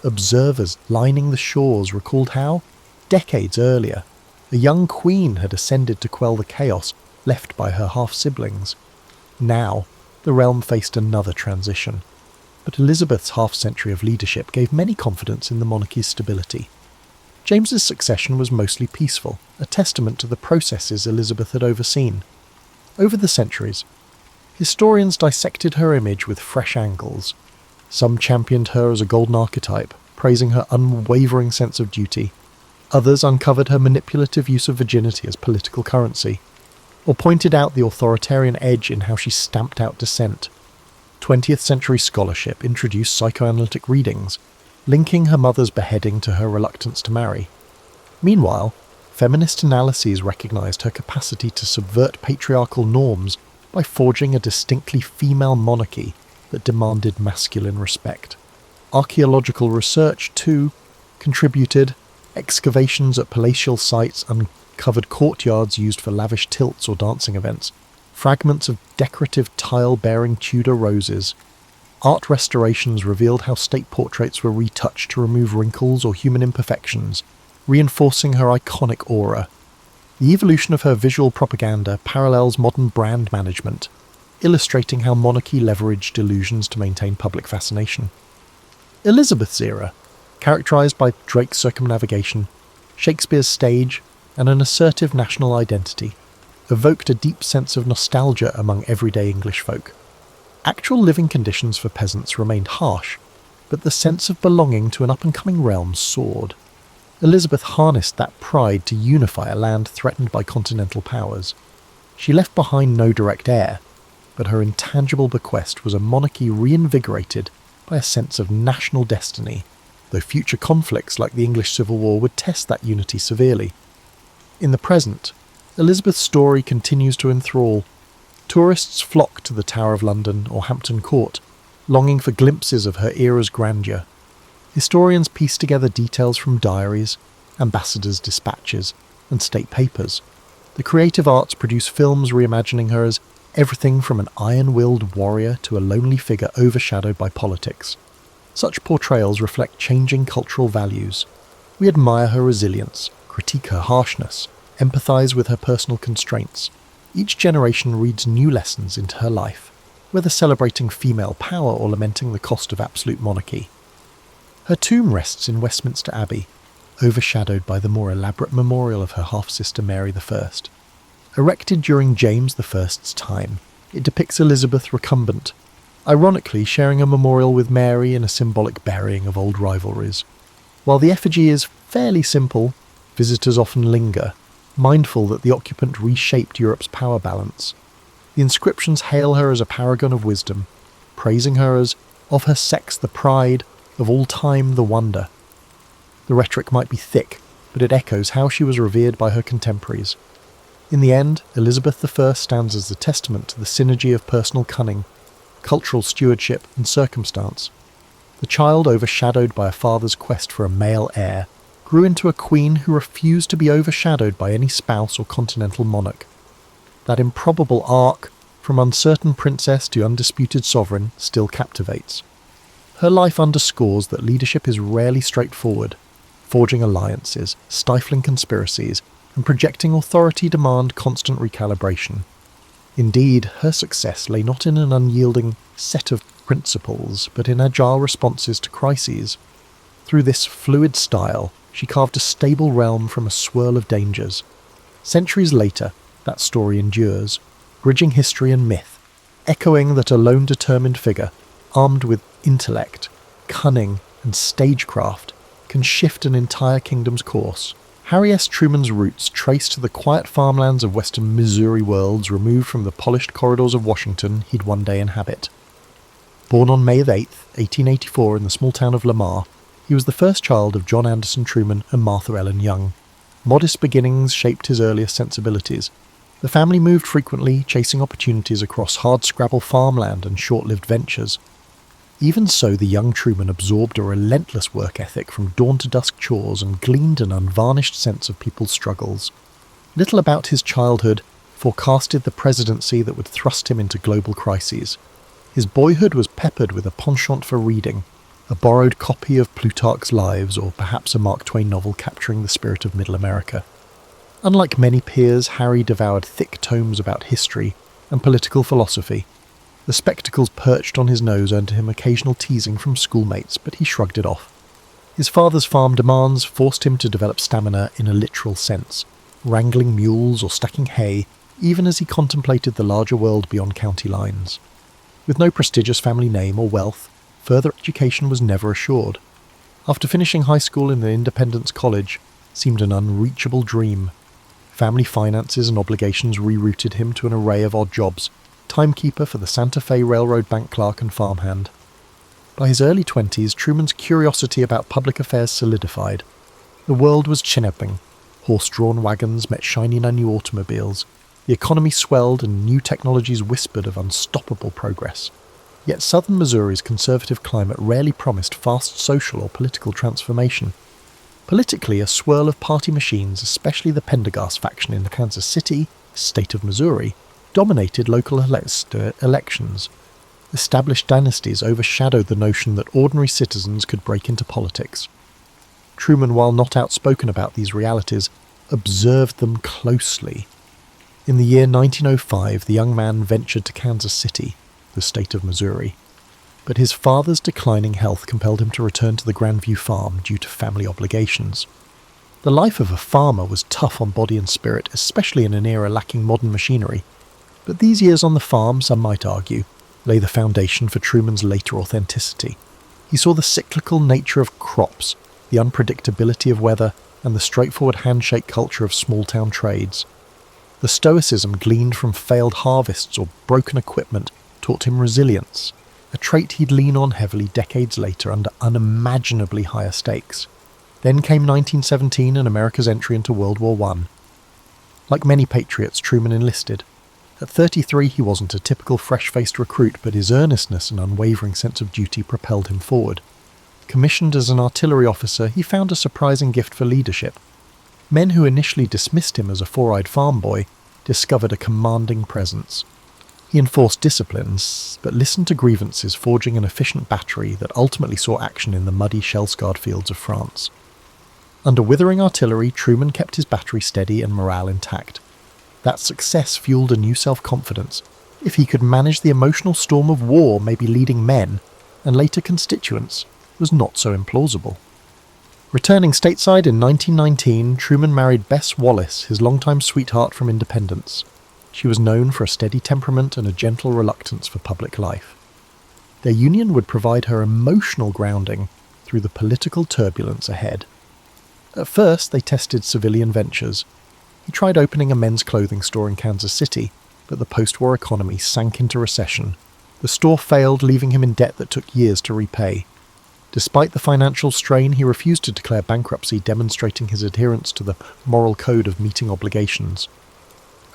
Observers lining the shores recalled how, decades earlier, a young queen had ascended to quell the chaos left by her half-siblings. Now, the realm faced another transition. but Elizabeth's half-century of leadership gave many confidence in the monarchy's stability. James's succession was mostly peaceful, a testament to the processes Elizabeth had overseen. Over the centuries, historians dissected her image with fresh angles. Some championed her as a golden archetype, praising her unwavering sense of duty. Others uncovered her manipulative use of virginity as political currency, or pointed out the authoritarian edge in how she stamped out dissent. 20th century scholarship introduced psychoanalytic readings, linking her mother's beheading to her reluctance to marry. Meanwhile, feminist analyses recognised her capacity to subvert patriarchal norms by forging a distinctly female monarchy that demanded masculine respect. Archaeological research, too, contributed. Excavations at palatial sites uncovered courtyards used for lavish tilts or dancing events, fragments of decorative tile-bearing Tudor roses. Art restorations revealed how state portraits were retouched to remove wrinkles or human imperfections, reinforcing her iconic aura. The evolution of her visual propaganda parallels modern brand management, illustrating how monarchy leveraged illusions to maintain public fascination. Elizabeth's era, characterised by Drake's circumnavigation, Shakespeare's stage, and an assertive national identity, evoked a deep sense of nostalgia among everyday English folk. Actual living conditions for peasants remained harsh, but the sense of belonging to an up-and-coming realm soared. Elizabeth harnessed that pride to unify a land threatened by continental powers. She left behind no direct heir, but her intangible bequest was a monarchy reinvigorated by a sense of national destiny, though future conflicts like the English Civil War would test that unity severely. In the present, Elizabeth's story continues to enthrall. Tourists flock to the Tower of London or Hampton Court, longing for glimpses of her era's grandeur. Historians piece together details from diaries, ambassadors' dispatches, and state papers. The creative arts produce films reimagining her as everything from an iron-willed warrior to a lonely figure overshadowed by politics. Such portrayals reflect changing cultural values. We admire her resilience, critique her harshness, empathise with her personal constraints. Each generation reads new lessons into her life, whether celebrating female power or lamenting the cost of absolute monarchy. Her tomb rests in Westminster Abbey, overshadowed by the more elaborate memorial of her half-sister Mary I. Erected during James I's time, it depicts Elizabeth recumbent, ironically sharing a memorial with Mary in a symbolic burying of old rivalries. While the effigy is fairly simple, visitors often linger, mindful that the occupant reshaped Europe's power balance. The inscriptions hail her as a paragon of wisdom, praising her as, of her sex the pride, of all time the wonder. The rhetoric might be thick, but it echoes how she was revered by her contemporaries. In the end, Elizabeth I stands as a testament to the synergy of personal cunning, cultural stewardship, and circumstance. The child, overshadowed by a father's quest for a male heir, grew into a queen who refused to be overshadowed by any spouse or continental monarch. That improbable arc, from uncertain princess to undisputed sovereign, still captivates. Her life underscores that leadership is rarely straightforward. Forging alliances, stifling conspiracies, and projecting authority demand constant recalibration. Indeed, her success lay not in an unyielding set of principles, but in agile responses to crises. Through this fluid style, she carved a stable realm from a swirl of dangers. Centuries later, that story endures, bridging history and myth, echoing that a lone determined figure, armed with intellect, cunning, and stagecraft, can shift an entire kingdom's course. Harry S. Truman's roots trace to the quiet farmlands of western Missouri worlds removed from the polished corridors of Washington he'd one day inhabit. Born on May 8, 1884 in the small town of Lamar, he was the first child of John Anderson Truman and Martha Ellen Young. Modest beginnings shaped his earliest sensibilities. The family moved frequently, chasing opportunities across hard-scrabble farmland and short-lived ventures. Even so, the young Truman absorbed a relentless work ethic from dawn to dusk chores and gleaned an unvarnished sense of people's struggles. Little about his childhood forecasted the presidency that would thrust him into global crises. His boyhood was peppered with a penchant for reading, a borrowed copy of Plutarch's Lives or perhaps a Mark Twain novel capturing the spirit of Middle America. Unlike many peers, Harry devoured thick tomes about history and political philosophy. The spectacles perched on his nose earned him occasional teasing from schoolmates, but he shrugged it off. His father's farm demands forced him to develop stamina in a literal sense, wrangling mules or stacking hay, even as he contemplated the larger world beyond county lines. With no prestigious family name or wealth, further education was never assured. After finishing high school in the Independence College seemed an unreachable dream. Family finances and obligations rerouted him to an array of odd jobs, timekeeper for the Santa Fe Railroad bank clerk and farmhand. By his early 20s, Truman's curiosity about public affairs solidified. The world was chinnapping. Horse-drawn wagons met shiny new automobiles. The economy swelled and new technologies whispered of unstoppable progress. Yet southern Missouri's conservative climate rarely promised fast social or political transformation. Politically, a swirl of party machines, especially the Pendergast faction in Kansas City, state of Missouri, dominated local elections. Established dynasties overshadowed the notion that ordinary citizens could break into politics. Truman, while not outspoken about these realities, observed them closely. In the year 1905, the young man ventured to Kansas City, the state of Missouri, but his father's declining health compelled him to return to the Grandview farm due to family obligations. The life of a farmer was tough on body and spirit, especially in an era lacking modern machinery, but these years on the farm, some might argue, lay the foundation for Truman's later authenticity. He saw the cyclical nature of crops, the unpredictability of weather, and the straightforward handshake culture of small-town trades. The stoicism gleaned from failed harvests or broken equipment taught him resilience, a trait he'd lean on heavily decades later under unimaginably higher stakes. Then came 1917 and America's entry into World War I. Like many patriots, Truman enlisted. At 33, he wasn't a typical fresh-faced recruit, but his earnestness and unwavering sense of duty propelled him forward. Commissioned as an artillery officer, he found a surprising gift for leadership. Men who initially dismissed him as a four-eyed farm boy discovered a commanding presence. He enforced disciplines, but listened to grievances, forging an efficient battery that ultimately saw action in the muddy, shell-scarred fields of France. Under withering artillery, Truman kept his battery steady and morale intact. That success fueled a new self-confidence. If he could manage the emotional storm of war, maybe leading men, and later constituents, was not so implausible. Returning stateside in 1919, Truman married Bess Wallace, his longtime sweetheart from Independence. She was known for a steady temperament and a gentle reluctance for public life. Their union would provide her emotional grounding through the political turbulence ahead. At first, they tested civilian ventures. He tried opening a men's clothing store in Kansas City, but the post-war economy sank into recession. The store failed, leaving him in debt that took years to repay. Despite the financial strain, he refused to declare bankruptcy, demonstrating his adherence to the moral code of meeting obligations.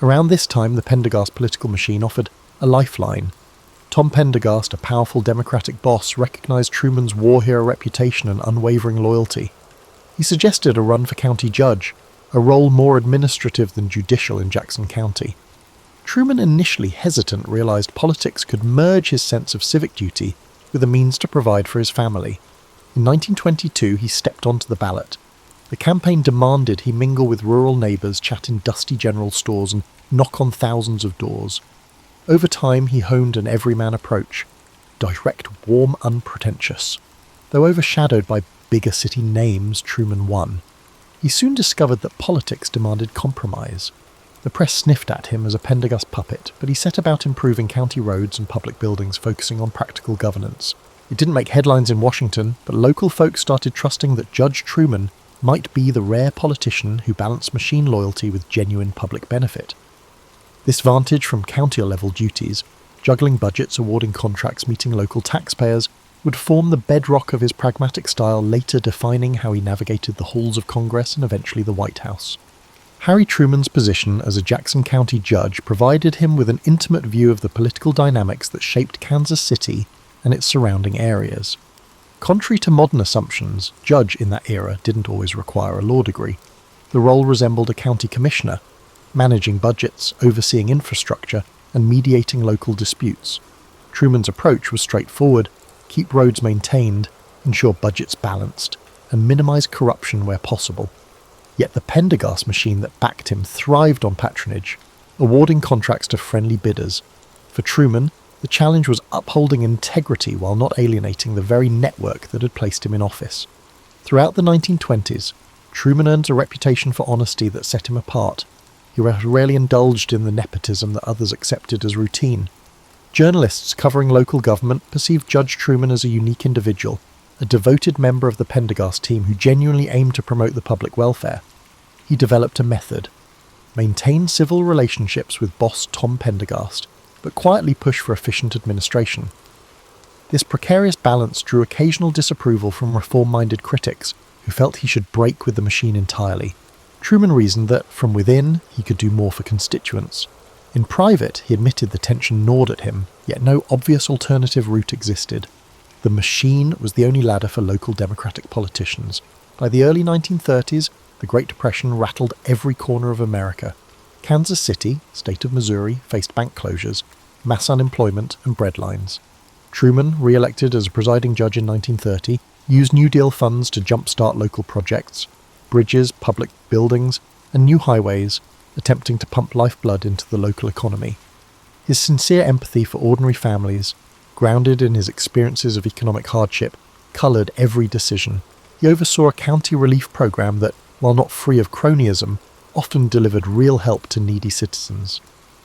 Around this time, the Pendergast political machine offered a lifeline. Tom Pendergast, a powerful Democratic boss, recognized Truman's war hero reputation and unwavering loyalty. He suggested a run for county judge, a role more administrative than judicial in Jackson County. Truman, initially hesitant, realized politics could merge his sense of civic duty with a means to provide for his family. In 1922, he stepped onto the ballot. The campaign demanded he mingle with rural neighbours, chat in dusty general stores, and knock on thousands of doors. Over time, he honed an everyman approach. Direct, warm, unpretentious. Though overshadowed by bigger city names, Truman won. He soon discovered that politics demanded compromise. The press sniffed at him as a Pendergast puppet, but he set about improving county roads and public buildings, focusing on practical governance. It didn't make headlines in Washington, but local folks started trusting that Judge Truman might be the rare politician who balanced machine loyalty with genuine public benefit. This vantage from county-level duties, juggling budgets, awarding contracts, meeting local taxpayers, would form the bedrock of his pragmatic style, later defining how he navigated the halls of Congress and eventually the White House. Harry Truman's position as a Jackson County judge provided him with an intimate view of the political dynamics that shaped Kansas City and its surrounding areas. Contrary to modern assumptions, judge in that era didn't always require a law degree. The role resembled a county commissioner, managing budgets, overseeing infrastructure, and mediating local disputes. Truman's approach was straightforward: keep roads maintained, ensure budgets balanced, and minimize corruption where possible. Yet the Pendergast machine that backed him thrived on patronage, awarding contracts to friendly bidders. For Truman, the The challenge was upholding integrity while not alienating the very network that had placed him in office. Throughout the 1920s, Truman earned a reputation for honesty that set him apart. He rarely indulged in the nepotism that others accepted as routine. Journalists covering local government perceived Judge Truman as a unique individual, a devoted member of the Pendergast team who genuinely aimed to promote the public welfare. He developed a method: maintain civil relationships with boss Tom Pendergast, but quietly push for efficient administration. This precarious balance drew occasional disapproval from reform-minded critics who felt he should break with the machine entirely. Truman reasoned that, from within, he could do more for constituents. In private, he admitted the tension gnawed at him, yet no obvious alternative route existed. The machine was the only ladder for local Democratic politicians. By the early 1930s, the Great Depression rattled every corner of America. Kansas City, state of Missouri, faced bank closures, mass unemployment, and breadlines. Truman, re-elected as a presiding judge in 1930, used New Deal funds to jumpstart local projects, bridges, public buildings, and new highways, attempting to pump lifeblood into the local economy. His sincere empathy for ordinary families, grounded in his experiences of economic hardship, coloured every decision. He oversaw a county relief program that, while not free of cronyism, often delivered real help to needy citizens.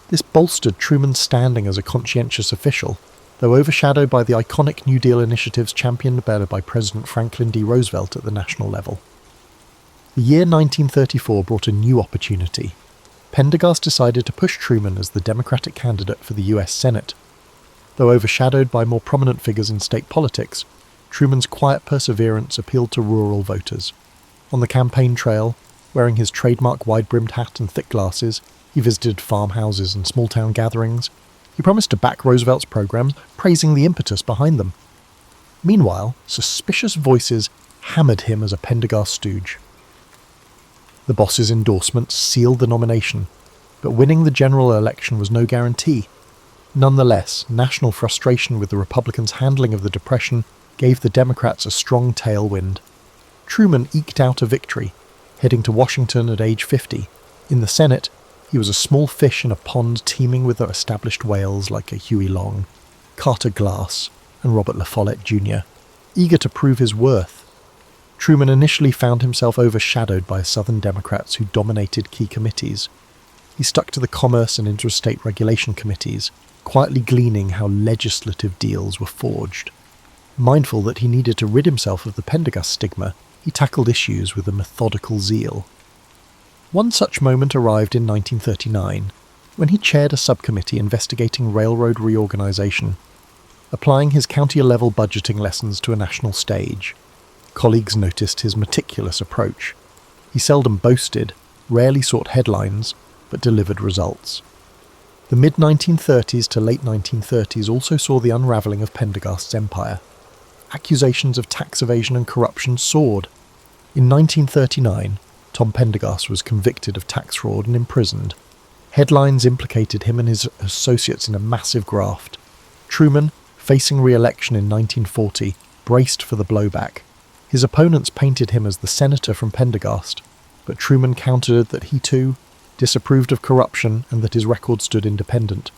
This bolstered Truman's standing as a conscientious official, though overshadowed by the iconic New Deal initiatives championed by President Franklin D. Roosevelt at the national level. The year 1934 brought a new opportunity. Pendergast decided to push Truman as the Democratic candidate for the US Senate. Though overshadowed by more prominent figures in state politics, Truman's quiet perseverance appealed to rural voters. On the campaign trail, wearing his trademark wide-brimmed hat and thick glasses, he visited farmhouses and small-town gatherings. He promised to back Roosevelt's programs, praising the impetus behind them. Meanwhile, suspicious voices hammered him as a Pendergast stooge. The boss's endorsement sealed the nomination, but winning the general election was no guarantee. Nonetheless, national frustration with the Republicans' handling of the Depression gave the Democrats a strong tailwind. Truman eked out a victory, heading to Washington at age 50. In the Senate, he was a small fish in a pond teeming with established whales like a Huey Long, Carter Glass, and Robert La Follette Jr., eager to prove his worth. Truman initially found himself overshadowed by Southern Democrats who dominated key committees. He stuck to the Commerce and Interstate Regulation Committees, quietly gleaning how legislative deals were forged. Mindful that he needed to rid himself of the Pendergast stigma, he tackled issues with a methodical zeal. One such moment arrived in 1939, when he chaired a subcommittee investigating railroad reorganization, applying his county-level budgeting lessons to a national stage. Colleagues noticed his meticulous approach. He seldom boasted, rarely sought headlines, but delivered results. The mid-1930s to late 1930s also saw the unravelling of Pendergast's empire. Accusations of tax evasion and corruption soared. In 1939, Tom Pendergast was convicted of tax fraud and imprisoned. Headlines implicated him and his associates in a massive graft. Truman, facing re-election in 1940, braced for the blowback. His opponents painted him as the senator from Pendergast, but Truman countered that he too disapproved of corruption and that his record stood independent.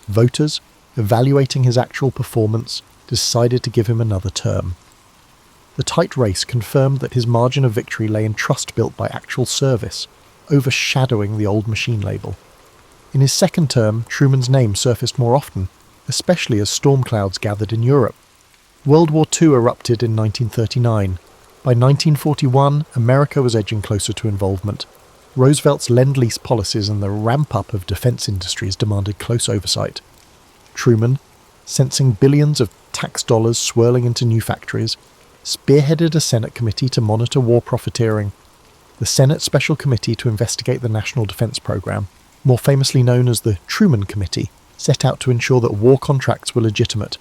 Voters, evaluating his actual performance, decided to give him another term. The tight race confirmed that his margin of victory lay in trust built by actual service, overshadowing the old machine label. In his second term, Truman's name surfaced more often, especially as storm clouds gathered in Europe. World War II erupted in 1939. By 1941, America was edging closer to involvement. Roosevelt's Lend-Lease policies and the ramp-up of defense industries demanded close oversight. Truman, sensing billions of tax dollars swirling into new factories, spearheaded a Senate committee to monitor war profiteering. The Senate Special Committee to investigate the National Defense Program, more famously known as the Truman Committee, set out to ensure that war contracts were legitimate,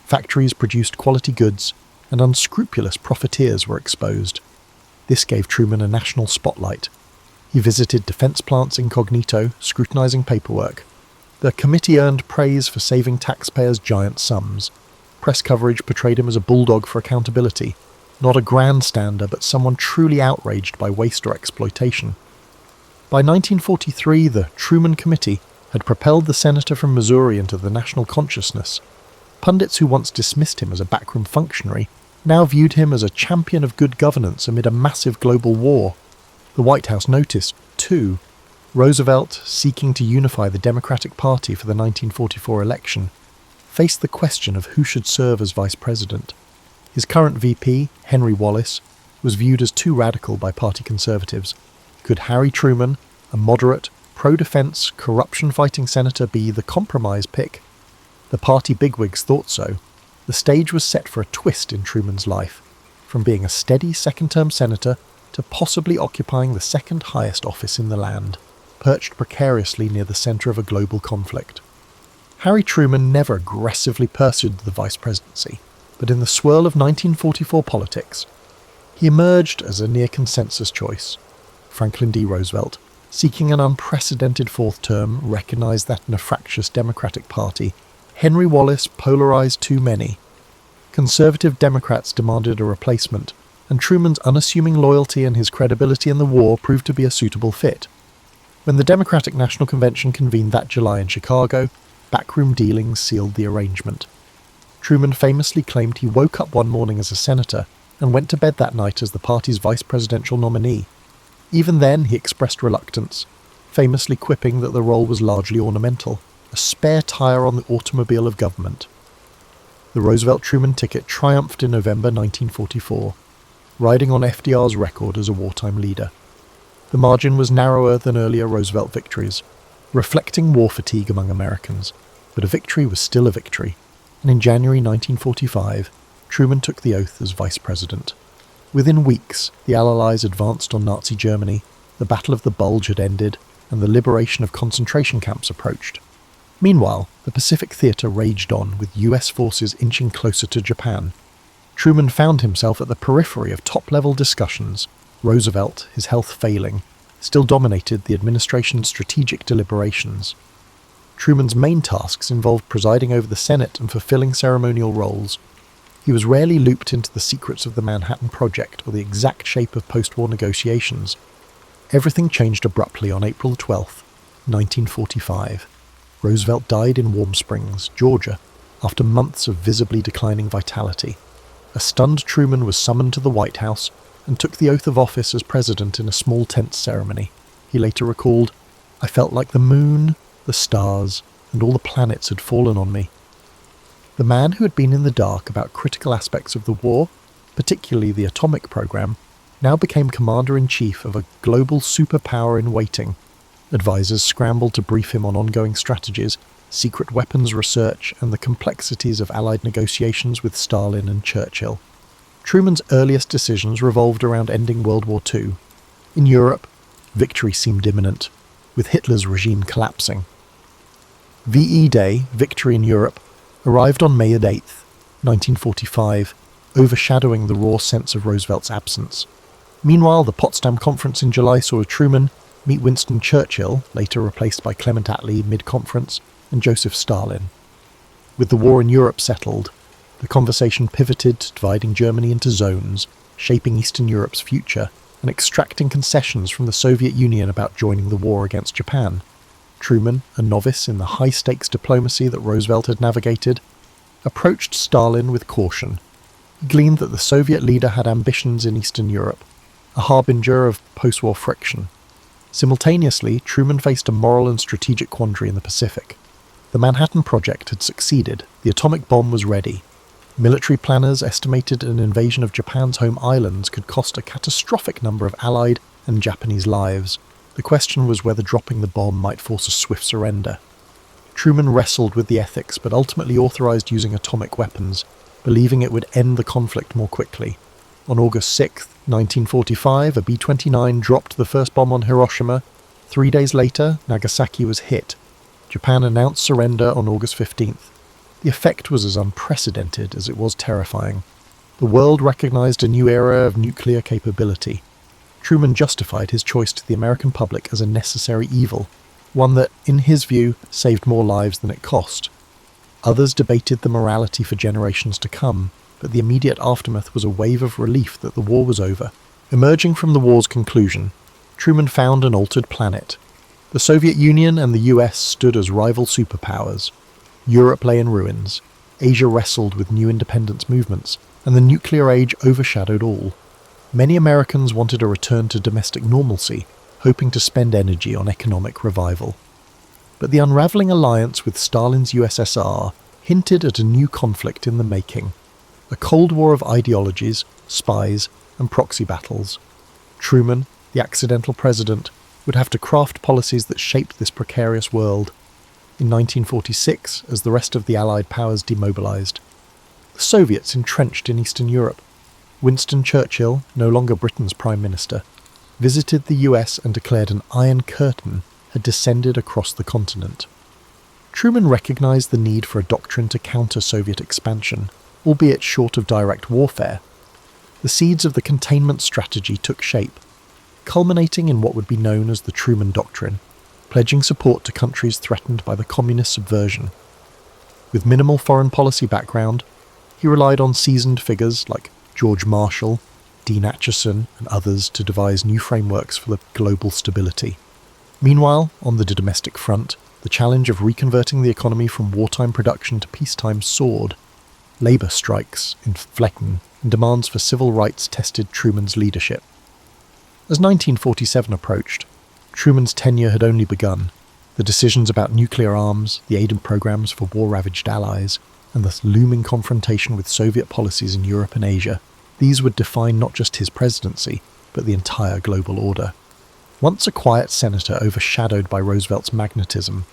factories produced quality goods, and unscrupulous profiteers were exposed. This gave Truman a national spotlight. He visited defense plants incognito, scrutinizing paperwork. The committee earned praise for saving taxpayers giant sums. Press coverage portrayed him as a bulldog for accountability, not a grandstander but someone truly outraged by waste or exploitation. By 1943, the Truman Committee had propelled the senator from Missouri into the national consciousness. Pundits who once dismissed him as a backroom functionary now viewed him as a champion of good governance amid a massive global war. The White House noticed, too, Roosevelt, seeking to unify the Democratic Party for the 1944 election, faced the question of who should serve as vice president. His current VP, Henry Wallace, was viewed as too radical by party conservatives. Could Harry Truman, a moderate, pro-defense, corruption-fighting senator, be the compromise pick? The party bigwigs thought so. The stage was set for a twist in Truman's life, from being a steady second-term senator to possibly occupying the second highest office in the land, perched precariously near the centre of a global conflict. Harry Truman never aggressively pursued the vice presidency, but in the swirl of 1944 politics, he emerged as a near-consensus choice. Franklin D. Roosevelt, seeking an unprecedented fourth term, recognised that in a fractious Democratic Party, Henry Wallace polarised too many. Conservative Democrats demanded a replacement, and Truman's unassuming loyalty and his credibility in the war proved to be a suitable fit. When the Democratic National Convention convened that July in Chicago, backroom dealings sealed the arrangement. Truman famously claimed he woke up one morning as a senator and went to bed that night as the party's vice presidential nominee. Even then, he expressed reluctance, famously quipping that the role was largely ornamental, a spare tire on the automobile of government. The Roosevelt-Truman ticket triumphed in November 1944, riding on FDR's record as a wartime leader. The margin was narrower than earlier Roosevelt victories, reflecting war fatigue among Americans, but a victory was still a victory, and in January 1945, Truman took the oath as vice president. Within weeks, the Allies advanced on Nazi Germany, the Battle of the Bulge had ended, and the liberation of concentration camps approached. Meanwhile, the Pacific Theatre raged on, with US forces inching closer to Japan. Truman found himself at the periphery of top-level discussions. Roosevelt, his health failing, still dominated the administration's strategic deliberations. Truman's main tasks involved presiding over the Senate and fulfilling ceremonial roles. He was rarely looped into the secrets of the Manhattan Project or the exact shape of post-war negotiations. Everything changed abruptly on April 12, 1945. Roosevelt died in Warm Springs, Georgia, after months of visibly declining vitality. A stunned Truman was summoned to the White House and took the oath of office as president in a small tent ceremony. He later recalled, "I felt like the moon, the stars, and all the planets had fallen on me." The man who had been in the dark about critical aspects of the war, particularly the atomic program, now became commander-in-chief of a global superpower in waiting. Advisors scrambled to brief him on ongoing strategies, secret weapons research, and the complexities of Allied negotiations with Stalin and Churchill. Truman's earliest decisions revolved around ending World War II. In Europe, victory seemed imminent, with Hitler's regime collapsing. VE Day, victory in Europe, arrived on May 8, 1945, overshadowing the raw sense of Roosevelt's absence. Meanwhile, the Potsdam Conference in July saw Truman meet Winston Churchill, later replaced by Clement Attlee mid-conference, and Joseph Stalin. With the war in Europe settled, the conversation pivoted, dividing Germany into zones, shaping Eastern Europe's future, and extracting concessions from the Soviet Union about joining the war against Japan. Truman, a novice in the high-stakes diplomacy that Roosevelt had navigated, approached Stalin with caution. He gleaned that the Soviet leader had ambitions in Eastern Europe, a harbinger of post-war friction. Simultaneously, Truman faced a moral and strategic quandary in the Pacific. The Manhattan Project had succeeded. The atomic bomb was ready. Military planners estimated an invasion of Japan's home islands could cost a catastrophic number of Allied and Japanese lives. The question was whether dropping the bomb might force a swift surrender. Truman wrestled with the ethics, but ultimately authorized using atomic weapons, believing it would end the conflict more quickly. On August 6, 1945, a B-29 dropped the first bomb on Hiroshima. 3 days later, Nagasaki was hit. Japan announced surrender on August 15th. The effect was as unprecedented as it was terrifying. The world recognized a new era of nuclear capability. Truman justified his choice to the American public as a necessary evil, one that, in his view, saved more lives than it cost. Others debated the morality for generations to come, but the immediate aftermath was a wave of relief that the war was over. Emerging from the war's conclusion, Truman found an altered planet. The Soviet Union and the US stood as rival superpowers. Europe lay in ruins. Asia wrestled with new independence movements, and the nuclear age overshadowed all. Many Americans wanted a return to domestic normalcy, hoping to spend energy on economic revival. But the unravelling alliance with Stalin's USSR hinted at a new conflict in the making, a Cold War of ideologies, spies, and proxy battles. Truman, the accidental president, would have to craft policies that shaped this precarious world. In 1946, as the rest of the Allied powers demobilised, the Soviets entrenched in Eastern Europe. Winston Churchill, no longer Britain's Prime Minister, visited the US and declared an Iron Curtain had descended across the continent. Truman recognised the need for a doctrine to counter Soviet expansion, albeit short of direct warfare. The seeds of the containment strategy took shape, culminating in what would be known as the Truman Doctrine, pledging support to countries threatened by the communist subversion. With minimal foreign policy background, he relied on seasoned figures like George Marshall, Dean Acheson, and others to devise new frameworks for the global stability. Meanwhile, on the domestic front, the challenge of reconverting the economy from wartime production to peacetime soared. Labour strikes in Flecken and demands for civil rights tested Truman's leadership. As 1947 approached, Truman's tenure had only begun. The decisions about nuclear arms, the aid programs for war-ravaged allies, and the looming confrontation with Soviet policies in Europe and Asia, these would define not just his presidency, but the entire global order. Once a quiet senator overshadowed by Roosevelt's magnetism,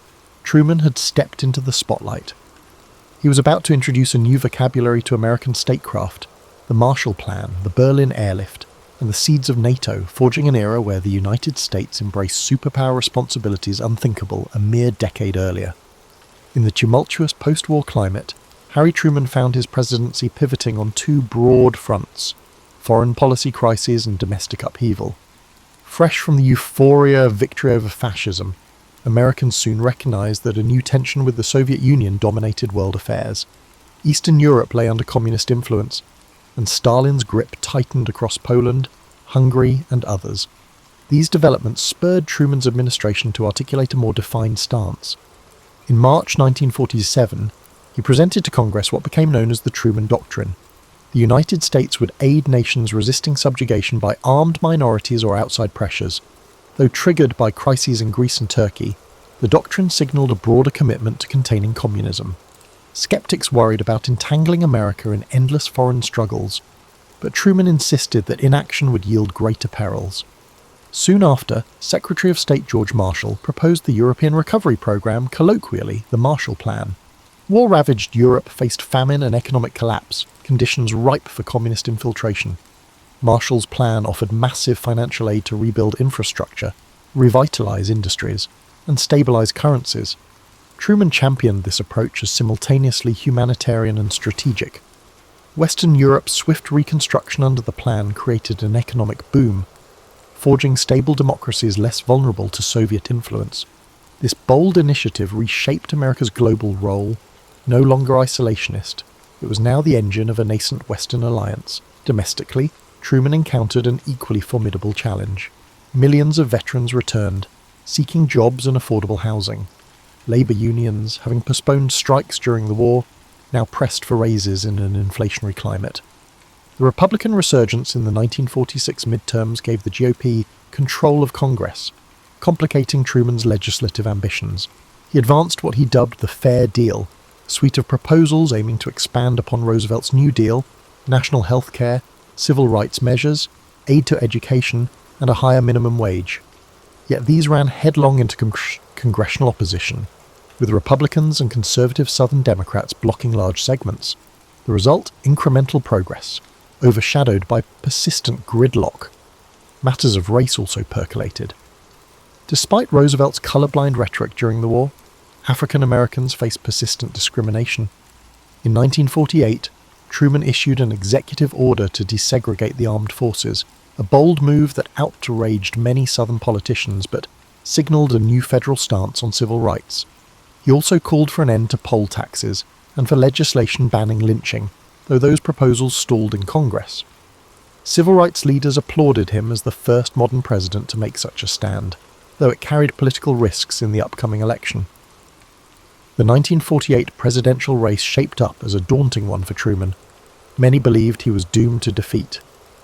Truman had stepped into the spotlight. He was about to introduce a new vocabulary to American statecraft, the Marshall Plan, the Berlin Airlift, and the seeds of NATO, forging an era where the United States embraced superpower responsibilities unthinkable a mere decade earlier. In the tumultuous post-war climate, Harry Truman found his presidency pivoting on two broad fronts: foreign policy crises and domestic upheaval. Fresh from the euphoria of victory over fascism, Americans soon recognized that a new tension with the Soviet Union dominated world affairs. Eastern Europe lay under communist influence, and Stalin's grip tightened across Poland, Hungary, and others. These developments spurred Truman's administration to articulate a more defined stance. In March 1947, he presented to Congress what became known as the Truman Doctrine. The United States would aid nations resisting subjugation by armed minorities or outside pressures. Though triggered by crises in Greece and Turkey, the doctrine signalled a broader commitment to containing communism. Skeptics worried about entangling America in endless foreign struggles, but Truman insisted that inaction would yield greater perils. Soon after, Secretary of State George Marshall proposed the European Recovery Program, colloquially the Marshall Plan. War-ravaged Europe faced famine and economic collapse, conditions ripe for communist infiltration. Marshall's plan offered massive financial aid to rebuild infrastructure, revitalise industries, and stabilise currencies. Truman championed this approach as simultaneously humanitarian and strategic. Western Europe's swift reconstruction under the plan created an economic boom, forging stable democracies less vulnerable to Soviet influence. This bold initiative reshaped America's global role. No longer isolationist, it was now the engine of a nascent Western alliance. Domestically, Truman encountered an equally formidable challenge. Millions of veterans returned, seeking jobs and affordable housing. Labour unions, having postponed strikes during the war, now pressed for raises in an inflationary climate. The Republican resurgence in the 1946 midterms gave the GOP control of Congress, complicating Truman's legislative ambitions. He advanced what he dubbed the Fair Deal, a suite of proposals aiming to expand upon Roosevelt's New Deal, national health care, civil rights measures, aid to education, and a higher minimum wage. Yet these ran headlong into congressional opposition, with Republicans and conservative Southern Democrats blocking large segments. The result, incremental progress, overshadowed by persistent gridlock. Matters of race also percolated. Despite Roosevelt's colourblind rhetoric during the war, African Americans faced persistent discrimination. In 1948, Truman issued an executive order to desegregate the armed forces, a bold move that outraged many Southern politicians but signalled a new federal stance on civil rights. He also called for an end to poll taxes and for legislation banning lynching, though those proposals stalled in Congress. Civil rights leaders applauded him as the first modern president to make such a stand. though it carried political risks in the upcoming election. The 1948 presidential race shaped up as a daunting one for Truman. Many believed he was doomed to defeat.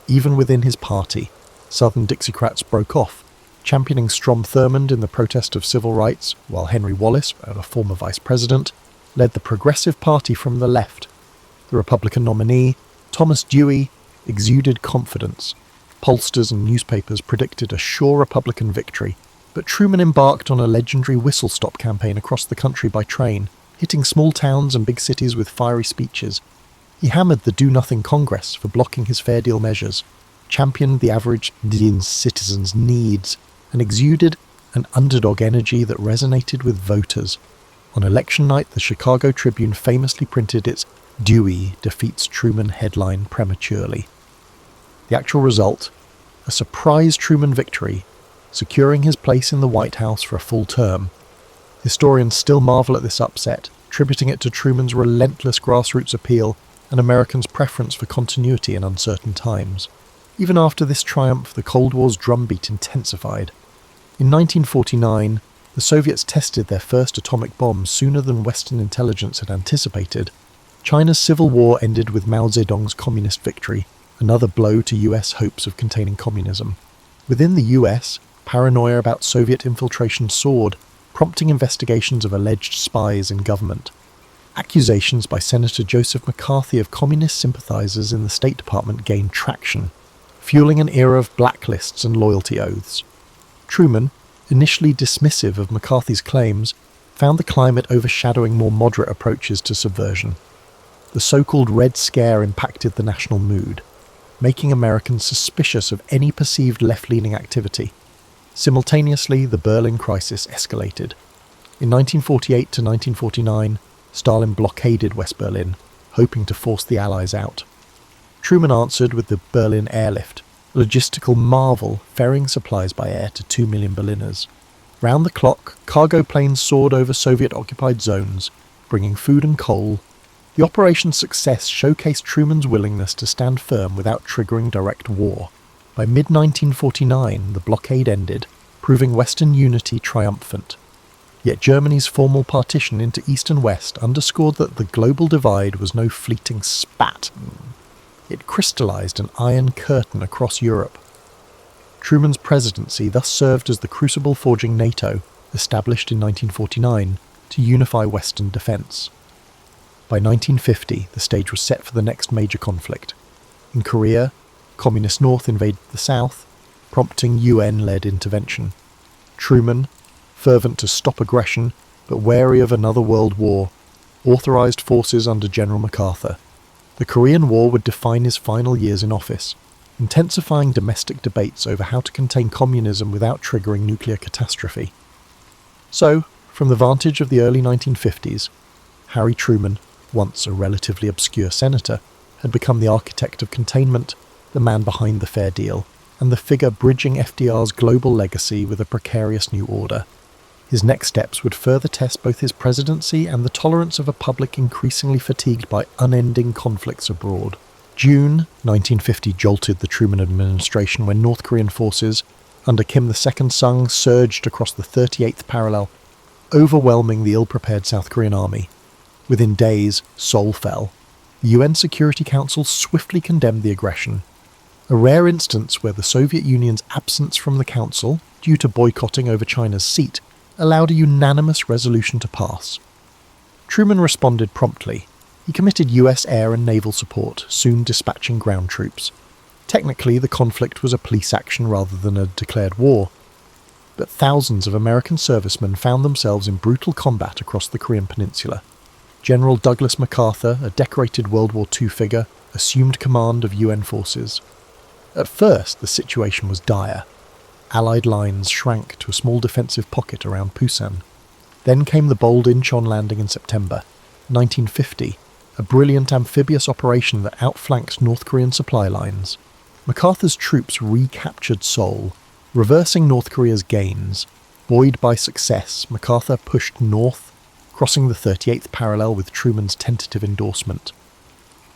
Even within his party, Southern Dixiecrats broke off, championing Strom Thurmond in the protest of civil rights, while Henry Wallace, a former vice president, led the Progressive Party from the left. The Republican nominee, Thomas Dewey, exuded confidence. Pollsters and newspapers predicted a sure Republican victory, but Truman embarked on a legendary whistle-stop campaign across the country by train, hitting small towns and big cities with fiery speeches. He hammered the Do-Nothing Congress for blocking his Fair Deal measures, championed the average Indian citizen's needs, and exuded an underdog energy that resonated with voters. On election night, the Chicago Tribune famously printed its "Dewey defeats Truman" headline prematurely. The actual result? A surprise Truman victory, securing his place in the White House for a full term. Historians still marvel at this upset, attributing it to Truman's relentless grassroots appeal and Americans' preference for continuity in uncertain times. Even after this triumph, the Cold War's drumbeat intensified. In 1949, the Soviets tested their first atomic bomb sooner than Western intelligence had anticipated. China's civil war ended with Mao Zedong's communist victory, another blow to US hopes of containing communism. Within the US, paranoia about Soviet infiltration soared, prompting investigations of alleged spies in government. Accusations by Senator Joseph McCarthy of communist sympathizers in the State Department gained traction, fueling an era of blacklists and loyalty oaths. Truman, initially dismissive of McCarthy's claims, found the climate overshadowing more moderate approaches to subversion. The so-called Red Scare impacted the national mood, making Americans suspicious of any perceived left-leaning activity. Simultaneously, the Berlin crisis escalated. In 1948 to 1949, Stalin blockaded West Berlin, hoping to force the Allies out. Truman answered with the Berlin Airlift, a logistical marvel ferrying supplies by air to 2 million Berliners. Round the clock, cargo planes soared over Soviet-occupied zones, bringing food and coal. The operation's success showcased Truman's willingness to stand firm without triggering direct war. By mid-1949, the blockade ended, proving Western unity triumphant. Yet Germany's formal partition into East and West underscored that the global divide was no fleeting spat. It crystallized an iron curtain across Europe. Truman's presidency thus served as the crucible forging NATO, established in 1949, to unify Western defense. By 1950, the stage was set for the next major conflict. In Korea, Communist North invaded the South, prompting UN-led intervention. Truman, fervent to stop aggression, but wary of another world war, authorized forces under General MacArthur. The Korean War would define his final years in office, intensifying domestic debates over how to contain communism without triggering nuclear catastrophe. So, from the vantage of the early 1950s, Harry Truman, once a relatively obscure senator, had become the architect of containment, the man behind the Fair Deal, and the figure bridging FDR's global legacy with a precarious new order. His next steps would further test both his presidency and the tolerance of a public increasingly fatigued by unending conflicts abroad. June 1950 jolted the Truman administration when North Korean forces, under Kim Il-sung, surged across the 38th parallel, overwhelming the ill-prepared South Korean army. Within days, Seoul fell. The UN Security Council swiftly condemned the aggression, a rare instance where the Soviet Union's absence from the Council, due to boycotting over China's seat, allowed a unanimous resolution to pass. Truman responded promptly. He committed US air and naval support, soon dispatching ground troops. Technically, the conflict was a police action rather than a declared war, but thousands of American servicemen found themselves in brutal combat across the Korean peninsula. General Douglas MacArthur, a decorated World War II figure, assumed command of UN forces. At first, the situation was dire. Allied lines shrank to a small defensive pocket around Pusan. Then came the bold Incheon landing in September 1950, a brilliant amphibious operation that outflanked North Korean supply lines. MacArthur's troops recaptured Seoul, reversing North Korea's gains. Buoyed by success, MacArthur pushed north, crossing the 38th parallel with Truman's tentative endorsement.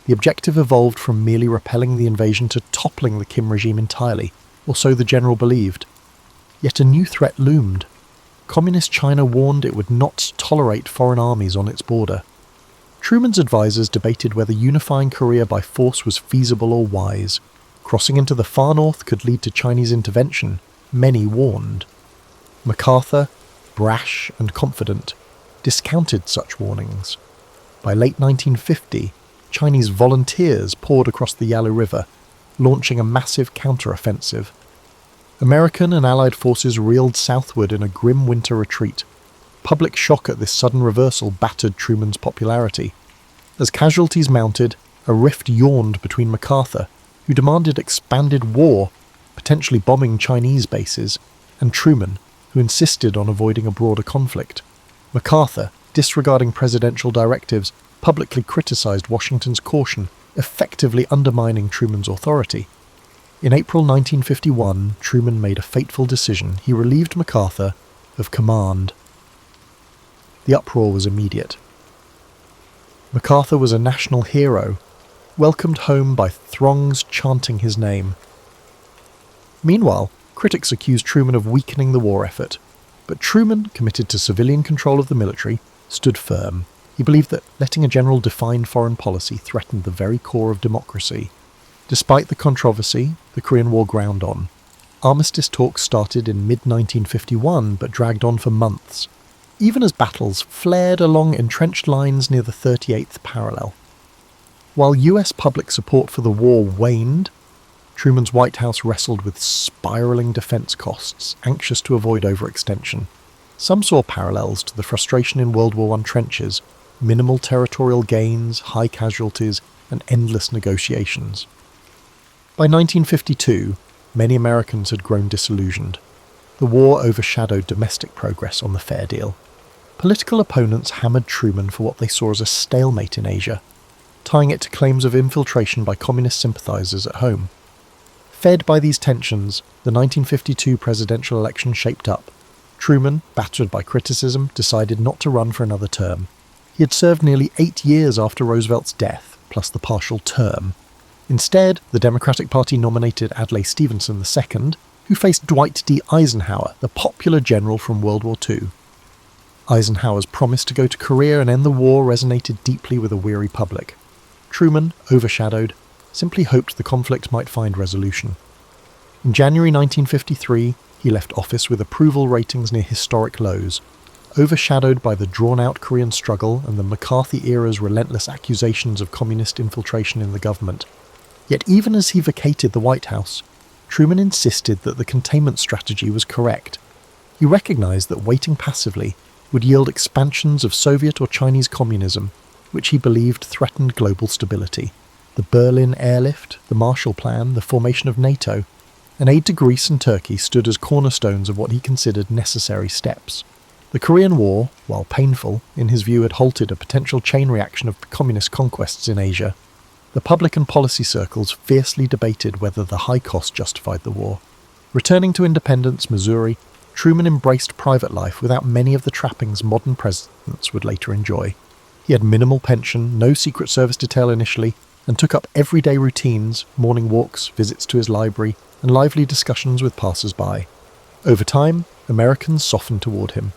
The objective evolved from merely repelling the invasion to toppling the Kim regime entirely, or so the general believed. Yet a new threat loomed. Communist China warned it would not tolerate foreign armies on its border. Truman's advisors debated whether unifying Korea by force was feasible or wise. Crossing into the far north could lead to Chinese intervention, many warned. MacArthur, brash and confident, discounted such warnings. By late 1950, Chinese volunteers poured across the Yalu River, launching a massive counter-offensive. American and Allied forces reeled southward in a grim winter retreat. Public shock at this sudden reversal battered Truman's popularity. As casualties mounted, a rift yawned between MacArthur, who demanded expanded war, potentially bombing Chinese bases, and Truman, who insisted on avoiding a broader conflict. MacArthur, disregarding presidential directives, publicly criticized Washington's caution, effectively undermining Truman's authority. In April 1951, Truman made a fateful decision. He relieved MacArthur of command. The uproar was immediate. MacArthur was a national hero, welcomed home by throngs chanting his name. Meanwhile, critics accused Truman of weakening the war effort, but Truman, committed to civilian control of the military, stood firm. He believed that letting a general define foreign policy threatened the very core of democracy. Despite the controversy, the Korean War ground on. Armistice talks started in mid-1951 but dragged on for months, even as battles flared along entrenched lines near the 38th parallel. While US public support for the war waned, Truman's White House wrestled with spiralling defense costs, anxious to avoid overextension. Some saw parallels to the frustration in World War I trenches, minimal territorial gains, high casualties, and endless negotiations. By 1952, many Americans had grown disillusioned. The war overshadowed domestic progress on the fair deal. Political opponents hammered Truman for what they saw as a stalemate in Asia, tying it to claims of infiltration by communist sympathizers at home. Fed by these tensions, the 1952 presidential election shaped up. Truman, battered by criticism, decided not to run for another term. He had served nearly 8 years after Roosevelt's death, plus the partial term. Instead, the Democratic Party nominated Adlai Stevenson II, who faced Dwight D. Eisenhower, the popular general from World War II. Eisenhower's promise to go to Korea and end the war resonated deeply with a weary public. Truman, overshadowed, simply hoped the conflict might find resolution. In January 1953, he left office with approval ratings near historic lows, overshadowed by the drawn-out Korean struggle and the McCarthy-era's relentless accusations of communist infiltration in the government. Yet even as he vacated the White House, Truman insisted that the containment strategy was correct. He recognized that waiting passively would yield expansions of Soviet or Chinese communism, which he believed threatened global stability. The Berlin airlift, the Marshall Plan, the formation of NATO, and aid to Greece and Turkey stood as cornerstones of what he considered necessary steps. The Korean War, while painful, in his view had halted a potential chain reaction of communist conquests in Asia. The public and policy circles fiercely debated whether the high cost justified the war. Returning to Independence, Missouri, Truman embraced private life without many of the trappings modern presidents would later enjoy. He had minimal pension, no Secret Service detail initially, and took up everyday routines, morning walks, visits to his library, and lively discussions with passers-by. Over time, Americans softened toward him.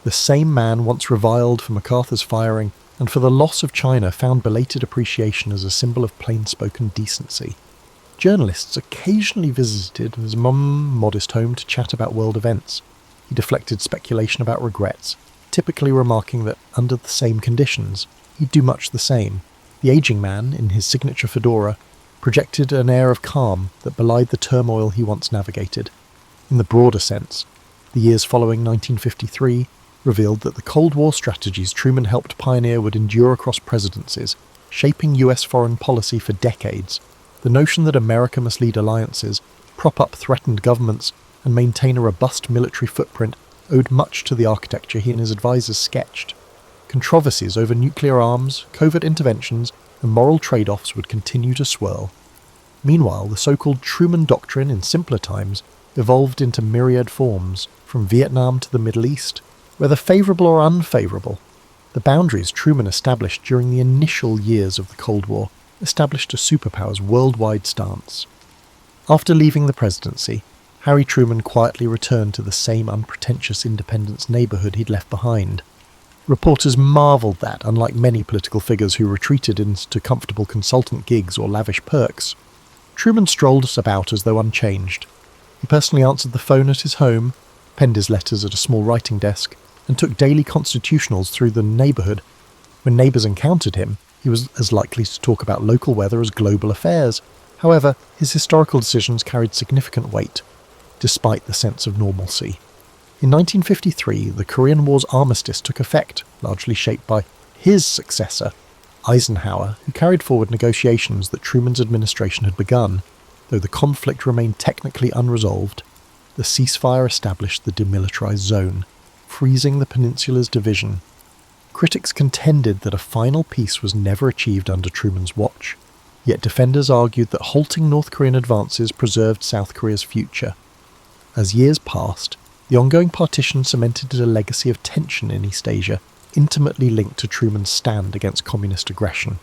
The same man once reviled for MacArthur's firing and for the loss of China found belated appreciation as a symbol of plain-spoken decency. Journalists occasionally visited his modest home to chat about world events. He deflected speculation about regrets, typically remarking that under the same conditions, he'd do much the same. The aging man, in his signature fedora, projected an air of calm that belied the turmoil he once navigated. In the broader sense, the years following 1953 revealed that the Cold War strategies Truman helped pioneer would endure across presidencies, shaping US foreign policy for decades. The notion that America must lead alliances, prop up threatened governments, and maintain a robust military footprint owed much to the architecture he and his advisors sketched. Controversies over nuclear arms, covert interventions, and moral trade-offs would continue to swirl. Meanwhile, the so-called Truman Doctrine in simpler times evolved into myriad forms, from Vietnam to the Middle East. Whether favourable or unfavourable, the boundaries Truman established during the initial years of the Cold War established a superpower's worldwide stance. After leaving the presidency, Harry Truman quietly returned to the same unpretentious Independence neighbourhood he'd left behind. Reporters marvelled that, unlike many political figures who retreated into comfortable consultant gigs or lavish perks, Truman strolled about as though unchanged. He personally answered the phone at his home, penned his letters at a small writing desk, and took daily constitutionals through the neighbourhood. When neighbours encountered him, he was as likely to talk about local weather as global affairs. However, his historical decisions carried significant weight, despite the sense of normalcy. In 1953, the Korean War's armistice took effect, largely shaped by his successor, Eisenhower, who carried forward negotiations that Truman's administration had begun. Though the conflict remained technically unresolved, the ceasefire established the demilitarized zone, freezing the peninsula's division. Critics contended that a final peace was never achieved under Truman's watch, yet defenders argued that halting North Korean advances preserved South Korea's future. As years passed, the ongoing partition cemented a legacy of tension in East Asia, intimately linked to Truman's stand against communist aggression.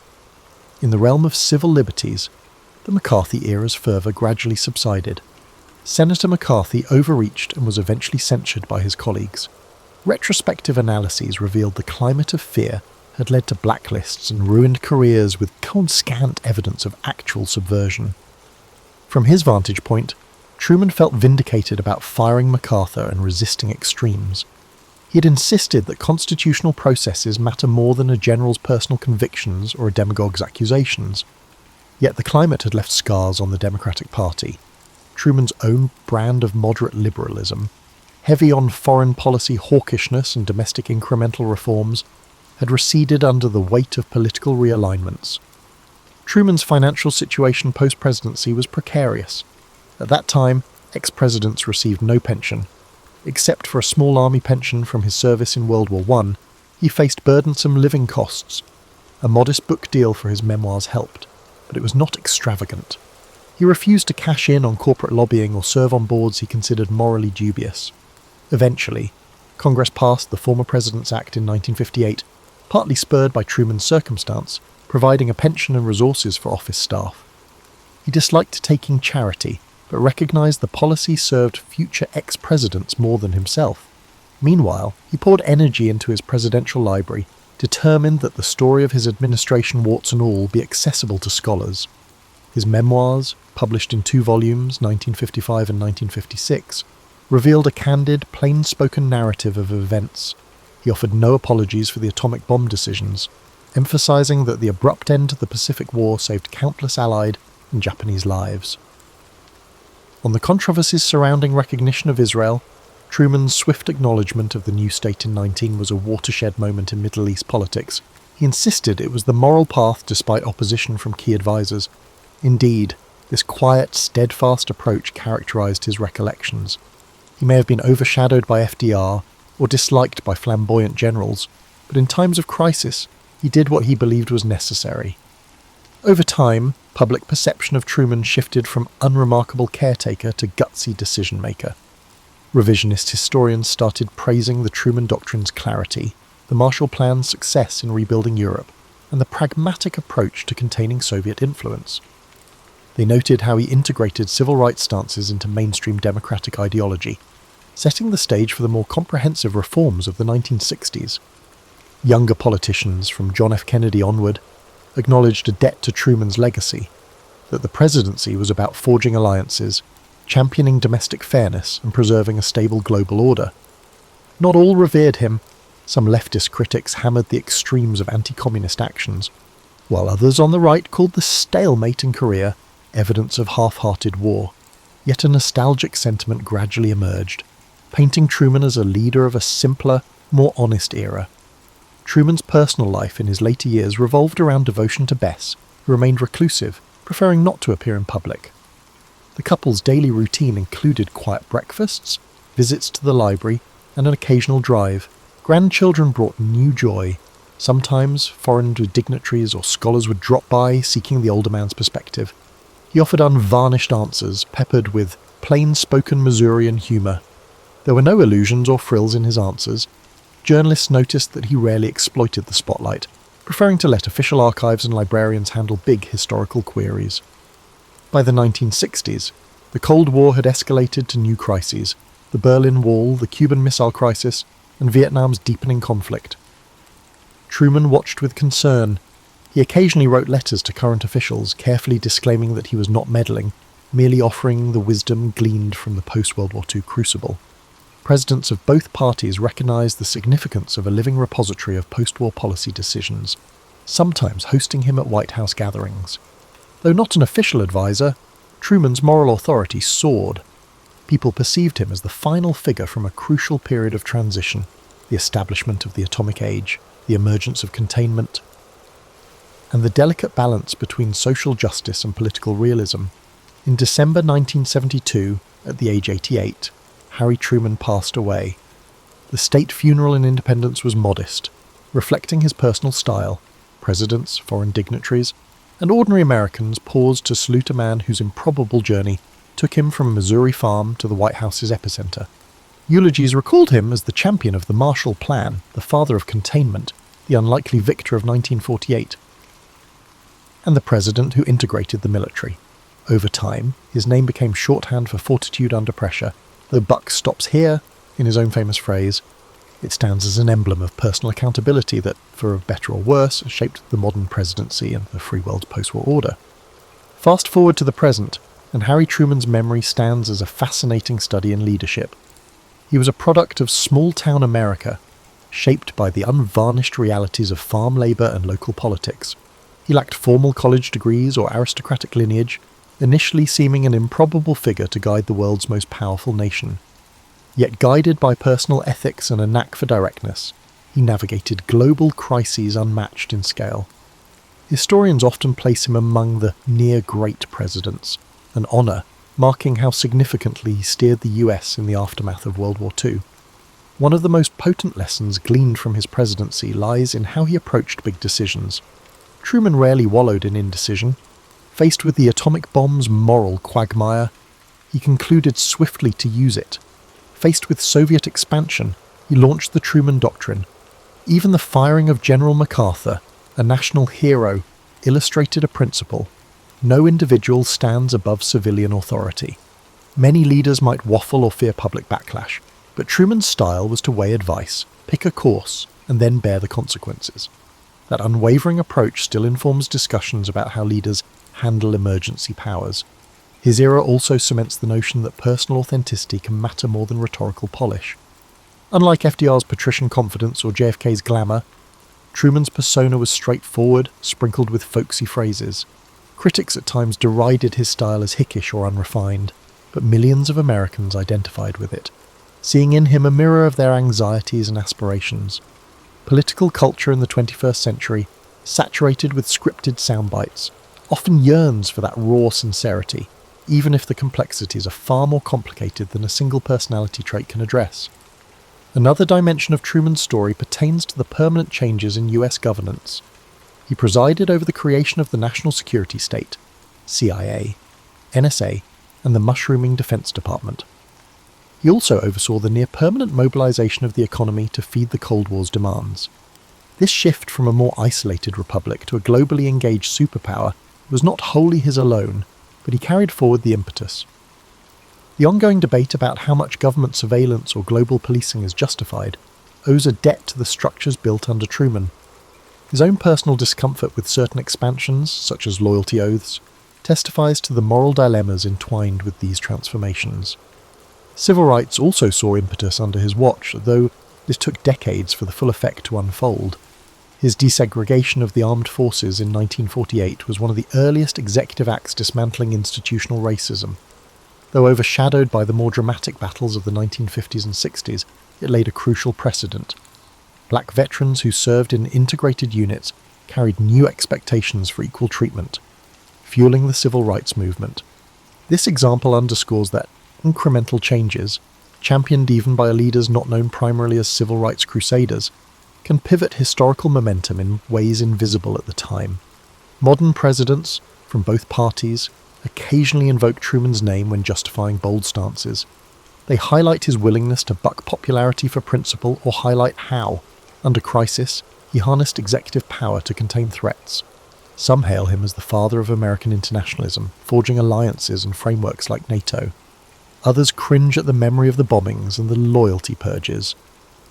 In the realm of civil liberties, the McCarthy era's fervour gradually subsided. Senator McCarthy overreached and was eventually censured by his colleagues. Retrospective analyses revealed the climate of fear had led to blacklists and ruined careers with scant evidence of actual subversion. From his vantage point, Truman felt vindicated about firing MacArthur and resisting extremes. He had insisted that constitutional processes matter more than a general's personal convictions or a demagogue's accusations. Yet the climate had left scars on the Democratic Party. Truman's own brand of moderate liberalism, heavy on foreign policy hawkishness and domestic incremental reforms, had receded under the weight of political realignments. Truman's financial situation post-presidency was precarious. At that time, ex-presidents received no pension. Except for a small army pension from his service in World War I, he faced burdensome living costs. A modest book deal for his memoirs helped, but it was not extravagant. He refused to cash in on corporate lobbying or serve on boards he considered morally dubious. Eventually, Congress passed the Former President's Act in 1958, partly spurred by Truman's circumstance, providing a pension and resources for office staff. He disliked taking charity, but recognised the policy served future ex-presidents more than himself. Meanwhile, he poured energy into his presidential library, determined that the story of his administration, warts and all, be accessible to scholars. His memoirs, published in 2 volumes, 1955 and 1956, revealed a candid, plain-spoken narrative of events. He offered no apologies for the atomic bomb decisions, emphasising that the abrupt end to the Pacific War saved countless Allied and Japanese lives. On the controversies surrounding recognition of Israel, Truman's swift acknowledgement of the new state in 19 was a watershed moment in Middle East politics. He insisted it was the moral path despite opposition from key advisors. Indeed, this quiet, steadfast approach characterised his recollections. He may have been overshadowed by FDR or disliked by flamboyant generals, but in times of crisis, he did what he believed was necessary. Over time, public perception of Truman shifted from unremarkable caretaker to gutsy decision-maker. Revisionist historians started praising the Truman Doctrine's clarity, the Marshall Plan's success in rebuilding Europe, and the pragmatic approach to containing Soviet influence. They noted how he integrated civil rights stances into mainstream democratic ideology, setting the stage for the more comprehensive reforms of the 1960s. Younger politicians, from John F. Kennedy onward, acknowledged a debt to Truman's legacy, that the presidency was about forging alliances, championing domestic fairness and preserving a stable global order. Not all revered him. Some leftist critics hammered the extremes of anti-communist actions, while others on the right called the stalemate in Korea evidence of half-hearted war. Yet a nostalgic sentiment gradually emerged, painting Truman as a leader of a simpler, more honest era. Truman's personal life in his later years revolved around devotion to Bess, who remained reclusive, preferring not to appear in public. The couple's daily routine included quiet breakfasts, visits to the library, and an occasional drive. Grandchildren brought new joy. Sometimes foreign dignitaries or scholars would drop by, seeking the older man's perspective. He offered unvarnished answers, peppered with plain-spoken Missourian humour. There were no illusions or frills in his answers. Journalists noticed that he rarely exploited the spotlight, preferring to let official archives and librarians handle big historical queries. By the 1960s, The Cold War had escalated to new crises: the Berlin Wall, the Cuban Missile Crisis, and Vietnam's deepening conflict. Truman watched with concern. He occasionally wrote letters to current officials, carefully disclaiming that he was not meddling, merely offering the wisdom gleaned from the post-World War II crucible. Presidents of both parties recognised the significance of a living repository of post-war policy decisions, sometimes hosting him at White House gatherings. Though not an official advisor, Truman's moral authority soared. People perceived him as the final figure from a crucial period of transition: the establishment of the atomic age, the emergence of containment, and the delicate balance between social justice and political realism. In December 1972, at the age 88, Harry Truman passed away. The state funeral in Independence was modest, reflecting his personal style. Presidents, foreign dignitaries, and ordinary Americans paused to salute a man whose improbable journey took him from a Missouri farm to the White House's epicenter. Eulogies recalled him as the champion of the Marshall Plan, the father of containment, the unlikely victor of 1948, and the president who integrated the military. Over time, his name became shorthand for fortitude under pressure. Though buck stops here, in his own famous phrase, it stands as an emblem of personal accountability that, for better or worse, shaped the modern presidency and the free world's post-war order. Fast forward to the present, and Harry Truman's memory stands as a fascinating study in leadership. He was a product of small-town America, shaped by the unvarnished realities of farm labour and local politics. He lacked formal college degrees or aristocratic lineage, initially seeming an improbable figure to guide the world's most powerful nation. Yet guided by personal ethics and a knack for directness, he navigated global crises unmatched in scale. Historians often place him among the near-great presidents, an honour marking how significantly he steered the US in the aftermath of World War II. One of the most potent lessons gleaned from his presidency lies in how he approached big decisions. Truman rarely wallowed in indecision. Faced with the atomic bomb's moral quagmire, he concluded swiftly to use it. Faced with Soviet expansion, he launched the Truman Doctrine. Even the firing of General MacArthur, a national hero, illustrated a principle: no individual stands above civilian authority. Many leaders might waffle or fear public backlash, but Truman's style was to weigh advice, pick a course, and then bear the consequences. That unwavering approach still informs discussions about how leaders handle emergency powers. His era also cements the notion that personal authenticity can matter more than rhetorical polish. Unlike FDR's patrician confidence or JFK's glamour, Truman's persona was straightforward, sprinkled with folksy phrases. Critics at times derided his style as hickish or unrefined, but millions of Americans identified with it, seeing in him a mirror of their anxieties and aspirations. Political culture in the 21st century, saturated with scripted soundbites, often yearns for that raw sincerity, even if the complexities are far more complicated than a single personality trait can address. Another dimension of Truman's story pertains to the permanent changes in US governance. He presided over the creation of the National Security State, CIA, NSA, and the mushrooming Defense Department. He also oversaw the near-permanent mobilization of the economy to feed the Cold War's demands. This shift from a more isolated republic to a globally engaged superpower was not wholly his alone, but he carried forward the impetus. The ongoing debate about how much government surveillance or global policing is justified owes a debt to the structures built under Truman. His own personal discomfort with certain expansions, such as loyalty oaths, testifies to the moral dilemmas entwined with these transformations. Civil rights also saw impetus under his watch, though this took decades for the full effect to unfold. His desegregation of the armed forces in 1948 was one of the earliest executive acts dismantling institutional racism. Though overshadowed by the more dramatic battles of the 1950s and 60s, it laid a crucial precedent. Black veterans who served in integrated units carried new expectations for equal treatment, fueling the civil rights movement. This example underscores that incremental changes, championed even by leaders not known primarily as civil rights crusaders, can pivot historical momentum in ways invisible at the time. Modern presidents, from both parties, occasionally invoke Truman's name when justifying bold stances. They highlight his willingness to buck popularity for principle or highlight how, under crisis, he harnessed executive power to contain threats. Some hail him as the father of American internationalism, forging alliances and frameworks like NATO. Others cringe at the memory of the bombings and the loyalty purges.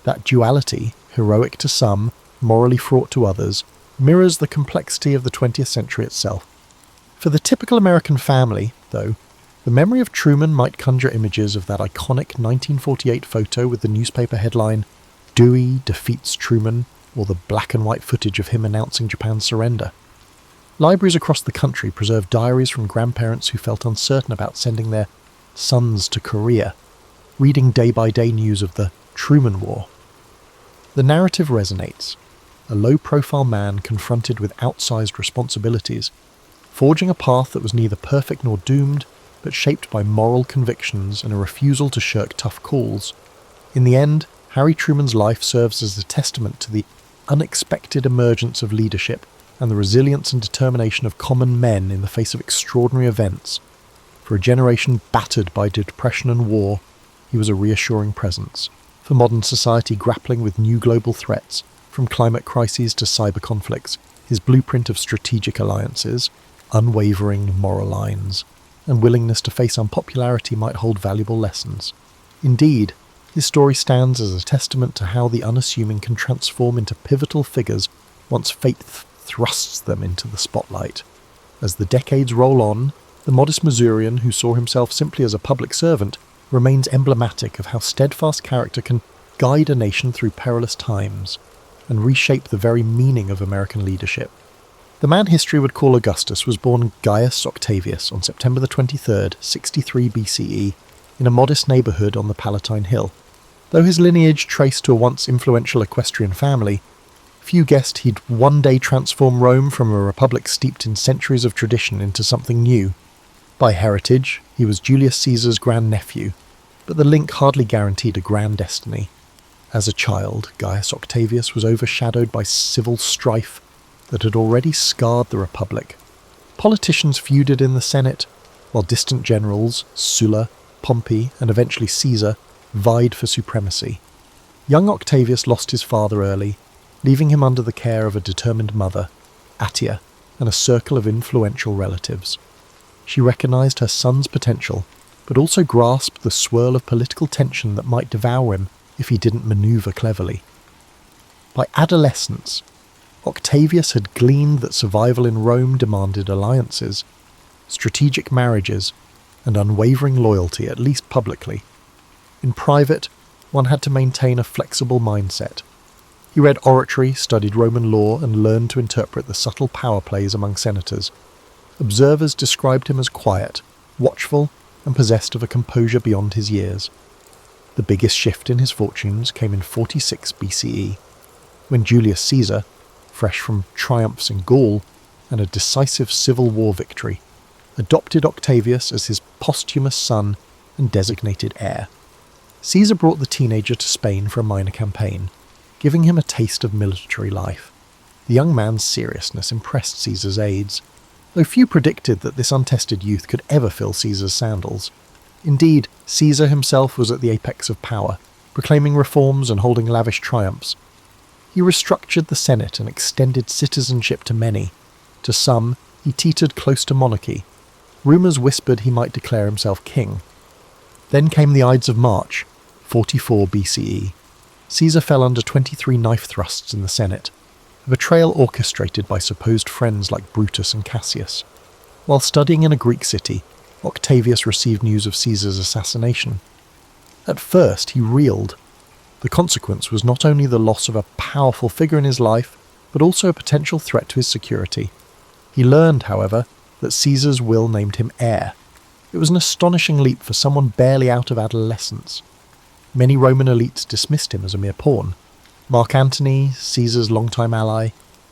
That duality, heroic to some, morally fraught to others, mirrors the complexity of the 20th century itself. For the typical American family, though, the memory of Truman might conjure images of that iconic 1948 photo with the newspaper headline, "Dewey defeats Truman," or the black and white footage of him announcing Japan's surrender. Libraries across the country preserve diaries from grandparents who felt uncertain about sending their sons to Korea, reading day-by-day news of the Truman War. The narrative resonates. A low-profile man confronted with outsized responsibilities, forging a path that was neither perfect nor doomed, but shaped by moral convictions and a refusal to shirk tough calls. In the end, Harry Truman's life serves as a testament to the unexpected emergence of leadership and the resilience and determination of common men in the face of extraordinary events. For a generation battered by depression and war, he was a reassuring presence. For modern society grappling with new global threats, from climate crises to cyber conflicts, his blueprint of strategic alliances, unwavering moral lines, and willingness to face unpopularity might hold valuable lessons. Indeed, his story stands as a testament to how the unassuming can transform into pivotal figures once fate thrusts them into the spotlight. As the decades roll on, the modest Missourian who saw himself simply as a public servant remains emblematic of how steadfast character can guide a nation through perilous times and reshape the very meaning of American leadership. The man history would call Augustus was born Gaius Octavius on September the 23rd, 63 BCE, in a modest neighbourhood on the Palatine Hill. Though his lineage traced to a once influential equestrian family, few guessed he'd one day transform Rome from a republic steeped in centuries of tradition into something new. By heritage, he was Julius Caesar's grandnephew, but the link hardly guaranteed a grand destiny. As a child, Gaius Octavius was overshadowed by civil strife that had already scarred the Republic. Politicians feuded in the Senate, while distant generals, Sulla, Pompey, and eventually Caesar, vied for supremacy. Young Octavius lost his father early, leaving him under the care of a determined mother, Attia, and a circle of influential relatives. She recognized her son's potential, but also grasped the swirl of political tension that might devour him if he didn't maneuver cleverly. By adolescence, Octavius had gleaned that survival in Rome demanded alliances, strategic marriages, and unwavering loyalty, at least publicly. In private, one had to maintain a flexible mindset. He read oratory, studied Roman law, and learned to interpret the subtle power plays among senators. Observers described him as quiet, watchful, and possessed of a composure beyond his years. The biggest shift in his fortunes came in 46 BCE, when Julius Caesar, fresh from triumphs in Gaul and a decisive civil war victory, adopted Octavius as his posthumous son and designated heir. Caesar brought the teenager to Spain for a minor campaign, giving him a taste of military life. The young man's seriousness impressed Caesar's aides, though few predicted that this untested youth could ever fill Caesar's sandals. Indeed, Caesar himself was at the apex of power, proclaiming reforms and holding lavish triumphs. He restructured the Senate and extended citizenship to many. To some, he teetered close to monarchy. Rumours whispered he might declare himself king. Then came the Ides of March, 44 BCE. Caesar fell under 23 knife thrusts in the Senate, a betrayal orchestrated by supposed friends like Brutus and Cassius. While studying in a Greek city, Octavius received news of Caesar's assassination. At first, he reeled. The consequence was not only the loss of a powerful figure in his life, but also a potential threat to his security. He learned, however, that Caesar's will named him heir. It was an astonishing leap for someone barely out of adolescence. Many Roman elites dismissed him as a mere pawn. Mark Antony, Caesar's longtime ally,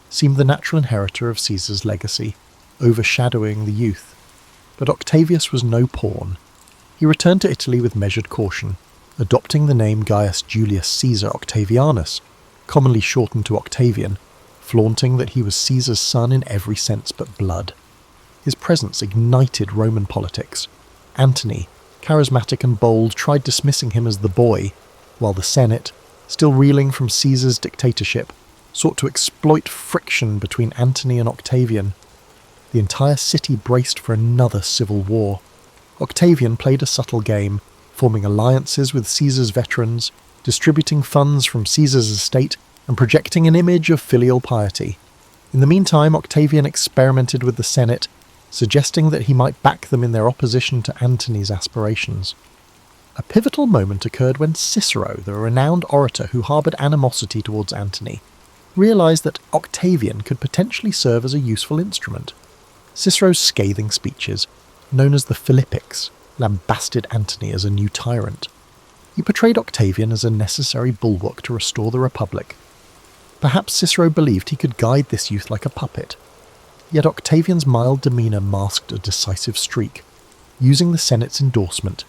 seemed the natural inheritor of Caesar's legacy, overshadowing the youth. But Octavius was no pawn. He returned to Italy with measured caution, adopting the name Gaius Julius Caesar Octavianus, commonly shortened to Octavian, flaunting that he was Caesar's son in every sense but blood. His presence ignited Roman politics. Antony, charismatic and bold, tried dismissing him as the boy, while the Senate, still reeling from Caesar's dictatorship, sought to exploit friction between Antony and Octavian. The entire city braced for another civil war. Octavian played a subtle game, forming alliances with Caesar's veterans, distributing funds from Caesar's estate, and projecting an image of filial piety. In the meantime, Octavian experimented with the Senate, suggesting that he might back them in their opposition to Antony's aspirations. A pivotal moment occurred when Cicero, the renowned orator who harboured animosity towards Antony, realised that Octavian could potentially serve as a useful instrument. Cicero's scathing speeches, known as the Philippics, lambasted Antony as a new tyrant. He portrayed Octavian as a necessary bulwark to restore the Republic. Perhaps Cicero believed he could guide this youth like a puppet. Yet Octavian's mild demeanour masked a decisive streak. Using the Senate's endorsement,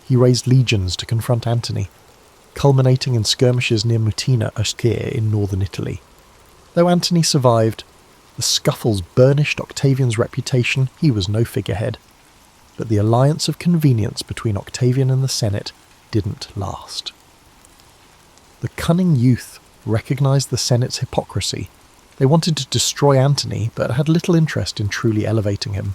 he raised legions to confront Antony, culminating in skirmishes near Mutina Ostia in northern Italy. Though Antony survived, the scuffles burnished Octavian's reputation. He was no figurehead. But the alliance of convenience between Octavian and the Senate didn't last. The cunning youth recognised the Senate's hypocrisy. They wanted to destroy Antony, but had little interest in truly elevating him.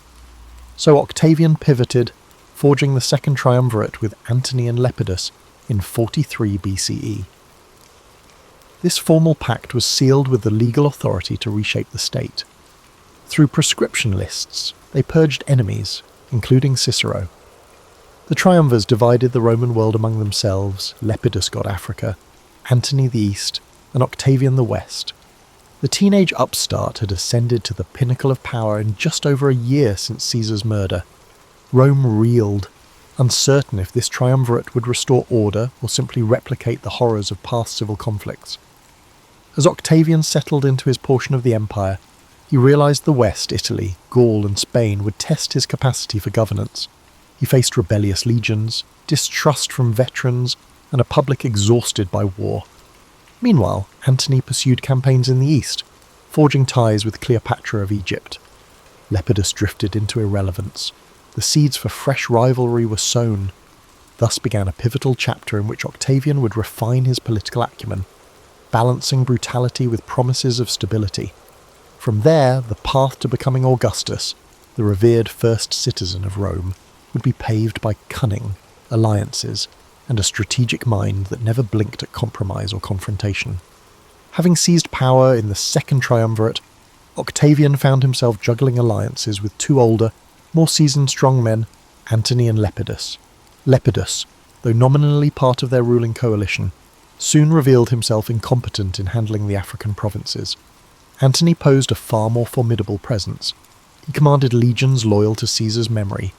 So Octavian pivoted, forging the Second Triumvirate with Antony and Lepidus in 43 BCE. This formal pact was sealed with the legal authority to reshape the state. Through proscription lists, they purged enemies, including Cicero. The triumvirs divided the Roman world among themselves. Lepidus got Africa, Antony the East, and Octavian the West. The teenage upstart had ascended to the pinnacle of power in just over a year since Caesar's murder. Rome reeled, uncertain if this triumvirate would restore order or simply replicate the horrors of past civil conflicts. As Octavian settled into his portion of the empire, he realised the West, Italy, Gaul and Spain would test his capacity for governance. He faced rebellious legions, distrust from veterans, and a public exhausted by war. Meanwhile, Antony pursued campaigns in the east, forging ties with Cleopatra of Egypt. Lepidus drifted into irrelevance. The seeds for fresh rivalry were sown. Thus began a pivotal chapter in which Octavian would refine his political acumen, balancing brutality with promises of stability. From there, the path to becoming Augustus, the revered first citizen of Rome, would be paved by cunning, alliances, and a strategic mind that never blinked at compromise or confrontation. Having seized power in the Second Triumvirate, Octavian found himself juggling alliances with two older, more seasoned strongmen, Antony and Lepidus. Lepidus, though nominally part of their ruling coalition, soon revealed himself incompetent in handling the African provinces. Antony posed a far more formidable presence. He commanded legions loyal to Caesar's memory,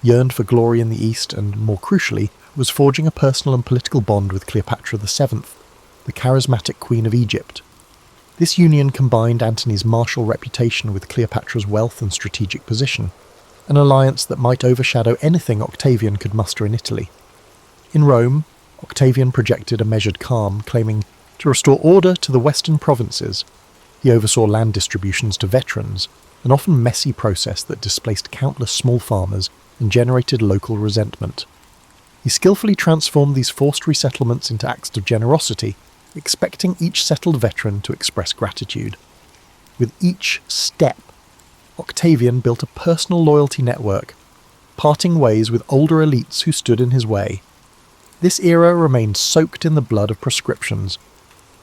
yearned for glory in the east, and, more crucially, was forging a personal and political bond with Cleopatra VII, the charismatic queen of Egypt. This union combined Antony's martial reputation with Cleopatra's wealth and strategic position, an alliance that might overshadow anything Octavian could muster in Italy. In Rome, Octavian projected a measured calm, claiming to restore order to the western provinces. He oversaw land distributions to veterans, an often messy process that displaced countless small farmers and generated local resentment. He skillfully transformed these forced resettlements into acts of generosity, expecting each settled veteran to express gratitude. With each step, Octavian built a personal loyalty network, parting ways with older elites who stood in his way. This era remained soaked in the blood of proscriptions,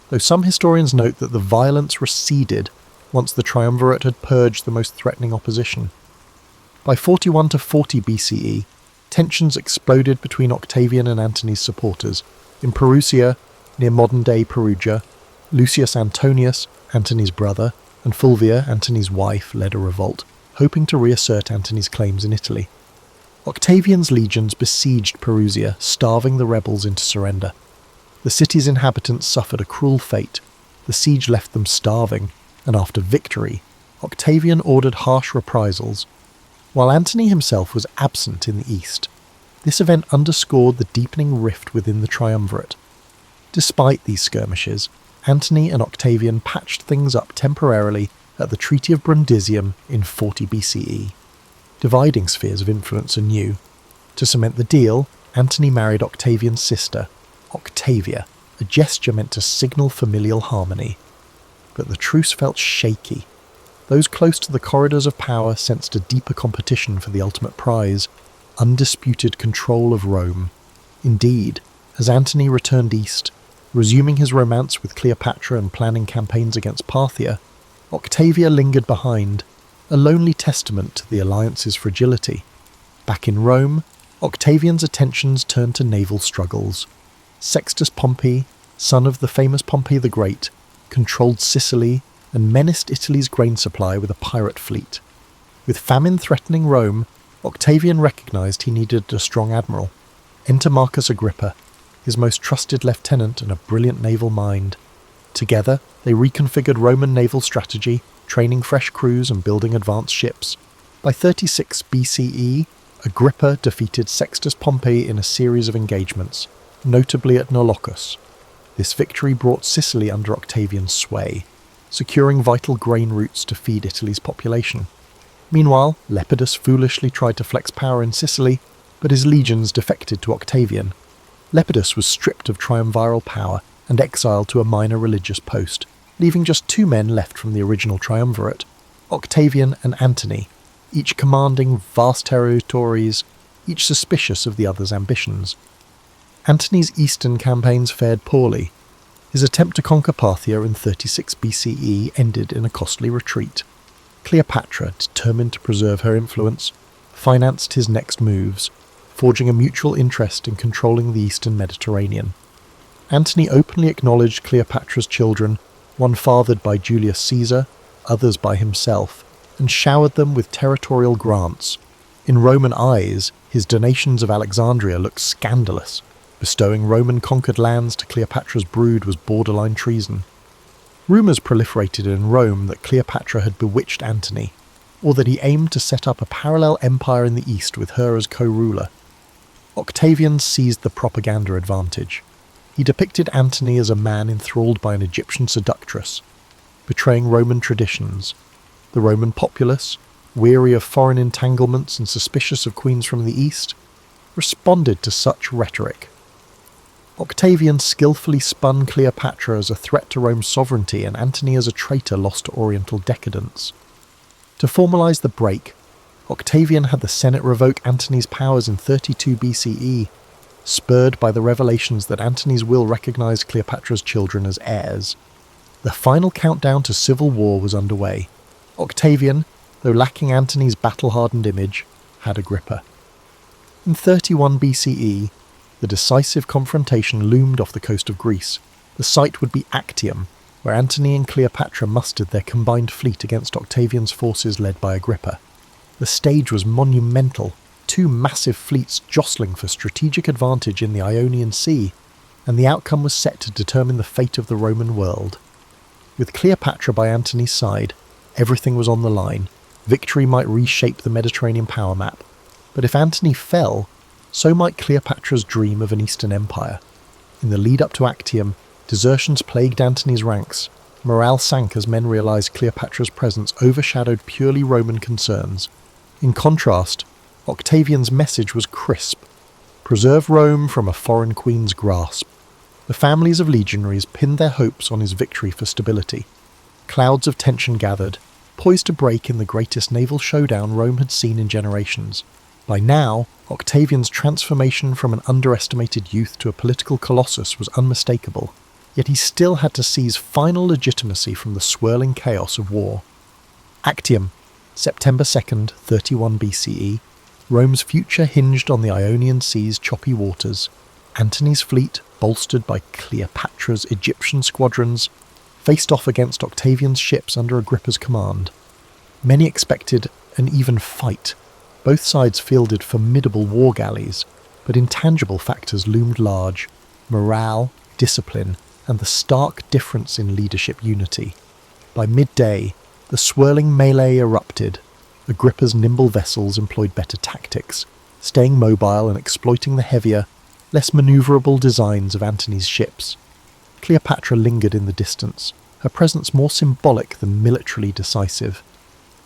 though some historians note that the violence receded once the triumvirate had purged the most threatening opposition. By 41 to 40 BCE, tensions exploded between Octavian and Antony's supporters. In Perusia, near modern-day Perugia, Lucius Antonius, Antony's brother, and Fulvia, Antony's wife, led a revolt, hoping to reassert Antony's claims in Italy. Octavian's legions besieged Perusia, starving the rebels into surrender. The city's inhabitants suffered a cruel fate. The siege left them starving, and after victory, Octavian ordered harsh reprisals, while Antony himself was absent in the east. This event underscored the deepening rift within the triumvirate. Despite these skirmishes, Antony and Octavian patched things up temporarily at the Treaty of Brundisium in 40 BCE, dividing spheres of influence anew. To cement the deal, Antony married Octavian's sister, Octavia, a gesture meant to signal familial harmony. but the truce felt shaky. Those close to the corridors of power sensed a deeper competition for the ultimate prize, undisputed control of Rome. Indeed, as Antony returned east, resuming his romance with Cleopatra and planning campaigns against Parthia, Octavia lingered behind, a lonely testament to the alliance's fragility. Back in Rome, Octavian's attentions turned to naval struggles. Sextus Pompey, son of the famous Pompey the Great, controlled Sicily and menaced Italy's grain supply with a pirate fleet. With famine threatening Rome, Octavian recognized he needed a strong admiral. Enter Marcus Agrippa, his most trusted lieutenant and a brilliant naval mind. Together, they reconfigured Roman naval strategy, training fresh crews and building advanced ships. By 36 BCE, Agrippa defeated Sextus Pompey in a series of engagements, notably at Nolocus. This victory brought Sicily under Octavian's sway, securing vital grain routes to feed Italy's population. Meanwhile, Lepidus foolishly tried to flex power in Sicily, but his legions defected to Octavian. Lepidus was stripped of triumviral power and exiled to a minor religious post, leaving just 2 men left from the original triumvirate, Octavian and Antony, each commanding vast territories, each suspicious of the other's ambitions. Antony's eastern campaigns fared poorly. His attempt to conquer Parthia in 36 BCE ended in a costly retreat. Cleopatra, determined to preserve her influence, financed his next moves, forging a mutual interest in controlling the eastern Mediterranean. Antony openly acknowledged Cleopatra's children, one fathered by Julius Caesar, others by himself, and showered them with territorial grants. In Roman eyes, his donations of Alexandria looked scandalous. Bestowing Roman-conquered lands to Cleopatra's brood was borderline treason. Rumours proliferated in Rome that Cleopatra had bewitched Antony, or that he aimed to set up a parallel empire in the east with her as co-ruler. Octavian seized the propaganda advantage. He depicted Antony as a man enthralled by an Egyptian seductress, betraying Roman traditions. The Roman populace, weary of foreign entanglements and suspicious of queens from the east, responded to such rhetoric. Octavian skillfully spun Cleopatra as a threat to Rome's sovereignty and Antony as a traitor lost to Oriental decadence. To formalise the break, Octavian had the Senate revoke Antony's powers in 32 BCE, spurred by the revelations that Antony's will recognised Cleopatra's children as heirs. The final countdown to civil war was underway. Octavian, though lacking Antony's battle-hardened image, had Agrippa. In 31 BCE, the decisive confrontation loomed off the coast of Greece. The site would be Actium, where Antony and Cleopatra mustered their combined fleet against Octavian's forces led by Agrippa. The stage was monumental, 2 massive fleets jostling for strategic advantage in the Ionian Sea, and the outcome was set to determine the fate of the Roman world. With Cleopatra by Antony's side, everything was on the line. Victory might reshape the Mediterranean power map, but if Antony fell, so might Cleopatra's dream of an Eastern Empire. In the lead-up to Actium, desertions plagued Antony's ranks. Morale sank as men realised Cleopatra's presence overshadowed purely Roman concerns. In contrast, Octavian's message was crisp. Preserve Rome from a foreign queen's grasp. The families of legionaries pinned their hopes on his victory for stability. Clouds of tension gathered, poised to break in the greatest naval showdown Rome had seen in generations. By now, Octavian's transformation from an underestimated youth to a political colossus was unmistakable, yet he still had to seize final legitimacy from the swirling chaos of war. Actium, September 2nd, 31 BCE. Rome's future hinged on the Ionian Sea's choppy waters. Antony's fleet, bolstered by Cleopatra's Egyptian squadrons, faced off against Octavian's ships under Agrippa's command. Many expected an even fight. Both sides fielded formidable war galleys, but intangible factors loomed large: morale, discipline, and the stark difference in leadership unity. By midday, the swirling melee erupted. Agrippa's nimble vessels employed better tactics, staying mobile and exploiting the heavier, less manoeuvrable designs of Antony's ships. Cleopatra lingered in the distance, her presence more symbolic than militarily decisive.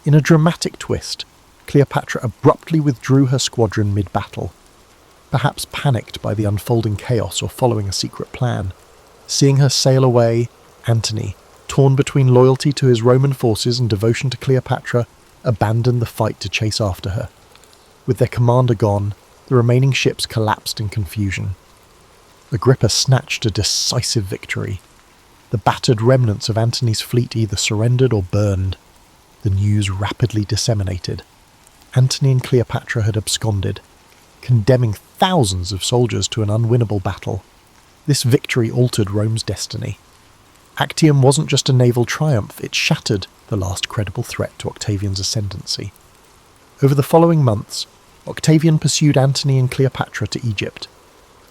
In a dramatic twist, Cleopatra abruptly withdrew her squadron mid-battle, perhaps panicked by the unfolding chaos or following a secret plan. Seeing her sail away, Antony, torn between loyalty to his Roman forces and devotion to Cleopatra, abandoned the fight to chase after her. With their commander gone, the remaining ships collapsed in confusion. Agrippa snatched a decisive victory. The battered remnants of Antony's fleet either surrendered or burned. The news rapidly disseminated. Antony and Cleopatra had absconded, condemning thousands of soldiers to an unwinnable battle. This victory altered Rome's destiny. Actium wasn't just a naval triumph, it shattered the last credible threat to Octavian's ascendancy. Over the following months, Octavian pursued Antony and Cleopatra to Egypt.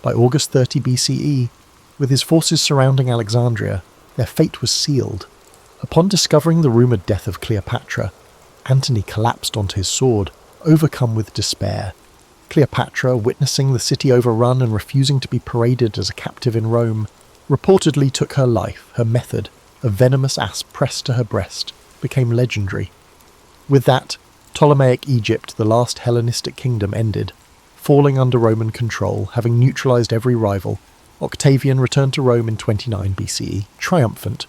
By August 30 BCE, with his forces surrounding Alexandria, their fate was sealed. Upon discovering the rumoured death of Cleopatra, Antony collapsed onto his sword, overcome with despair. Cleopatra, witnessing the city overrun and refusing to be paraded as a captive in Rome, reportedly took her life. Her method, a venomous asp pressed to her breast, became legendary. With that, Ptolemaic Egypt, the last Hellenistic kingdom, ended. Falling under Roman control, having neutralised every rival, Octavian returned to Rome in 29 BCE, triumphant.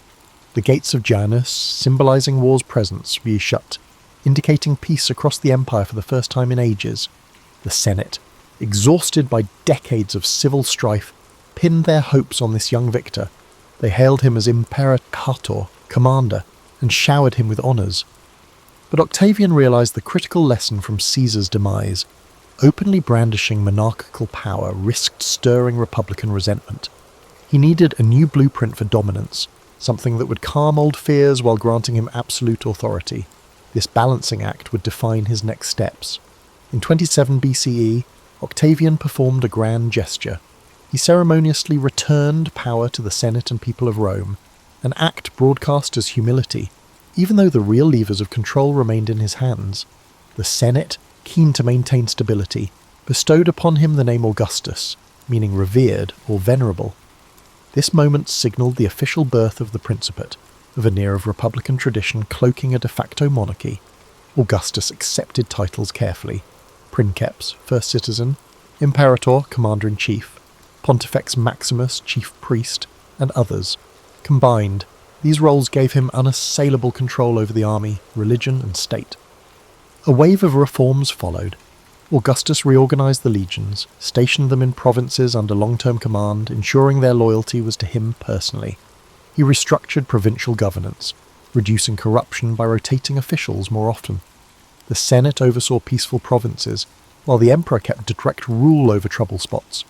The gates of Janus, symbolising war's presence, re-shut, indicating peace across the empire for the first time in ages. The Senate, exhausted by decades of civil strife, pinned their hopes on this young victor. They hailed him as Imperator, commander, and showered him with honours. But Octavian realised the critical lesson from Caesar's demise. Openly brandishing monarchical power risked stirring republican resentment. He needed a new blueprint for dominance, something that would calm old fears while granting him absolute authority. This balancing act would define his next steps. In 27 BCE, Octavian performed a grand gesture. He ceremoniously returned power to the Senate and people of Rome, an act broadcast as humility, even though the real levers of control remained in his hands. The Senate, keen to maintain stability, bestowed upon him the name Augustus, meaning revered or venerable. This moment signalled the official birth of the Principate, a veneer of republican tradition cloaking a de facto monarchy. Augustus accepted titles carefully: Princeps, first citizen; Imperator, commander-in-chief; Pontifex Maximus, chief priest, and others. Combined, these roles gave him unassailable control over the army, religion, and state. A wave of reforms followed. Augustus reorganised the legions, stationed them in provinces under long-term command, ensuring their loyalty was to him personally. He restructured provincial governance, reducing corruption by rotating officials more often. The Senate oversaw peaceful provinces, while the emperor kept direct rule over trouble spots.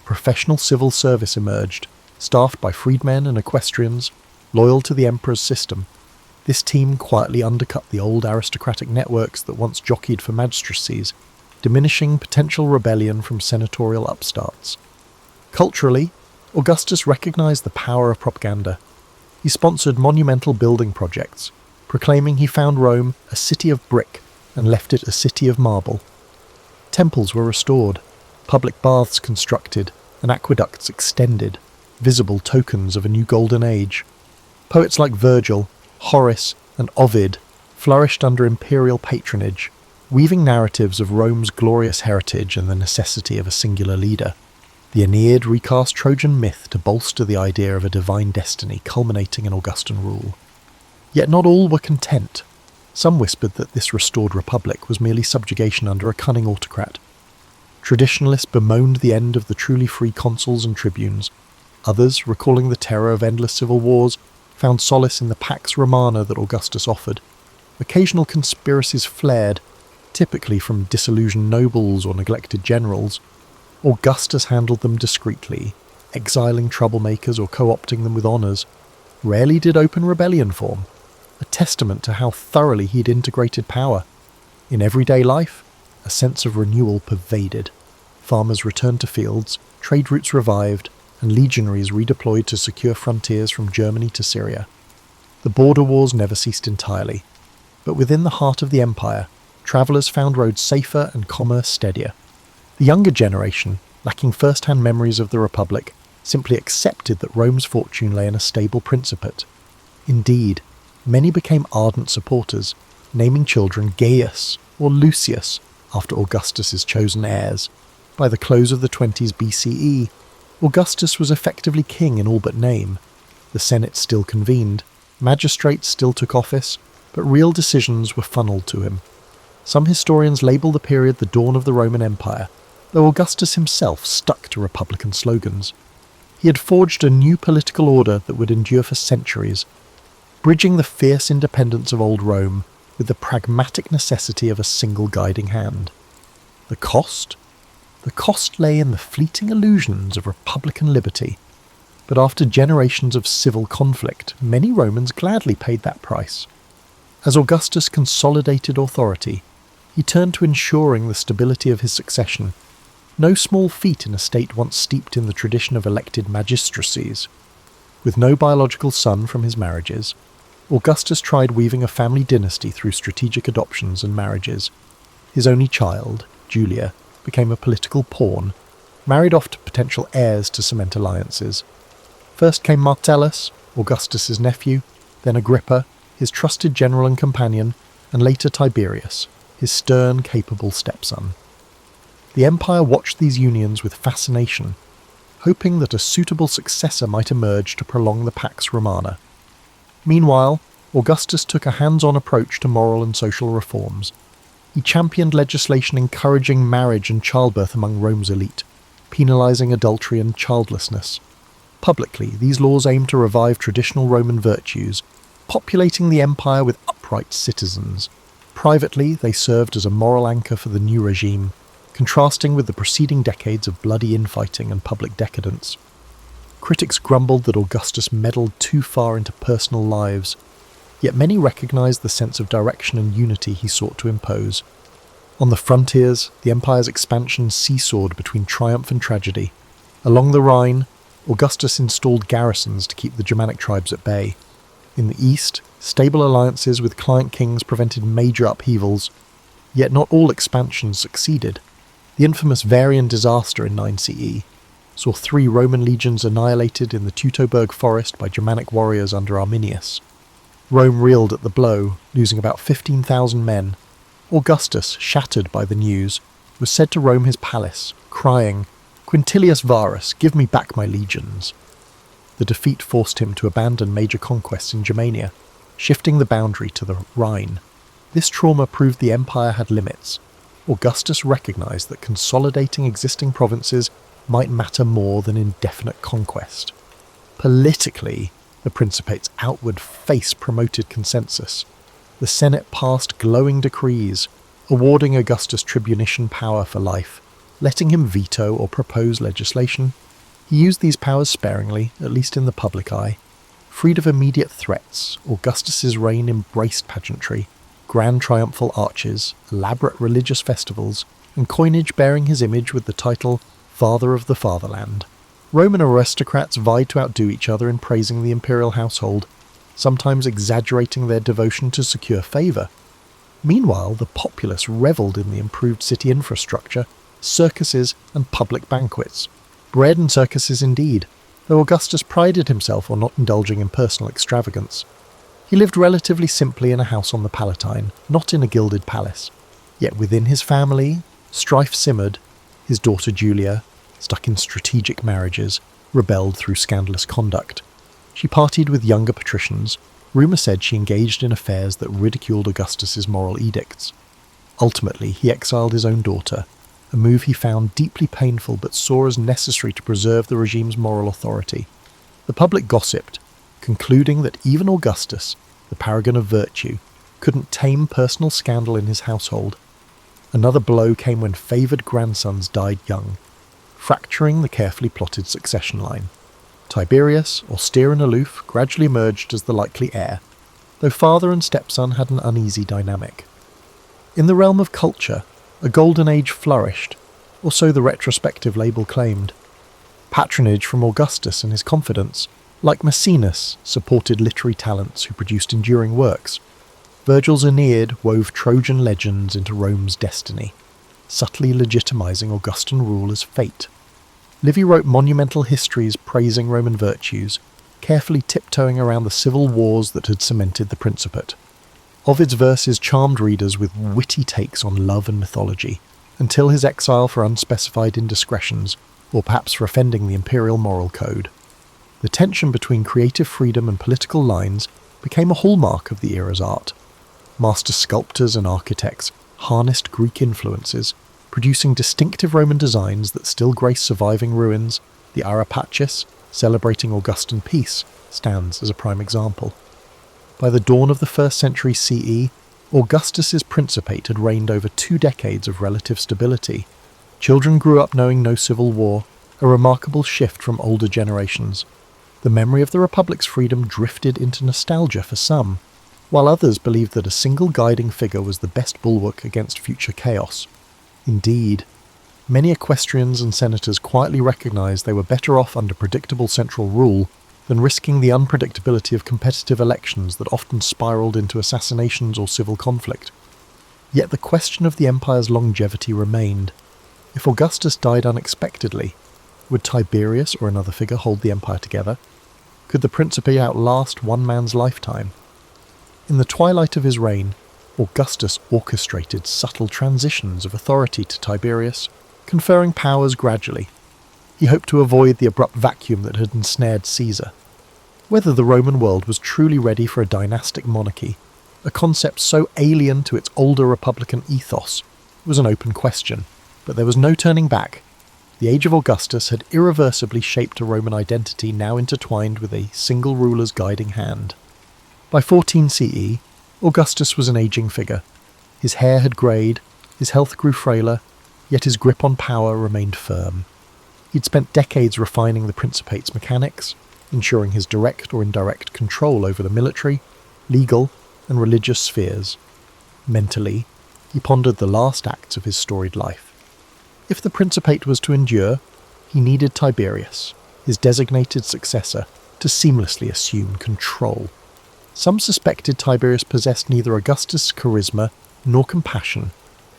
Professional civil service emerged, staffed by freedmen and equestrians, loyal to the emperor's system. This team quietly undercut the old aristocratic networks that once jockeyed for magistracies, diminishing potential rebellion from senatorial upstarts. Culturally, Augustus recognized the power of propaganda. He sponsored monumental building projects, proclaiming he found Rome a city of brick and left it a city of marble. Temples were restored, public baths constructed, and aqueducts extended, visible tokens of a new golden age. Poets like Virgil, Horace, and Ovid flourished under imperial patronage, weaving narratives of Rome's glorious heritage and the necessity of a singular leader. The Aeneid recast Trojan myth to bolster the idea of a divine destiny culminating in Augustan rule. Yet not all were content. Some whispered that this restored republic was merely subjugation under a cunning autocrat. Traditionalists bemoaned the end of the truly free consuls and tribunes. Others, recalling the terror of endless civil wars, found solace in the Pax Romana that Augustus offered. Occasional conspiracies flared, typically from disillusioned nobles or neglected generals. Augustus handled them discreetly, exiling troublemakers or co-opting them with honours. Rarely did open rebellion form, a testament to how thoroughly he'd integrated power. In everyday life, a sense of renewal pervaded. Farmers returned to fields, trade routes revived, and legionaries redeployed to secure frontiers from Germany to Syria. The border wars never ceased entirely, but within the heart of the empire, travellers found roads safer and commerce steadier. The younger generation, lacking first-hand memories of the Republic, simply accepted that Rome's fortune lay in a stable principate. Indeed, many became ardent supporters, naming children Gaius or Lucius after Augustus's chosen heirs. By the close of the 20s BCE, Augustus was effectively king in all but name. The Senate still convened, Magistrates still took office, but real decisions were funneled to him. Some historians label the period the dawn of the Roman Empire, though Augustus himself stuck to republican slogans. He had forged a new political order that would endure for centuries, bridging the fierce independence of old Rome with the pragmatic necessity of a single guiding hand. The cost? The cost lay in the fleeting illusions of republican liberty, but after generations of civil conflict, many Romans gladly paid that price. As Augustus consolidated authority, he turned to ensuring the stability of his succession, no small feat in a state once steeped in the tradition of elected magistracies. With no biological son from his marriages, Augustus tried weaving a family dynasty through strategic adoptions and marriages. His only child, Julia, became a political pawn, married off to potential heirs to cement alliances. First came Martellus, Augustus's nephew, then Agrippa, his trusted general and companion, and later Tiberius, his stern, capable stepson. The empire watched these unions with fascination, hoping that a suitable successor might emerge to prolong the Pax Romana. Meanwhile, Augustus took a hands-on approach to moral and social reforms. He championed legislation encouraging marriage and childbirth among Rome's elite, penalising adultery and childlessness. Publicly, these laws aimed to revive traditional Roman virtues, populating the empire with upright citizens. Privately, they served as a moral anchor for the new regime, contrasting with the preceding decades of bloody infighting and public decadence. Critics grumbled that Augustus meddled too far into personal lives, yet many recognised the sense of direction and unity he sought to impose. On the frontiers, the empire's expansion seesawed between triumph and tragedy. Along the Rhine, Augustus installed garrisons to keep the Germanic tribes at bay. In the east, stable alliances with client kings prevented major upheavals, yet not all expansions succeeded. The infamous Varian disaster in 9 CE saw 3 Roman legions annihilated in the Teutoburg forest by Germanic warriors under Arminius. Rome reeled at the blow, losing about 15,000 men. Augustus, shattered by the news, was said to roam his palace, crying, "Quintilius Varus, give me back my legions." The defeat forced him to abandon major conquests in Germania, shifting the boundary to the Rhine. This trauma proved the empire had limits. Augustus recognised that consolidating existing provinces might matter more than indefinite conquest. Politically, the Principate's outward face promoted consensus. The Senate passed glowing decrees, awarding Augustus tribunician power for life, letting him veto or propose legislation. He used these powers sparingly, at least in the public eye. Freed of immediate threats, Augustus's reign embraced pageantry, grand triumphal arches, elaborate religious festivals, and coinage bearing his image with the title Father of the Fatherland. Roman aristocrats vied to outdo each other in praising the imperial household, sometimes exaggerating their devotion to secure favour. Meanwhile, the populace revelled in the improved city infrastructure, circuses, and public banquets. Bread and circuses indeed, though Augustus prided himself on not indulging in personal extravagance. He lived relatively simply in a house on the Palatine, not in a gilded palace. Yet within his family, strife simmered. His daughter Julia, stuck in strategic marriages, rebelled through scandalous conduct. She partied with younger patricians. Rumour said she engaged in affairs that ridiculed Augustus's moral edicts. Ultimately, he exiled his own daughter, a move he found deeply painful but saw as necessary to preserve the regime's moral authority. The public gossiped, concluding that even Augustus, the paragon of virtue, couldn't tame personal scandal in his household. Another blow came when favoured grandsons died young, fracturing the carefully plotted succession line. Tiberius, austere and aloof, gradually emerged as the likely heir, though father and stepson had an uneasy dynamic. In the realm of culture, a golden age flourished, or so the retrospective label claimed. Patronage from Augustus and his confidants, like Maecenas, supported literary talents who produced enduring works. Virgil's Aeneid wove Trojan legends into Rome's destiny, subtly legitimizing Augustan rule as fate. Livy wrote monumental histories praising Roman virtues, carefully tiptoeing around the civil wars that had cemented the Principate. Ovid's verses charmed readers with witty takes on love and mythology, until his exile for unspecified indiscretions, or perhaps for offending the imperial moral code. The tension between creative freedom and political lines became a hallmark of the era's art. Master sculptors and architects harnessed Greek influences, producing distinctive Roman designs that still grace surviving ruins. The Ara Pacis, celebrating Augustan peace, stands as a prime example. By the dawn of the 1st century CE, Augustus's principate had reigned over 2 decades of relative stability. Children grew up knowing no civil war, a remarkable shift from older generations. The memory of the Republic's freedom drifted into nostalgia for some, while others believed that a single guiding figure was the best bulwark against future chaos. Indeed, many equestrians and senators quietly recognised they were better off under predictable central rule than risking the unpredictability of competitive elections that often spiralled into assassinations or civil conflict. Yet the question of the empire's longevity remained. If Augustus died unexpectedly, would Tiberius or another figure hold the empire together? Could the principe outlast one man's lifetime? In the twilight of his reign, Augustus orchestrated subtle transitions of authority to Tiberius, conferring powers gradually. He hoped to avoid the abrupt vacuum that had ensnared Caesar. Whether the Roman world was truly ready for a dynastic monarchy, a concept so alien to its older republican ethos, was an open question, but there was no turning back. The age of Augustus had irreversibly shaped a Roman identity now intertwined with a single ruler's guiding hand. By 14 CE, Augustus was an aging figure. His hair had greyed, his health grew frailer, yet his grip on power remained firm. He'd spent decades refining the Principate's mechanics, ensuring his direct or indirect control over the military, legal, and religious spheres. Mentally, he pondered the last acts of his storied life. If the Principate was to endure, he needed Tiberius, his designated successor, to seamlessly assume control. Some suspected Tiberius possessed neither Augustus' charisma nor compassion,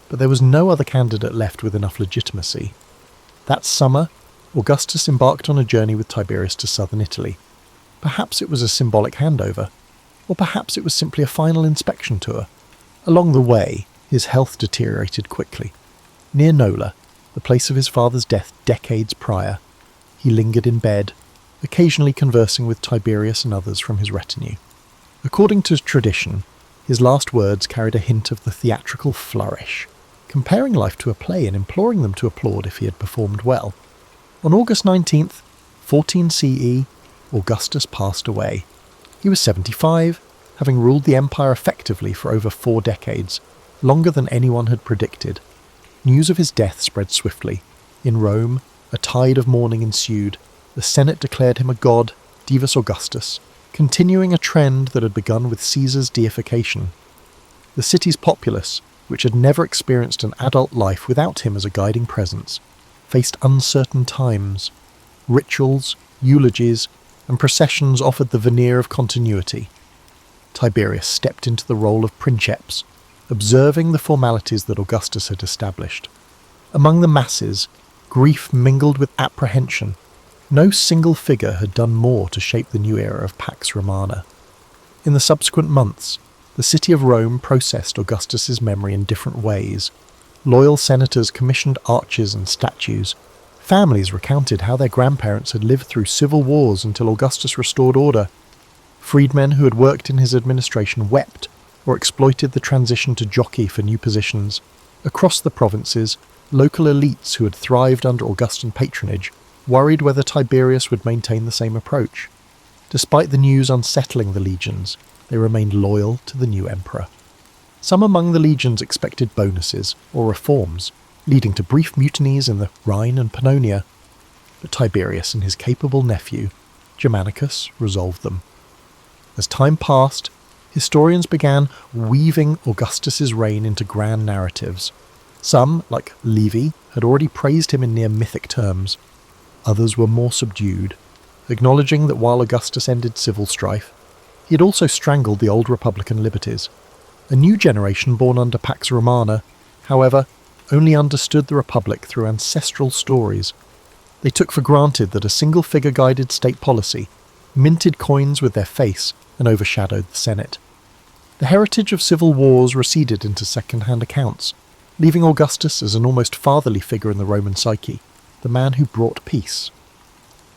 but there was no other candidate left with enough legitimacy. That summer, Augustus embarked on a journey with Tiberius to southern Italy. Perhaps it was a symbolic handover, or perhaps it was simply a final inspection tour. Along the way, his health deteriorated quickly. Near Nola, the place of his father's death decades prior, he lingered in bed, occasionally conversing with Tiberius and others from his retinue. According to tradition, his last words carried a hint of the theatrical flourish, comparing life to a play and imploring them to applaud if he had performed well. On August 19th, 14 CE, Augustus passed away. He was 75, having ruled the empire effectively for over 4 decades, longer than anyone had predicted. News of his death spread swiftly. In Rome, a tide of mourning ensued. The Senate declared him a god, Divus Augustus, continuing a trend that had begun with Caesar's deification. The city's populace, which had never experienced an adult life without him as a guiding presence, faced uncertain times. Rituals, eulogies, and processions offered the veneer of continuity. Tiberius stepped into the role of princeps, observing the formalities that Augustus had established. Among the masses, grief mingled with apprehension. No single figure had done more to shape the new era of Pax Romana. In the subsequent months, the city of Rome processed Augustus's memory in different ways. Loyal senators commissioned arches and statues. Families recounted how their grandparents had lived through civil wars until Augustus restored order. Freedmen who had worked in his administration wept or exploited the transition to jockey for new positions. Across the provinces, local elites who had thrived under Augustan patronage worried whether Tiberius would maintain the same approach. Despite the news unsettling the legions, they remained loyal to the new emperor. Some among the legions expected bonuses or reforms, leading to brief mutinies in the Rhine and Pannonia, but Tiberius and his capable nephew, Germanicus, resolved them. As time passed, historians began weaving Augustus's reign into grand narratives. Some, like Livy, had already praised him in near mythic terms. Others were more subdued, acknowledging that while Augustus ended civil strife, he had also strangled the old republican liberties. A new generation born under Pax Romana, however, only understood the Republic through ancestral stories. They took for granted that a single figure guided state policy, minted coins with their face, and overshadowed the Senate. The heritage of civil wars receded into second-hand accounts, leaving Augustus as an almost fatherly figure in the Roman psyche, the man who brought peace.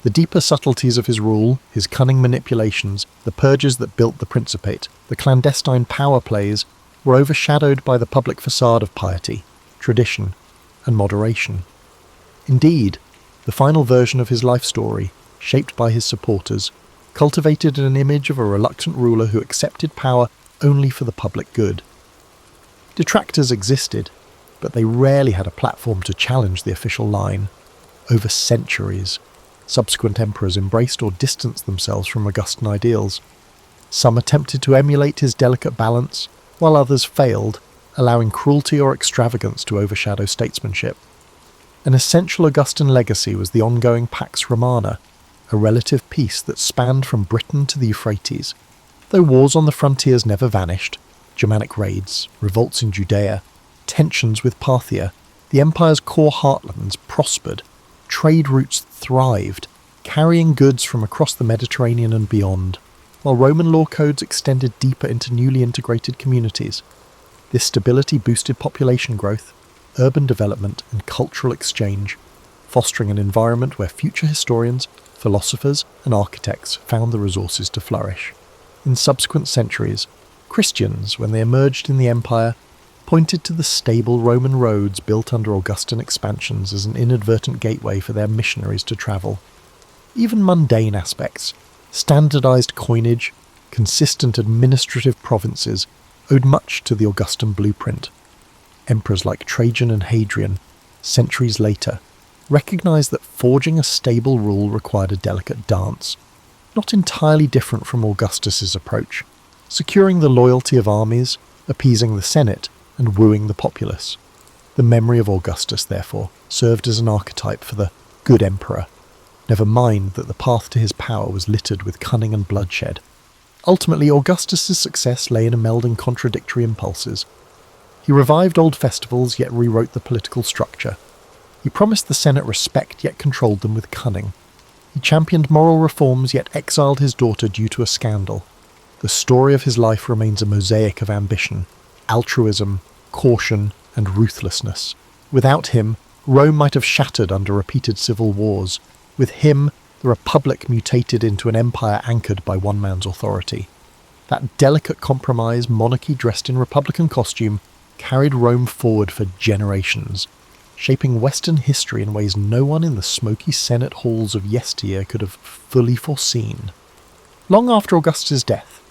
The deeper subtleties of his rule, his cunning manipulations, the purges that built the Principate, the clandestine power plays, were overshadowed by the public facade of piety, tradition, and moderation. Indeed, the final version of his life story, shaped by his supporters, cultivated an image of a reluctant ruler who accepted power only for the public good. Detractors existed, but they rarely had a platform to challenge the official line. Over centuries, subsequent emperors embraced or distanced themselves from Augustan ideals. Some attempted to emulate his delicate balance, while others failed, allowing cruelty or extravagance to overshadow statesmanship. An essential Augustan legacy was the ongoing Pax Romana, a relative peace that spanned from Britain to the Euphrates. Though wars on the frontiers never vanished, Germanic raids, revolts in Judea, tensions with Parthia, the empire's core heartlands prospered, trade routes thrived, carrying goods from across the Mediterranean and beyond, while Roman law codes extended deeper into newly integrated communities. This stability boosted population growth, urban development, and cultural exchange, fostering an environment where future historians, philosophers, and architects found the resources to flourish. In subsequent centuries, Christians, when they emerged in the empire, pointed to the stable Roman roads built under Augustan expansions as an inadvertent gateway for their missionaries to travel. Even mundane aspects, standardized coinage, consistent administrative provinces, owed much to the Augustan blueprint. Emperors like Trajan and Hadrian, centuries later, recognized that forging a stable rule required a delicate dance, not entirely different from Augustus's approach, securing the loyalty of armies, appeasing the Senate, and wooing the populace. The memory of Augustus, therefore, served as an archetype for the good emperor, never mind that the path to his power was littered with cunning and bloodshed. Ultimately, Augustus's success lay in a melding contradictory impulses. He revived old festivals, yet rewrote the political structure. He promised the Senate respect, yet controlled them with cunning. He championed moral reforms, yet exiled his daughter due to a scandal. The story of his life remains a mosaic of ambition, altruism, caution, and ruthlessness. Without him, Rome might have shattered under repeated civil wars. With him, the Republic mutated into an empire anchored by one man's authority. That delicate compromise, monarchy dressed in Republican costume, carried Rome forward for generations, shaping Western history in ways no one in the smoky Senate halls of yesteryear could have fully foreseen. Long after Augustus' death,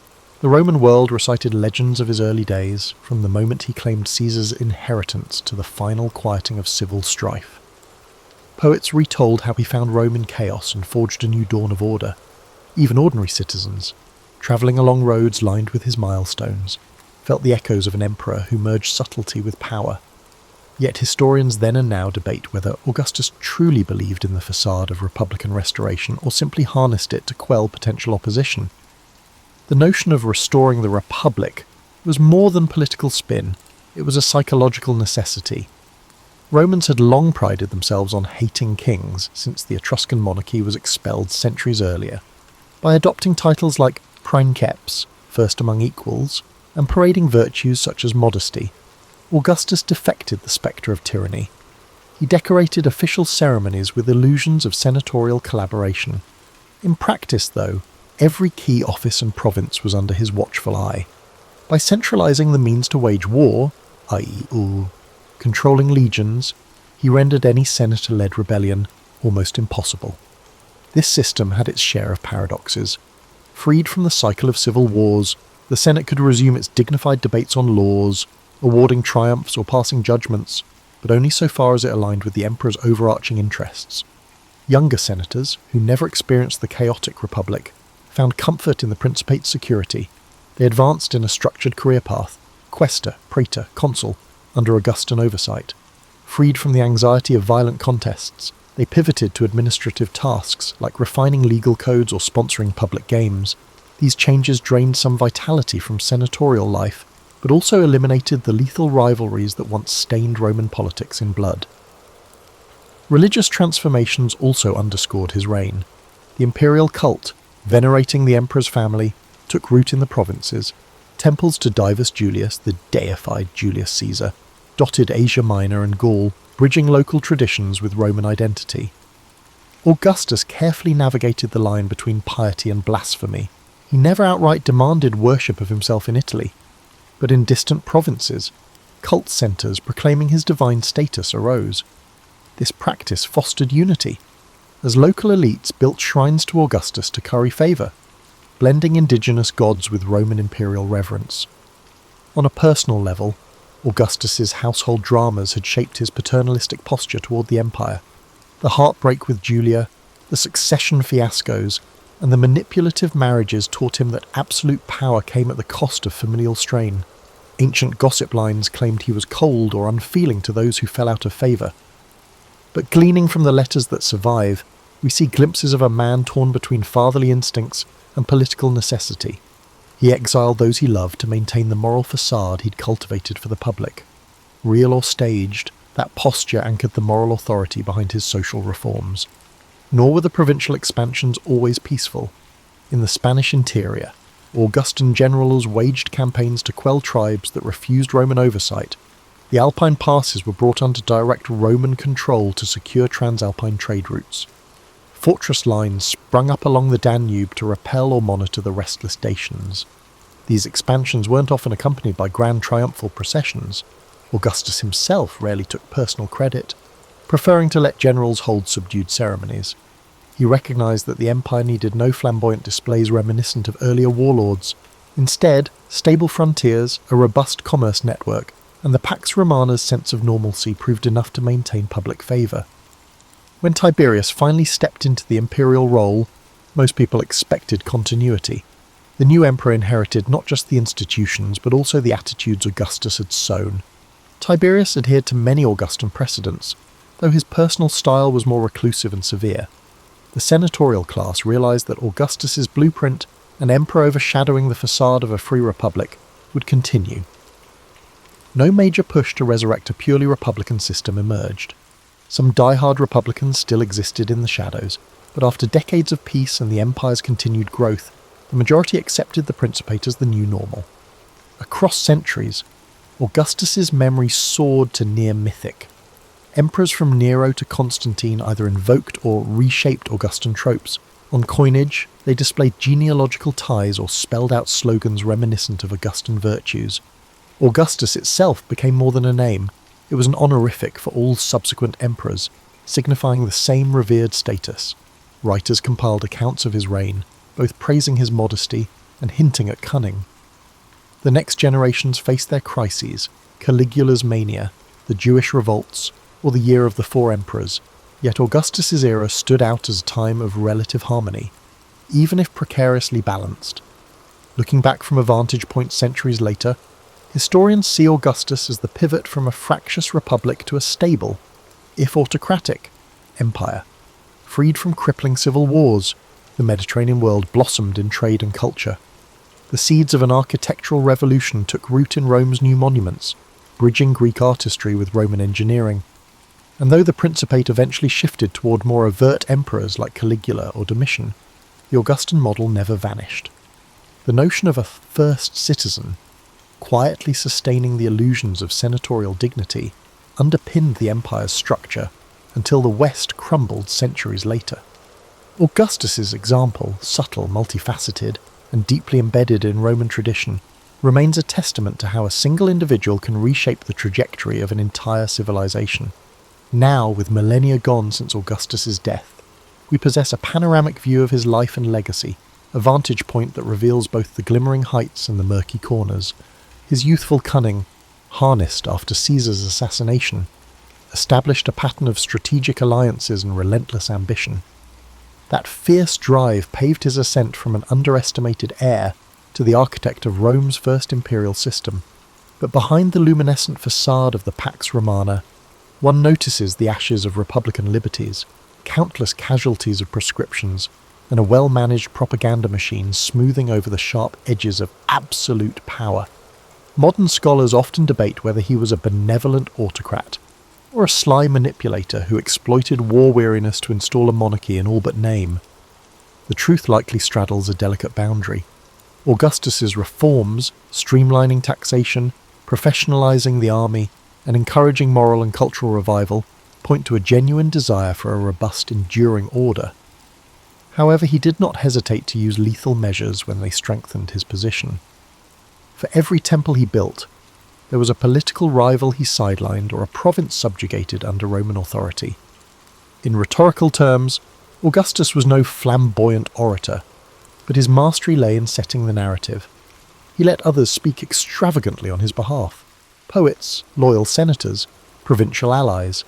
the Roman world recited legends of his early days, from the moment he claimed Caesar's inheritance to the final quieting of civil strife. Poets retold how he found Rome in chaos and forged a new dawn of order. Even ordinary citizens, travelling along roads lined with his milestones, felt the echoes of an emperor who merged subtlety with power. Yet historians then and now debate whether Augustus truly believed in the facade of republican restoration or simply harnessed it to quell potential opposition. The notion of restoring the Republic was more than political spin, it was a psychological necessity. Romans had long prided themselves on hating kings since the Etruscan monarchy was expelled centuries earlier. By adopting titles like princeps, first among equals, and parading virtues such as modesty, Augustus defected the spectre of tyranny. He decorated official ceremonies with illusions of senatorial collaboration. In practice, though, every key office and province was under his watchful eye. By centralizing the means to wage war, i.e. controlling legions, he rendered any senator-led rebellion almost impossible. This system had its share of paradoxes. Freed from the cycle of civil wars, the Senate could resume its dignified debates on laws, awarding triumphs or passing judgments, but only so far as it aligned with the emperor's overarching interests. Younger senators, who never experienced the chaotic republic, found comfort in the Principate's security. They advanced in a structured career path, quaestor, praetor, consul, under Augustan oversight. Freed from the anxiety of violent contests, they pivoted to administrative tasks like refining legal codes or sponsoring public games. These changes drained some vitality from senatorial life, but also eliminated the lethal rivalries that once stained Roman politics in blood. Religious transformations also underscored his reign. The imperial cult, venerating the emperor's family, took root in the provinces. Temples to Divus Julius, the deified Julius Caesar, dotted Asia Minor and Gaul, bridging local traditions with Roman identity. Augustus carefully navigated the line between piety and blasphemy. He never outright demanded worship of himself in Italy, but in distant provinces, cult centres proclaiming his divine status arose. This practice fostered unity, as local elites built shrines to Augustus to curry favour, blending indigenous gods with Roman imperial reverence. On a personal level, Augustus's household dramas had shaped his paternalistic posture toward the empire. The heartbreak with Julia, the succession fiascos, and the manipulative marriages taught him that absolute power came at the cost of familial strain. Ancient gossip lines claimed he was cold or unfeeling to those who fell out of favour. But gleaning from the letters that survive, we see glimpses of a man torn between fatherly instincts and political necessity. He exiled those he loved to maintain the moral facade he'd cultivated for the public. Real or staged, that posture anchored the moral authority behind his social reforms. Nor were the provincial expansions always peaceful. In the Spanish interior, Augustan generals waged campaigns to quell tribes that refused Roman oversight. The Alpine passes were brought under direct Roman control to secure transalpine trade routes. Fortress lines sprung up along the Danube to repel or monitor the restless Dacians. These expansions weren't often accompanied by grand triumphal processions. Augustus himself rarely took personal credit, preferring to let generals hold subdued ceremonies. He recognised that the empire needed no flamboyant displays reminiscent of earlier warlords. Instead, stable frontiers, a robust commerce network, and the Pax Romana's sense of normalcy proved enough to maintain public favour. When Tiberius finally stepped into the imperial role, most people expected continuity. The new emperor inherited not just the institutions, but also the attitudes Augustus had sown. Tiberius adhered to many Augustan precedents, though his personal style was more reclusive and severe. The senatorial class realised that Augustus's blueprint, an emperor overshadowing the facade of a free republic, would continue. No major push to resurrect a purely republican system emerged. Some die-hard republicans still existed in the shadows, but after decades of peace and the empire's continued growth, the majority accepted the Principate as the new normal. Across centuries, Augustus's memory soared to near mythic. Emperors from Nero to Constantine either invoked or reshaped Augustan tropes. On coinage, they displayed genealogical ties or spelled out slogans reminiscent of Augustan virtues. Augustus itself became more than a name. It was an honorific for all subsequent emperors, signifying the same revered status. Writers compiled accounts of his reign, both praising his modesty and hinting at cunning. The next generations faced their crises, Caligula's mania, the Jewish revolts, or the Year of the Four Emperors, yet Augustus's era stood out as a time of relative harmony, even if precariously balanced. Looking back from a vantage point centuries later, historians see Augustus as the pivot from a fractious republic to a stable, if autocratic, empire. Freed from crippling civil wars, the Mediterranean world blossomed in trade and culture. The seeds of an architectural revolution took root in Rome's new monuments, bridging Greek artistry with Roman engineering. And though the Principate eventually shifted toward more overt emperors like Caligula or Domitian, the Augustan model never vanished. The notion of a first citizen, quietly sustaining the illusions of senatorial dignity, underpinned the empire's structure until the West crumbled centuries later. Augustus's example, subtle, multifaceted, and deeply embedded in Roman tradition, remains a testament to how a single individual can reshape the trajectory of an entire civilization. Now, with millennia gone since Augustus's death, we possess a panoramic view of his life and legacy, a vantage point that reveals both the glimmering heights and the murky corners. His youthful cunning, harnessed after Caesar's assassination, established a pattern of strategic alliances and relentless ambition. That fierce drive paved his ascent from an underestimated heir to the architect of Rome's first imperial system. But behind the luminescent facade of the Pax Romana, one notices the ashes of republican liberties, countless casualties of proscriptions, and a well-managed propaganda machine smoothing over the sharp edges of absolute power. Modern scholars often debate whether he was a benevolent autocrat, or a sly manipulator who exploited war weariness to install a monarchy in all but name. The truth likely straddles a delicate boundary. Augustus's reforms, streamlining taxation, professionalizing the army, and encouraging moral and cultural revival, point to a genuine desire for a robust, enduring order. However, he did not hesitate to use lethal measures when they strengthened his position. For every temple he built, there was a political rival he sidelined or a province subjugated under Roman authority. In rhetorical terms, Augustus was no flamboyant orator, but his mastery lay in setting the narrative. He let others speak extravagantly on his behalf, poets, loyal senators, provincial allies,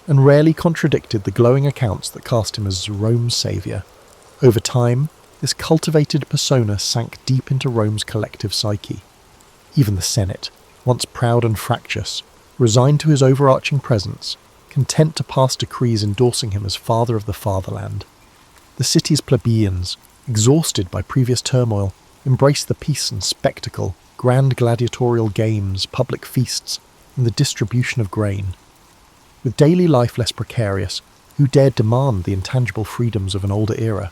and rarely contradicted the glowing accounts that cast him as Rome's saviour. Over time, this cultivated persona sank deep into Rome's collective psyche. Even the Senate, once proud and fractious, resigned to his overarching presence, content to pass decrees endorsing him as father of the fatherland. The city's plebeians, exhausted by previous turmoil, embraced the peace and spectacle, grand gladiatorial games, public feasts, and the distribution of grain. With daily life less precarious, who dared demand the intangible freedoms of an older era?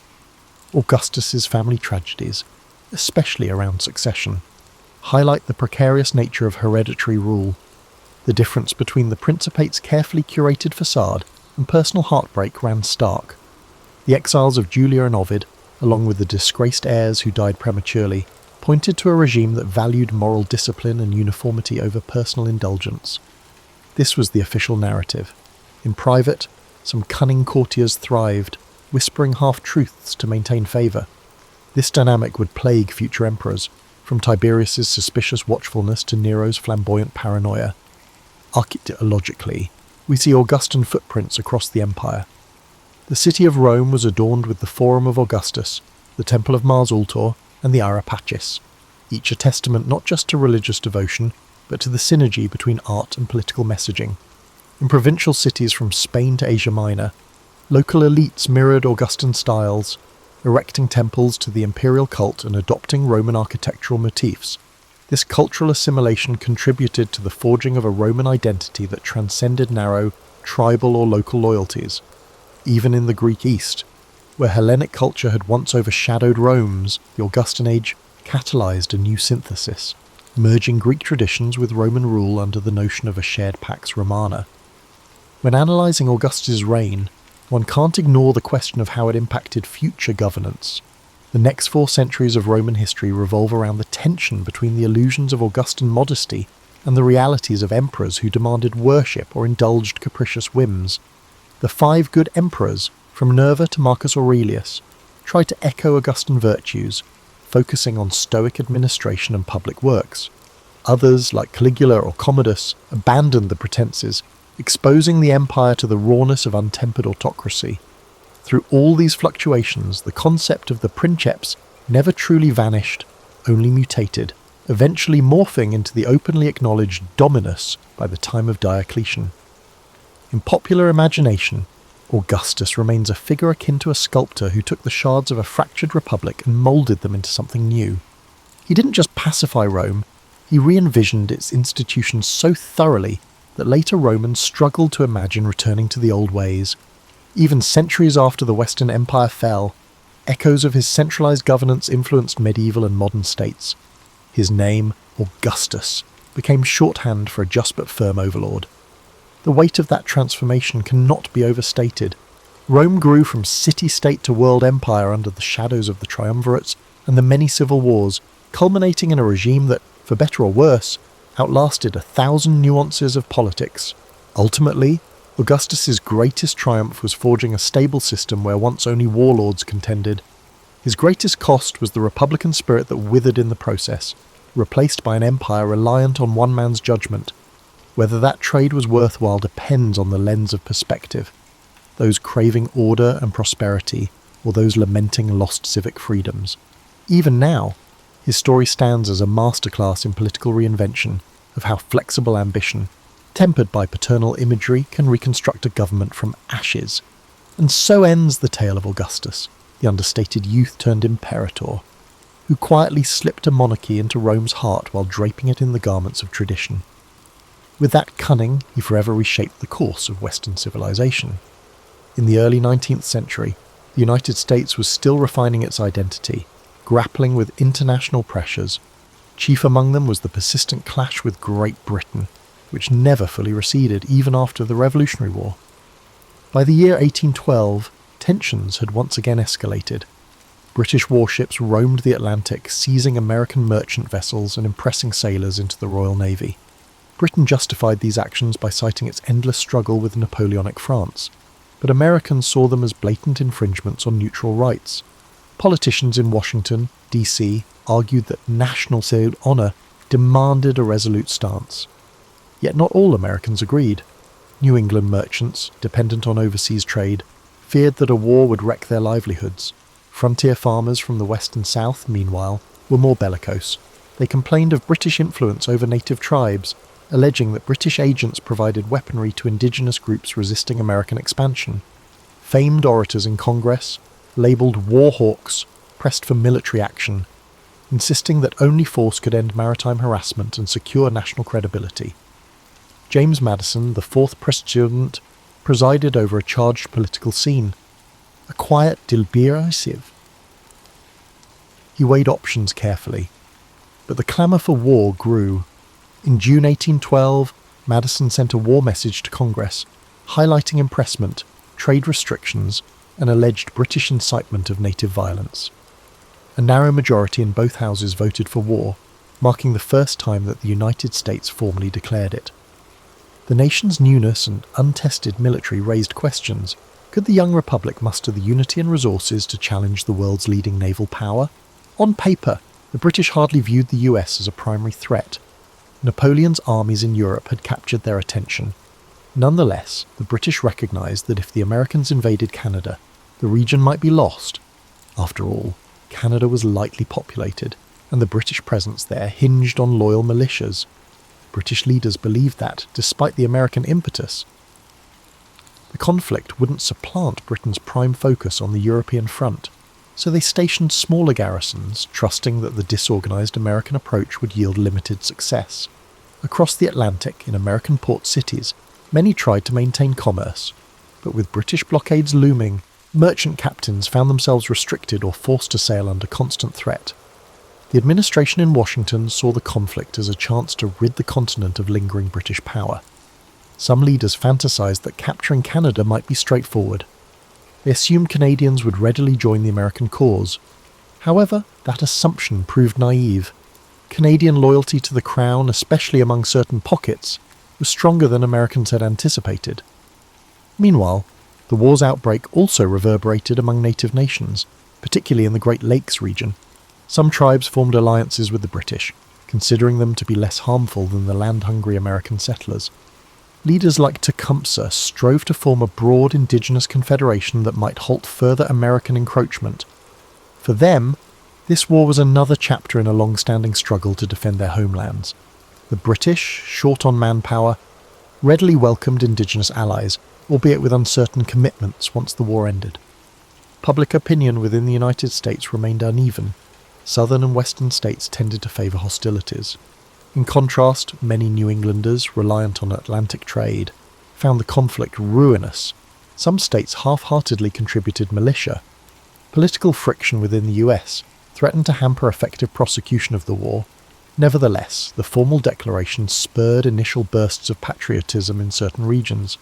Augustus's family tragedies, especially around succession, highlight the precarious nature of hereditary rule, the difference between the Principate's carefully curated facade and personal heartbreak ran stark. The exiles of Julia and Ovid, along with the disgraced heirs who died prematurely, pointed to a regime that valued moral discipline and uniformity over personal indulgence. This was the official narrative. In private, some cunning courtiers thrived, whispering half-truths to maintain favour. This dynamic would plague future emperors, from Tiberius's suspicious watchfulness to Nero's flamboyant paranoia. Archaeologically, we see Augustan footprints across the empire. The city of Rome was adorned with the Forum of Augustus, the Temple of Mars Ultor, and the Ara Pacis, each a testament not just to religious devotion, but to the synergy between art and political messaging. In provincial cities from Spain to Asia Minor, local elites mirrored Augustan styles, erecting temples to the imperial cult and adopting Roman architectural motifs. This cultural assimilation contributed to the forging of a Roman identity that transcended narrow, tribal or local loyalties. Even in the Greek East, where Hellenic culture had once overshadowed Rome's, the Augustan age catalyzed a new synthesis, merging Greek traditions with Roman rule under the notion of a shared Pax Romana. When analysing Augustus' reign, one can't ignore the question of how it impacted future governance. The next 4 centuries of Roman history revolve around the tension between the illusions of Augustan modesty and the realities of emperors who demanded worship or indulged capricious whims. The 5 good emperors, from Nerva to Marcus Aurelius, tried to echo Augustan virtues, focusing on stoic administration and public works. Others, like Caligula or Commodus, abandoned the pretenses, exposing the empire to the rawness of untempered autocracy. Through all these fluctuations, the concept of the princeps never truly vanished, only mutated, eventually morphing into the openly acknowledged dominus by the time of Diocletian. In popular imagination, Augustus remains a figure akin to a sculptor who took the shards of a fractured republic and moulded them into something new. He didn't just pacify Rome, he re-envisioned its institutions so thoroughly that later Romans struggled to imagine returning to the old ways. Even centuries after the Western Empire fell, echoes of his centralized governance influenced medieval and modern states. His name, Augustus, became shorthand for a just but firm overlord. The weight of that transformation cannot be overstated. Rome grew from city-state to world empire under the shadows of the triumvirates and the many civil wars, culminating in a regime that, for better or worse, outlasted 1,000 nuances of politics. Ultimately, Augustus's greatest triumph was forging a stable system where once only warlords contended. His greatest cost was the republican spirit that withered in the process, replaced by an empire reliant on one man's judgment. Whether that trade was worthwhile depends on the lens of perspective. Those craving order and prosperity, or those lamenting lost civic freedoms. Even now, his story stands as a masterclass in political reinvention of how flexible ambition, tempered by paternal imagery, can reconstruct a government from ashes. And so ends the tale of Augustus, the understated youth turned imperator, who quietly slipped a monarchy into Rome's heart while draping it in the garments of tradition. With that cunning, he forever reshaped the course of Western civilization. In the early 19th century, the United States was still refining its identity, grappling with international pressures. Chief among them was the persistent clash with Great Britain, which never fully receded even after the Revolutionary War. By the year 1812, tensions had once again escalated. British warships roamed the Atlantic, seizing American merchant vessels and impressing sailors into the Royal Navy. Britain justified these actions by citing its endless struggle with Napoleonic France, but Americans saw them as blatant infringements on neutral rights. Politicians in Washington, D.C., argued that national honour demanded a resolute stance. Yet not all Americans agreed. New England merchants, dependent on overseas trade, feared that a war would wreck their livelihoods. Frontier farmers from the West and South, meanwhile, were more bellicose. They complained of British influence over native tribes, alleging that British agents provided weaponry to indigenous groups resisting American expansion. Famed orators in Congress, labelled war hawks, pressed for military action, insisting that only force could end maritime harassment and secure national credibility. James Madison, the fourth president, presided over a charged political scene. A quiet, deliberative. He weighed options carefully, but the clamour for war grew. In June 1812, Madison sent a war message to Congress, highlighting impressment, trade restrictions, and alleged British incitement of native violence. A narrow majority in both houses voted for war, marking the first time that the United States formally declared it. The nation's newness and untested military raised questions. Could the young republic muster the unity and resources to challenge the world's leading naval power? On paper, the British hardly viewed the US as a primary threat. Napoleon's armies in Europe had captured their attention. Nonetheless, the British recognised that if the Americans invaded Canada, the region might be lost. After all, Canada was lightly populated, and the British presence there hinged on loyal militias. British leaders believed that, despite the American impetus, the conflict wouldn't supplant Britain's prime focus on the European front, so they stationed smaller garrisons, trusting that the disorganised American approach would yield limited success. Across the Atlantic, in American port cities, many tried to maintain commerce, but with British blockades looming, merchant captains found themselves restricted or forced to sail under constant threat. The administration in Washington saw the conflict as a chance to rid the continent of lingering British power. Some leaders fantasized that capturing Canada might be straightforward. They assumed Canadians would readily join the American cause. However, that assumption proved naive. Canadian loyalty to the Crown, especially among certain pockets, was stronger than Americans had anticipated. Meanwhile, the war's outbreak also reverberated among native nations, particularly in the Great Lakes region. Some tribes formed alliances with the British, considering them to be less harmful than the land-hungry American settlers. Leaders like Tecumseh strove to form a broad indigenous confederation that might halt further American encroachment. For them, this war was another chapter in a long-standing struggle to defend their homelands. The British, short on manpower, readily welcomed indigenous allies, albeit with uncertain commitments once the war ended. Public opinion within the United States remained uneven. Southern and western states tended to favour hostilities. In contrast, many New Englanders, reliant on Atlantic trade, found the conflict ruinous. Some states half-heartedly contributed militia. Political friction within the US threatened to hamper effective prosecution of the war. Nevertheless, the formal declaration spurred initial bursts of patriotism in certain regions.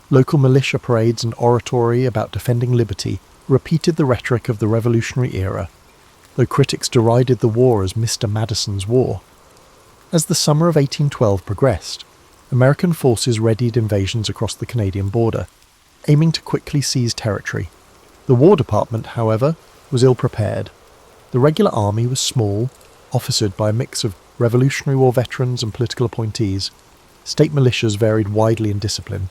Local militia parades and oratory about defending liberty repeated the rhetoric of the Revolutionary era, though critics derided the war as Mr. Madison's war. As the summer of 1812 progressed, American forces readied invasions across the Canadian border, aiming to quickly seize territory. The War Department, however, was ill-prepared. The regular army was small, officered by a mix of Revolutionary War veterans and political appointees. State militias varied widely in discipline.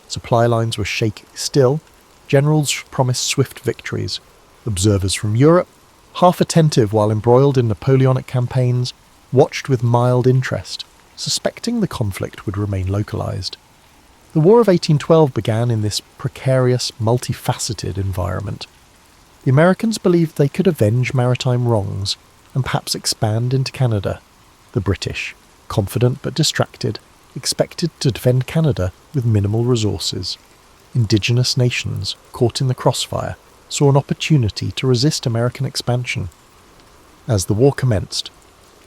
Supply lines were shaky. Still, generals promised swift victories. Observers from Europe, half attentive while embroiled in Napoleonic campaigns, watched with mild interest, suspecting the conflict would remain localized. The War of 1812 began in this precarious, multifaceted environment. The Americans believed they could avenge maritime wrongs and perhaps expand into Canada. The British, confident but distracted, expected to defend Canada with minimal resources. Indigenous nations, caught in the crossfire, saw an opportunity to resist American expansion. As the war commenced,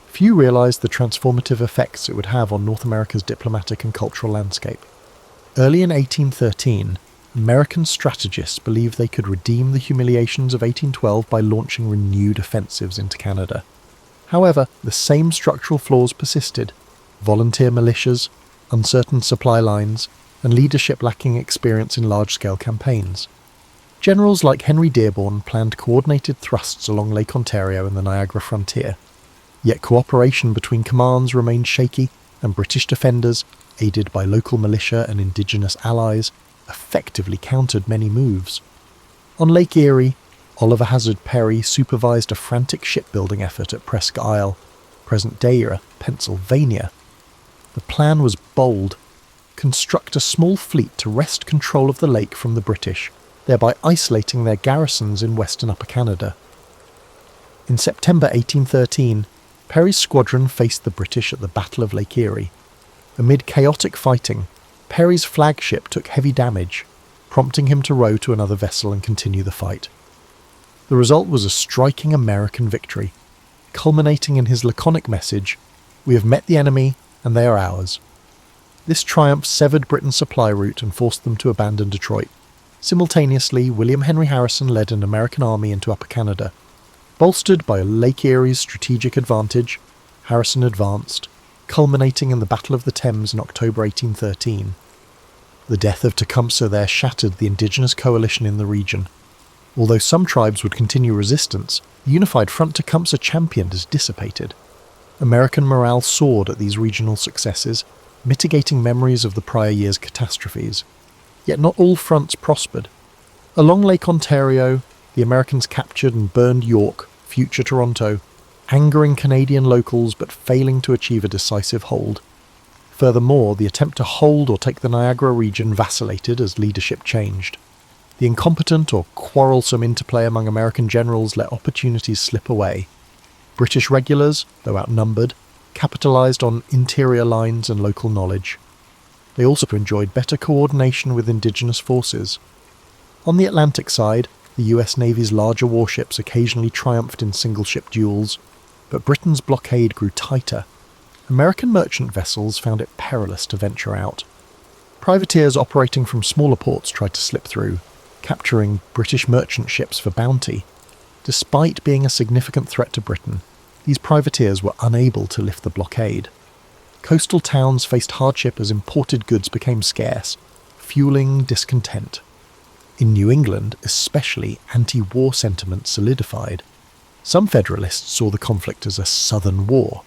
few realized the transformative effects it would have on North America's diplomatic and cultural landscape. Early in 1813, American strategists believed they could redeem the humiliations of 1812 by launching renewed offensives into Canada. However, the same structural flaws persisted: volunteer militias, uncertain supply lines, and leadership lacking experience in large-scale campaigns. Generals like Henry Dearborn planned coordinated thrusts along Lake Ontario and the Niagara frontier, yet cooperation between commands remained shaky, and British defenders, aided by local militia and Indigenous allies, effectively countered many moves. On Lake Erie, Oliver Hazard Perry supervised a frantic shipbuilding effort at Presque Isle, present-day Pennsylvania. The plan was bold: construct a small fleet to wrest control of the lake from the British, thereby isolating their garrisons in western Upper Canada. In September 1813, Perry's squadron faced the British at the Battle of Lake Erie. Amid chaotic fighting, Perry's flagship took heavy damage, prompting him to row to another vessel and continue the fight. The result was a striking American victory, culminating in his laconic message, "We have met the enemy, and they are ours." This triumph severed Britain's supply route and forced them to abandon Detroit. Simultaneously, William Henry Harrison led an American army into Upper Canada. Bolstered by Lake Erie's strategic advantage, Harrison advanced, culminating in the Battle of the Thames in October 1813. The death of Tecumseh there shattered the indigenous coalition in the region. Although some tribes would continue resistance, the unified front Tecumseh championed is dissipated. American morale soared at these regional successes, mitigating memories of the prior year's catastrophes. Yet not all fronts prospered. Along Lake Ontario, the Americans captured and burned York, future Toronto, angering Canadian locals but failing to achieve a decisive hold. Furthermore, the attempt to hold or take the Niagara region vacillated as leadership changed. The incompetent or quarrelsome interplay among American generals let opportunities slip away. British regulars, though outnumbered, capitalized on interior lines and local knowledge. They also enjoyed better coordination with indigenous forces. On the Atlantic side, the US Navy's larger warships occasionally triumphed in single-ship duels, but Britain's blockade grew tighter. American merchant vessels found it perilous to venture out. Privateers operating from smaller ports tried to slip through, capturing British merchant ships for bounty. Despite being a significant threat to Britain, these privateers were unable to lift the blockade. Coastal towns faced hardship as imported goods became scarce, fueling discontent. In New England, especially, anti-war sentiment solidified. Some Federalists saw the conflict as a Southern war,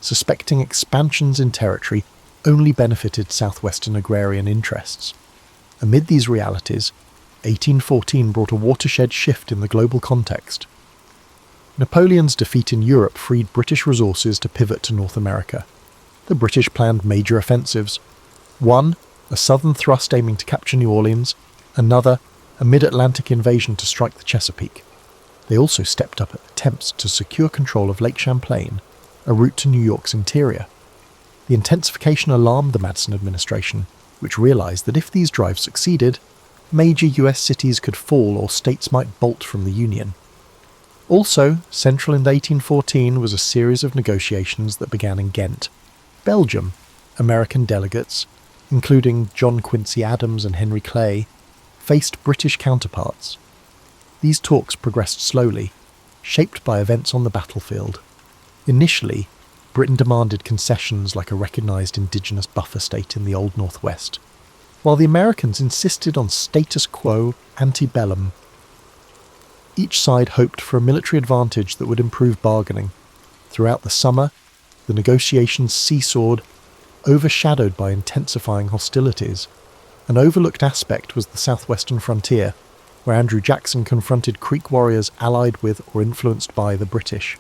suspecting expansions in territory only benefited southwestern agrarian interests. Amid these realities, 1814 brought a watershed shift in the global context. Napoleon's defeat in Europe freed British resources to pivot to North America. The British planned major offensives. One, a southern thrust aiming to capture New Orleans. Another, a mid-Atlantic invasion to strike the Chesapeake. They also stepped up attempts to secure control of Lake Champlain, a route to New York's interior. The intensification alarmed the Madison administration, which realized that if these drives succeeded, major US cities could fall or states might bolt from the Union. Also, central in 1814 was a series of negotiations that began in Ghent. Belgium, American delegates, including John Quincy Adams and Henry Clay, faced British counterparts. These talks progressed slowly, shaped by events on the battlefield. Initially, Britain demanded concessions like a recognised indigenous buffer state in the Old Northwest, while the Americans insisted on status quo ante bellum. Each side hoped for a military advantage that would improve bargaining. Throughout the summer, the negotiations seesawed, overshadowed by intensifying hostilities. An overlooked aspect was the southwestern frontier, where Andrew Jackson confronted Creek warriors allied with or influenced by the British.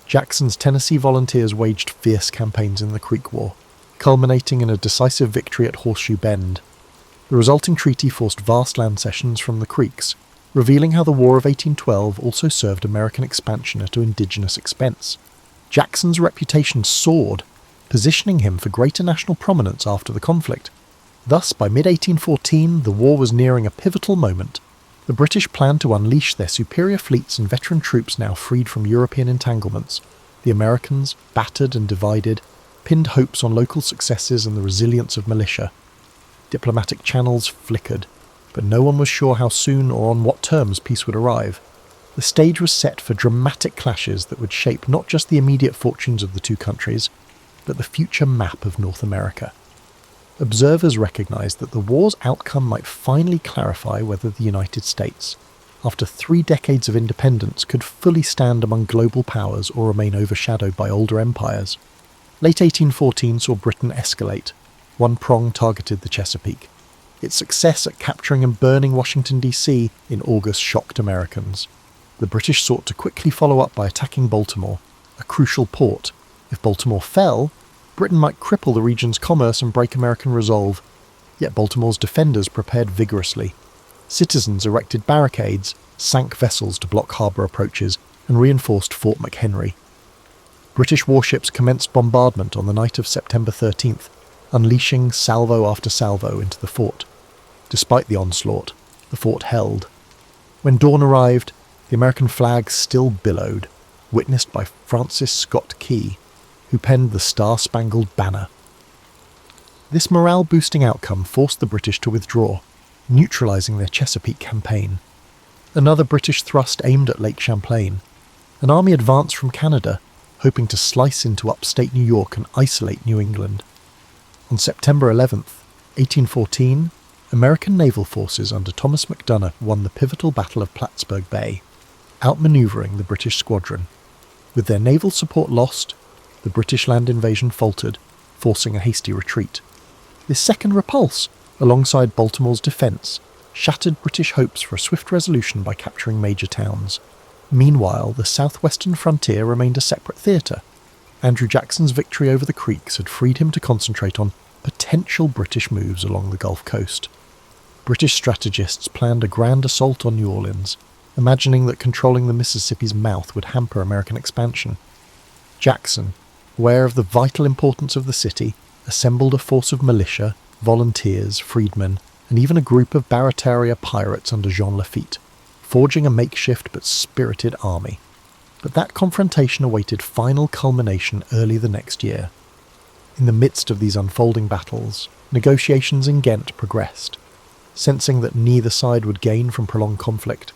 Jackson's Tennessee volunteers waged fierce campaigns in the Creek War, culminating in a decisive victory at Horseshoe Bend. The resulting treaty forced vast land cessions from the Creeks, revealing how the War of 1812 also served American expansion at indigenous expense. Jackson's reputation soared, positioning him for greater national prominence after the conflict. Thus, by mid-1814, the war was nearing a pivotal moment. The British planned to unleash their superior fleets and veteran troops now freed from European entanglements. The Americans, battered and divided, pinned hopes on local successes and the resilience of militia. Diplomatic channels flickered. but no one was sure how soon or on what terms peace would arrive. The stage was set for dramatic clashes that would shape not just the immediate fortunes of the two countries, but the future map of North America. Observers recognised that the war's outcome might finally clarify whether the United States, after 3 decades of independence, could fully stand among global powers or remain overshadowed by older empires. Late 1814 saw Britain escalate. One prong targeted the Chesapeake. Its success at capturing and burning Washington, D.C. in August shocked Americans. The British sought to quickly follow up by attacking Baltimore, a crucial port. If Baltimore fell, Britain might cripple the region's commerce and break American resolve. Yet Baltimore's defenders prepared vigorously. Citizens erected barricades, sank vessels to block harbour approaches, and reinforced Fort McHenry. British warships commenced bombardment on the night of September 13th, unleashing salvo after salvo into the fort. Despite the onslaught, the fort held. When dawn arrived, the American flag still billowed, witnessed by Francis Scott Key, who penned the Star-Spangled Banner. This morale-boosting outcome forced the British to withdraw, neutralising their Chesapeake campaign. Another British thrust aimed at Lake Champlain. An army advanced from Canada, hoping to slice into upstate New York and isolate New England. On September 11th, 1814, American naval forces under Thomas MacDonough won the pivotal Battle of Plattsburgh Bay, outmanoeuvring the British squadron. With their naval support lost, the British land invasion faltered, forcing a hasty retreat. This second repulse, alongside Baltimore's defence, shattered British hopes for a swift resolution by capturing major towns. Meanwhile, the southwestern frontier remained a separate theatre. Andrew Jackson's victory over the Creeks had freed him to concentrate on potential British moves along the Gulf Coast. British strategists planned a grand assault on New Orleans, imagining that controlling the Mississippi's mouth would hamper American expansion. Jackson, aware of the vital importance of the city, assembled a force of militia, volunteers, freedmen, and even a group of Barataria pirates under Jean Lafitte, forging a makeshift but spirited army. But that confrontation awaited final culmination early the next year. In the midst of these unfolding battles, negotiations in Ghent progressed. Sensing that neither side would gain from prolonged conflict,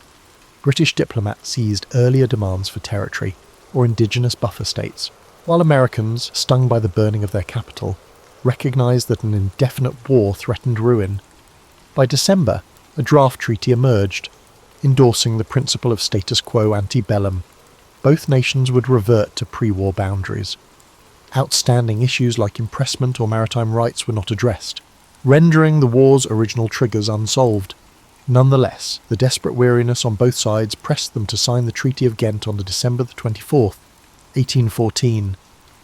British diplomats seized earlier demands for territory or indigenous buffer states, while Americans, stung by the burning of their capital, recognised that an indefinite war threatened ruin. By December, a draft treaty emerged, endorsing the principle of status quo ante bellum. Both nations would revert to pre-war boundaries. Outstanding issues like impressment or maritime rights were not addressed, rendering the war's original triggers unsolved. Nonetheless, the desperate weariness on both sides pressed them to sign the Treaty of Ghent on December 24th, 1814.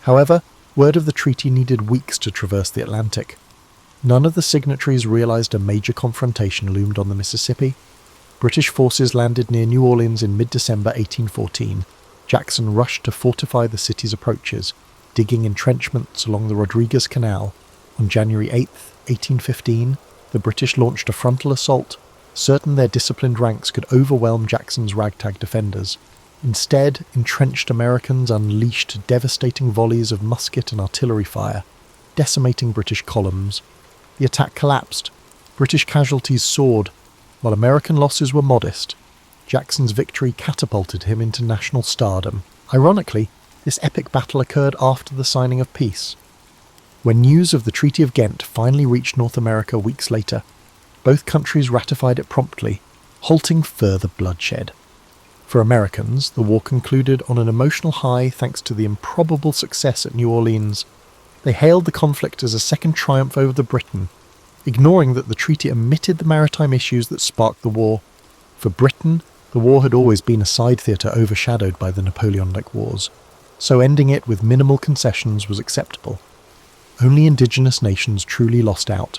However, word of the treaty needed weeks to traverse the Atlantic. None of the signatories realised a major confrontation loomed on the Mississippi. British forces landed near New Orleans in mid-December 1814. Jackson rushed to fortify the city's approaches, digging entrenchments along the Rodriguez Canal. On January 8, 1815, the British launched a frontal assault, certain their disciplined ranks could overwhelm Jackson's ragtag defenders. Instead, entrenched Americans unleashed devastating volleys of musket and artillery fire, decimating British columns. The attack collapsed. British casualties soared. While American losses were modest, Jackson's victory catapulted him into national stardom. Ironically, this epic battle occurred after the signing of peace. When news of the Treaty of Ghent finally reached North America weeks later, both countries ratified it promptly, halting further bloodshed. For Americans, the war concluded on an emotional high thanks to the improbable success at New Orleans. They hailed the conflict as a second triumph over the Britain, ignoring that the treaty omitted the maritime issues that sparked the war. For Britain, the war had always been a side theatre overshadowed by the Napoleonic Wars, so ending it with minimal concessions was acceptable. Only indigenous nations truly lost out.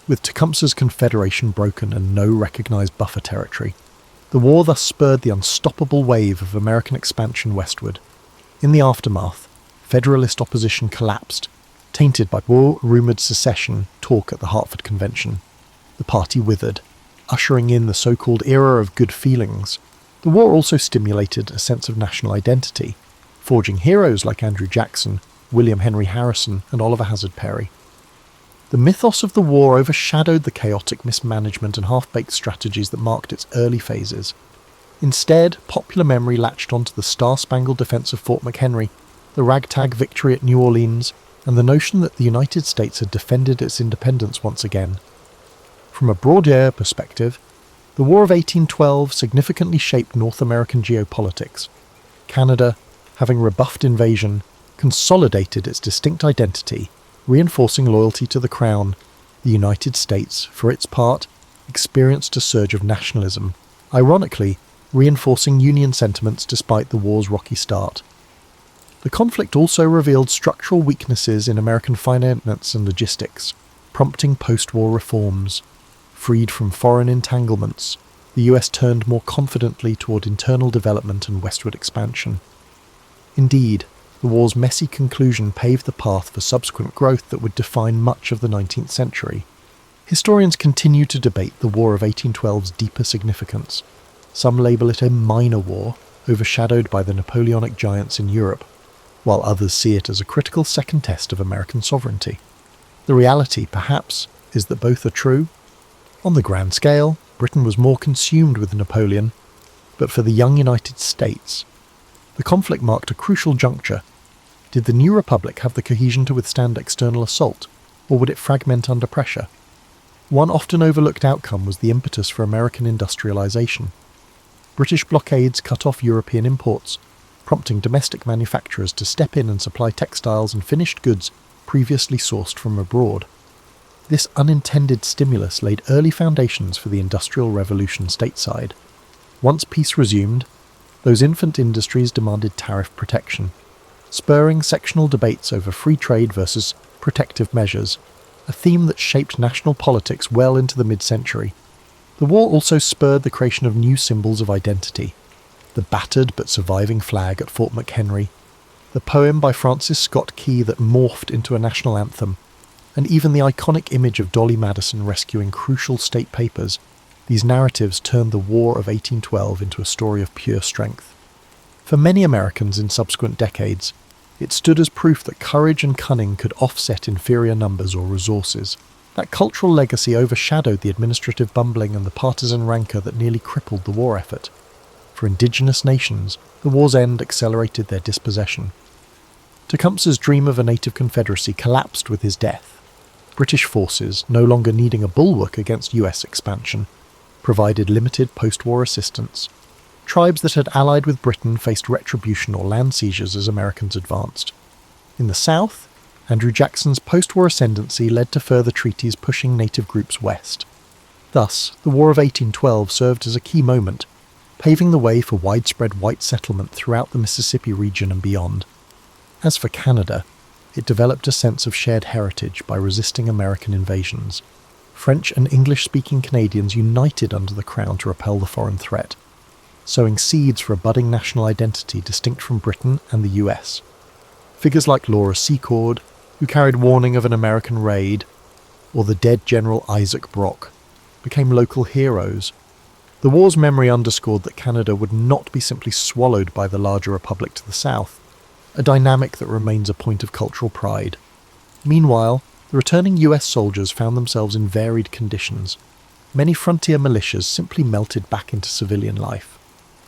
With Tecumseh's confederation broken and no recognised buffer territory, the war thus spurred the unstoppable wave of American expansion westward. In the aftermath, Federalist opposition collapsed, tainted by war-rumoured secession talk at the Hartford Convention. The party withered, ushering in the so-called era of good feelings. The war also stimulated a sense of national identity, forging heroes like Andrew Jackson, William Henry Harrison, and Oliver Hazard Perry. The mythos of the war overshadowed the chaotic mismanagement and half-baked strategies that marked its early phases. Instead, popular memory latched onto the star-spangled defense of Fort McHenry, the ragtag victory at New Orleans, and the notion that the United States had defended its independence once again. From a broader perspective, the War of 1812 significantly shaped North American geopolitics. Canada, having rebuffed invasion, consolidated its distinct identity, reinforcing loyalty to the Crown. The United States, for its part, experienced a surge of nationalism, ironically reinforcing Union sentiments despite the war's rocky start. The conflict also revealed structural weaknesses in American finance and logistics, prompting post-war reforms. Freed from foreign entanglements, the US turned more confidently toward internal development and westward expansion. Indeed, the war's messy conclusion paved the path for subsequent growth that would define much of the 19th century. Historians continue to debate the War of 1812's deeper significance. Some label it a minor war, overshadowed by the Napoleonic giants in Europe, while others see it as a critical second test of American sovereignty. The reality, perhaps, is that both are true. On the grand scale, Britain was more consumed with Napoleon, but for the young United States, the conflict marked a crucial juncture. Did the new republic have the cohesion to withstand external assault, or would it fragment under pressure? One often overlooked outcome was the impetus for American industrialization. British blockades cut off European imports, prompting domestic manufacturers to step in and supply textiles and finished goods previously sourced from abroad. This unintended stimulus laid early foundations for the Industrial Revolution stateside. Once peace resumed, those infant industries demanded tariff protection, spurring sectional debates over free trade versus protective measures, a theme that shaped national politics well into the mid-century. The war also spurred the creation of new symbols of identity. The battered but surviving flag at Fort McHenry, the poem by Francis Scott Key that morphed into a national anthem, and even the iconic image of Dolly Madison rescuing crucial state papers. These narratives turned the War of 1812 into a story of pure strength. For many Americans in subsequent decades, it stood as proof that courage and cunning could offset inferior numbers or resources. That cultural legacy overshadowed the administrative bumbling and the partisan rancour that nearly crippled the war effort. For indigenous nations, the war's end accelerated their dispossession. Tecumseh's dream of a native confederacy collapsed with his death. British forces, no longer needing a bulwark against US expansion, provided limited post-war assistance. Tribes that had allied with Britain faced retribution or land seizures as Americans advanced. In the South, Andrew Jackson's post-war ascendancy led to further treaties pushing native groups west. Thus, the War of 1812 served as a key moment, paving the way for widespread white settlement throughout the Mississippi region and beyond. As for Canada, it developed a sense of shared heritage by resisting American invasions. French and English-speaking Canadians united under the Crown to repel the foreign threat, sowing seeds for a budding national identity distinct from Britain and the US. Figures like Laura Secord, who carried warning of an American raid, or the dead General Isaac Brock, became local heroes. The war's memory underscored that Canada would not be simply swallowed by the larger republic to the south, a dynamic that remains a point of cultural pride. Meanwhile, the returning US soldiers found themselves in varied conditions. Many frontier militias simply melted back into civilian life.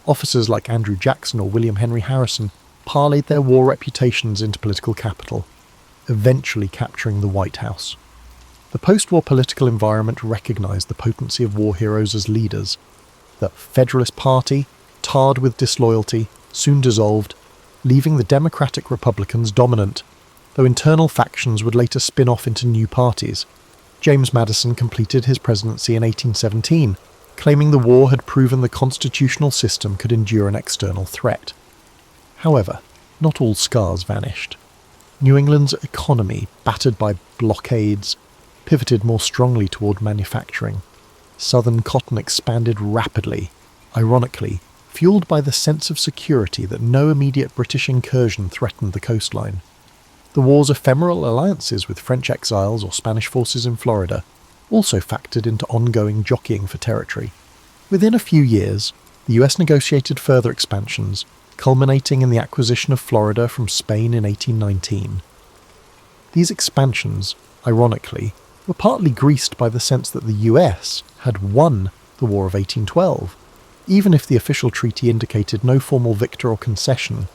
Officers like Andrew Jackson or William Henry Harrison parlayed their war reputations into political capital, eventually capturing the White House. The post-war political environment recognized the potency of war heroes as leaders. The Federalist Party, tarred with disloyalty, soon dissolved, leaving the Democratic Republicans dominant, though internal factions would later spin off into new parties. James Madison completed his presidency in 1817, claiming the war had proven the constitutional system could endure an external threat. However, not all scars vanished. New England's economy, battered by blockades, pivoted more strongly toward manufacturing. Southern cotton expanded rapidly, ironically, fueled by the sense of security that no immediate British incursion threatened the coastline. The war's ephemeral alliances with French exiles or Spanish forces in Florida also factored into ongoing jockeying for territory. Within a few years, the US negotiated further expansions, culminating in the acquisition of Florida from Spain in 1819. These expansions, ironically, were partly greased by the sense that the US had won the War of 1812, even if the official treaty indicated no formal victory or concession.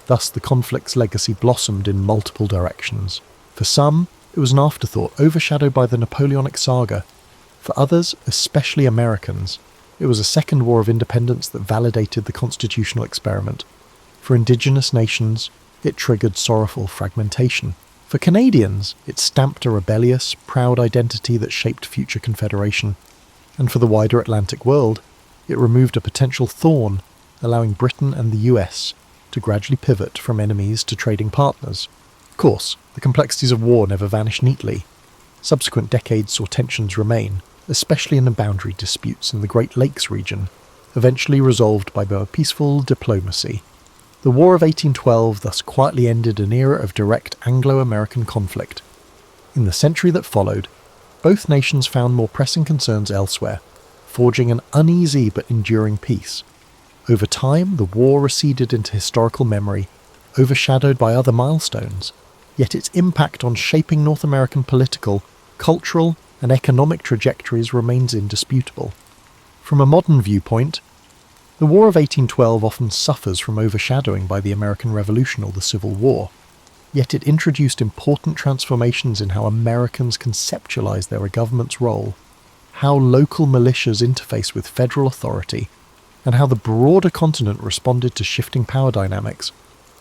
Thus the conflict's legacy blossomed in multiple directions. For some, it was an afterthought overshadowed by the Napoleonic saga. For others, especially Americans, it was a second war of independence that validated the constitutional experiment. For indigenous nations, it triggered sorrowful fragmentation. For Canadians, it stamped a rebellious, proud identity that shaped future confederation. And for the wider Atlantic world, it removed a potential thorn, allowing Britain and the US to gradually pivot from enemies to trading partners. Of course, the complexities of war never vanish neatly. Subsequent decades saw tensions remain, especially in the boundary disputes in the Great Lakes region, eventually resolved by more peaceful diplomacy. The War of 1812 thus quietly ended an era of direct Anglo-American conflict. In the century that followed, both nations found more pressing concerns elsewhere, forging an uneasy but enduring peace. Over time, the war receded into historical memory, overshadowed by other milestones, yet its impact on shaping North American political, cultural, and economic trajectories remains indisputable. From a modern viewpoint, the War of 1812 often suffers from overshadowing by the American Revolution or the Civil War, yet it introduced important transformations in how Americans conceptualize their government's role, how local militias interface with federal authority, and how the broader continent responded to shifting power dynamics.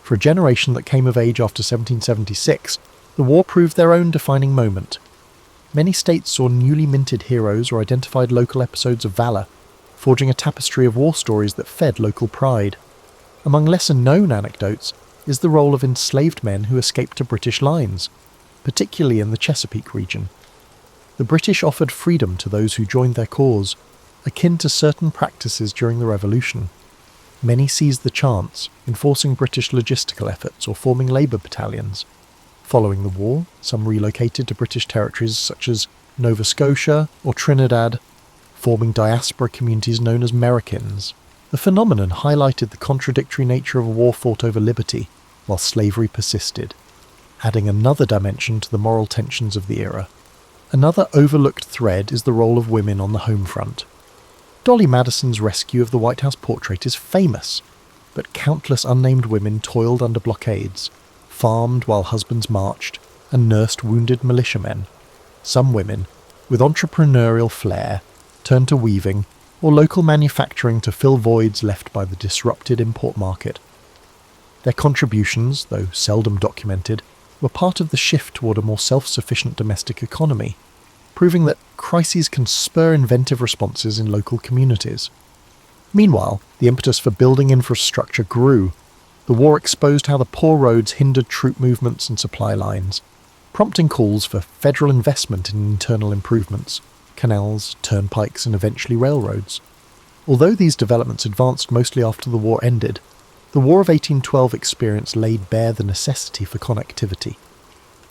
For a generation that came of age after 1776, the war proved their own defining moment. Many states saw newly minted heroes or identified local episodes of valour, forging a tapestry of war stories that fed local pride. Among lesser-known anecdotes is the role of enslaved men who escaped to British lines, particularly in the Chesapeake region. The British offered freedom to those who joined their cause, akin to certain practices during the Revolution. Many seized the chance, enforcing British logistical efforts or forming labour battalions. Following the war, some relocated to British territories such as Nova Scotia or Trinidad, forming diaspora communities known as Americans. The phenomenon highlighted the contradictory nature of a war fought over liberty, while slavery persisted, adding another dimension to the moral tensions of the era. Another overlooked thread is the role of women on the home front. Dolly Madison's rescue of the White House portrait is famous, but countless unnamed women toiled under blockades, farmed while husbands marched, and nursed wounded militiamen. Some women, with entrepreneurial flair, turned to weaving or local manufacturing to fill voids left by the disrupted import market. Their contributions, though seldom documented, were part of the shift toward a more self-sufficient domestic economy, proving that crises can spur inventive responses in local communities. Meanwhile, the impetus for building infrastructure grew. The war exposed how the poor roads hindered troop movements and supply lines, prompting calls for federal investment in internal improvements, canals, turnpikes, and eventually railroads. Although these developments advanced mostly after the war ended, the War of 1812 experience laid bare the necessity for connectivity.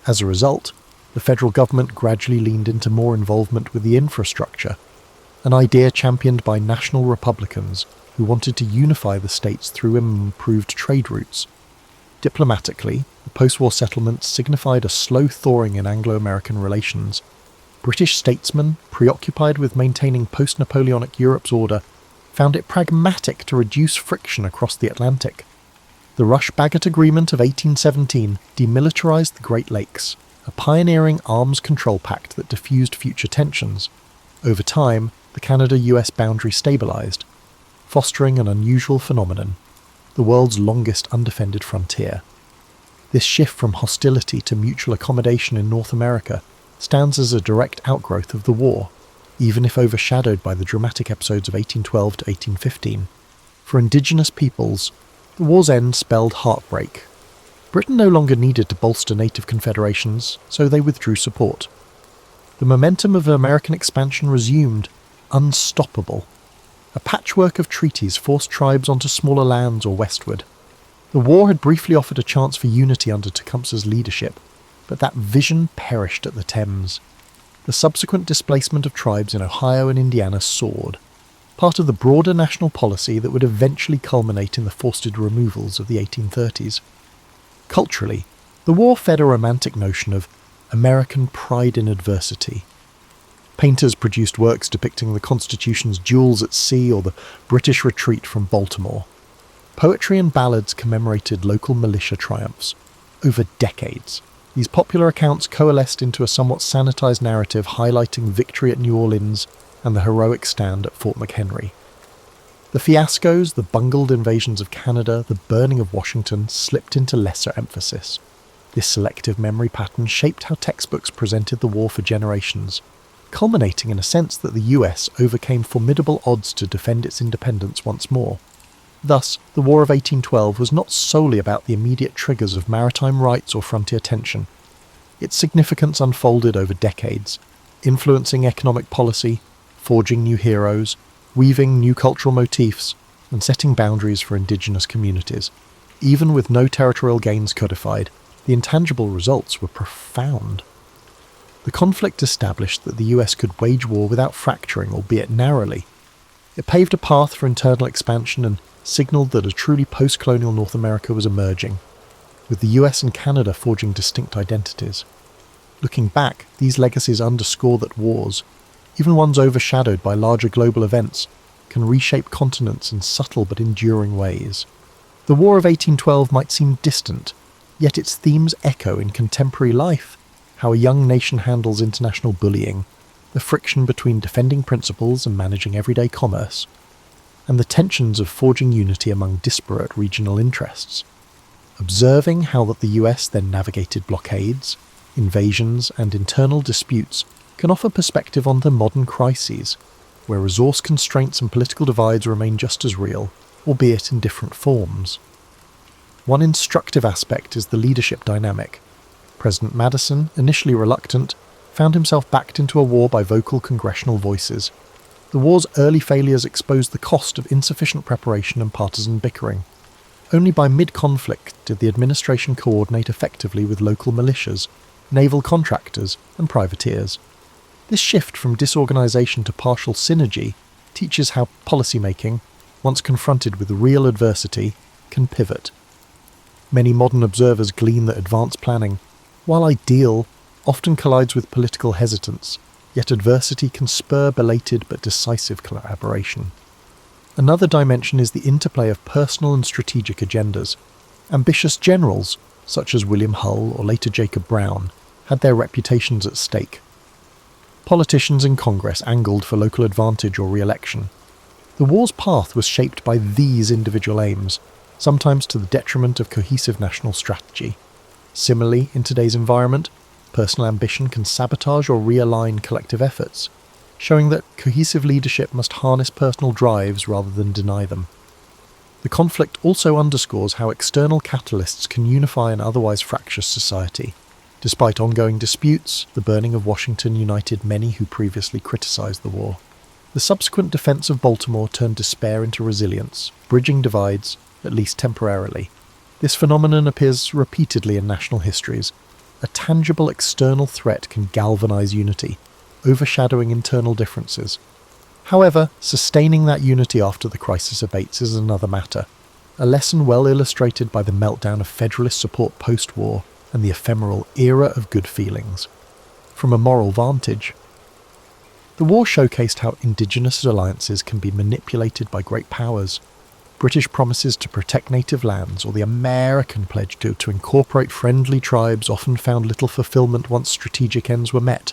As a result, the federal government gradually leaned into more involvement with the infrastructure, an idea championed by national Republicans who wanted to unify the states through improved trade routes. Diplomatically, the post-war settlements signified a slow thawing in Anglo-American relations. British statesmen, preoccupied with maintaining post-Napoleonic Europe's order, found it pragmatic to reduce friction across the Atlantic. The Rush-Bagot Agreement of 1817 demilitarized the Great Lakes, a pioneering arms control pact that diffused future tensions. Over time, the Canada-US boundary stabilized, fostering an unusual phenomenon, the world's longest undefended frontier. This shift from hostility to mutual accommodation in North America stands as a direct outgrowth of the war, even if overshadowed by the dramatic episodes of 1812 to 1815. For indigenous peoples, the war's end spelled heartbreak. Britain no longer needed to bolster native confederations, so they withdrew support. The momentum of American expansion resumed, unstoppable. A patchwork of treaties forced tribes onto smaller lands or westward. The war had briefly offered a chance for unity under Tecumseh's leadership, but that vision perished at the Thames. The subsequent displacement of tribes in Ohio and Indiana soared, part of the broader national policy that would eventually culminate in the forced removals of the 1830s. Culturally, the war fed a romantic notion of American Pride in Adversity. Painters produced works depicting the Constitution's duels at sea or the British retreat from Baltimore. Poetry and ballads commemorated local militia triumphs. Over decades, these popular accounts coalesced into a somewhat sanitized narrative highlighting victory at New Orleans and the heroic stand at Fort McHenry. The fiascos, the bungled invasions of Canada, the burning of Washington slipped into lesser emphasis. This selective memory pattern shaped how textbooks presented the war for generations, culminating in a sense that the US overcame formidable odds to defend its independence once more. Thus, the War of 1812 was not solely about the immediate triggers of maritime rights or frontier tension. Its significance unfolded over decades, influencing economic policy, forging new heroes, weaving new cultural motifs, and setting boundaries for indigenous communities. Even with no territorial gains codified, the intangible results were profound. The conflict established that the US could wage war without fracturing, albeit narrowly. It paved a path for internal expansion and signalled that a truly post-colonial North America was emerging, with the US and Canada forging distinct identities. Looking back, these legacies underscore that wars, even ones overshadowed by larger global events, can reshape continents in subtle but enduring ways. The War of 1812 might seem distant, yet its themes echo in contemporary life: how a young nation handles international bullying, the friction between defending principles and managing everyday commerce, and the tensions of forging unity among disparate regional interests. Observing how that the US then navigated blockades, invasions, and internal disputes can offer perspective on the modern crises, where resource constraints and political divides remain just as real, albeit in different forms. One instructive aspect is the leadership dynamic. President Madison, initially reluctant, found himself backed into a war by vocal congressional voices. The war's early failures exposed the cost of insufficient preparation and partisan bickering. Only by mid-conflict did the administration coordinate effectively with local militias, naval contractors, and privateers. This shift from disorganization to partial synergy teaches how policymaking, once confronted with real adversity, can pivot. Many modern observers glean that advanced planning, while ideal, often collides with political hesitance, yet adversity can spur belated but decisive collaboration. Another dimension is the interplay of personal and strategic agendas. Ambitious generals, such as William Hull or later Jacob Brown, had their reputations at stake. Politicians in Congress angled for local advantage or re-election. The war's path was shaped by these individual aims, sometimes to the detriment of cohesive national strategy. Similarly, in today's environment, personal ambition can sabotage or realign collective efforts, showing that cohesive leadership must harness personal drives rather than deny them. The conflict also underscores how external catalysts can unify an otherwise fractious society. Despite ongoing disputes, the burning of Washington united many who previously criticized the war. The subsequent defense of Baltimore turned despair into resilience, bridging divides, at least temporarily. This phenomenon appears repeatedly in national histories. A tangible external threat can galvanize unity, overshadowing internal differences. However, sustaining that unity after the crisis abates is another matter, a lesson well illustrated by the meltdown of Federalist support post-war and the ephemeral era of good feelings. From a moral vantage, the war showcased how indigenous alliances can be manipulated by great powers. British promises to protect native lands or the American pledge to incorporate friendly tribes often found little fulfillment once strategic ends were met.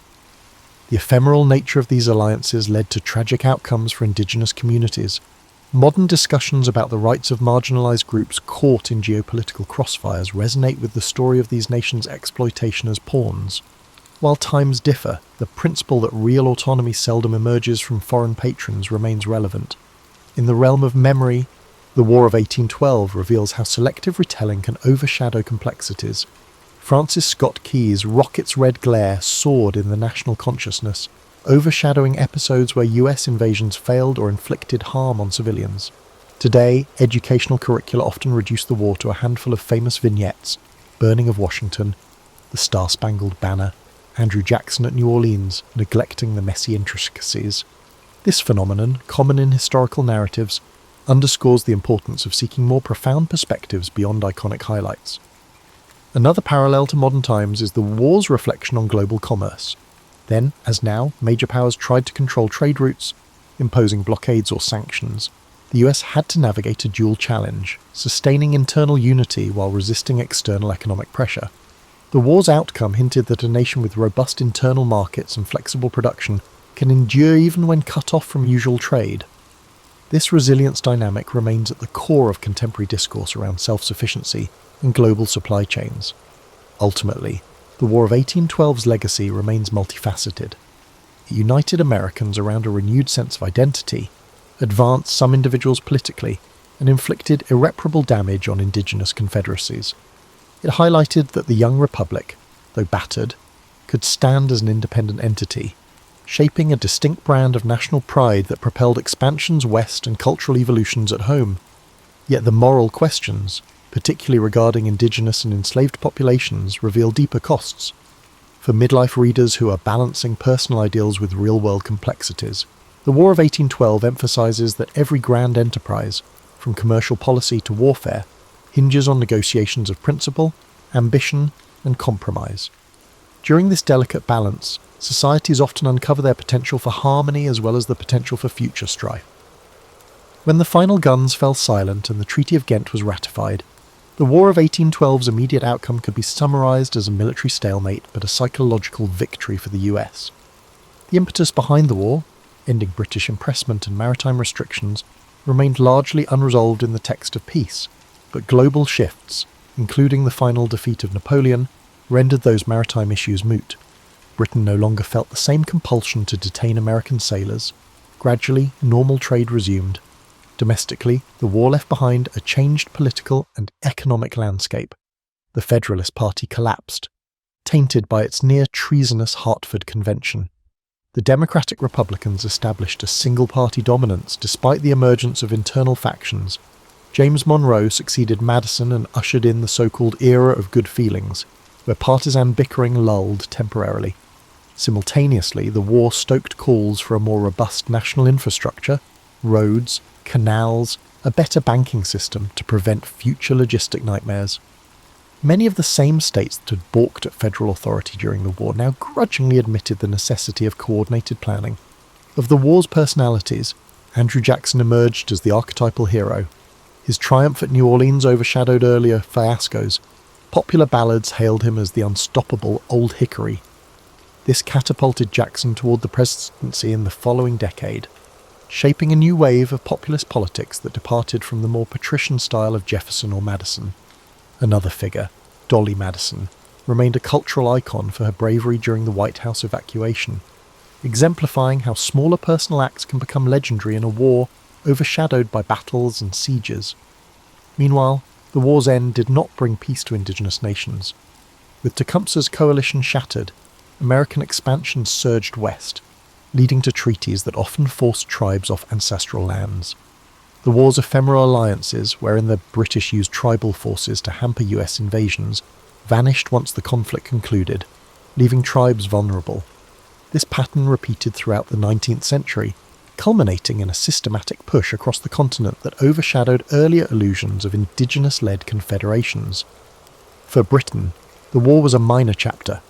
The ephemeral nature of these alliances led to tragic outcomes for indigenous communities. Modern discussions about the rights of marginalized groups caught in geopolitical crossfires resonate with the story of these nations' exploitation as pawns. While times differ, the principle that real autonomy seldom emerges from foreign patrons remains relevant. In the realm of memory, the War of 1812 reveals how selective retelling can overshadow complexities. Francis Scott Key's rocket's red glare soared in the national consciousness, overshadowing episodes where US invasions failed or inflicted harm on civilians. Today, educational curricula often reduce the war to a handful of famous vignettes: burning of Washington, the Star-Spangled Banner, Andrew Jackson at New Orleans, neglecting the messy intricacies. This phenomenon, common in historical narratives, underscores the importance of seeking more profound perspectives beyond iconic highlights. Another parallel to modern times is the war's reflection on global commerce. Then, as now, major powers tried to control trade routes, imposing blockades or sanctions. The US had to navigate a dual challenge, sustaining internal unity while resisting external economic pressure. The war's outcome hinted that a nation with robust internal markets and flexible production can endure even when cut off from usual trade. This resilience dynamic remains at the core of contemporary discourse around self-sufficiency and global supply chains. Ultimately, the War of 1812's legacy remains multifaceted. It united Americans around a renewed sense of identity, advanced some individuals politically, and inflicted irreparable damage on indigenous confederacies. It highlighted that the young republic, though battered, could stand as an independent entity, shaping a distinct brand of national pride that propelled expansions west and cultural evolutions at home. Yet the moral questions, particularly regarding indigenous and enslaved populations, reveal deeper costs. For midlife readers who are balancing personal ideals with real-world complexities, the War of 1812 emphasises that every grand enterprise, from commercial policy to warfare, hinges on negotiations of principle, ambition, and compromise. During this delicate balance, societies often uncover their potential for harmony as well as the potential for future strife. When the final guns fell silent and the Treaty of Ghent was ratified, the War of 1812's immediate outcome could be summarised as a military stalemate but a psychological victory for the US. The impetus behind the war, ending British impressment and maritime restrictions, remained largely unresolved in the text of peace, but global shifts, including the final defeat of Napoleon, rendered those maritime issues moot. Britain no longer felt the same compulsion to detain American sailors. Gradually, normal trade resumed. Domestically, the war left behind a changed political and economic landscape. The Federalist Party collapsed, tainted by its near-treasonous Hartford Convention. The Democratic Republicans established a single-party dominance despite the emergence of internal factions. James Monroe succeeded Madison and ushered in the so-called era of good feelings, where partisan bickering lulled temporarily. Simultaneously, the war stoked calls for a more robust national infrastructure, roads, canals, a better banking system to prevent future logistic nightmares. Many of the same states that had balked at federal authority during the war now grudgingly admitted the necessity of coordinated planning. Of the war's personalities, Andrew Jackson emerged as the archetypal hero. His triumph at New Orleans overshadowed earlier fiascos. Popular ballads hailed him as the unstoppable Old Hickory. This catapulted Jackson toward the presidency in the following decade, shaping a new wave of populist politics that departed from the more patrician style of Jefferson or Madison. Another figure, Dolly Madison, remained a cultural icon for her bravery during the White House evacuation, exemplifying how smaller personal acts can become legendary in a war overshadowed by battles and sieges. Meanwhile, the war's end did not bring peace to indigenous nations. With Tecumseh's coalition shattered, American expansion surged west, leading to treaties that often forced tribes off ancestral lands. The war's ephemeral alliances, wherein the British used tribal forces to hamper US invasions, vanished once the conflict concluded, leaving tribes vulnerable. This pattern repeated throughout the 19th century, culminating in a systematic push across the continent that overshadowed earlier illusions of indigenous-led confederations. For Britain, the war was a minor chapter.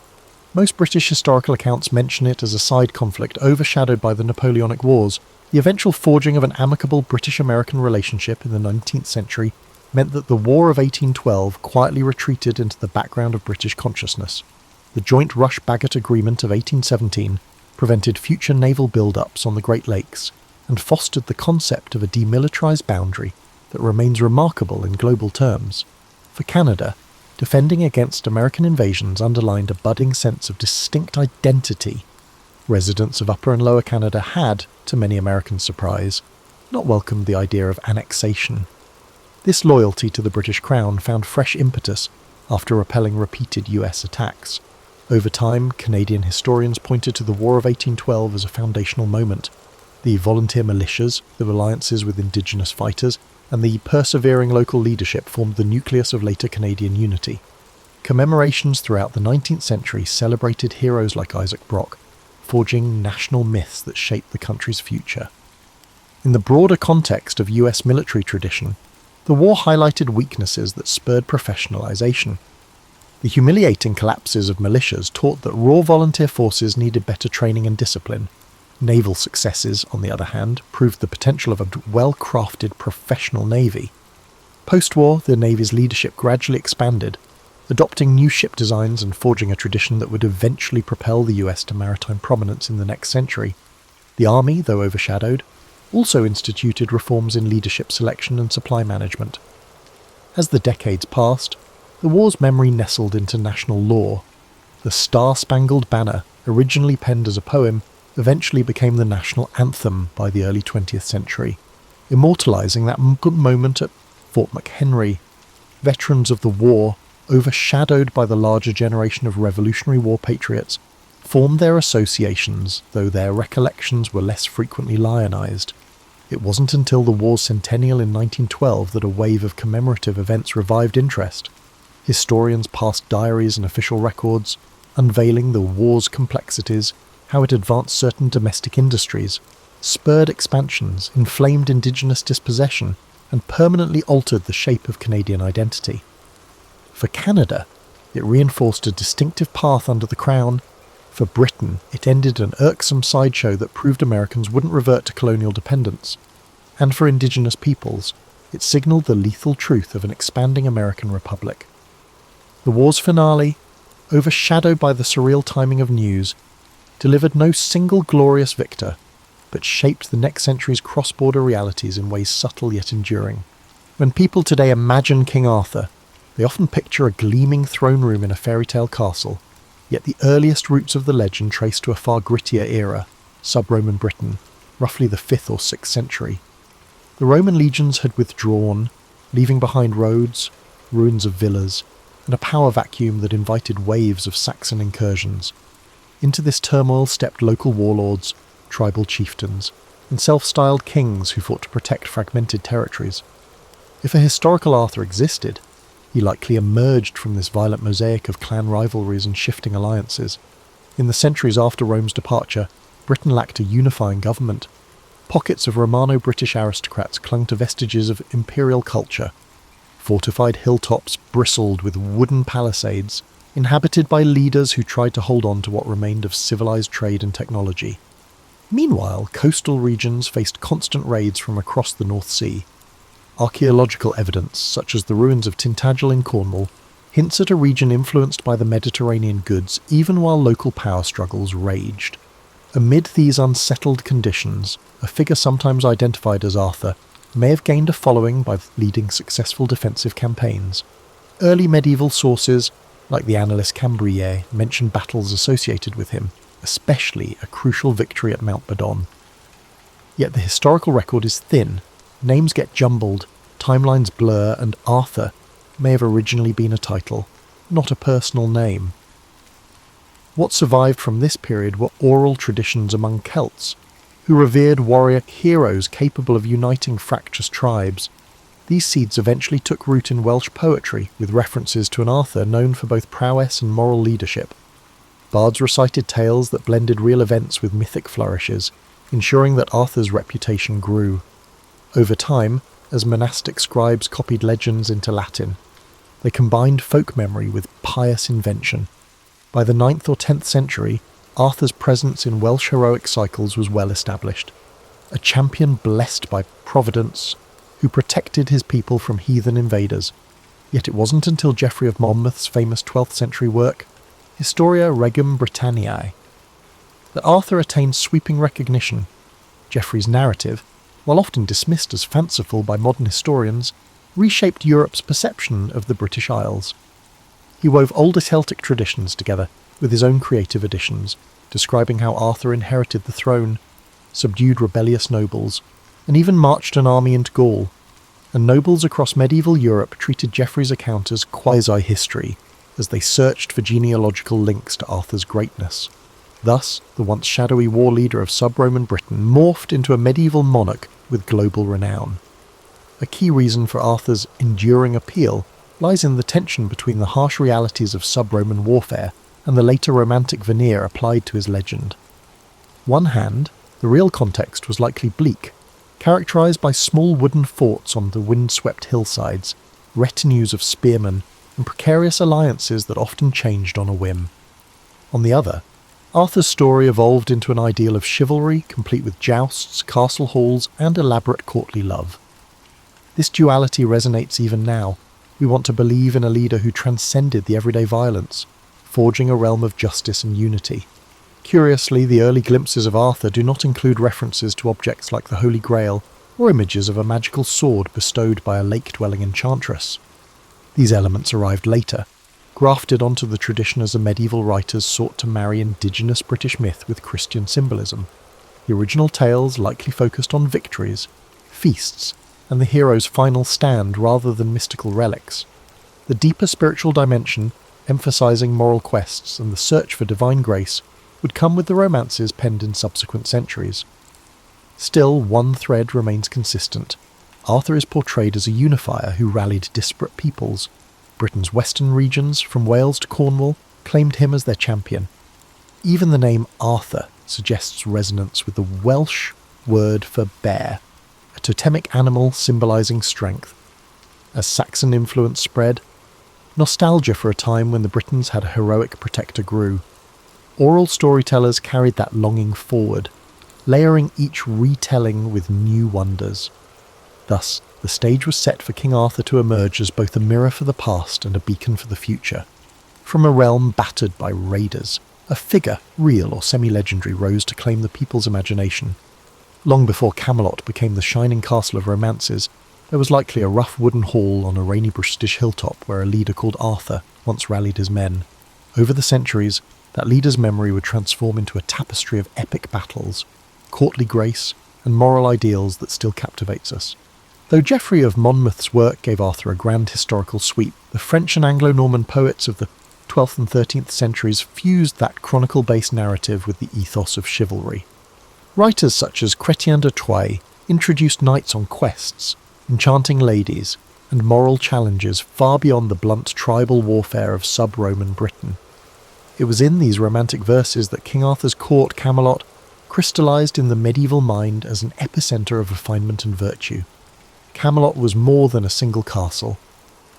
Most British historical accounts mention it as a side conflict overshadowed by the Napoleonic Wars. The eventual forging of an amicable British-American relationship in the 19th century meant that the War of 1812 quietly retreated into the background of British consciousness. The Joint Rush-Bagot Agreement of 1817 prevented future naval build-ups on the Great Lakes and fostered the concept of a demilitarized boundary that remains remarkable in global terms. For Canada, defending against American invasions underlined a budding sense of distinct identity. Residents of Upper and Lower Canada had, to many Americans' surprise, not welcomed the idea of annexation. This loyalty to the British Crown found fresh impetus after repelling repeated US attacks. Over time, Canadian historians pointed to the War of 1812 as a foundational moment. The volunteer militias, the alliances with Indigenous fighters, and the persevering local leadership formed the nucleus of later Canadian unity. Commemorations throughout the 19th century celebrated heroes like Isaac Brock, forging national myths that shaped the country's future. In the broader context of US military tradition, the war highlighted weaknesses that spurred professionalization. The humiliating collapses of militias taught that raw volunteer forces needed better training and discipline. Naval successes, on the other hand, proved the potential of a well-crafted professional navy. Post-war, the Navy's leadership gradually expanded, adopting new ship designs and forging a tradition that would eventually propel the US to maritime prominence in the next century. The Army, though overshadowed, also instituted reforms in leadership selection and supply management. As the decades passed, the war's memory nestled into national lore. The Star-Spangled Banner, originally penned as a poem, eventually became the national anthem by the early 20th century, immortalising that moment at Fort McHenry. Veterans of the war, overshadowed by the larger generation of Revolutionary War patriots, formed their associations, though their recollections were less frequently lionised. It wasn't until the war's centennial in 1912 that a wave of commemorative events revived interest. Historians passed diaries and official records, unveiling the war's complexities, how it advanced certain domestic industries, spurred expansions, inflamed indigenous dispossession, and permanently altered the shape of Canadian identity. For Canada, it reinforced a distinctive path under the Crown. For Britain, it ended an irksome sideshow that proved Americans wouldn't revert to colonial dependence. And for Indigenous peoples, it signalled the lethal truth of an expanding American republic. The war's finale, overshadowed by the surreal timing of news, delivered no single glorious victor, but shaped the next century's cross-border realities in ways subtle yet enduring. When people today imagine King Arthur, they often picture a gleaming throne room in a fairy tale castle, yet the earliest roots of the legend trace to a far grittier era, sub-Roman Britain, roughly the 5th or 6th century. The Roman legions had withdrawn, leaving behind roads, ruins of villas, and a power vacuum that invited waves of Saxon incursions. Into this turmoil stepped local warlords, tribal chieftains, and self-styled kings who fought to protect fragmented territories. If a historical Arthur existed, he likely emerged from this violent mosaic of clan rivalries and shifting alliances. In the centuries after Rome's departure, Britain lacked a unifying government. Pockets of Romano-British aristocrats clung to vestiges of imperial culture. Fortified hilltops bristled with wooden palisades, inhabited by leaders who tried to hold on to what remained of civilized trade and technology. Meanwhile, coastal regions faced constant raids from across the North Sea. Archaeological evidence, such as the ruins of Tintagel in Cornwall, hints at a region influenced by the Mediterranean goods even while local power struggles raged. Amid these unsettled conditions, a figure sometimes identified as Arthur may have gained a following by leading successful defensive campaigns. Early medieval sources, like the Annales Cambriae, mention battles associated with him, especially a crucial victory at Mount Badon. Yet the historical record is thin, names get jumbled, timelines blur, and Arthur may have originally been a title, not a personal name. What survived from this period were oral traditions among Celts, who revered warrior heroes capable of uniting fractious tribes. These seeds eventually took root in Welsh poetry, with references to an Arthur known for both prowess and moral leadership. Bards recited tales that blended real events with mythic flourishes, ensuring that Arthur's reputation grew. Over time, as monastic scribes copied legends into Latin, they combined folk memory with pious invention. By the 9th or 10th century, Arthur's presence in Welsh heroic cycles was well established. A champion blessed by Providence, who protected his people from heathen invaders. Yet it wasn't until Geoffrey of Monmouth's famous 12th century work, Historia Regum Britanniae, that Arthur attained sweeping recognition. Geoffrey's narrative, while often dismissed as fanciful by modern historians, reshaped Europe's perception of the British Isles. He wove older Celtic traditions together with his own creative additions, describing how Arthur inherited the throne, subdued rebellious nobles, and even marched an army into Gaul. And nobles across medieval Europe treated Geoffrey's account as quasi-history, as they searched for genealogical links to Arthur's greatness. Thus, the once shadowy war leader of sub-Roman Britain morphed into a medieval monarch with global renown. A key reason for Arthur's enduring appeal lies in the tension between the harsh realities of sub-Roman warfare and the later romantic veneer applied to his legend. One hand, the real context was likely bleak, characterised by small wooden forts on the wind-swept hillsides, retinues of spearmen, and precarious alliances that often changed on a whim. On the other, Arthur's story evolved into an ideal of chivalry, complete with jousts, castle halls, and elaborate courtly love. This duality resonates even now. We want to believe in a leader who transcended the everyday violence, forging a realm of justice and unity. Curiously, the early glimpses of Arthur do not include references to objects like the Holy Grail or images of a magical sword bestowed by a lake-dwelling enchantress. These elements arrived later, grafted onto the tradition as the medieval writers sought to marry indigenous British myth with Christian symbolism. The original tales likely focused on victories, feasts, and the hero's final stand rather than mystical relics. The deeper spiritual dimension, emphasizing moral quests and the search for divine grace, would come with the romances penned in subsequent centuries. Still, one thread remains consistent. Arthur is portrayed as a unifier who rallied disparate peoples. Britain's western regions, from Wales to Cornwall, claimed him as their champion. Even the name Arthur suggests resonance with the Welsh word for bear, a totemic animal symbolising strength. As Saxon influence spread, nostalgia for a time when the Britons had a heroic protector grew. Oral storytellers carried that longing forward, layering each retelling with new wonders. Thus, the stage was set for King Arthur to emerge as both a mirror for the past and a beacon for the future. From a realm battered by raiders, a figure, real or semi-legendary, rose to claim the people's imagination. Long before Camelot became the shining castle of romances, there was likely a rough wooden hall on a rainy British hilltop where a leader called Arthur once rallied his men. Over the centuries, that leader's memory would transform into a tapestry of epic battles, courtly grace, and moral ideals that still captivates us. Though Geoffrey of Monmouth's work gave Arthur a grand historical sweep, the French and Anglo-Norman poets of the 12th and 13th centuries fused that chronicle-based narrative with the ethos of chivalry. Writers such as Chrétien de Troyes introduced knights on quests, enchanting ladies, and moral challenges far beyond the blunt tribal warfare of sub-Roman Britain. It was in these romantic verses that King Arthur's court, Camelot, crystallised in the medieval mind as an epicentre of refinement and virtue. Camelot was more than a single castle.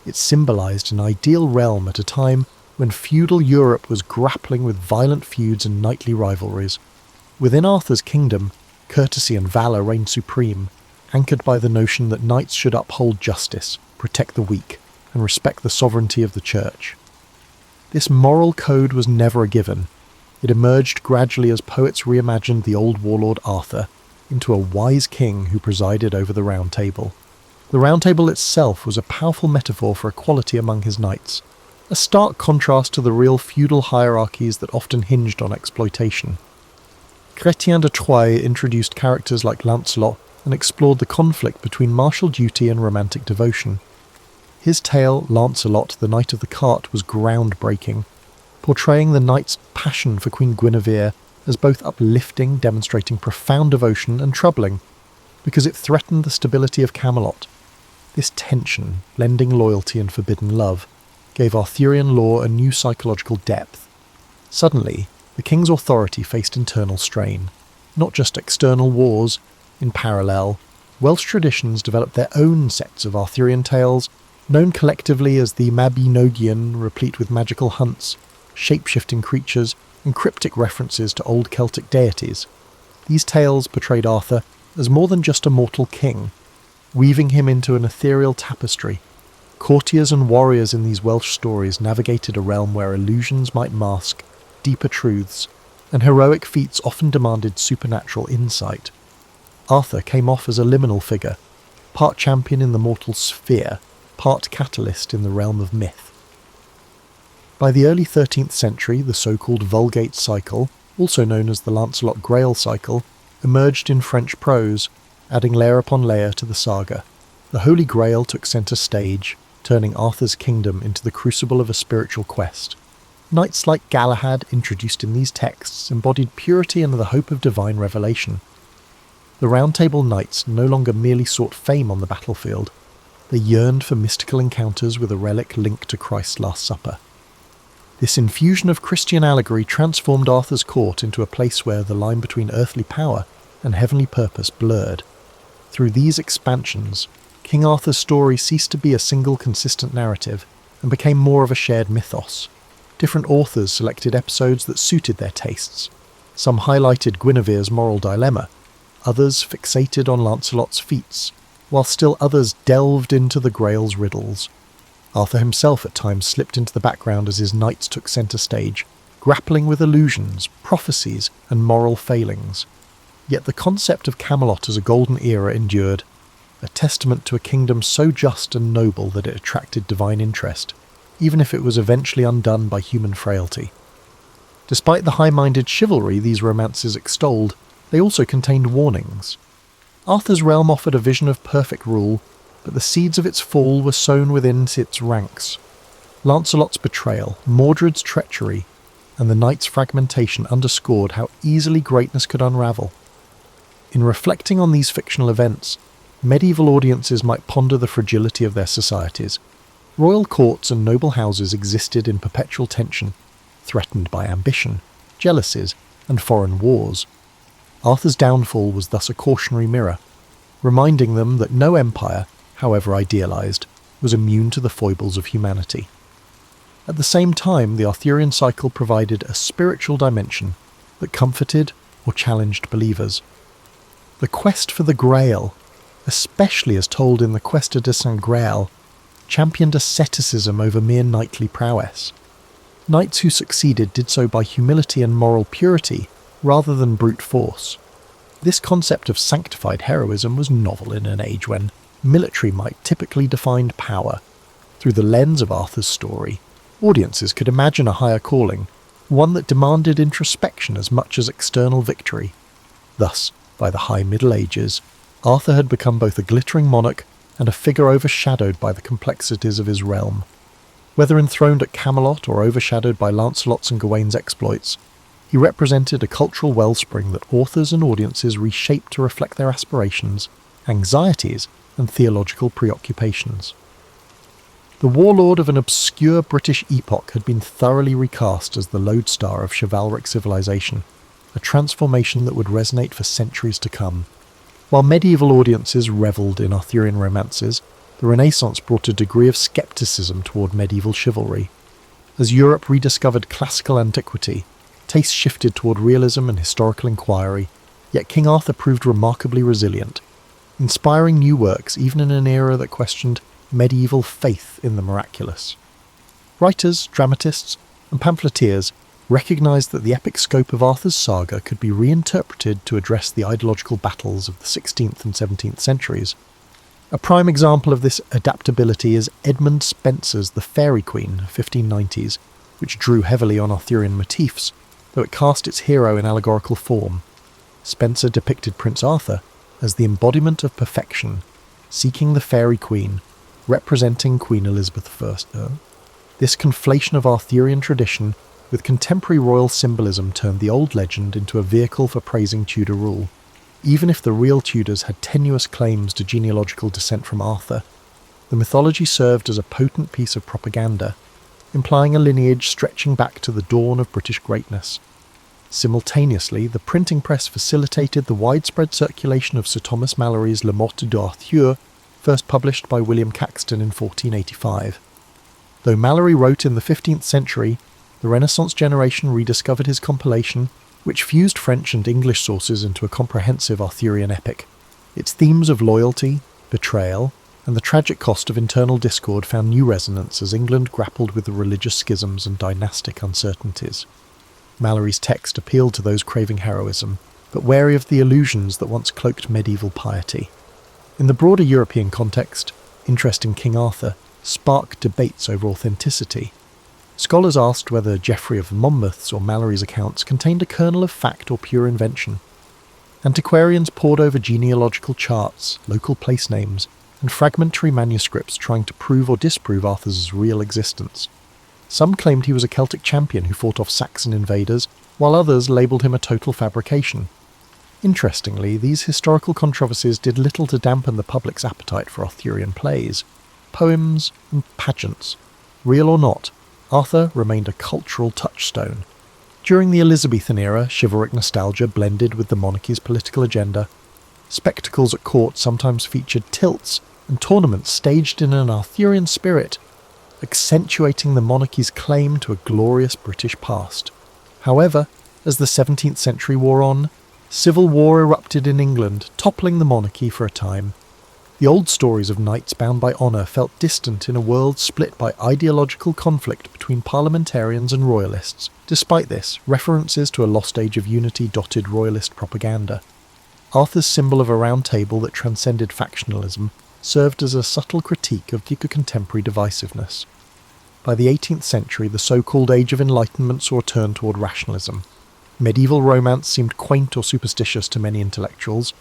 It symbolised an ideal realm at a time when feudal Europe was grappling with violent feuds and knightly rivalries. Within Arthur's kingdom, courtesy and valour reigned supreme, anchored by the notion that knights should uphold justice, protect the weak, and respect the sovereignty of the church. This moral code was never a given. It emerged gradually as poets reimagined the old warlord Arthur into a wise king who presided over the Round Table. The Round Table itself was a powerful metaphor for equality among his knights, a stark contrast to the real feudal hierarchies that often hinged on exploitation. Chrétien de Troyes introduced characters like Lancelot and explored the conflict between martial duty and romantic devotion. His tale, Lancelot, the Knight of the Cart, was groundbreaking, portraying the knight's passion for Queen Guinevere as both uplifting, demonstrating profound devotion, and troubling, because it threatened the stability of Camelot. This tension, blending loyalty and forbidden love, gave Arthurian lore a new psychological depth. Suddenly, the king's authority faced internal strain, not just external wars. In parallel, Welsh traditions developed their own sets of Arthurian tales, known collectively as the Mabinogion, replete with magical hunts, shape-shifting creatures, and cryptic references to old Celtic deities. These tales portrayed Arthur as more than just a mortal king, weaving him into an ethereal tapestry. Courtiers and warriors in these Welsh stories navigated a realm where illusions might mask deeper truths, and heroic feats often demanded supernatural insight. Arthur came off as a liminal figure, part champion in the mortal sphere, part catalyst in the realm of myth. By the early 13th century, the so-called Vulgate cycle, also known as the Lancelot Grail cycle, emerged in French prose, adding layer upon layer to the saga. The Holy Grail took centre stage, turning Arthur's kingdom into the crucible of a spiritual quest. Knights like Galahad, introduced in these texts, embodied purity and the hope of divine revelation. The Round Table knights no longer merely sought fame on the battlefield. They yearned for mystical encounters with a relic linked to Christ's Last Supper. This infusion of Christian allegory transformed Arthur's court into a place where the line between earthly power and heavenly purpose blurred. Through these expansions, King Arthur's story ceased to be a single consistent narrative. and became more of a shared mythos. Different authors selected episodes that suited their tastes. Some highlighted Guinevere's moral dilemma, others fixated on Lancelot's feats, while still others delved into the Grail's riddles. Arthur himself at times slipped into the background as his knights took centre stage, grappling with illusions, prophecies, and moral failings. Yet the concept of Camelot as a golden era endured, a testament to a kingdom so just and noble that it attracted divine interest, even if it was eventually undone by human frailty. Despite the high-minded chivalry these romances extolled, they also contained warnings. Arthur's realm offered a vision of perfect rule, but the seeds of its fall were sown within its ranks. Lancelot's betrayal, Mordred's treachery, and the knight's fragmentation underscored how easily greatness could unravel. In reflecting on these fictional events, medieval audiences might ponder the fragility of their societies. Royal courts and noble houses existed in perpetual tension, threatened by ambition, jealousies, and foreign wars. Arthur's downfall was thus a cautionary mirror, reminding them that no empire, however idealized, was immune to the foibles of humanity. At the same time, the Arthurian cycle provided a spiritual dimension that comforted or challenged believers. The quest for the Grail, especially as told in the Questa de Saint Graal, championed asceticism over mere knightly prowess. Knights who succeeded did so by humility and moral purity rather than brute force. This concept of sanctified heroism was novel in an age when military might typically defined power. Through the lens of Arthur's story, audiences could imagine a higher calling, one that demanded introspection as much as external victory. Thus, by the High Middle Ages, Arthur had become both a glittering monarch and a figure overshadowed by the complexities of his realm. Whether enthroned at Camelot or overshadowed by Lancelot's and Gawain's exploits, he represented a cultural wellspring that authors and audiences reshaped to reflect their aspirations, anxieties, and theological preoccupations. The warlord of an obscure British epoch had been thoroughly recast as the lodestar of chivalric civilization, a transformation that would resonate for centuries to come. While medieval audiences revelled in Arthurian romances, the Renaissance brought a degree of scepticism toward medieval chivalry. As Europe rediscovered classical antiquity, tastes shifted toward realism and historical inquiry, yet King Arthur proved remarkably resilient, inspiring new works even in an era that questioned medieval faith in the miraculous. Writers, dramatists, and pamphleteers recognised that the epic scope of Arthur's saga could be reinterpreted to address the ideological battles of the 16th and 17th centuries. A prime example of this adaptability is Edmund Spenser's The Fairy Queen, 1590s, which drew heavily on Arthurian motifs, though it cast its hero in allegorical form. Spenser depicted Prince Arthur as the embodiment of perfection, seeking the Fairy Queen, representing Queen Elizabeth I. This conflation of Arthurian tradition with contemporary royal symbolism turned the old legend into a vehicle for praising Tudor rule. Even if the real Tudors had tenuous claims to genealogical descent from Arthur, the mythology served as a potent piece of propaganda, implying a lineage stretching back to the dawn of British greatness. Simultaneously, the printing press facilitated the widespread circulation of Sir Thomas Malory's Le Morte d'Arthur, first published by William Caxton in 1485. Though Malory wrote in the 15th century, the Renaissance generation rediscovered his compilation, which fused French and English sources into a comprehensive Arthurian epic. Its themes of loyalty, betrayal, and the tragic cost of internal discord found new resonance as England grappled with the religious schisms and dynastic uncertainties. Malory's text appealed to those craving heroism, but wary of the illusions that once cloaked medieval piety. In the broader European context, interest in King Arthur sparked debates over authenticity. Scholars asked whether Geoffrey of Monmouth's or Malory's accounts contained a kernel of fact or pure invention. Antiquarians pored over genealogical charts, local place names, and fragmentary manuscripts trying to prove or disprove Arthur's real existence. Some claimed he was a Celtic champion who fought off Saxon invaders, while others labelled him a total fabrication. Interestingly, these historical controversies did little to dampen the public's appetite for Arthurian plays, poems, and pageants. Real or not, Arthur remained a cultural touchstone. During the Elizabethan era, chivalric nostalgia blended with the monarchy's political agenda. Spectacles at court sometimes featured tilts and tournaments staged in an Arthurian spirit. accentuating the monarchy's claim to a glorious British past. However, as the 17th century wore on, civil war erupted in England, toppling the monarchy for a time. The old stories of knights bound by honour felt distant in a world split by ideological conflict between parliamentarians and royalists. Despite this, references to a lost age of unity dotted royalist propaganda. Arthur's symbol of a round table that transcended factionalism served as a subtle critique of contemporary divisiveness. By the 18th century, the so-called Age of Enlightenment saw a turn toward rationalism. Medieval romance seemed quaint or superstitious to many intellectuals.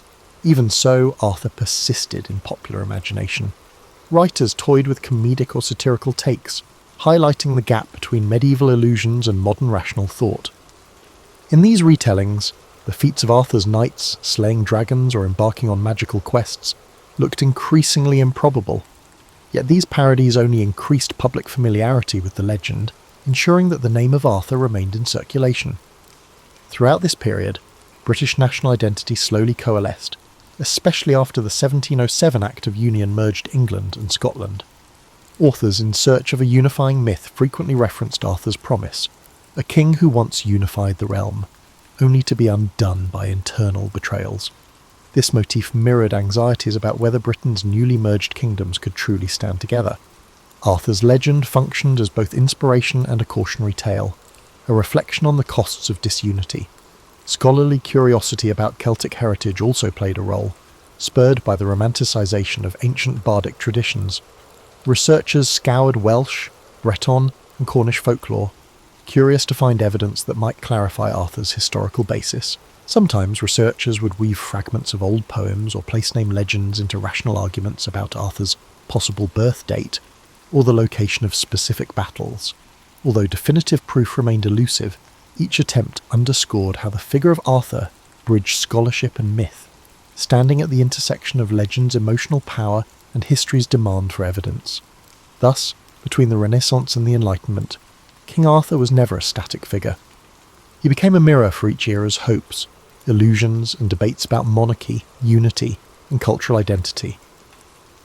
Even so, Arthur persisted in popular imagination. Writers toyed with comedic or satirical takes, highlighting the gap between medieval illusions and modern rational thought. In these retellings, the feats of Arthur's knights, slaying dragons or embarking on magical quests, looked increasingly improbable. Yet these parodies only increased public familiarity with the legend, ensuring that the name of Arthur remained in circulation. Throughout this period, British national identity slowly coalesced, especially after the 1707 Act of Union merged England and Scotland. Authors in search of a unifying myth frequently referenced Arthur's promise, a king who once unified the realm, only to be undone by internal betrayals. This motif mirrored anxieties about whether Britain's newly merged kingdoms could truly stand together. Arthur's legend functioned as both inspiration and a cautionary tale, a reflection on the costs of disunity. Scholarly curiosity about Celtic heritage also played a role, spurred by the romanticisation of ancient bardic traditions. Researchers scoured Welsh, Breton, and Cornish folklore, curious to find evidence that might clarify Arthur's historical basis. Sometimes researchers would weave fragments of old poems or place-name legends into rational arguments about Arthur's possible birth date, or the location of specific battles. Although definitive proof remained elusive, each attempt underscored how the figure of Arthur bridged scholarship and myth, standing at the intersection of legend's emotional power and history's demand for evidence. Thus, between the Renaissance and the Enlightenment, King Arthur was never a static figure. He became a mirror for each era's hopes, illusions, and debates about monarchy, unity, and cultural identity.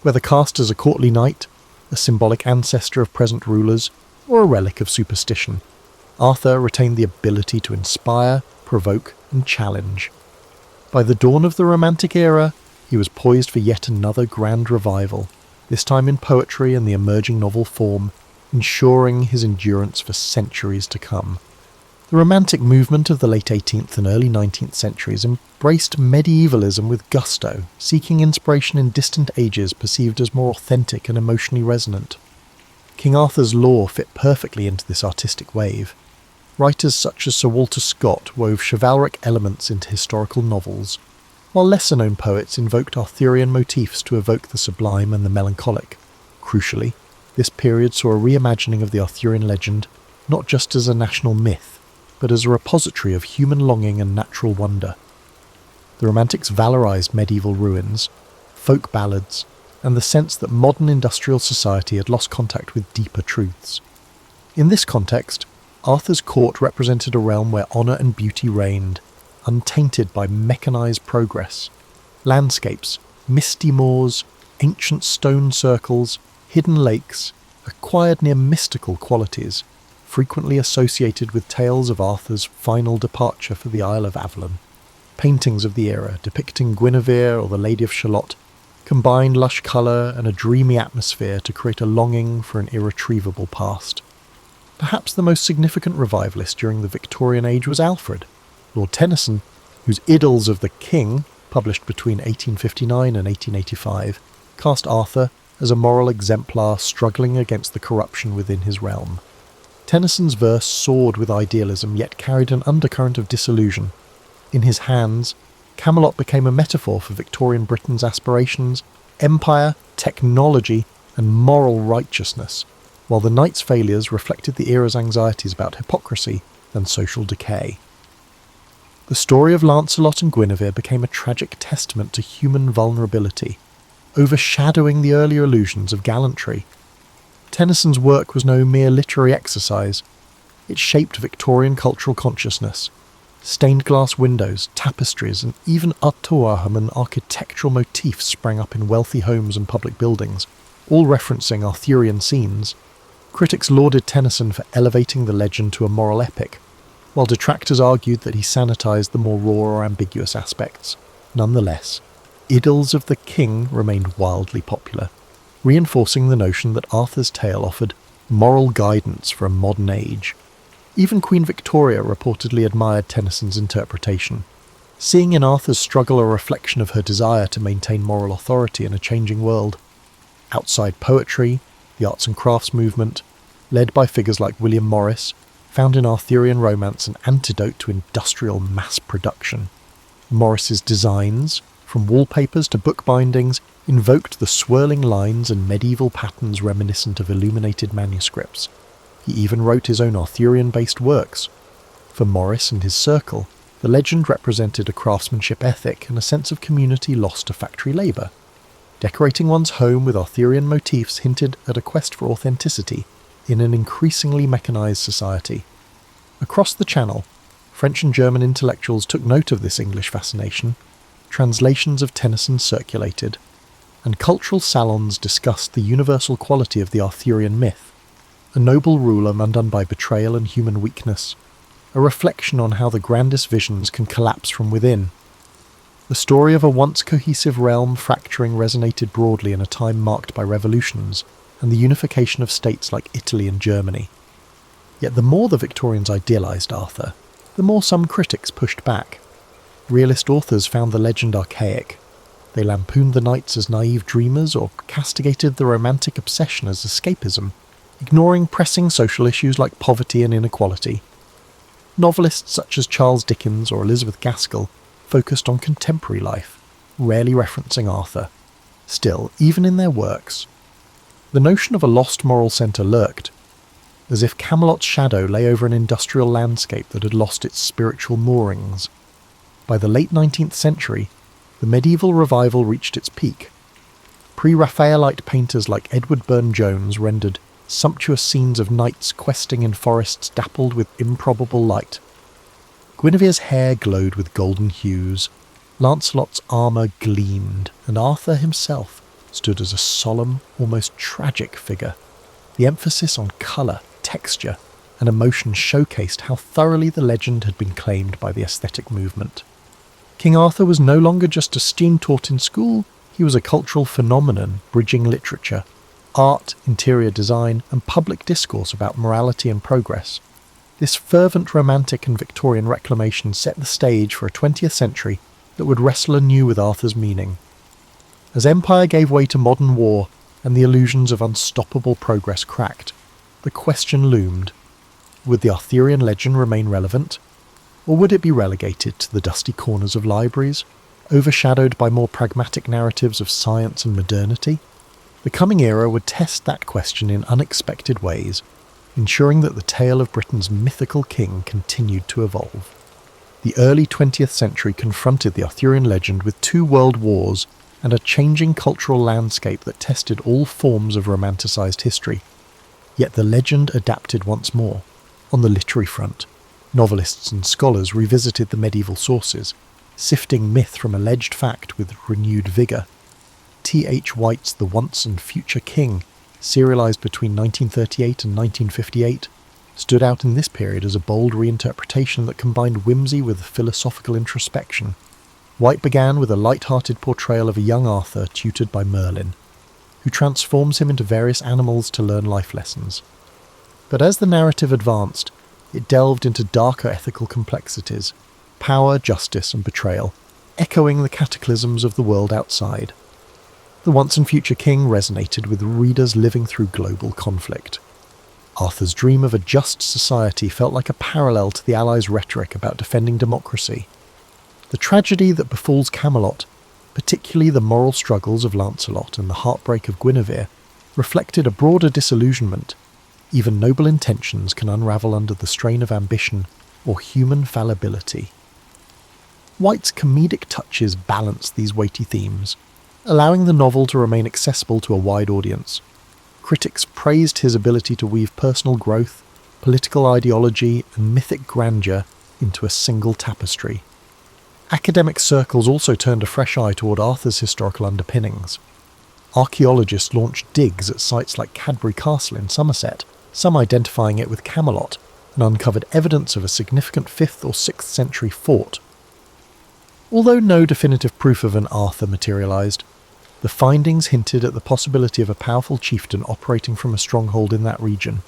Whether cast as a courtly knight, a symbolic ancestor of present rulers, or a relic of superstition, Arthur retained the ability to inspire, provoke, and challenge. By the dawn of the Romantic era, he was poised for yet another grand revival, this time in poetry and the emerging novel form, ensuring his endurance for centuries to come. The Romantic movement of the late 18th and early 19th centuries embraced medievalism with gusto, seeking inspiration in distant ages perceived as more authentic and emotionally resonant. King Arthur's lore fit perfectly into this artistic wave. Writers such as Sir Walter Scott wove chivalric elements into historical novels, while lesser-known poets invoked Arthurian motifs to evoke the sublime and the melancholic. Crucially, this period saw a reimagining of the Arthurian legend, not just as a national myth, but as a repository of human longing and natural wonder. The Romantics valorized medieval ruins, folk ballads, and the sense that modern industrial society had lost contact with deeper truths. In this context, Arthur's court represented a realm where honour and beauty reigned, untainted by mechanized progress. Landscapes, misty moors, ancient stone circles, hidden lakes, acquired near mystical qualities, frequently associated with tales of Arthur's final departure for the Isle of Avalon. Paintings of the era depicting Guinevere or the Lady of Shalott combined lush colour and a dreamy atmosphere to create a longing for an irretrievable past. Perhaps the most significant revivalist during the Victorian age was Alfred. Lord Tennyson, whose Idylls of the King, published between 1859 and 1885, cast Arthur as a moral exemplar struggling against the corruption within his realm. Tennyson's verse soared with idealism yet carried an undercurrent of disillusion. In his hands, Camelot became a metaphor for Victorian Britain's aspirations, empire, technology, and moral righteousness, while the knight's failures reflected the era's anxieties about hypocrisy and social decay. The story of Lancelot and Guinevere became a tragic testament to human vulnerability, overshadowing the earlier illusions of gallantry. Tennyson's work was no mere literary exercise. It shaped Victorian cultural consciousness. Stained glass windows, tapestries, and even Artois-Haman architectural motifs sprang up in wealthy homes and public buildings, all referencing Arthurian scenes. Critics lauded Tennyson for elevating the legend to a moral epic, while detractors argued that he sanitised the more raw or ambiguous aspects. Nonetheless, Idylls of the King remained wildly popular, reinforcing the notion that Arthur's tale offered moral guidance for a modern age. Even Queen Victoria reportedly admired Tennyson's interpretation, seeing in Arthur's struggle a reflection of her desire to maintain moral authority in a changing world. Outside poetry, the arts and crafts movement, led by figures like William Morris, found in Arthurian romance an antidote to industrial mass production. Morris's designs, from wallpapers to bookbindings, invoked the swirling lines and medieval patterns reminiscent of illuminated manuscripts. He even wrote his own Arthurian-based works. For Morris and his circle, the legend represented a craftsmanship ethic and a sense of community lost to factory labour. Decorating one's home with Arthurian motifs hinted at a quest for authenticity in an increasingly mechanised society. Across the Channel, French and German intellectuals took note of this English fascination, translations of Tennyson circulated, and cultural salons discussed the universal quality of the Arthurian myth, a noble ruler undone by betrayal and human weakness, a reflection on how the grandest visions can collapse from within. The story of a once cohesive realm fracturing resonated broadly in a time marked by revolutions and the unification of states like Italy and Germany. Yet the more the Victorians idealised Arthur, the more some critics pushed back. Realist authors found the legend archaic. They lampooned the knights as naive dreamers or castigated the romantic obsession as escapism, ignoring pressing social issues like poverty and inequality. Novelists such as Charles Dickens or Elizabeth Gaskell focused on contemporary life, rarely referencing Arthur. Still, even in their works, the notion of a lost moral centre lurked, as if Camelot's shadow lay over an industrial landscape that had lost its spiritual moorings. By the late 19th century, the medieval revival reached its peak. Pre-Raphaelite painters like Edward Burne-Jones rendered sumptuous scenes of knights questing in forests dappled with improbable light. Guinevere's hair glowed with golden hues, Lancelot's armour gleamed, and Arthur himself stood as a solemn, almost tragic figure. The emphasis on colour, texture, and emotion showcased how thoroughly the legend had been claimed by the aesthetic movement. King Arthur was no longer just a stream taught in school, he was a cultural phenomenon bridging literature, art, interior design, and public discourse about morality and progress. This fervent romantic and Victorian reclamation set the stage for a 20th century that would wrestle anew with Arthur's meaning. As empire gave way to modern war and the illusions of unstoppable progress cracked, the question loomed: would the Arthurian legend remain relevant, or would it be relegated to the dusty corners of libraries, overshadowed by more pragmatic narratives of science and modernity? The coming era would test that question in unexpected ways, ensuring that the tale of Britain's mythical king continued to evolve. The early 20th century confronted the Arthurian legend with 2 world wars and a changing cultural landscape that tested all forms of romanticised history. Yet the legend adapted once more. On the literary front, novelists and scholars revisited the medieval sources, sifting myth from alleged fact with renewed vigour. T.H. White's The Once and Future King, serialised between 1938 and 1958, stood out in this period as a bold reinterpretation that combined whimsy with philosophical introspection. White began with a light-hearted portrayal of a young Arthur tutored by Merlin, who transforms him into various animals to learn life lessons. But as the narrative advanced, it delved into darker ethical complexities, power, justice, and betrayal, echoing the cataclysms of the world outside. The Once and Future King resonated with readers living through global conflict. Arthur's dream of a just society felt like a parallel to the Allies' rhetoric about defending democracy. The tragedy that befalls Camelot, particularly the moral struggles of Lancelot and the heartbreak of Guinevere, reflected a broader disillusionment. Even noble intentions can unravel under the strain of ambition or human fallibility. White's comedic touches balance these weighty themes, allowing the novel to remain accessible to a wide audience. Critics praised his ability to weave personal growth, political ideology, and mythic grandeur into a single tapestry. Academic circles also turned a fresh eye toward Arthur's historical underpinnings. Archaeologists launched digs at sites like Cadbury Castle in Somerset, some identifying it with Camelot, and uncovered evidence of a significant 5th or 6th century fort. Although no definitive proof of an Arthur materialised, the findings hinted at the possibility of a powerful chieftain operating from a stronghold in that region.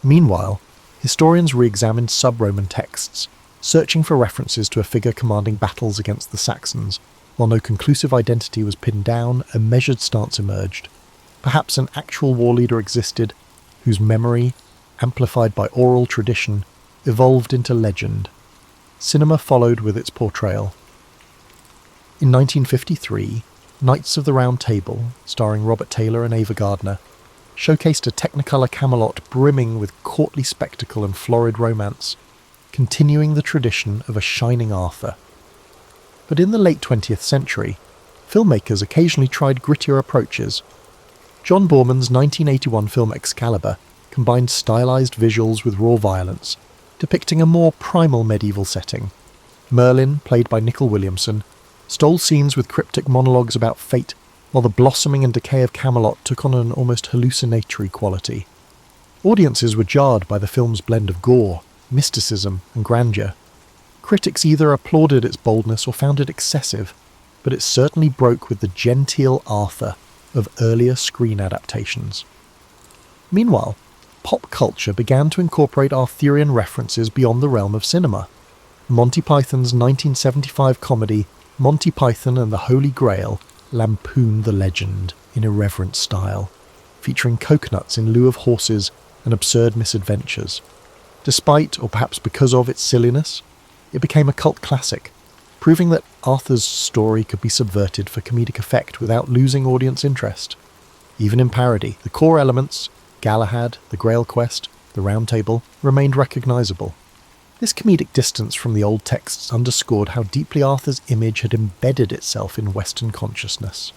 Meanwhile, historians re-examined sub-Roman texts, searching for references to a figure commanding battles against the Saxons. While no conclusive identity was pinned down, a measured stance emerged. Perhaps an actual war leader existed, whose memory, amplified by oral tradition, evolved into legend. Cinema followed with its portrayal. In 1953, Knights of the Round Table, starring Robert Taylor and Ava Gardner, showcased a Technicolor Camelot brimming with courtly spectacle and florid romance, continuing the tradition of a shining Arthur. But in the late 20th century, filmmakers occasionally tried grittier approaches. John Boorman's 1981 film Excalibur combined stylized visuals with raw violence, depicting a more primal medieval setting. Merlin, played by Nicol Williamson, stole scenes with cryptic monologues about fate, while the blossoming and decay of Camelot took on an almost hallucinatory quality. Audiences were jarred by the film's blend of gore, mysticism, and grandeur. Critics either applauded its boldness or found it excessive, but it certainly broke with the genteel Arthur of earlier screen adaptations. Meanwhile, pop culture began to incorporate Arthurian references beyond the realm of cinema. Monty Python's 1975 comedy Monty Python and the Holy Grail lampooned the legend in irreverent style, featuring coconuts in lieu of horses and absurd misadventures. Despite, or perhaps because of, its silliness, it became a cult classic, proving that Arthur's story could be subverted for comedic effect without losing audience interest. Even in parody, the core elements, Galahad, the Grail Quest, the Round Table, remained recognisable. This comedic distance from the old texts underscored how deeply Arthur's image had embedded itself in Western consciousness.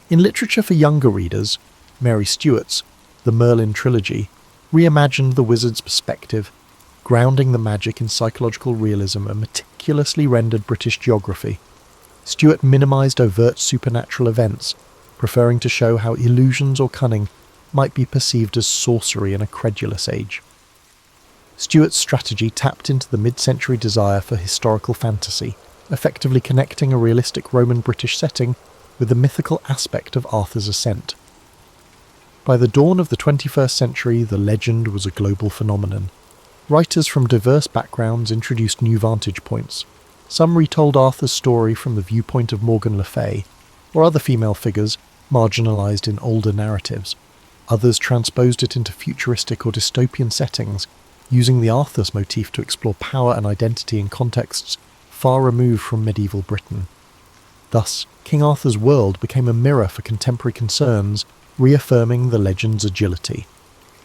In literature for younger readers, Mary Stewart's The Merlin Trilogy reimagined the wizard's perspective, grounding the magic in psychological realism and meticulously rendered British geography. Stewart minimised overt supernatural events, preferring to show how illusions or cunning might be perceived as sorcery in a credulous age. Stewart's strategy tapped into the mid-century desire for historical fantasy, effectively connecting a realistic Roman-British setting with the mythical aspect of Arthur's ascent. By the dawn of the 21st century, the legend was a global phenomenon. Writers from diverse backgrounds introduced new vantage points. Some retold Arthur's story from the viewpoint of Morgan Le Fay, or other female figures marginalised in older narratives. Others transposed it into futuristic or dystopian settings, using the Arthur's motif to explore power and identity in contexts far removed from medieval Britain. Thus, King Arthur's world became a mirror for contemporary concerns, reaffirming the legend's agility.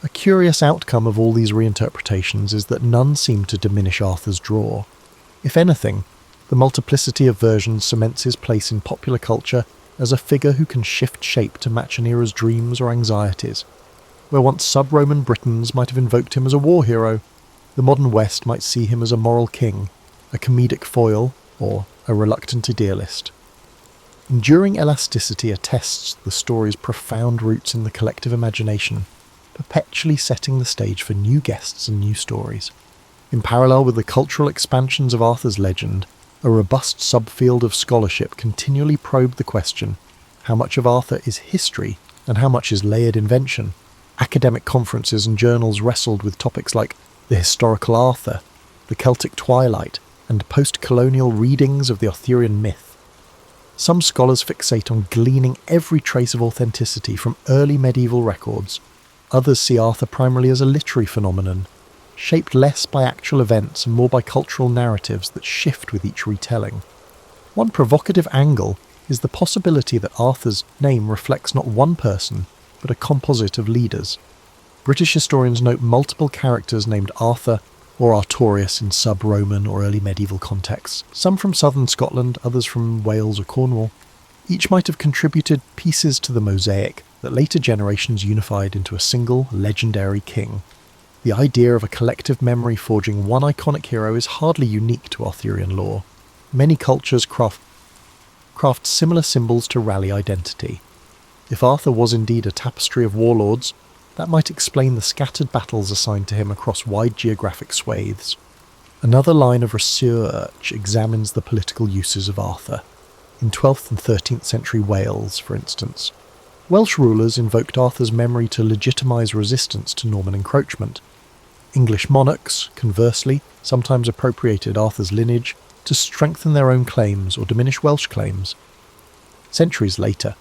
A curious outcome of all these reinterpretations is that none seem to diminish Arthur's draw. If anything, the multiplicity of versions cements his place in popular culture as a figure who can shift shape to match an era's dreams or anxieties. Where once sub-Roman Britons might have invoked him as a war hero, the modern West might see him as a moral king, a comedic foil, or a reluctant idealist. Enduring elasticity attests the story's profound roots in the collective imagination, perpetually setting the stage for new guests and new stories. In parallel with the cultural expansions of Arthur's legend, a robust subfield of scholarship continually probed the question, how much of Arthur is history and how much is layered invention? Academic conferences and journals wrestled with topics like the historical Arthur, the Celtic Twilight, and post-colonial readings of the Arthurian myth. Some scholars fixate on gleaning every trace of authenticity from early medieval records. Others see Arthur primarily as a literary phenomenon, shaped less by actual events and more by cultural narratives that shift with each retelling. One provocative angle is the possibility that Arthur's name reflects not one person, but a composite of leaders. British historians note multiple characters named Arthur or Artorius in sub-Roman or early medieval contexts, some from southern Scotland, others from Wales or Cornwall. Each might have contributed pieces to the mosaic that later generations unified into a single, legendary king. The idea of a collective memory forging one iconic hero is hardly unique to Arthurian lore. Many cultures craft similar symbols to rally identity. If Arthur was indeed a tapestry of warlords, That might explain the scattered battles assigned to him across wide geographic swathes. Another line of research examines the political uses of Arthur. In 12th and 13th century Wales, for instance, Welsh rulers invoked Arthur's memory to legitimise resistance to Norman encroachment. English monarchs, conversely, sometimes appropriated Arthur's lineage to strengthen their own claims or diminish Welsh claims. Centuries later,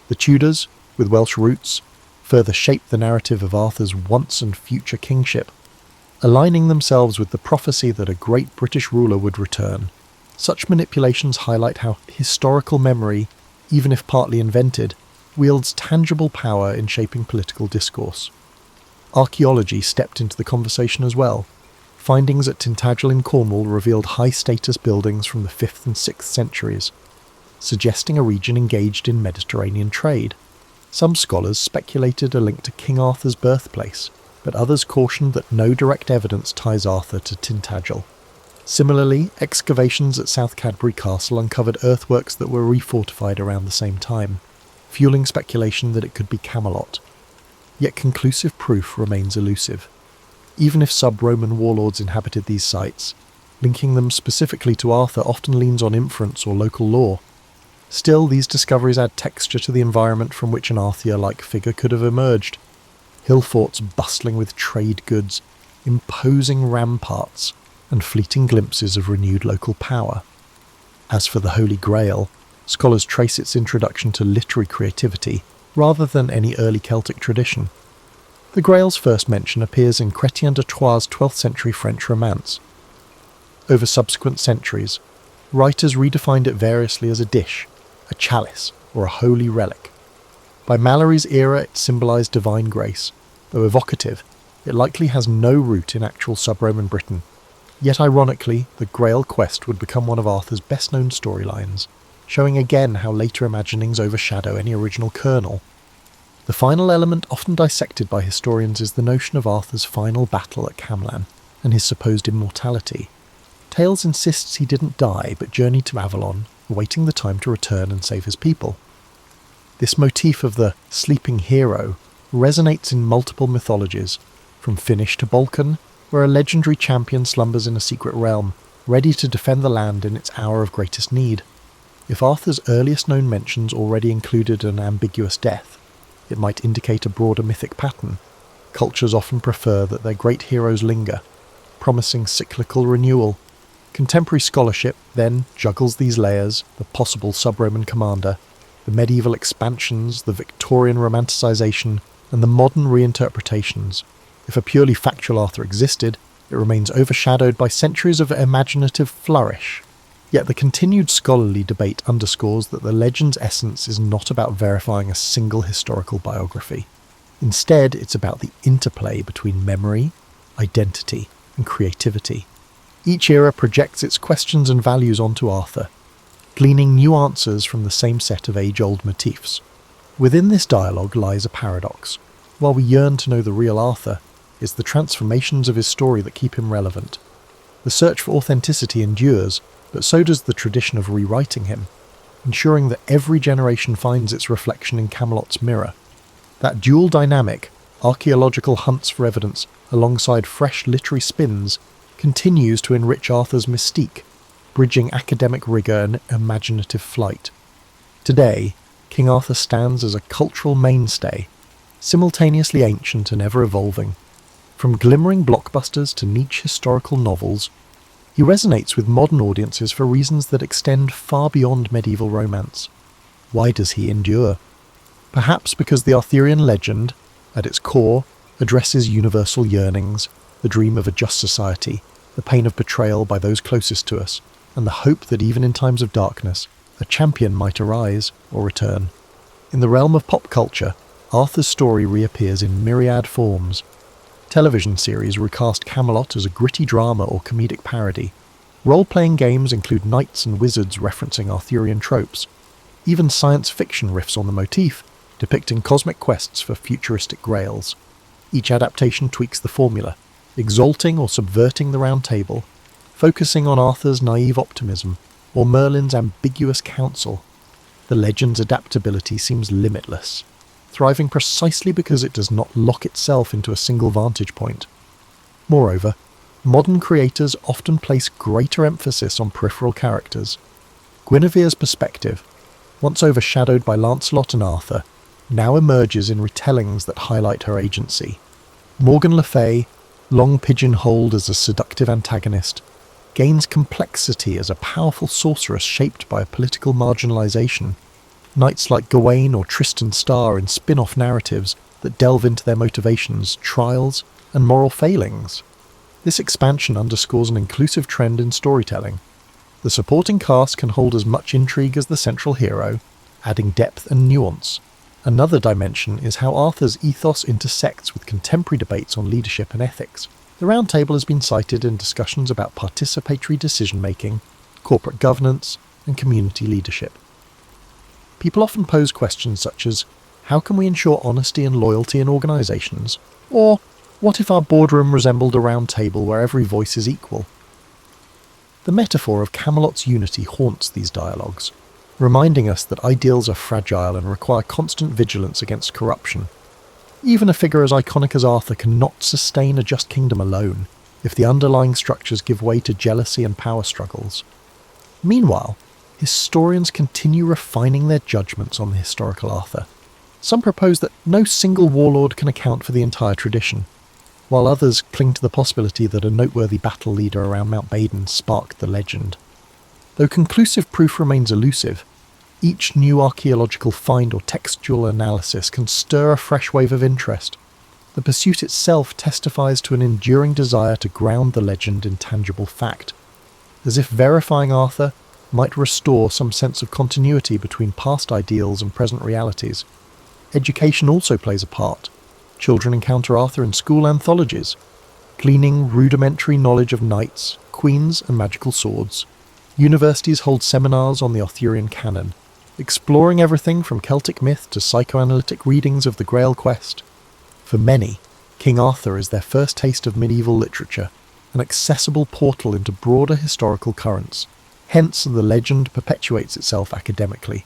the Tudors, with Welsh roots, further shaped the narrative of Arthur's once and future kingship, aligning themselves with the prophecy that a great British ruler would return. Such manipulations highlight how historical memory, even if partly invented, wields tangible power in shaping political discourse. Archaeology stepped into the conversation as well. Findings at Tintagel in Cornwall revealed high-status buildings from the 5th and 6th centuries, suggesting a region engaged in Mediterranean trade. Some scholars speculated a link to King Arthur's birthplace, but others cautioned that no direct evidence ties Arthur to Tintagel. Similarly, excavations at South Cadbury Castle uncovered earthworks that were refortified around the same time, fueling speculation that it could be Camelot. Yet conclusive proof remains elusive. Even if sub-Roman warlords inhabited these sites, linking them specifically to Arthur often leans on inference or local lore. Still, these discoveries add texture to the environment from which an Arthur-like figure could have emerged. Hill forts bustling with trade goods, imposing ramparts, and fleeting glimpses of renewed local power. As for the Holy Grail, scholars trace its introduction to literary creativity rather than any early Celtic tradition. The Grail's first mention appears in Chrétien de Troyes' 12th century French romance. Over subsequent centuries, writers redefined it variously as a dish, a chalice, or a holy relic. By Malory's era it symbolised divine grace. Though evocative, it likely has no root in actual sub-Roman Britain. Yet ironically, the Grail quest would become one of Arthur's best-known storylines, showing again how later imaginings overshadow any original kernel. The final element often dissected by historians is the notion of Arthur's final battle at Camlan and his supposed immortality. Tales insists he didn't die but journeyed to Avalon, awaiting the time to return and save his people. This motif of the sleeping hero resonates in multiple mythologies, from Finnish to Balkan, where a legendary champion slumbers in a secret realm, ready to defend the land in its hour of greatest need. If Arthur's earliest known mentions already included an ambiguous death, it might indicate a broader mythic pattern. Cultures often prefer that their great heroes linger, promising cyclical renewal. Contemporary scholarship then juggles these layers: the possible sub-Roman commander, the medieval expansions, the Victorian romanticisation, and the modern reinterpretations. If a purely factual Arthur existed, it remains overshadowed by centuries of imaginative flourish. Yet the continued scholarly debate underscores that the legend's essence is not about verifying a single historical biography. Instead, it's about the interplay between memory, identity, and creativity. Each era projects its questions and values onto Arthur, gleaning new answers from the same set of age-old motifs. Within this dialogue lies a paradox. While we yearn to know the real Arthur, it's the transformations of his story that keep him relevant. The search for authenticity endures, but so does the tradition of rewriting him, ensuring that every generation finds its reflection in Camelot's mirror. That dual dynamic, archaeological hunts for evidence alongside fresh literary spins, continues to enrich Arthur's mystique, bridging academic rigour and imaginative flight. Today, King Arthur stands as a cultural mainstay, simultaneously ancient and ever-evolving. From glimmering blockbusters to niche historical novels, he resonates with modern audiences for reasons that extend far beyond medieval romance. Why does he endure? Perhaps because the Arthurian legend, at its core, addresses universal yearnings, the dream of a just society, the pain of betrayal by those closest to us, and the hope that even in times of darkness, a champion might arise or return. In the realm of pop culture, Arthur's story reappears in myriad forms. Television series recast Camelot as a gritty drama or comedic parody. Role-playing games include knights and wizards referencing Arthurian tropes. Even science fiction riffs on the motif, depicting cosmic quests for futuristic grails. Each adaptation tweaks the formula, exalting or subverting the Round Table, focusing on Arthur's naive optimism or Merlin's ambiguous counsel. The legend's adaptability seems limitless. thriving precisely because it does not lock itself into a single vantage point. Moreover, modern creators often place greater emphasis on peripheral characters. Guinevere's perspective, once overshadowed by Lancelot and Arthur, now emerges in retellings that highlight her agency. Morgan Le Fay, long pigeonholed as a seductive antagonist, gains complexity as a powerful sorceress shaped by a political marginalisation. Knights like Gawain or Tristan star in spin-off narratives that delve into their motivations, trials, and moral failings. This expansion underscores an inclusive trend in storytelling. The supporting cast can hold as much intrigue as the central hero, adding depth and nuance. Another dimension is how Arthur's ethos intersects with contemporary debates on leadership and ethics. The Round Table has been cited in discussions about participatory decision-making, corporate governance, and community leadership. People often pose questions such as, how can we ensure honesty and loyalty in organisations? Or, what if our boardroom resembled a round table where every voice is equal? The metaphor of Camelot's unity haunts these dialogues, reminding us that ideals are fragile and require constant vigilance against corruption. Even a figure as iconic as Arthur cannot sustain a just kingdom alone if the underlying structures give way to jealousy and power struggles. Meanwhile, historians continue refining their judgments on the historical Arthur. Some propose that no single warlord can account for the entire tradition, while others cling to the possibility that a noteworthy battle leader around Mount Baden sparked the legend. Though conclusive proof remains elusive, each new archaeological find or textual analysis can stir a fresh wave of interest. The pursuit itself testifies to an enduring desire to ground the legend in tangible fact, as if verifying Arthur might restore some sense of continuity between past ideals and present realities. Education also plays a part. Children encounter Arthur in school anthologies, gleaning rudimentary knowledge of knights, queens, and magical swords. Universities hold seminars on the Arthurian canon, exploring everything from Celtic myth to psychoanalytic readings of the Grail quest. For many, King Arthur is their first taste of medieval literature, an accessible portal into broader historical currents. Hence, the legend perpetuates itself academically,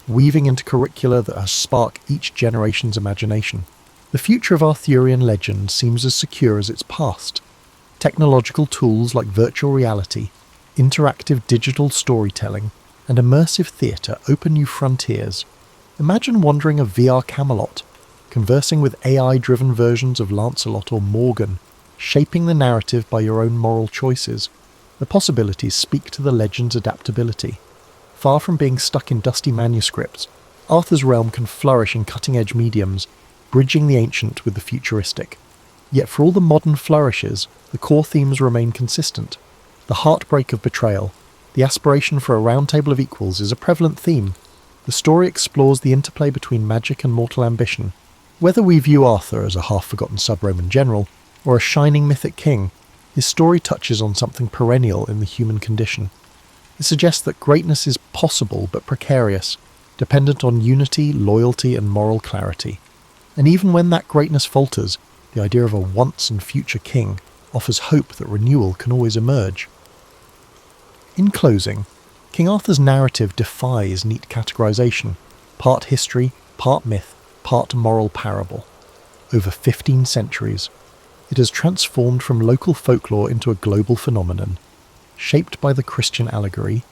weaving into curricula that spark each generation's imagination. The future of Arthurian legend seems as secure as its past. Technological tools like virtual reality, interactive digital storytelling, and immersive theatre open new frontiers. Imagine wandering a VR Camelot, conversing with AI-driven versions of Lancelot or Morgan, shaping the narrative by your own moral choices. The possibilities speak to the legend's adaptability. Far from being stuck in dusty manuscripts, Arthur's realm can flourish in cutting-edge mediums, bridging the ancient with the futuristic. Yet for all the modern flourishes, the core themes remain consistent. The heartbreak of betrayal, the aspiration for a round table of equals is a prevalent theme. The story explores the interplay between magic and mortal ambition. Whether we view Arthur as a half-forgotten sub-Roman general, or a shining mythic king, his story touches on something perennial in the human condition. It suggests that greatness is possible but precarious, dependent on unity, loyalty, and moral clarity. And even when that greatness falters, the idea of a once and future king offers hope that renewal can always emerge. In closing, King Arthur's narrative defies neat categorization, part history, part myth, part moral parable. Over 15 centuries, it has transformed from local folklore into a global phenomenon, shaped by the Christian allegory,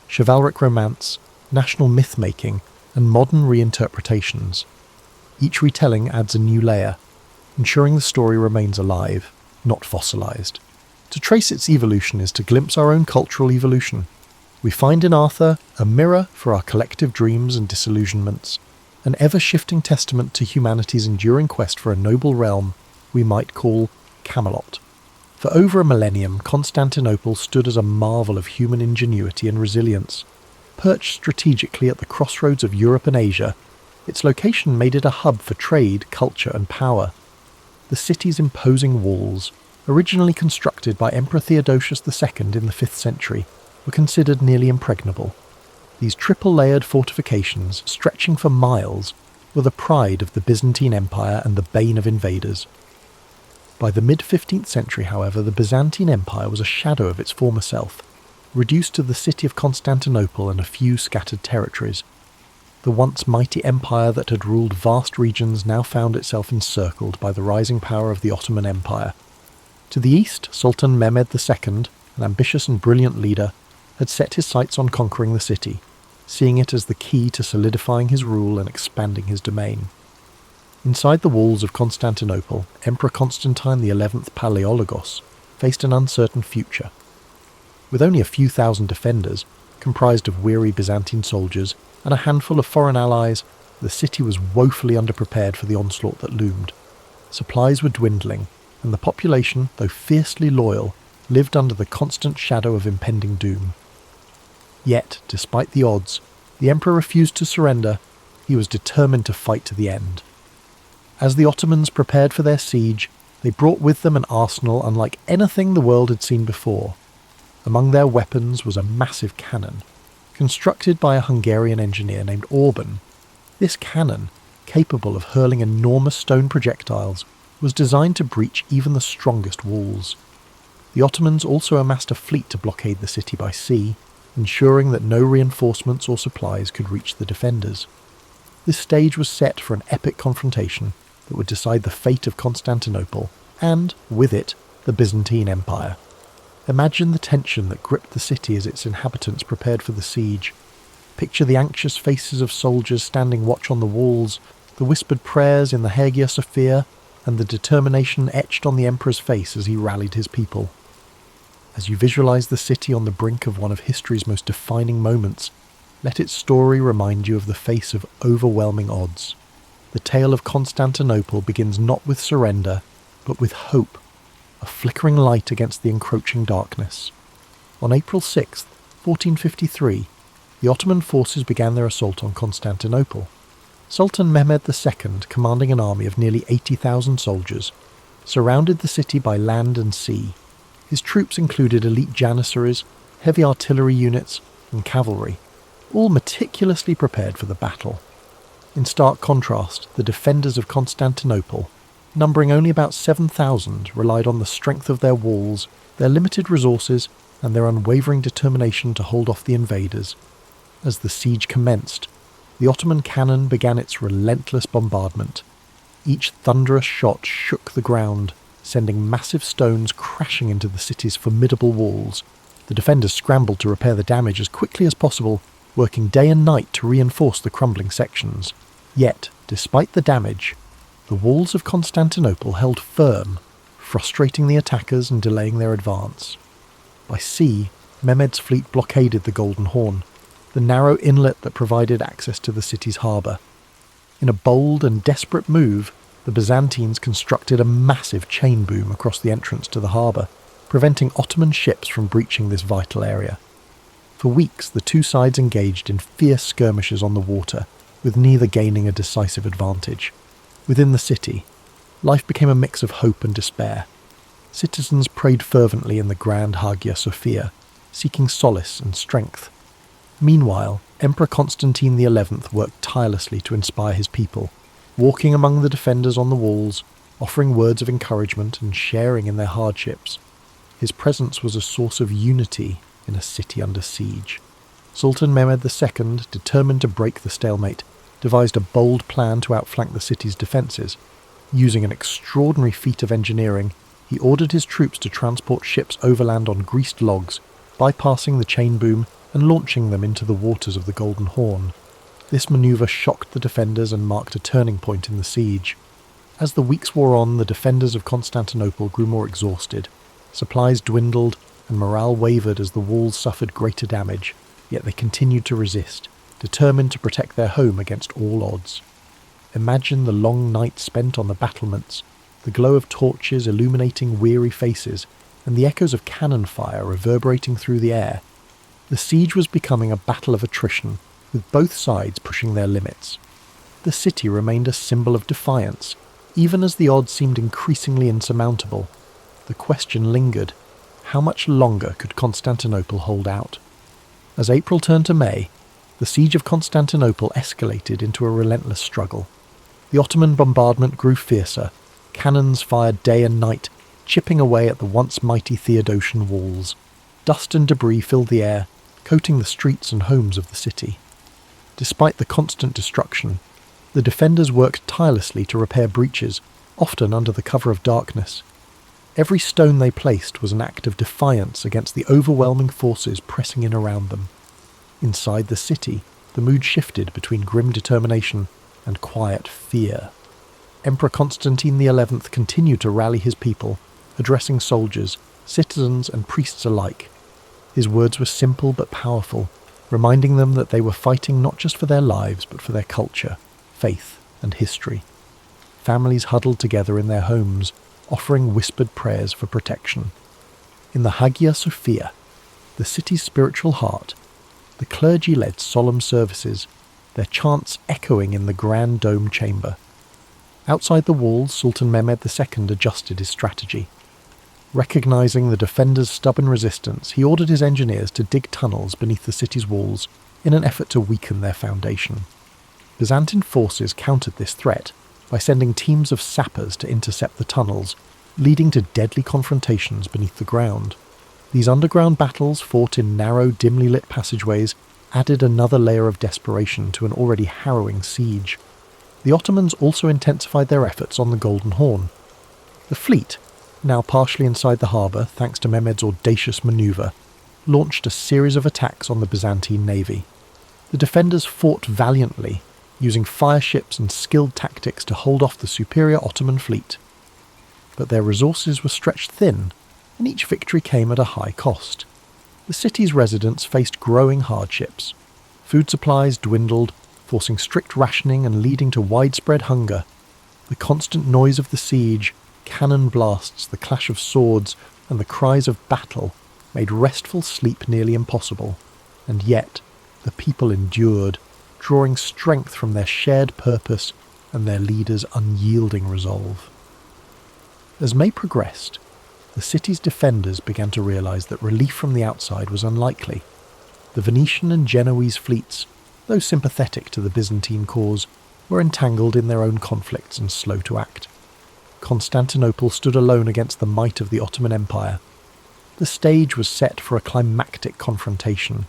chivalric romance, national myth-making, and modern reinterpretations. Each retelling adds a new layer, ensuring the story remains alive, not fossilized. To trace its evolution is to glimpse our own cultural evolution. We find in Arthur a mirror for our collective dreams and disillusionments, an ever-shifting testament to humanity's enduring quest for a noble realm we might call Camelot. For over a millennium, Constantinople stood as a marvel of human ingenuity and resilience. Perched strategically at the crossroads of Europe and Asia, its location made it a hub for trade, culture, and power. The city's imposing walls, originally constructed by Emperor Theodosius II in the 5th century, were considered nearly impregnable. These triple-layered fortifications, stretching for miles, were the pride of the Byzantine Empire and the bane of invaders. By the mid-15th century, however, the Byzantine Empire was a shadow of its former self, reduced to the city of Constantinople and a few scattered territories. The once mighty empire that had ruled vast regions now found itself encircled by the rising power of the Ottoman Empire. To the east, Sultan Mehmed II, an ambitious and brilliant leader, had set his sights on conquering the city, seeing it as the key to solidifying his rule and expanding his domain. Inside the walls of Constantinople, Emperor Constantine XI Palaiologos faced an uncertain future. With only a few thousand defenders, comprised of weary Byzantine soldiers, and a handful of foreign allies, the city was woefully underprepared for the onslaught that loomed. Supplies were dwindling, and the population, though fiercely loyal, lived under the constant shadow of impending doom. Yet, despite the odds, the emperor refused to surrender. He was determined to fight to the end. As the Ottomans prepared for their siege, they brought with them an arsenal unlike anything the world had seen before. Among their weapons was a massive cannon, constructed by a Hungarian engineer named Orban. This cannon, capable of hurling enormous stone projectiles, was designed to breach even the strongest walls. The Ottomans also amassed a fleet to blockade the city by sea, ensuring that no reinforcements or supplies could reach the defenders. This stage was set for an epic confrontation that would decide the fate of Constantinople, and, with it, the Byzantine Empire. Imagine the tension that gripped the city as its inhabitants prepared for the siege. Picture the anxious faces of soldiers standing watch on the walls, the whispered prayers in the Hagia Sophia, and the determination etched on the emperor's face as he rallied his people. As you visualize the city on the brink of one of history's most defining moments, let its story remind you of the face of overwhelming odds. The tale of Constantinople begins not with surrender, but with hope, a flickering light against the encroaching darkness. On April 6, 1453, the Ottoman forces began their assault on Constantinople. Sultan Mehmed II, commanding an army of nearly 80,000 soldiers, surrounded the city by land and sea. His troops included elite janissaries, heavy artillery units, and cavalry, all meticulously prepared for the battle. In stark contrast, the defenders of Constantinople, numbering only about 7,000, relied on the strength of their walls, their limited resources, and their unwavering determination to hold off the invaders. As the siege commenced, the Ottoman cannon began its relentless bombardment. Each thunderous shot shook the ground, sending massive stones crashing into the city's formidable walls. The defenders scrambled to repair the damage as quickly as possible, working day and night to reinforce the crumbling sections. Yet, despite the damage, the walls of Constantinople held firm, frustrating the attackers and delaying their advance. By sea, Mehmed's fleet blockaded the Golden Horn, the narrow inlet that provided access to the city's harbour. In a bold and desperate move, the Byzantines constructed a massive chain boom across the entrance to the harbour, preventing Ottoman ships from breaching this vital area. For weeks, the two sides engaged in fierce skirmishes on the water, with neither gaining a decisive advantage. Within the city, life became a mix of hope and despair. Citizens prayed fervently in the grand Hagia Sophia, seeking solace and strength. Meanwhile, Emperor Constantine XI worked tirelessly to inspire his people, walking among the defenders on the walls, offering words of encouragement and sharing in their hardships. His presence was a source of unity in a city under siege. Sultan Mehmed II, determined to break the stalemate, devised a bold plan to outflank the city's defences. Using an extraordinary feat of engineering, he ordered his troops to transport ships overland on greased logs, bypassing the chain boom and launching them into the waters of the Golden Horn. This manoeuvre shocked the defenders and marked a turning point in the siege. As the weeks wore on, the defenders of Constantinople grew more exhausted. Supplies dwindled, and morale wavered as the walls suffered greater damage, yet they continued to resist, determined to protect their home against all odds. Imagine the long nights spent on the battlements, the glow of torches illuminating weary faces, and the echoes of cannon fire reverberating through the air. The siege was becoming a battle of attrition, with both sides pushing their limits. The city remained a symbol of defiance, even as the odds seemed increasingly insurmountable. The question lingered: how much longer could Constantinople hold out? As April turned to May, the siege of Constantinople escalated into a relentless struggle. The Ottoman bombardment grew fiercer, cannons fired day and night, chipping away at the once mighty Theodosian walls. Dust and debris filled the air, coating the streets and homes of the city. Despite the constant destruction, the defenders worked tirelessly to repair breaches, often under the cover of darkness. Every stone they placed was an act of defiance against the overwhelming forces pressing in around them. Inside the city, the mood shifted between grim determination and quiet fear. Emperor Constantine XI continued to rally his people, addressing soldiers, citizens and priests alike. His words were simple but powerful, reminding them that they were fighting not just for their lives but for their culture, faith and history. Families huddled together in their homes, offering whispered prayers for protection. In the Hagia Sophia, the city's spiritual heart, the clergy led solemn services, their chants echoing in the grand dome chamber. Outside the walls, Sultan Mehmed II adjusted his strategy. Recognizing the defenders' stubborn resistance, he ordered his engineers to dig tunnels beneath the city's walls in an effort to weaken their foundation. Byzantine forces countered this threat by sending teams of sappers to intercept the tunnels, leading to deadly confrontations beneath the ground. These underground battles, fought in narrow, dimly lit passageways, added another layer of desperation to an already harrowing siege. The Ottomans also intensified their efforts on the Golden Horn. The fleet, now partially inside the harbour thanks to Mehmed's audacious manoeuvre, launched a series of attacks on the Byzantine navy. The defenders fought valiantly, using fire ships and skilled tactics to hold off the superior Ottoman fleet. But their resources were stretched thin, and each victory came at a high cost. The city's residents faced growing hardships. Food supplies dwindled, forcing strict rationing and leading to widespread hunger. The constant noise of the siege, cannon blasts, the clash of swords, and the cries of battle made restful sleep nearly impossible. And yet, the people endured, drawing strength from their shared purpose and their leaders' unyielding resolve. As May progressed, the city's defenders began to realize that relief from the outside was unlikely. The Venetian and Genoese fleets, though sympathetic to the Byzantine cause, were entangled in their own conflicts and slow to act. Constantinople stood alone against the might of the Ottoman Empire. The stage was set for a climactic confrontation.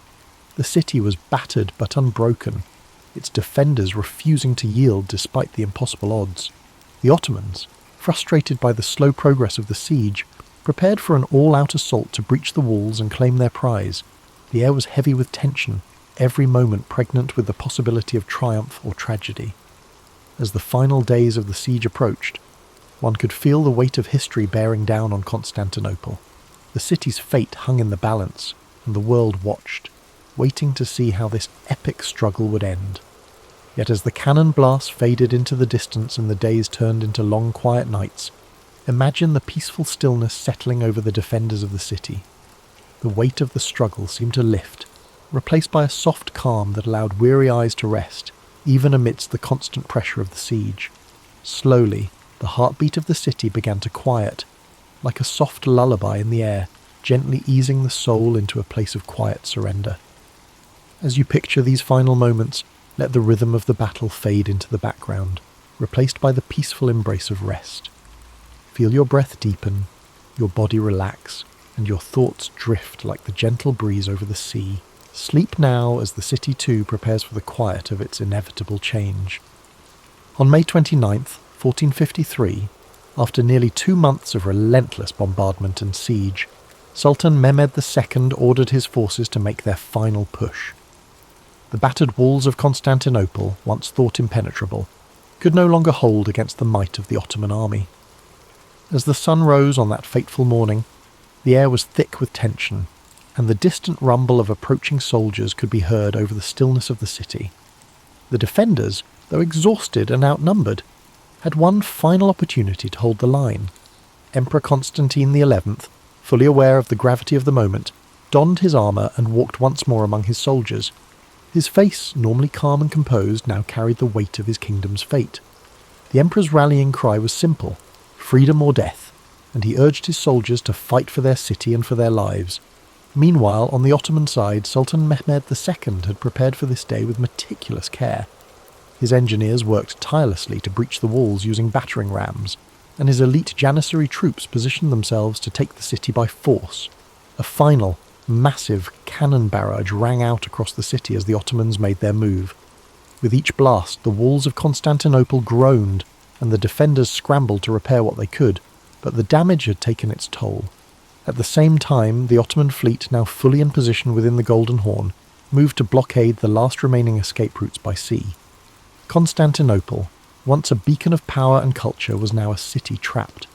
The city was battered but unbroken, its defenders refusing to yield despite the impossible odds. The Ottomans, frustrated by the slow progress of the siege, prepared for an all-out assault to breach the walls and claim their prize. The air was heavy with tension, every moment pregnant with the possibility of triumph or tragedy. As the final days of the siege approached, one could feel the weight of history bearing down on Constantinople. The city's fate hung in the balance, and the world watched, waiting to see how this epic struggle would end. Yet as the cannon blasts faded into the distance and the days turned into long quiet nights, imagine the peaceful stillness settling over the defenders of the city. The weight of the struggle seemed to lift, replaced by a soft calm that allowed weary eyes to rest, even amidst the constant pressure of the siege. Slowly, the heartbeat of the city began to quiet, like a soft lullaby in the air, gently easing the soul into a place of quiet surrender. As you picture these final moments, let the rhythm of the battle fade into the background, replaced by the peaceful embrace of rest. Feel your breath deepen, your body relax, and your thoughts drift like the gentle breeze over the sea. Sleep now as the city too prepares for the quiet of its inevitable change. On May 29th, 1453, after nearly 2 months of relentless bombardment and siege, Sultan Mehmed II ordered his forces to make their final push. The battered walls of Constantinople, once thought impenetrable, could no longer hold against the might of the Ottoman army. As the sun rose on that fateful morning, the air was thick with tension, and the distant rumble of approaching soldiers could be heard over the stillness of the city. The defenders, though exhausted and outnumbered, had one final opportunity to hold the line. Emperor Constantine XI, fully aware of the gravity of the moment, donned his armour and walked once more among his soldiers. His face, normally calm and composed, now carried the weight of his kingdom's fate. The emperor's rallying cry was simple: freedom or death, and he urged his soldiers to fight for their city and for their lives. Meanwhile, on the Ottoman side, Sultan Mehmed II had prepared for this day with meticulous care. His engineers worked tirelessly to breach the walls using battering rams, and his elite Janissary troops positioned themselves to take the city by force. A final, massive cannon barrage rang out across the city as the Ottomans made their move. With each blast, the walls of Constantinople groaned, and the defenders scrambled to repair what they could, but the damage had taken its toll. At the same time, the Ottoman fleet, now fully in position within the Golden Horn, moved to blockade the last remaining escape routes by sea. Constantinople, once a beacon of power and culture, was now a city trapped.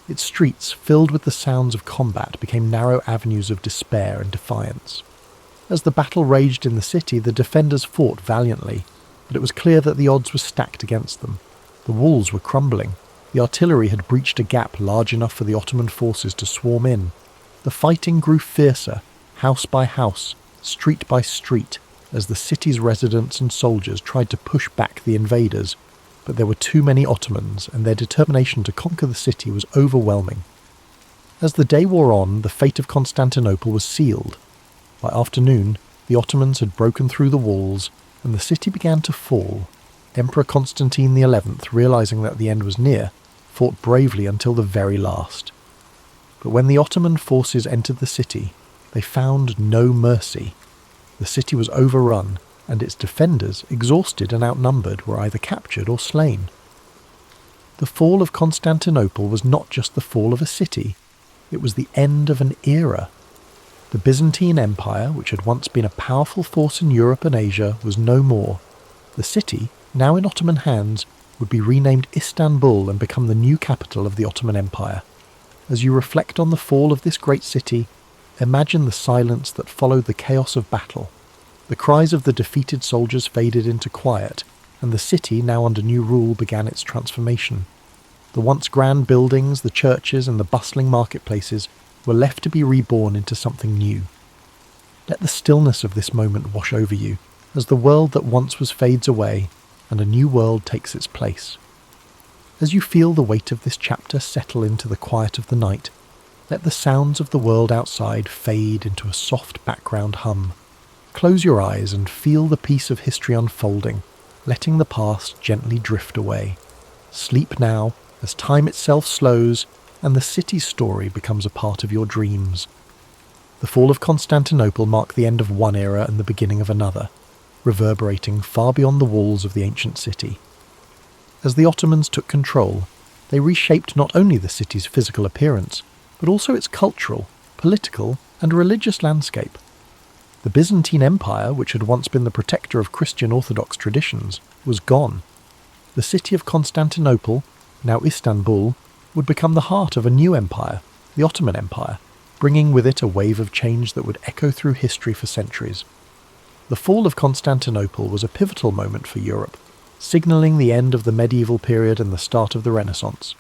Its streets, filled with the sounds of combat, became narrow avenues of despair and defiance. As the battle raged in the city, the defenders fought valiantly, but it was clear that the odds were stacked against them. The walls were crumbling. The artillery had breached a gap large enough for the Ottoman forces to swarm in. The fighting grew fiercer, house by house, street by street, as the city's residents and soldiers tried to push back the invaders, but there were too many Ottomans, and their determination to conquer the city was overwhelming. As the day wore on, the fate of Constantinople was sealed. By afternoon, the Ottomans had broken through the walls, and the city began to fall. Emperor Constantine XI, realizing that the end was near, fought bravely until the very last. But when the Ottoman forces entered the city, they found no mercy. The city was overrun, and its defenders, exhausted and outnumbered, were either captured or slain. The fall of Constantinople was not just the fall of a city, it was the end of an era. The Byzantine Empire, which had once been a powerful force in Europe and Asia, was no more. The city, now in Ottoman hands, would be renamed Istanbul and become the new capital of the Ottoman Empire. As you reflect on the fall of this great city, imagine the silence that followed the chaos of battle. The cries of the defeated soldiers faded into quiet, and the city, now under new rule, began its transformation. The once grand buildings, the churches, and the bustling marketplaces were left to be reborn into something new. Let the stillness of this moment wash over you, as the world that once was fades away, and a new world takes its place. As you feel the weight of this chapter settle into the quiet of the night, let the sounds of the world outside fade into a soft background hum. Close your eyes and feel the piece of history unfolding, letting the past gently drift away. Sleep now, as time itself slows, and the city's story becomes a part of your dreams. The fall of Constantinople marked the end of one era and the beginning of another, reverberating far beyond the walls of the ancient city. As the Ottomans took control, they reshaped not only the city's physical appearance, but also its cultural, political, and religious landscape. The Byzantine Empire, which had once been the protector of Christian Orthodox traditions, was gone. The city of Constantinople, now Istanbul, would become the heart of a new empire, the Ottoman Empire, bringing with it a wave of change that would echo through history for centuries. The fall of Constantinople was a pivotal moment for Europe, signalling the end of the medieval period and the start of the Renaissance.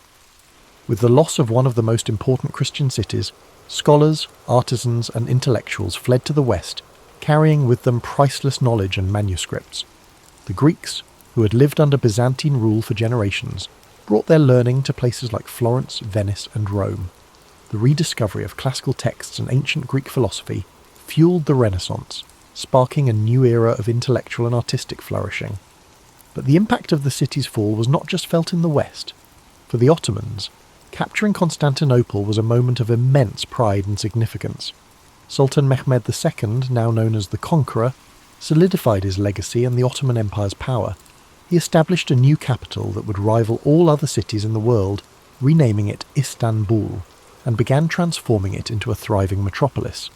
With the loss of one of the most important Christian cities, scholars, artisans, and intellectuals fled to the west, carrying with them priceless knowledge and manuscripts. The Greeks, who had lived under Byzantine rule for generations, brought their learning to places like Florence, Venice, and Rome. The rediscovery of classical texts and ancient Greek philosophy fueled the Renaissance, sparking a new era of intellectual and artistic flourishing. But the impact of the city's fall was not just felt in the West. For the Ottomans, capturing Constantinople was a moment of immense pride and significance. Sultan Mehmed II, now known as the Conqueror, solidified his legacy and the Ottoman Empire's power. He established a new capital that would rival all other cities in the world, renaming it Istanbul, and began transforming it into a thriving metropolis.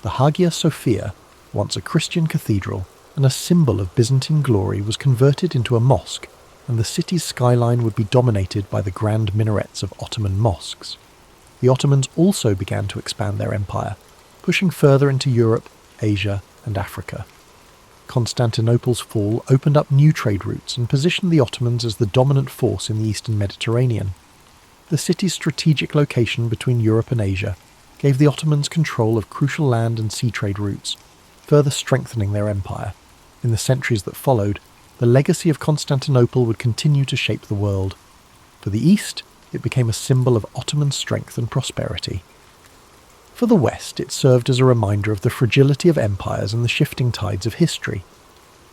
The Hagia Sophia, once a Christian cathedral and a symbol of Byzantine glory, was converted into a mosque, and the city's skyline would be dominated by the grand minarets of Ottoman mosques. The Ottomans also began to expand their empire, pushing further into Europe, Asia, and Africa. Constantinople's fall opened up new trade routes and positioned the Ottomans as the dominant force in the eastern Mediterranean. The city's strategic location between Europe and Asia gave the Ottomans control of crucial land and sea trade routes, further strengthening their empire. In the centuries that followed, the legacy of Constantinople would continue to shape the world. For the East, it became a symbol of Ottoman strength and prosperity. For the West, it served as a reminder of the fragility of empires and the shifting tides of history.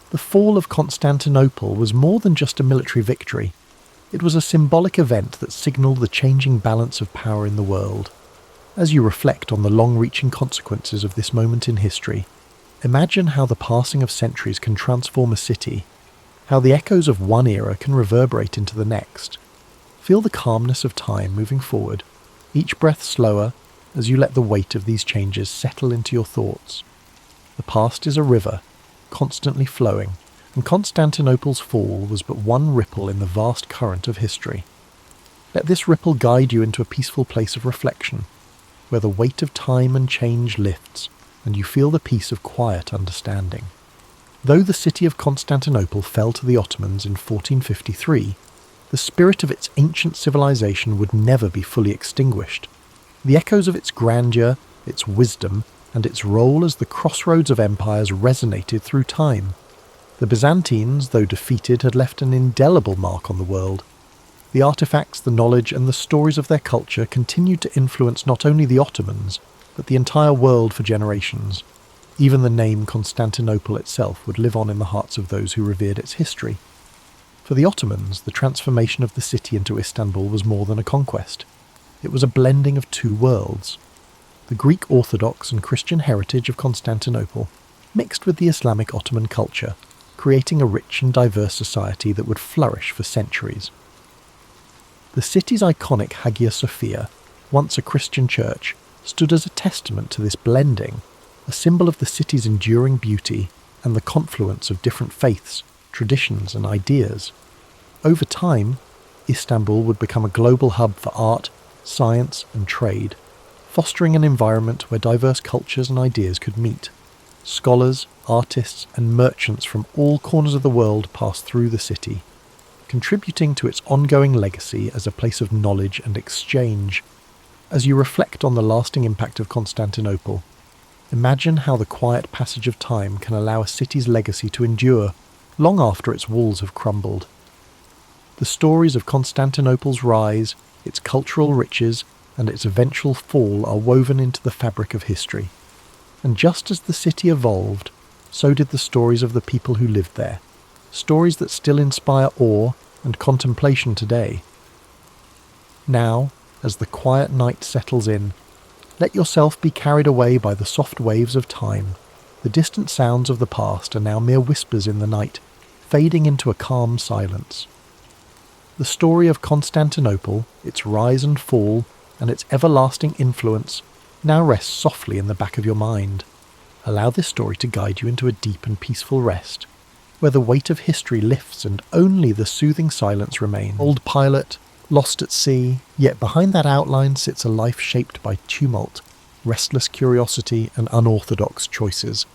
The fall of Constantinople was more than just a military victory. It was a symbolic event that signalled the changing balance of power in the world. As you reflect on the long-reaching consequences of this moment in history, imagine how the passing of centuries can transform a city, how the echoes of one era can reverberate into the next. Feel the calmness of time moving forward, each breath slower as you let the weight of these changes settle into your thoughts. The past is a river, constantly flowing, and Constantinople's fall was but one ripple in the vast current of history. Let this ripple guide you into a peaceful place of reflection, where the weight of time and change lifts, and you feel the peace of quiet understanding. Though the city of Constantinople fell to the Ottomans in 1453, the spirit of its ancient civilization would never be fully extinguished. The echoes of its grandeur, its wisdom, and its role as the crossroads of empires resonated through time. The Byzantines, though defeated, had left an indelible mark on the world. The artifacts, the knowledge, and the stories of their culture continued to influence not only the Ottomans, but the entire world for generations. Even the name Constantinople itself would live on in the hearts of those who revered its history. For the Ottomans, the transformation of the city into Istanbul was more than a conquest. It was a blending of two worlds. The Greek Orthodox and Christian heritage of Constantinople mixed with the Islamic Ottoman culture, creating a rich and diverse society that would flourish for centuries. The city's iconic Hagia Sophia, once a Christian church, stood as a testament to this blending, a symbol of the city's enduring beauty and the confluence of different faiths, traditions and ideas. Over time, Istanbul would become a global hub for art, science and trade, fostering an environment where diverse cultures and ideas could meet. Scholars, artists and merchants from all corners of the world passed through the city, contributing to its ongoing legacy as a place of knowledge and exchange. As you reflect on the lasting impact of Constantinople, imagine how the quiet passage of time can allow a city's legacy to endure long after its walls have crumbled. The stories of Constantinople's rise, its cultural riches, and its eventual fall are woven into the fabric of history. And just as the city evolved, so did the stories of the people who lived there, stories that still inspire awe and contemplation today. Now, as the quiet night settles in, let yourself be carried away by the soft waves of time. The distant sounds of the past are now mere whispers in the night, fading into a calm silence. The story of Constantinople, its rise and fall, and its everlasting influence now rests softly in the back of your mind. Allow this story to guide you into a deep and peaceful rest, where the weight of history lifts and only the soothing silence remains. Old pilot, lost at sea, yet behind that outline sits a life shaped by tumult, restless curiosity and unorthodox choices.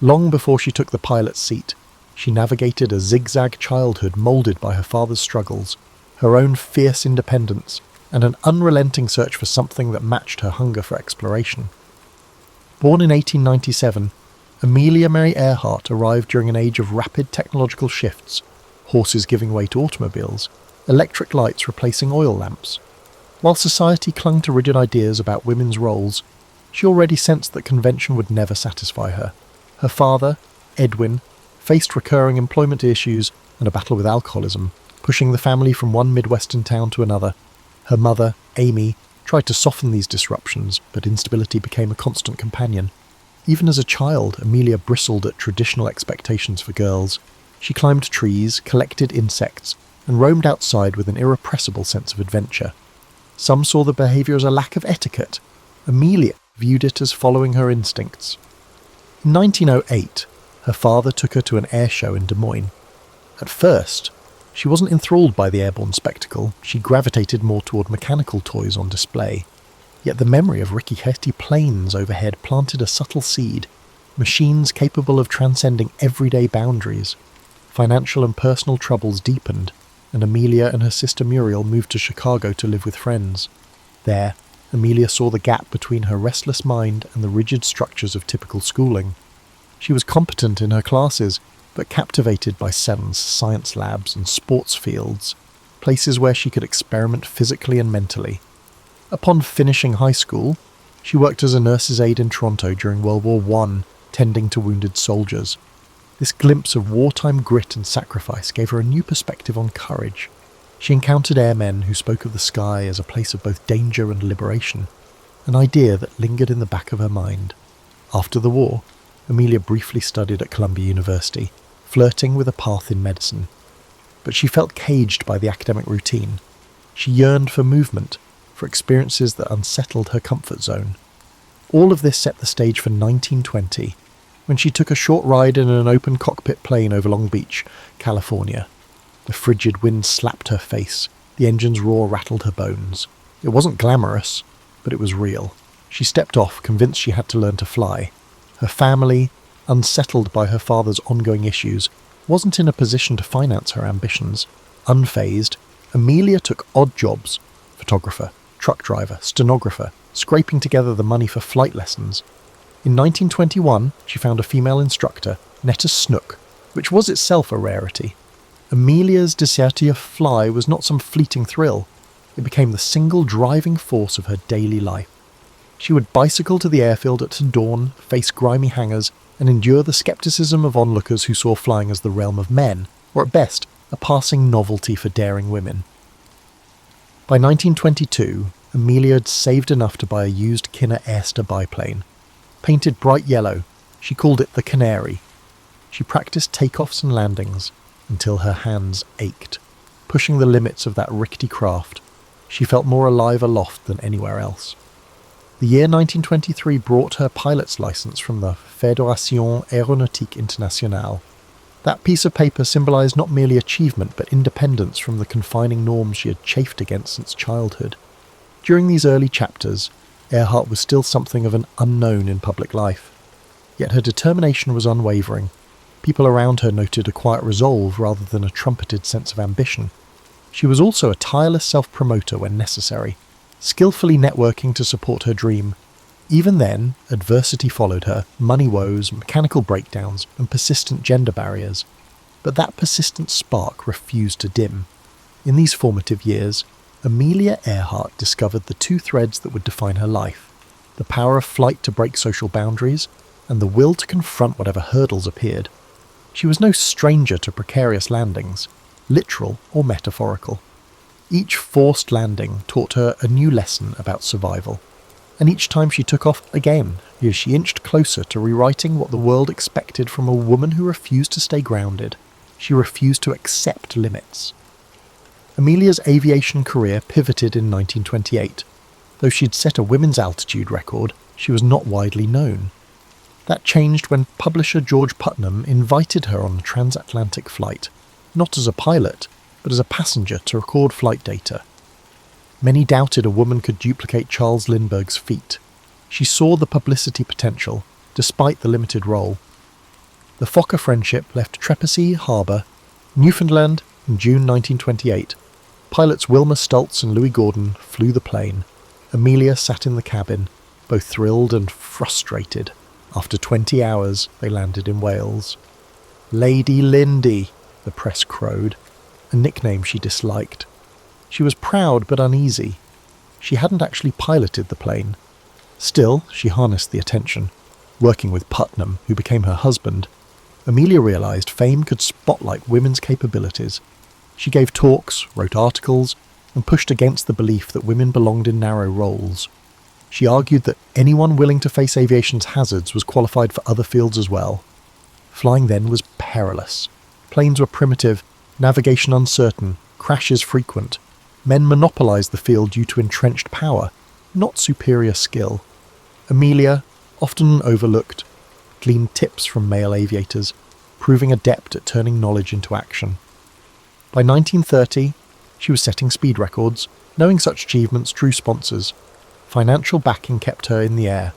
Long before she took the pilot's seat, she navigated a zigzag childhood moulded by her father's struggles, her own fierce independence, and an unrelenting search for something that matched her hunger for exploration. Born in 1897, Amelia Mary Earhart arrived during an age of rapid technological shifts, horses giving way to automobiles, electric lights replacing oil lamps. While society clung to rigid ideas about women's roles, she already sensed that convention would never satisfy her. Her father, Edwin, faced recurring employment issues and a battle with alcoholism, pushing the family from one Midwestern town to another. Her mother, Amy, tried to soften these disruptions, but instability became a constant companion. Even as a child, Amelia bristled at traditional expectations for girls. She climbed trees, collected insects, and roamed outside with an irrepressible sense of adventure. Some saw the behaviour as a lack of etiquette. Amelia viewed it as following her instincts. In 1908, her father took her to an air show in Des Moines. At first, she wasn't enthralled by the airborne spectacle. She gravitated more toward mechanical toys on display. Yet the memory of rickety planes overhead planted a subtle seed, machines capable of transcending everyday boundaries. Financial and personal troubles deepened, and Amelia and her sister Muriel moved to Chicago to live with friends. There, Amelia saw the gap between her restless mind and the rigid structures of typical schooling. She was competent in her classes, but captivated by SEN's science labs and sports fields, places where she could experiment physically and mentally. Upon finishing high school, she worked as a nurse's aide in Toronto during World War I, tending to wounded soldiers. This glimpse of wartime grit and sacrifice gave her a new perspective on courage. She encountered airmen who spoke of the sky as a place of both danger and liberation, an idea that lingered in the back of her mind. After the war, Amelia briefly studied at Columbia University, flirting with a path in medicine. But she felt caged by the academic routine. She yearned for movement, for experiences that unsettled her comfort zone. All of this set the stage for 1920, when she took a short ride in an open cockpit plane over Long Beach, California. The frigid wind slapped her face, the engine's roar rattled her bones. It wasn't glamorous, but it was real. She stepped off, convinced she had to learn to fly. Her family, unsettled by her father's ongoing issues, wasn't in a position to finance her ambitions. Unfazed, Amelia took odd jobs: photographer, truck driver, stenographer, scraping together the money for flight lessons. In 1921, she found a female instructor, Netta Snook, which was itself a rarity. Amelia's desire to fly was not some fleeting thrill. It became the single driving force of her daily life. She would bicycle to the airfield at dawn, face grimy hangars, and endure the skepticism of onlookers who saw flying as the realm of men, or at best, a passing novelty for daring women. By 1922, Amelia had saved enough to buy a used Kinner Airster biplane. Painted bright yellow, she called it the Canary. She practiced takeoffs and landings until her hands ached. Pushing the limits of that rickety craft, she felt more alive aloft than anywhere else. The year 1923 brought her pilot's license from the Fédération Aéronautique Internationale. That piece of paper symbolised not merely achievement but independence from the confining norms she had chafed against since childhood. During these early chapters, Earhart was still something of an unknown in public life. Yet her determination was unwavering. People around her noted a quiet resolve rather than a trumpeted sense of ambition. She was also a tireless self-promoter when necessary, skillfully networking to support her dream. Even then, adversity followed her: money woes, mechanical breakdowns, and persistent gender barriers. But that persistent spark refused to dim. In these formative years, Amelia Earhart discovered the two threads that would define her life: the power of flight to break social boundaries, and the will to confront whatever hurdles appeared. She was no stranger to precarious landings, literal or metaphorical. Each forced landing taught her a new lesson about survival. And each time she took off again, as she inched closer to rewriting what the world expected from a woman who refused to stay grounded. She refused to accept limits. Amelia's aviation career pivoted in 1928. Though she'd set a women's altitude record, she was not widely known. That changed when publisher George Putnam invited her on a transatlantic flight, not as a pilot, but as a passenger to record flight data. Many doubted a woman could duplicate Charles Lindbergh's feat. She saw the publicity potential, despite the limited role. The Fokker friendship left Trepassey Harbour, Newfoundland, in June 1928. Pilots Wilma Stultz and Louis Gordon flew the plane. Amelia sat in the cabin, both thrilled and frustrated. After 20 hours, they landed in Wales. Lady Lindy, the press crowed, a nickname she disliked. She was proud but uneasy. She hadn't actually piloted the plane. Still, she harnessed the attention. Working with Putnam, who became her husband, Amelia realised fame could spotlight women's capabilities. She gave talks, wrote articles, and pushed against the belief that women belonged in narrow roles. She argued that anyone willing to face aviation's hazards was qualified for other fields as well. Flying then was perilous. Planes were primitive, navigation uncertain, crashes frequent. Men monopolised the field due to entrenched power, not superior skill. Amelia, often overlooked, gleaned tips from male aviators, proving adept at turning knowledge into action. By 1930, she was setting speed records. Knowing such achievements drew sponsors. Financial backing kept her in the air.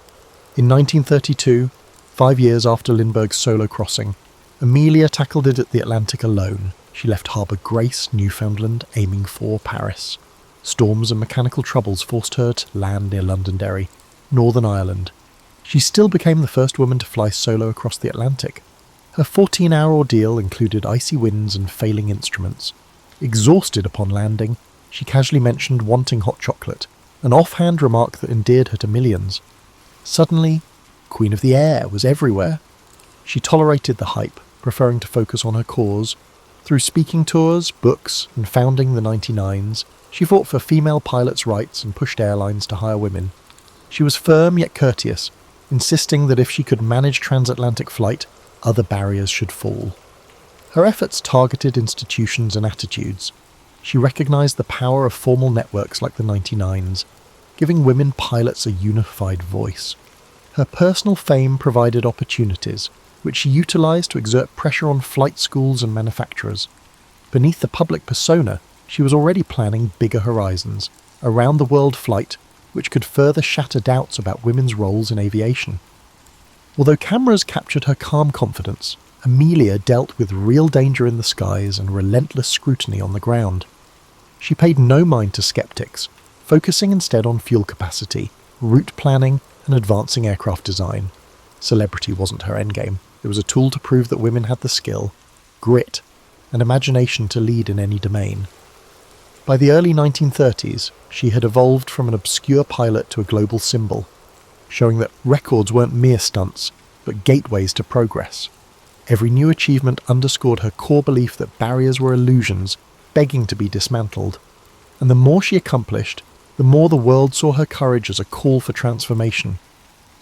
In 1932, 5 years after Lindbergh's solo crossing, Amelia tackled it at the Atlantic alone. She left Harbour Grace, Newfoundland, aiming for Paris. Storms and mechanical troubles forced her to land near Londonderry, Northern Ireland. She still became the first woman to fly solo across the Atlantic. Her 14-hour ordeal included icy winds and failing instruments. Exhausted upon landing, she casually mentioned wanting hot chocolate, an offhand remark that endeared her to millions. Suddenly, Queen of the Air was everywhere. She tolerated the hype, preferring to focus on her cause. Through speaking tours, books, and founding the 99s, she fought for female pilots' rights and pushed airlines to hire women. She was firm yet courteous, insisting that if she could manage transatlantic flight, other barriers should fall. Her efforts targeted institutions and attitudes. She recognised the power of formal networks like the 99s, giving women pilots a unified voice. Her personal fame provided opportunities, which she utilised to exert pressure on flight schools and manufacturers. Beneath the public persona, she was already planning bigger horizons, a round-the-world flight which could further shatter doubts about women's roles in aviation. Although cameras captured her calm confidence, Amelia dealt with real danger in the skies and relentless scrutiny on the ground. She paid no mind to skeptics, focusing instead on fuel capacity, route planning, and advancing aircraft design. Celebrity wasn't her endgame. It was a tool to prove that women had the skill, grit, and imagination to lead in any domain. By the early 1930s, she had evolved from an obscure pilot to a global symbol, showing that records weren't mere stunts, but gateways to progress. Every new achievement underscored her core belief that barriers were illusions, begging to be dismantled. And the more she accomplished, the more the world saw her courage as a call for transformation.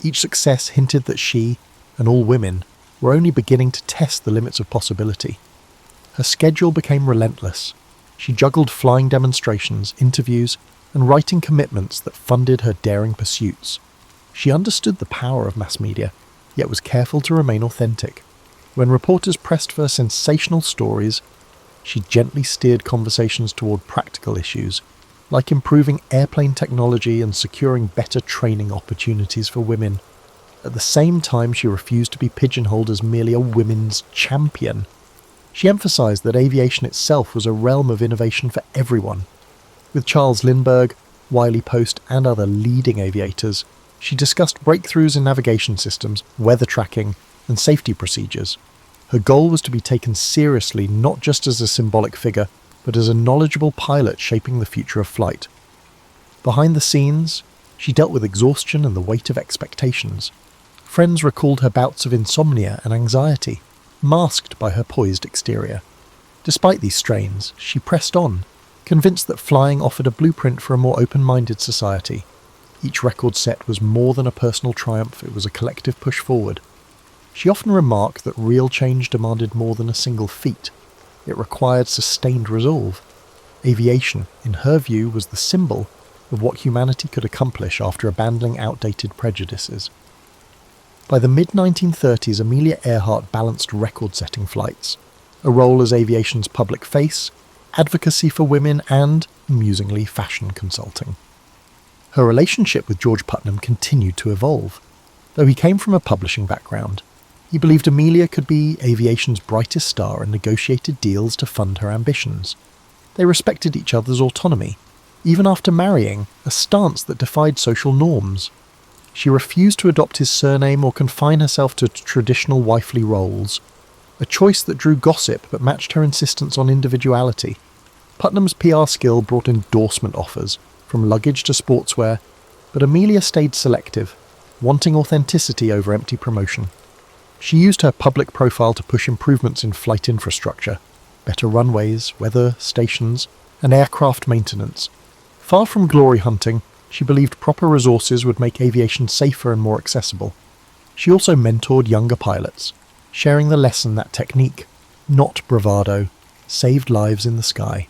Each success hinted that she, and all women, were only beginning to test the limits of possibility. Her schedule became relentless. She juggled flying demonstrations, interviews, and writing commitments that funded her daring pursuits. She understood the power of mass media, yet was careful to remain authentic. When reporters pressed for sensational stories, she gently steered conversations toward practical issues, like improving airplane technology and securing better training opportunities for women. At the same time, she refused to be pigeonholed as merely a women's champion. She emphasized that aviation itself was a realm of innovation for everyone. With Charles Lindbergh, Wiley Post, and other leading aviators, she discussed breakthroughs in navigation systems, weather tracking, and safety procedures. Her goal was to be taken seriously not just as a symbolic figure, but as a knowledgeable pilot shaping the future of flight. Behind the scenes, she dealt with exhaustion and the weight of expectations. Friends recalled her bouts of insomnia and anxiety, masked by her poised exterior. Despite these strains, she pressed on, convinced that flying offered a blueprint for a more open-minded society. Each record set was more than a personal triumph, it was a collective push forward. She often remarked that real change demanded more than a single feat. It required sustained resolve. Aviation, in her view, was the symbol of what humanity could accomplish after abandoning outdated prejudices. By the mid-1930s, Amelia Earhart balanced record-setting flights, a role as aviation's public face, advocacy for women, and, amusingly, fashion consulting. Her relationship with George Putnam continued to evolve. Though he came from a publishing background, he believed Amelia could be aviation's brightest star and negotiated deals to fund her ambitions. They respected each other's autonomy, even after marrying, a stance that defied social norms. She refused to adopt his surname or confine herself to traditional wifely roles, a choice that drew gossip but matched her insistence on individuality. Putnam's PR skill brought endorsement offers, from luggage to sportswear, but Amelia stayed selective, wanting authenticity over empty promotion. She used her public profile to push improvements in flight infrastructure, better runways, weather stations, and aircraft maintenance. Far from glory hunting, she believed proper resources would make aviation safer and more accessible. She also mentored younger pilots, sharing the lesson that technique, not bravado, saved lives in the sky.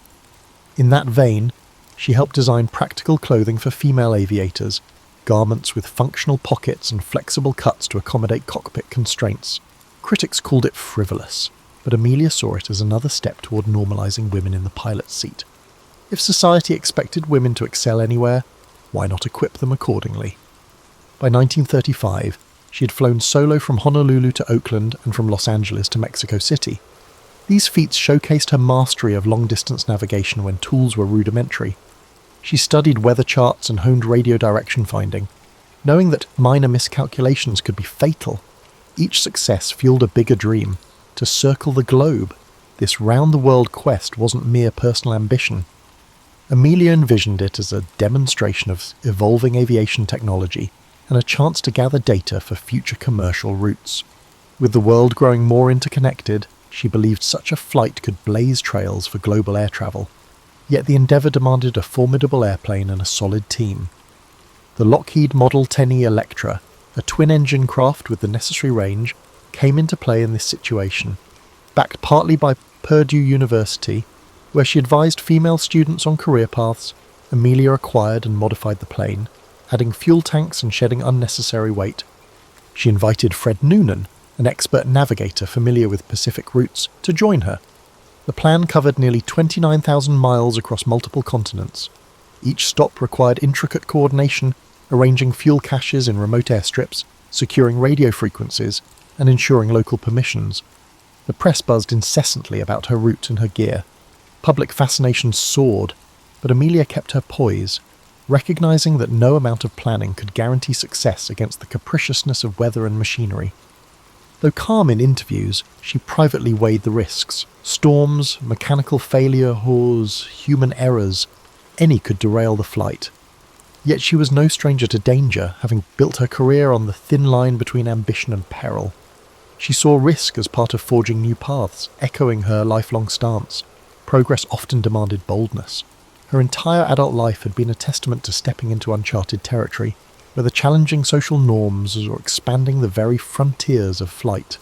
In that vein, she helped design practical clothing for female aviators, garments with functional pockets and flexible cuts to accommodate cockpit constraints. Critics called it frivolous, but Amelia saw it as another step toward normalizing women in the pilot's seat. If society expected women to excel anywhere, why not equip them accordingly? By 1935, she had flown solo from Honolulu to Oakland and from Los Angeles to Mexico City. These feats showcased her mastery of long-distance navigation when tools were rudimentary. She studied weather charts and honed radio direction finding, knowing that minor miscalculations could be fatal. Each success fueled a bigger dream, to circle the globe. This round-the-world quest wasn't mere personal ambition. Amelia envisioned it as a demonstration of evolving aviation technology and a chance to gather data for future commercial routes. With the world growing more interconnected, she believed such a flight could blaze trails for global air travel. Yet the endeavour demanded a formidable airplane and a solid team. The Lockheed Model 10E Electra, a twin-engine craft with the necessary range, came into play in this situation. Backed partly by Purdue University, where she advised female students on career paths, Amelia acquired and modified the plane, adding fuel tanks and shedding unnecessary weight. She invited Fred Noonan, an expert navigator familiar with Pacific routes, to join her. The plan covered nearly 29,000 miles across multiple continents. Each stop required intricate coordination, arranging fuel caches in remote airstrips, securing radio frequencies, and ensuring local permissions. The press buzzed incessantly about her route and her gear. Public fascination soared, but Amelia kept her poise, recognizing that no amount of planning could guarantee success against the capriciousness of weather and machinery. Though calm in interviews, she privately weighed the risks. Storms, mechanical failures, human errors, any could derail the flight. Yet she was no stranger to danger, having built her career on the thin line between ambition and peril. She saw risk as part of forging new paths, echoing her lifelong stance. Progress often demanded boldness. Her entire adult life had been a testament to stepping into uncharted territory, whether challenging social norms or expanding the very frontiers of flight.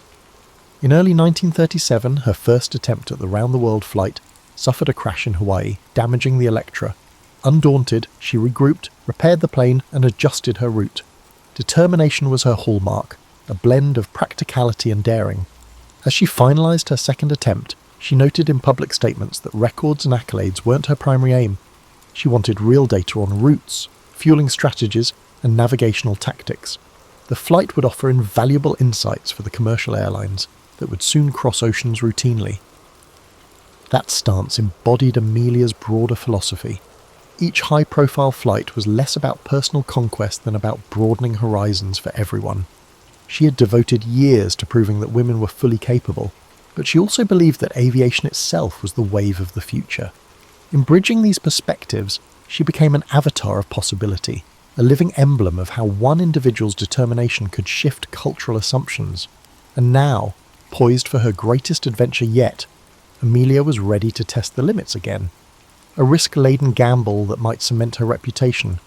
In early 1937, her first attempt at the round-the-world flight suffered a crash in Hawaii, damaging the Electra. Undaunted, she regrouped, repaired the plane, and adjusted her route. Determination was her hallmark, a blend of practicality and daring. As she finalised her second attempt, she noted in public statements that records and accolades weren't her primary aim. She wanted real data on routes, fueling strategies, and navigational tactics. The flight would offer invaluable insights for the commercial airlines that would soon cross oceans routinely. That stance embodied Amelia's broader philosophy. Each high-profile flight was less about personal conquest than about broadening horizons for everyone. She had devoted years to proving that women were fully capable, but she also believed that aviation itself was the wave of the future. In bridging these perspectives, she became an avatar of possibility, a living emblem of how one individual's determination could shift cultural assumptions. And now, poised for her greatest adventure yet, Amelia was ready to test the limits again. A risk-laden gamble that might cement her reputation,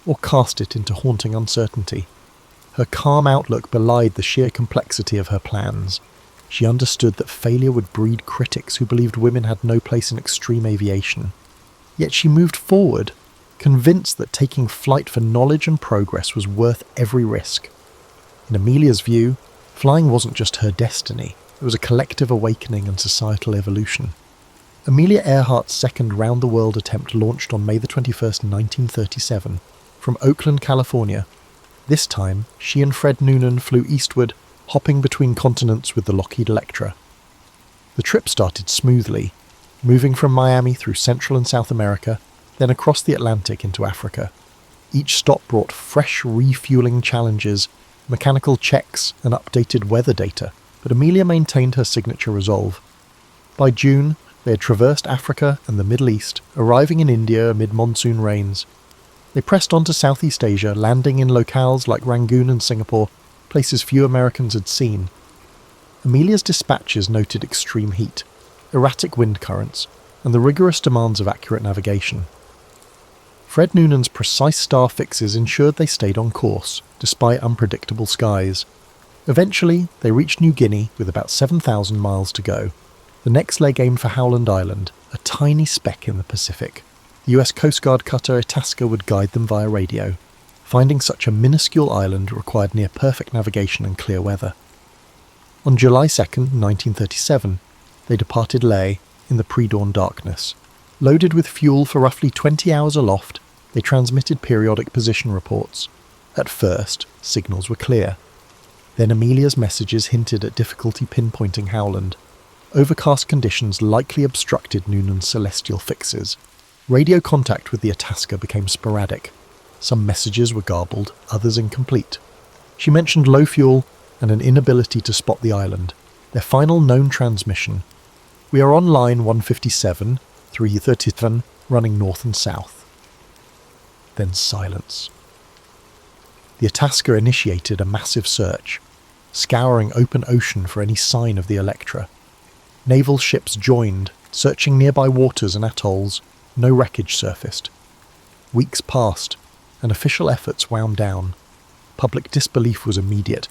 or cast it into haunting uncertainty. Her calm outlook belied the sheer complexity of her plans. She understood that failure would breed critics who believed women had no place in extreme aviation. Yet she moved forward, convinced that taking flight for knowledge and progress was worth every risk. In Amelia's view, flying wasn't just her destiny, it was a collective awakening and societal evolution. Amelia Earhart's second round-the-world attempt launched on May 21st, 1937, from Oakland, California. This time, she and Fred Noonan flew eastward, hopping between continents with the Lockheed Electra. The trip started smoothly, moving from Miami through Central and South America, then across the Atlantic into Africa. Each stop brought fresh refueling challenges, mechanical checks, and updated weather data, but Amelia maintained her signature resolve. By June, they had traversed Africa and the Middle East, arriving in India amid monsoon rains. They pressed on to Southeast Asia, landing in locales like Rangoon and Singapore, places few Americans had seen. Amelia's dispatches noted extreme heat, erratic wind currents, and the rigorous demands of accurate navigation. Fred Noonan's precise star fixes ensured they stayed on course, despite unpredictable skies. Eventually, they reached New Guinea with about 7,000 miles to go. The next leg aimed for Howland Island, a tiny speck in the Pacific. The US Coast Guard cutter Itasca would guide them via radio. Finding such a minuscule island required near-perfect navigation and clear weather. On July 2nd, 1937, they departed Lae in the pre-dawn darkness. Loaded with fuel for roughly 20 hours aloft, they transmitted periodic position reports. At first, signals were clear. Then Amelia's messages hinted at difficulty pinpointing Howland. Overcast conditions likely obstructed Noonan's celestial fixes. Radio contact with the Itasca became sporadic. Some messages were garbled, others incomplete. She mentioned low fuel and an inability to spot the island. Their final known transmission: "We are on line 157, 337, running north and south." Then silence. The Itasca initiated a massive search, scouring open ocean for any sign of the Electra. Naval ships joined, searching nearby waters and atolls. No wreckage surfaced. Weeks passed, and official efforts wound down. Public disbelief was immediate.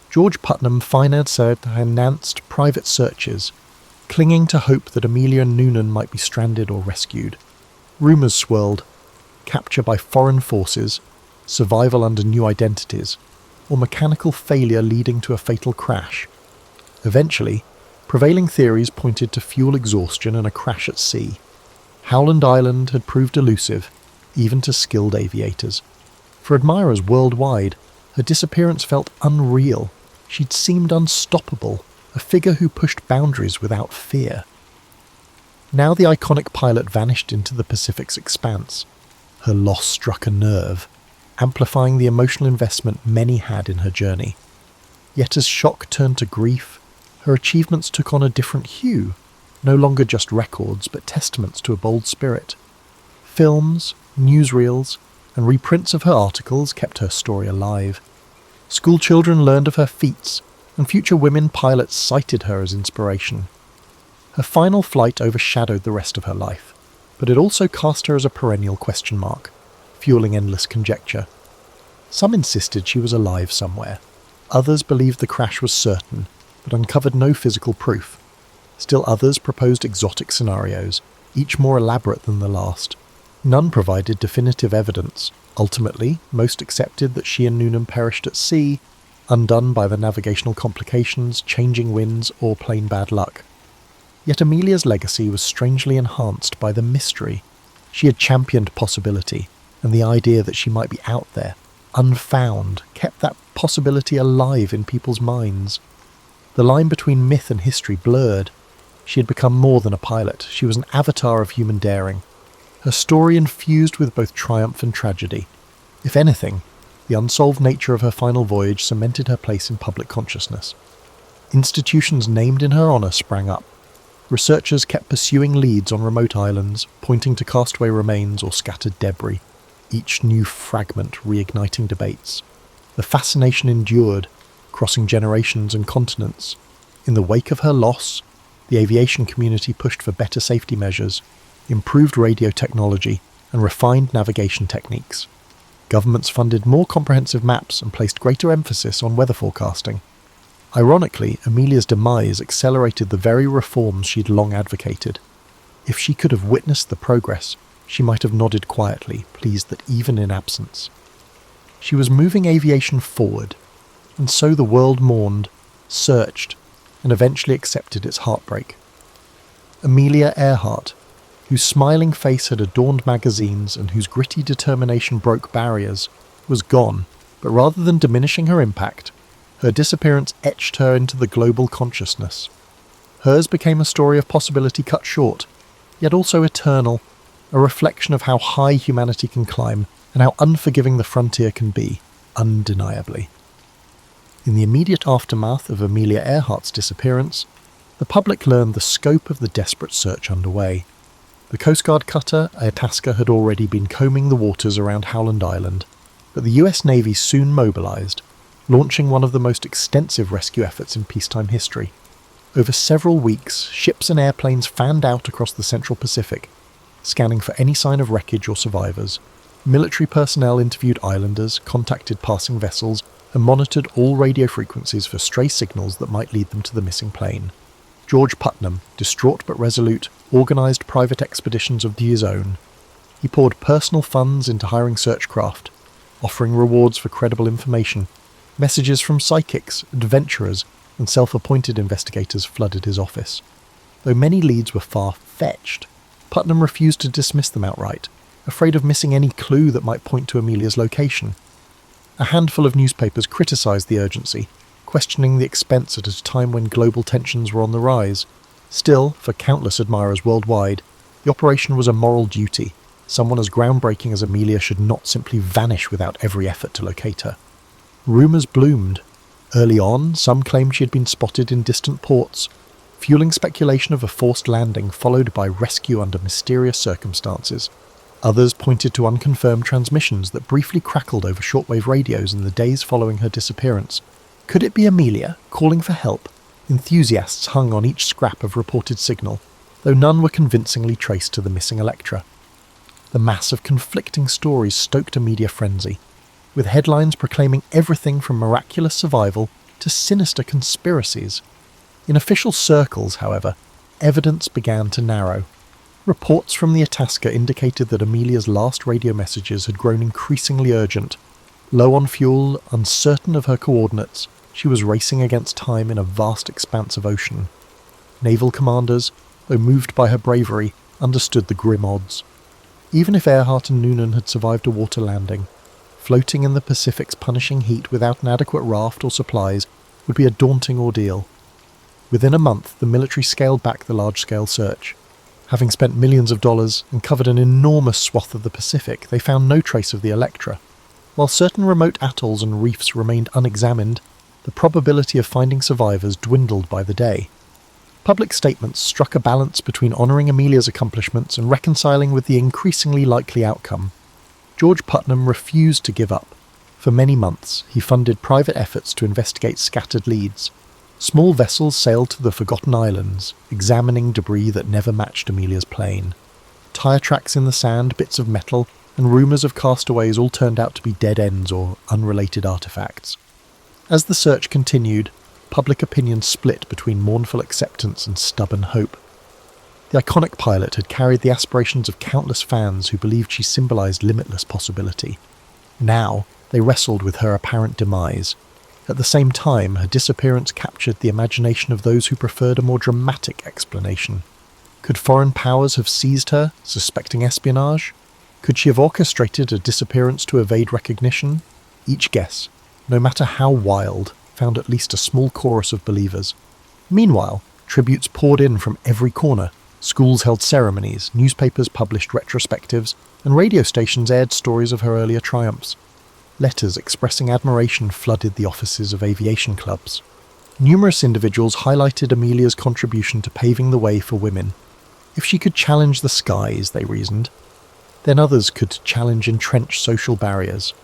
George Putnam financed private searches, clinging to hope that Amelia and Noonan might be stranded or rescued. Rumours swirled: capture by foreign forces, survival under new identities, or mechanical failure leading to a fatal crash. Eventually, prevailing theories pointed to fuel exhaustion and a crash at sea. Howland Island had proved elusive, even to skilled aviators. For admirers worldwide, her disappearance felt unreal. She'd seemed unstoppable, a figure who pushed boundaries without fear. Now the iconic pilot vanished into the Pacific's expanse. Her loss struck a nerve, amplifying the emotional investment many had in her journey. Yet as shock turned to grief, her achievements took on a different hue, no longer just records, but testaments to a bold spirit. Films, newsreels, and reprints of her articles kept her story alive. School children learned of her feats, and future women pilots cited her as inspiration. Her final flight overshadowed the rest of her life, but it also cast her as a perennial question mark, fueling endless conjecture. Some insisted she was alive somewhere. Others believed the crash was certain, but uncovered no physical proof. Still others proposed exotic scenarios, each more elaborate than the last. None provided definitive evidence. Ultimately, most accepted that she and Noonan perished at sea, undone by the navigational complications, changing winds, or plain bad luck. Yet Amelia's legacy was strangely enhanced by the mystery. She had championed possibility, and the idea that she might be out there, unfound, kept that possibility alive in people's minds. The line between myth and history blurred. She had become more than a pilot. She was an avatar of human daring. Her story infused with both triumph and tragedy. If anything, the unsolved nature of her final voyage cemented her place in public consciousness. Institutions named in her honour sprang up. Researchers kept pursuing leads on remote islands, pointing to castaway remains or scattered debris, each new fragment reigniting debates. The fascination endured, crossing generations and continents. In the wake of her loss, the aviation community pushed for better safety measures, improved radio technology, and refined navigation techniques. Governments funded more comprehensive maps and placed greater emphasis on weather forecasting. Ironically, Amelia's demise accelerated the very reforms she'd long advocated. If she could have witnessed the progress, she might have nodded quietly, pleased that even in absence. She was moving aviation forward, and so the world mourned, searched, and eventually accepted its heartbreak. Amelia Earhart, whose smiling face had adorned magazines and whose gritty determination broke barriers, was gone, but rather than diminishing her impact, her disappearance etched her into the global consciousness. Hers became a story of possibility cut short, yet also eternal, a reflection of how high humanity can climb and how unforgiving the frontier can be, undeniably. In the immediate aftermath of Amelia Earhart's disappearance, the public learned the scope of the desperate search underway. The Coast Guard cutter Itasca had already been combing the waters around Howland Island, but the US Navy soon mobilised, launching one of the most extensive rescue efforts in peacetime history. Over several weeks, ships and airplanes fanned out across the Central Pacific, scanning for any sign of wreckage or survivors. Military personnel interviewed islanders, contacted passing vessels, and monitored all radio frequencies for stray signals that might lead them to the missing plane. George Putnam, distraught but resolute, organised private expeditions of his own. He poured personal funds into hiring search craft, offering rewards for credible information. Messages from psychics, adventurers, and self-appointed investigators flooded his office. Though many leads were far-fetched, Putnam refused to dismiss them outright, afraid of missing any clue that might point to Amelia's location. A handful of newspapers criticised the urgency, questioning the expense at a time when global tensions were on the rise. Still, for countless admirers worldwide, the operation was a moral duty. Someone as groundbreaking as Amelia should not simply vanish without every effort to locate her. Rumours bloomed. Early on, some claimed she had been spotted in distant ports, fueling speculation of a forced landing followed by rescue under mysterious circumstances. Others pointed to unconfirmed transmissions that briefly crackled over shortwave radios in the days following her disappearance. Could it be Amelia, calling for help? Enthusiasts hung on each scrap of reported signal, though none were convincingly traced to the missing Electra. The mass of conflicting stories stoked a media frenzy, with headlines proclaiming everything from miraculous survival to sinister conspiracies. In official circles, however, evidence began to narrow. Reports from the Itasca indicated that Amelia's last radio messages had grown increasingly urgent. Low on fuel, uncertain of her coordinates, she was racing against time in a vast expanse of ocean. Naval commanders, though moved by her bravery, understood the grim odds. Even if Earhart and Noonan had survived a water landing, floating in the Pacific's punishing heat without an adequate raft or supplies would be a daunting ordeal. Within a month, the military scaled back the large-scale search. Having spent millions of dollars and covered an enormous swath of the Pacific, they found no trace of the Electra. While certain remote atolls and reefs remained unexamined, the probability of finding survivors dwindled by the day. Public statements struck a balance between honouring Amelia's accomplishments and reconciling with the increasingly likely outcome. George Putnam refused to give up. For many months, he funded private efforts to investigate scattered leads. Small vessels sailed to the Forgotten Islands, examining debris that never matched Amelia's plane. Tyre tracks in the sand, bits of metal, and rumours of castaways all turned out to be dead ends or unrelated artefacts. As the search continued, public opinion split between mournful acceptance and stubborn hope. The iconic pilot had carried the aspirations of countless fans who believed she symbolised limitless possibility. Now, they wrestled with her apparent demise. At the same time, her disappearance captured the imagination of those who preferred a more dramatic explanation. Could foreign powers have seized her, suspecting espionage? Could she have orchestrated a disappearance to evade recognition? Each guess, no matter how wild, found at least a small chorus of believers. Meanwhile, tributes poured in from every corner. Schools held ceremonies, newspapers published retrospectives, and radio stations aired stories of her earlier triumphs. Letters expressing admiration flooded the offices of aviation clubs. Numerous individuals highlighted Amelia's contribution to paving the way for women. If she could challenge the skies, they reasoned, then others could challenge entrenched social barriers.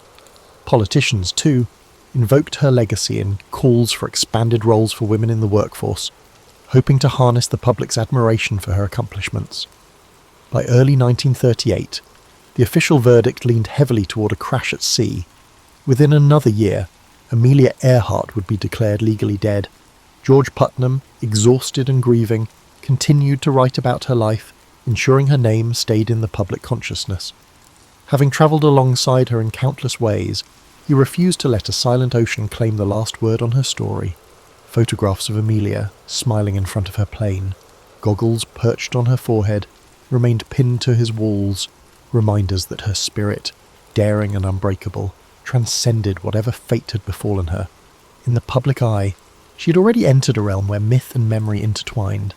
Politicians, too, invoked her legacy in calls for expanded roles for women in the workforce, hoping to harness the public's admiration for her accomplishments. By early 1938, the official verdict leaned heavily toward a crash at sea. Within another year, Amelia Earhart would be declared legally dead. George Putnam, exhausted and grieving, continued to write about her life, ensuring her name stayed in the public consciousness. Having travelled alongside her in countless ways, he refused to let a silent ocean claim the last word on her story. Photographs of Amelia, smiling in front of her plane, goggles perched on her forehead, remained pinned to his walls, reminders that her spirit, daring and unbreakable, transcended whatever fate had befallen her. In the public eye, she had already entered a realm where myth and memory intertwined.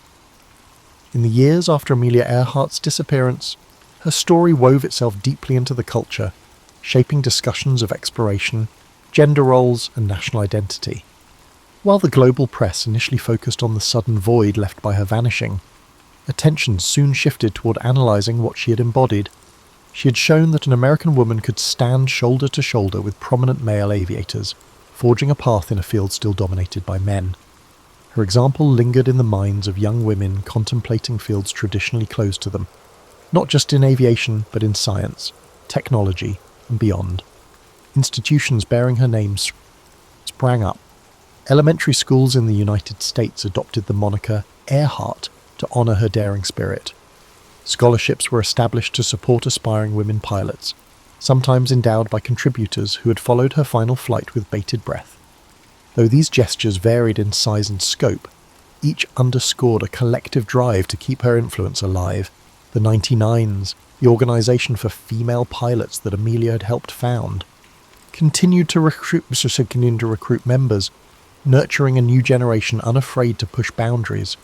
In the years after Amelia Earhart's disappearance, her story wove itself deeply into the culture, shaping discussions of exploration, gender roles, and national identity. While the global press initially focused on the sudden void left by her vanishing, attention soon shifted toward analysing what she had embodied. She had shown that an American woman could stand shoulder to shoulder with prominent male aviators, forging a path in a field still dominated by men. Her example lingered in the minds of young women contemplating fields traditionally closed to them, not just in aviation but in science, technology, and beyond. Institutions bearing her name sprang up. Elementary schools in the United States adopted the moniker Earhart to honour her daring spirit. Scholarships were established to support aspiring women pilots, sometimes endowed by contributors who had followed her final flight with bated breath. Though these gestures varied in size and scope, each underscored a collective drive to keep her influence alive. The 99s, the organisation for female pilots that Amelia had helped found, continued to recruit members, nurturing a new generation unafraid to push boundaries.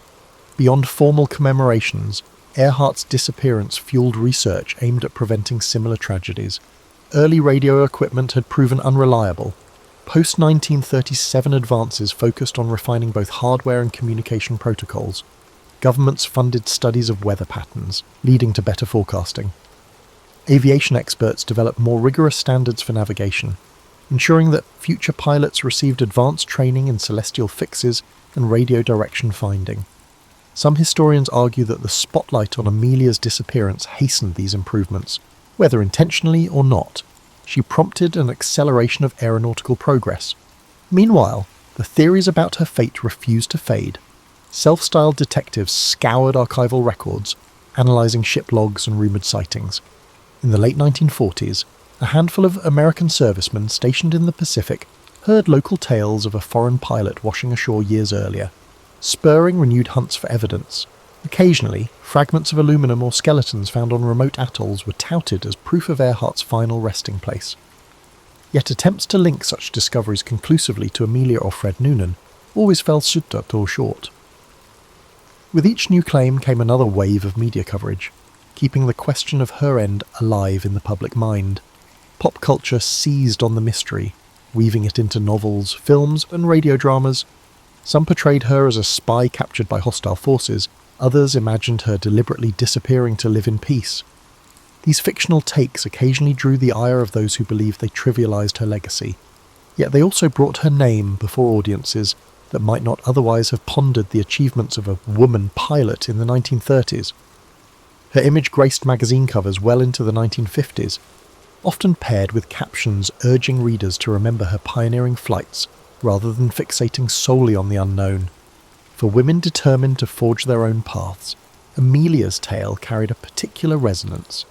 Beyond formal commemorations, Earhart's disappearance fueled research aimed at preventing similar tragedies. Early radio equipment had proven unreliable. Post-1937 advances focused on refining both hardware and communication protocols. Governments funded studies of weather patterns, leading to better forecasting. Aviation experts developed more rigorous standards for navigation, ensuring that future pilots received advanced training in celestial fixes and radio direction finding. Some historians argue that the spotlight on Amelia's disappearance hastened these improvements, whether intentionally or not. She prompted an acceleration of aeronautical progress. Meanwhile, The theories about her fate refused to fade. Self-styled detectives scoured archival records, analysing ship logs and rumoured sightings. In the late 1940s, a handful of American servicemen stationed in the Pacific heard local tales of a foreign pilot washing ashore years earlier, spurring renewed hunts for evidence. Occasionally, fragments of aluminum or skeletons found on remote atolls were touted as proof of Earhart's final resting place. Yet attempts to link such discoveries conclusively to Amelia or Fred Noonan always fell suited or short. With each new claim came another wave of media coverage, keeping the question of her end alive in the public mind. Pop culture seized on the mystery, weaving it into novels, films, and radio dramas. Some portrayed her as a spy captured by hostile forces, others imagined her deliberately disappearing to live in peace. These fictional takes occasionally drew the ire of those who believed they trivialised her legacy, yet they also brought her name before audiences that might not otherwise have pondered the achievements of a woman pilot in the 1930s. Her image graced magazine covers well into the 1950s, often paired with captions urging readers to remember her pioneering flights rather than fixating solely on the unknown. For women determined to forge their own paths, Amelia's tale carried a particular resonance.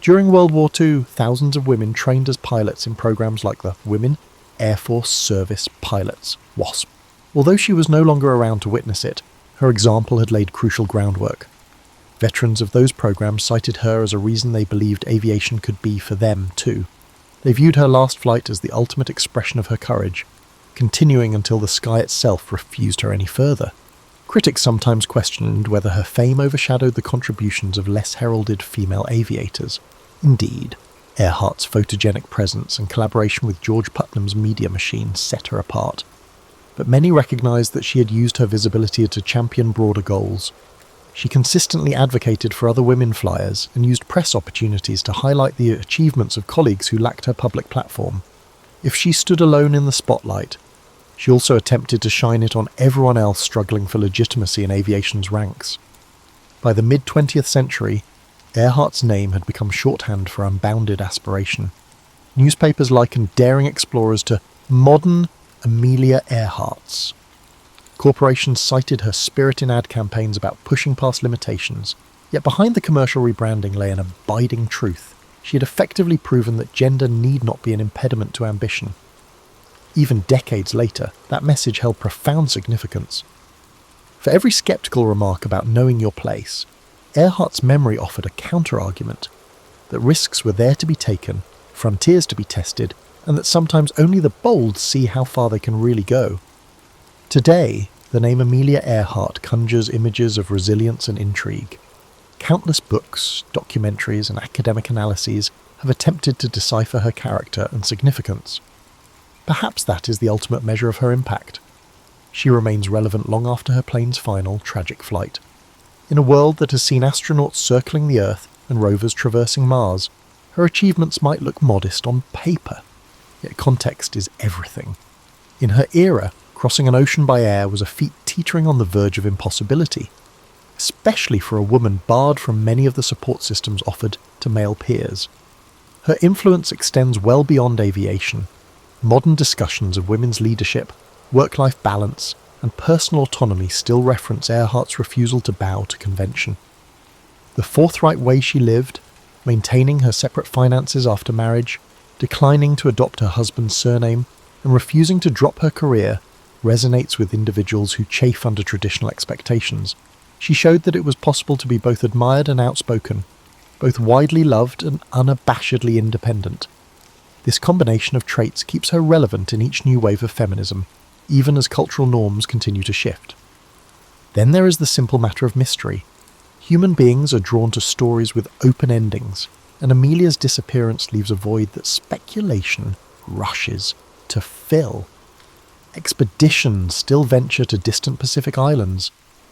During World War II, thousands of women trained as pilots in programs like the Women Air Force Service Pilots, WASP. Although she was no longer around to witness it, her example had laid crucial groundwork. Veterans of those programs cited her as a reason they believed aviation could be for them too. They viewed her last flight as the ultimate expression of her courage, continuing until the sky itself refused her any further. Critics sometimes questioned whether her fame overshadowed the contributions of less heralded female aviators. Indeed, Earhart's photogenic presence and collaboration with George Putnam's media machine set her apart. But many recognised that she had used her visibility to champion broader goals. She consistently advocated for other women flyers and used press opportunities to highlight the achievements of colleagues who lacked her public platform. If she stood alone in the spotlight, she also attempted to shine it on everyone else struggling for legitimacy in aviation's ranks. By the mid-20th century, Earhart's name had become shorthand for unbounded aspiration. Newspapers likened daring explorers to modern Amelia Earharts. Corporations cited her spirit in ad campaigns about pushing past limitations, yet behind the commercial rebranding lay an abiding truth. She had effectively proven that gender need not be an impediment to ambition. Even decades later, that message held profound significance. For every sceptical remark about knowing your place, Earhart's memory offered a counter-argument, that risks were there to be taken, frontiers to be tested, and that sometimes only the bold see how far they can really go. Today, the name Amelia Earhart conjures images of resilience and intrigue. Countless books, documentaries, and academic analyses have attempted to decipher her character and significance. Perhaps that is the ultimate measure of her impact. She remains relevant long after her plane's final, tragic flight. In a world that has seen astronauts circling the Earth and rovers traversing Mars, her achievements might look modest on paper, yet context is everything. In her era, crossing an ocean by air was a feat teetering on the verge of impossibility, especially for a woman barred from many of the support systems offered to male peers. Her influence extends well beyond aviation. Modern discussions of women's leadership, work-life balance, and personal autonomy still reference Earhart's refusal to bow to convention. The forthright way she lived, maintaining her separate finances after marriage, declining to adopt her husband's surname, and refusing to drop her career, resonates with individuals who chafe under traditional expectations. She showed that it was possible to be both admired and outspoken, both widely loved and unabashedly independent. This combination of traits keeps her relevant in each new wave of feminism, even as cultural norms continue to shift. Then there is the simple matter of mystery. Human beings are drawn to stories with open endings, and Amelia's disappearance leaves a void that speculation rushes to fill. Expeditions still venture to distant Pacific islands,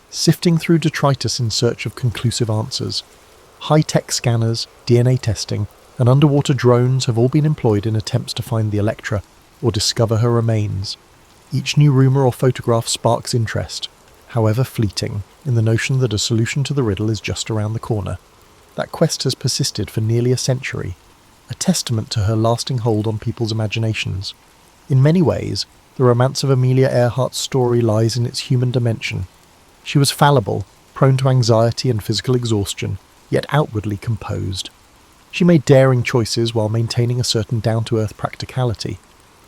sifting through detritus in search of conclusive answers. High-tech scanners, DNA testing, and underwater drones have all been employed in attempts to find the Electra or discover her remains. Each new rumour or photograph sparks interest, however fleeting, in the notion that a solution to the riddle is just around the corner. That quest has persisted for nearly a century, a testament to her lasting hold on people's imaginations. In many ways, The romance of Amelia Earhart's story lies in its human dimension. She was fallible, prone to anxiety and physical exhaustion, yet outwardly composed. She made daring choices while maintaining a certain down-to-earth practicality.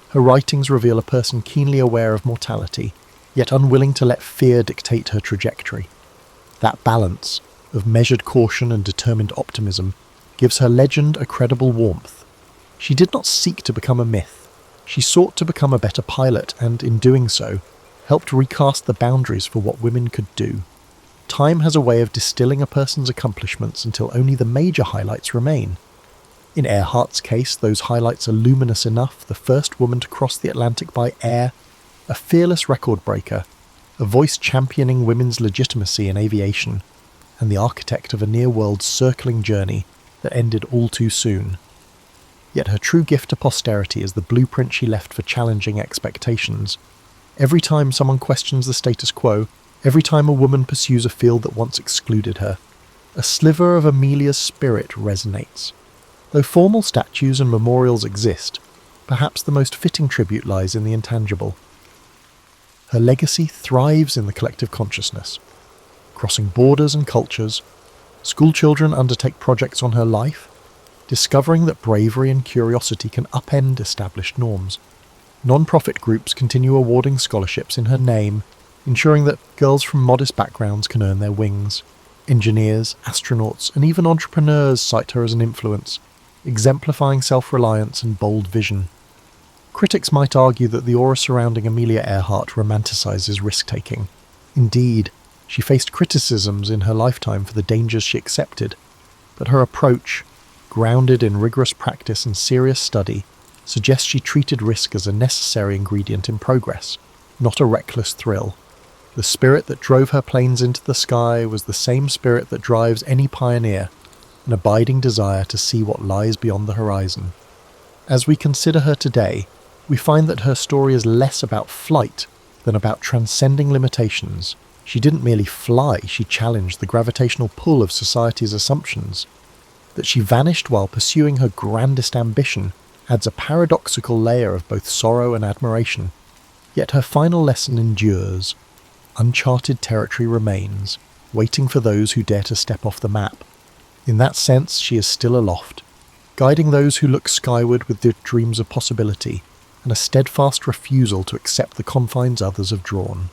Her writings reveal a person keenly aware of mortality, yet unwilling to let fear dictate her trajectory. That balance of measured caution and determined optimism gives her legend a credible warmth. She did not seek to become a myth. She sought to become a better pilot and, in doing so, helped recast the boundaries for what women could do. Time has a way of distilling a person's accomplishments until only the major highlights remain. In Earhart's case, those highlights are luminous enough: the first woman to cross the Atlantic by air, a fearless record breaker, a voice championing women's legitimacy in aviation, and the architect of a near-world circling journey that ended all too soon. Yet her true gift to posterity is the blueprint she left for challenging expectations. Every time someone questions the status quo, every time a woman pursues a field that once excluded her, a sliver of Amelia's spirit resonates. Though formal statues and memorials exist, perhaps the most fitting tribute lies in the intangible. Her legacy thrives in the collective consciousness. Crossing borders and cultures, schoolchildren undertake projects on her life, discovering that bravery and curiosity can upend established norms. Non-profit groups continue awarding scholarships in her name, ensuring that girls from modest backgrounds can earn their wings. Engineers, astronauts, and even entrepreneurs cite her as an influence, exemplifying self-reliance and bold vision. Critics might argue that the aura surrounding Amelia Earhart romanticizes risk-taking. Indeed, she faced criticisms in her lifetime for the dangers she accepted, but her approach, grounded in rigorous practice and serious study, suggests she treated risk as a necessary ingredient in progress, not a reckless thrill. The spirit that drove her planes into the sky was the same spirit that drives any pioneer, an abiding desire to see what lies beyond the horizon. As we consider her today, we find that her story is less about flight than about transcending limitations. She didn't merely fly, she challenged the gravitational pull of society's assumptions. That she vanished while pursuing her grandest ambition adds a paradoxical layer of both sorrow and admiration. Yet her final lesson endures. Uncharted territory remains, waiting for those who dare to step off the map. In that sense, she is still aloft, guiding those who look skyward with their dreams of possibility and a steadfast refusal to accept the confines others have drawn.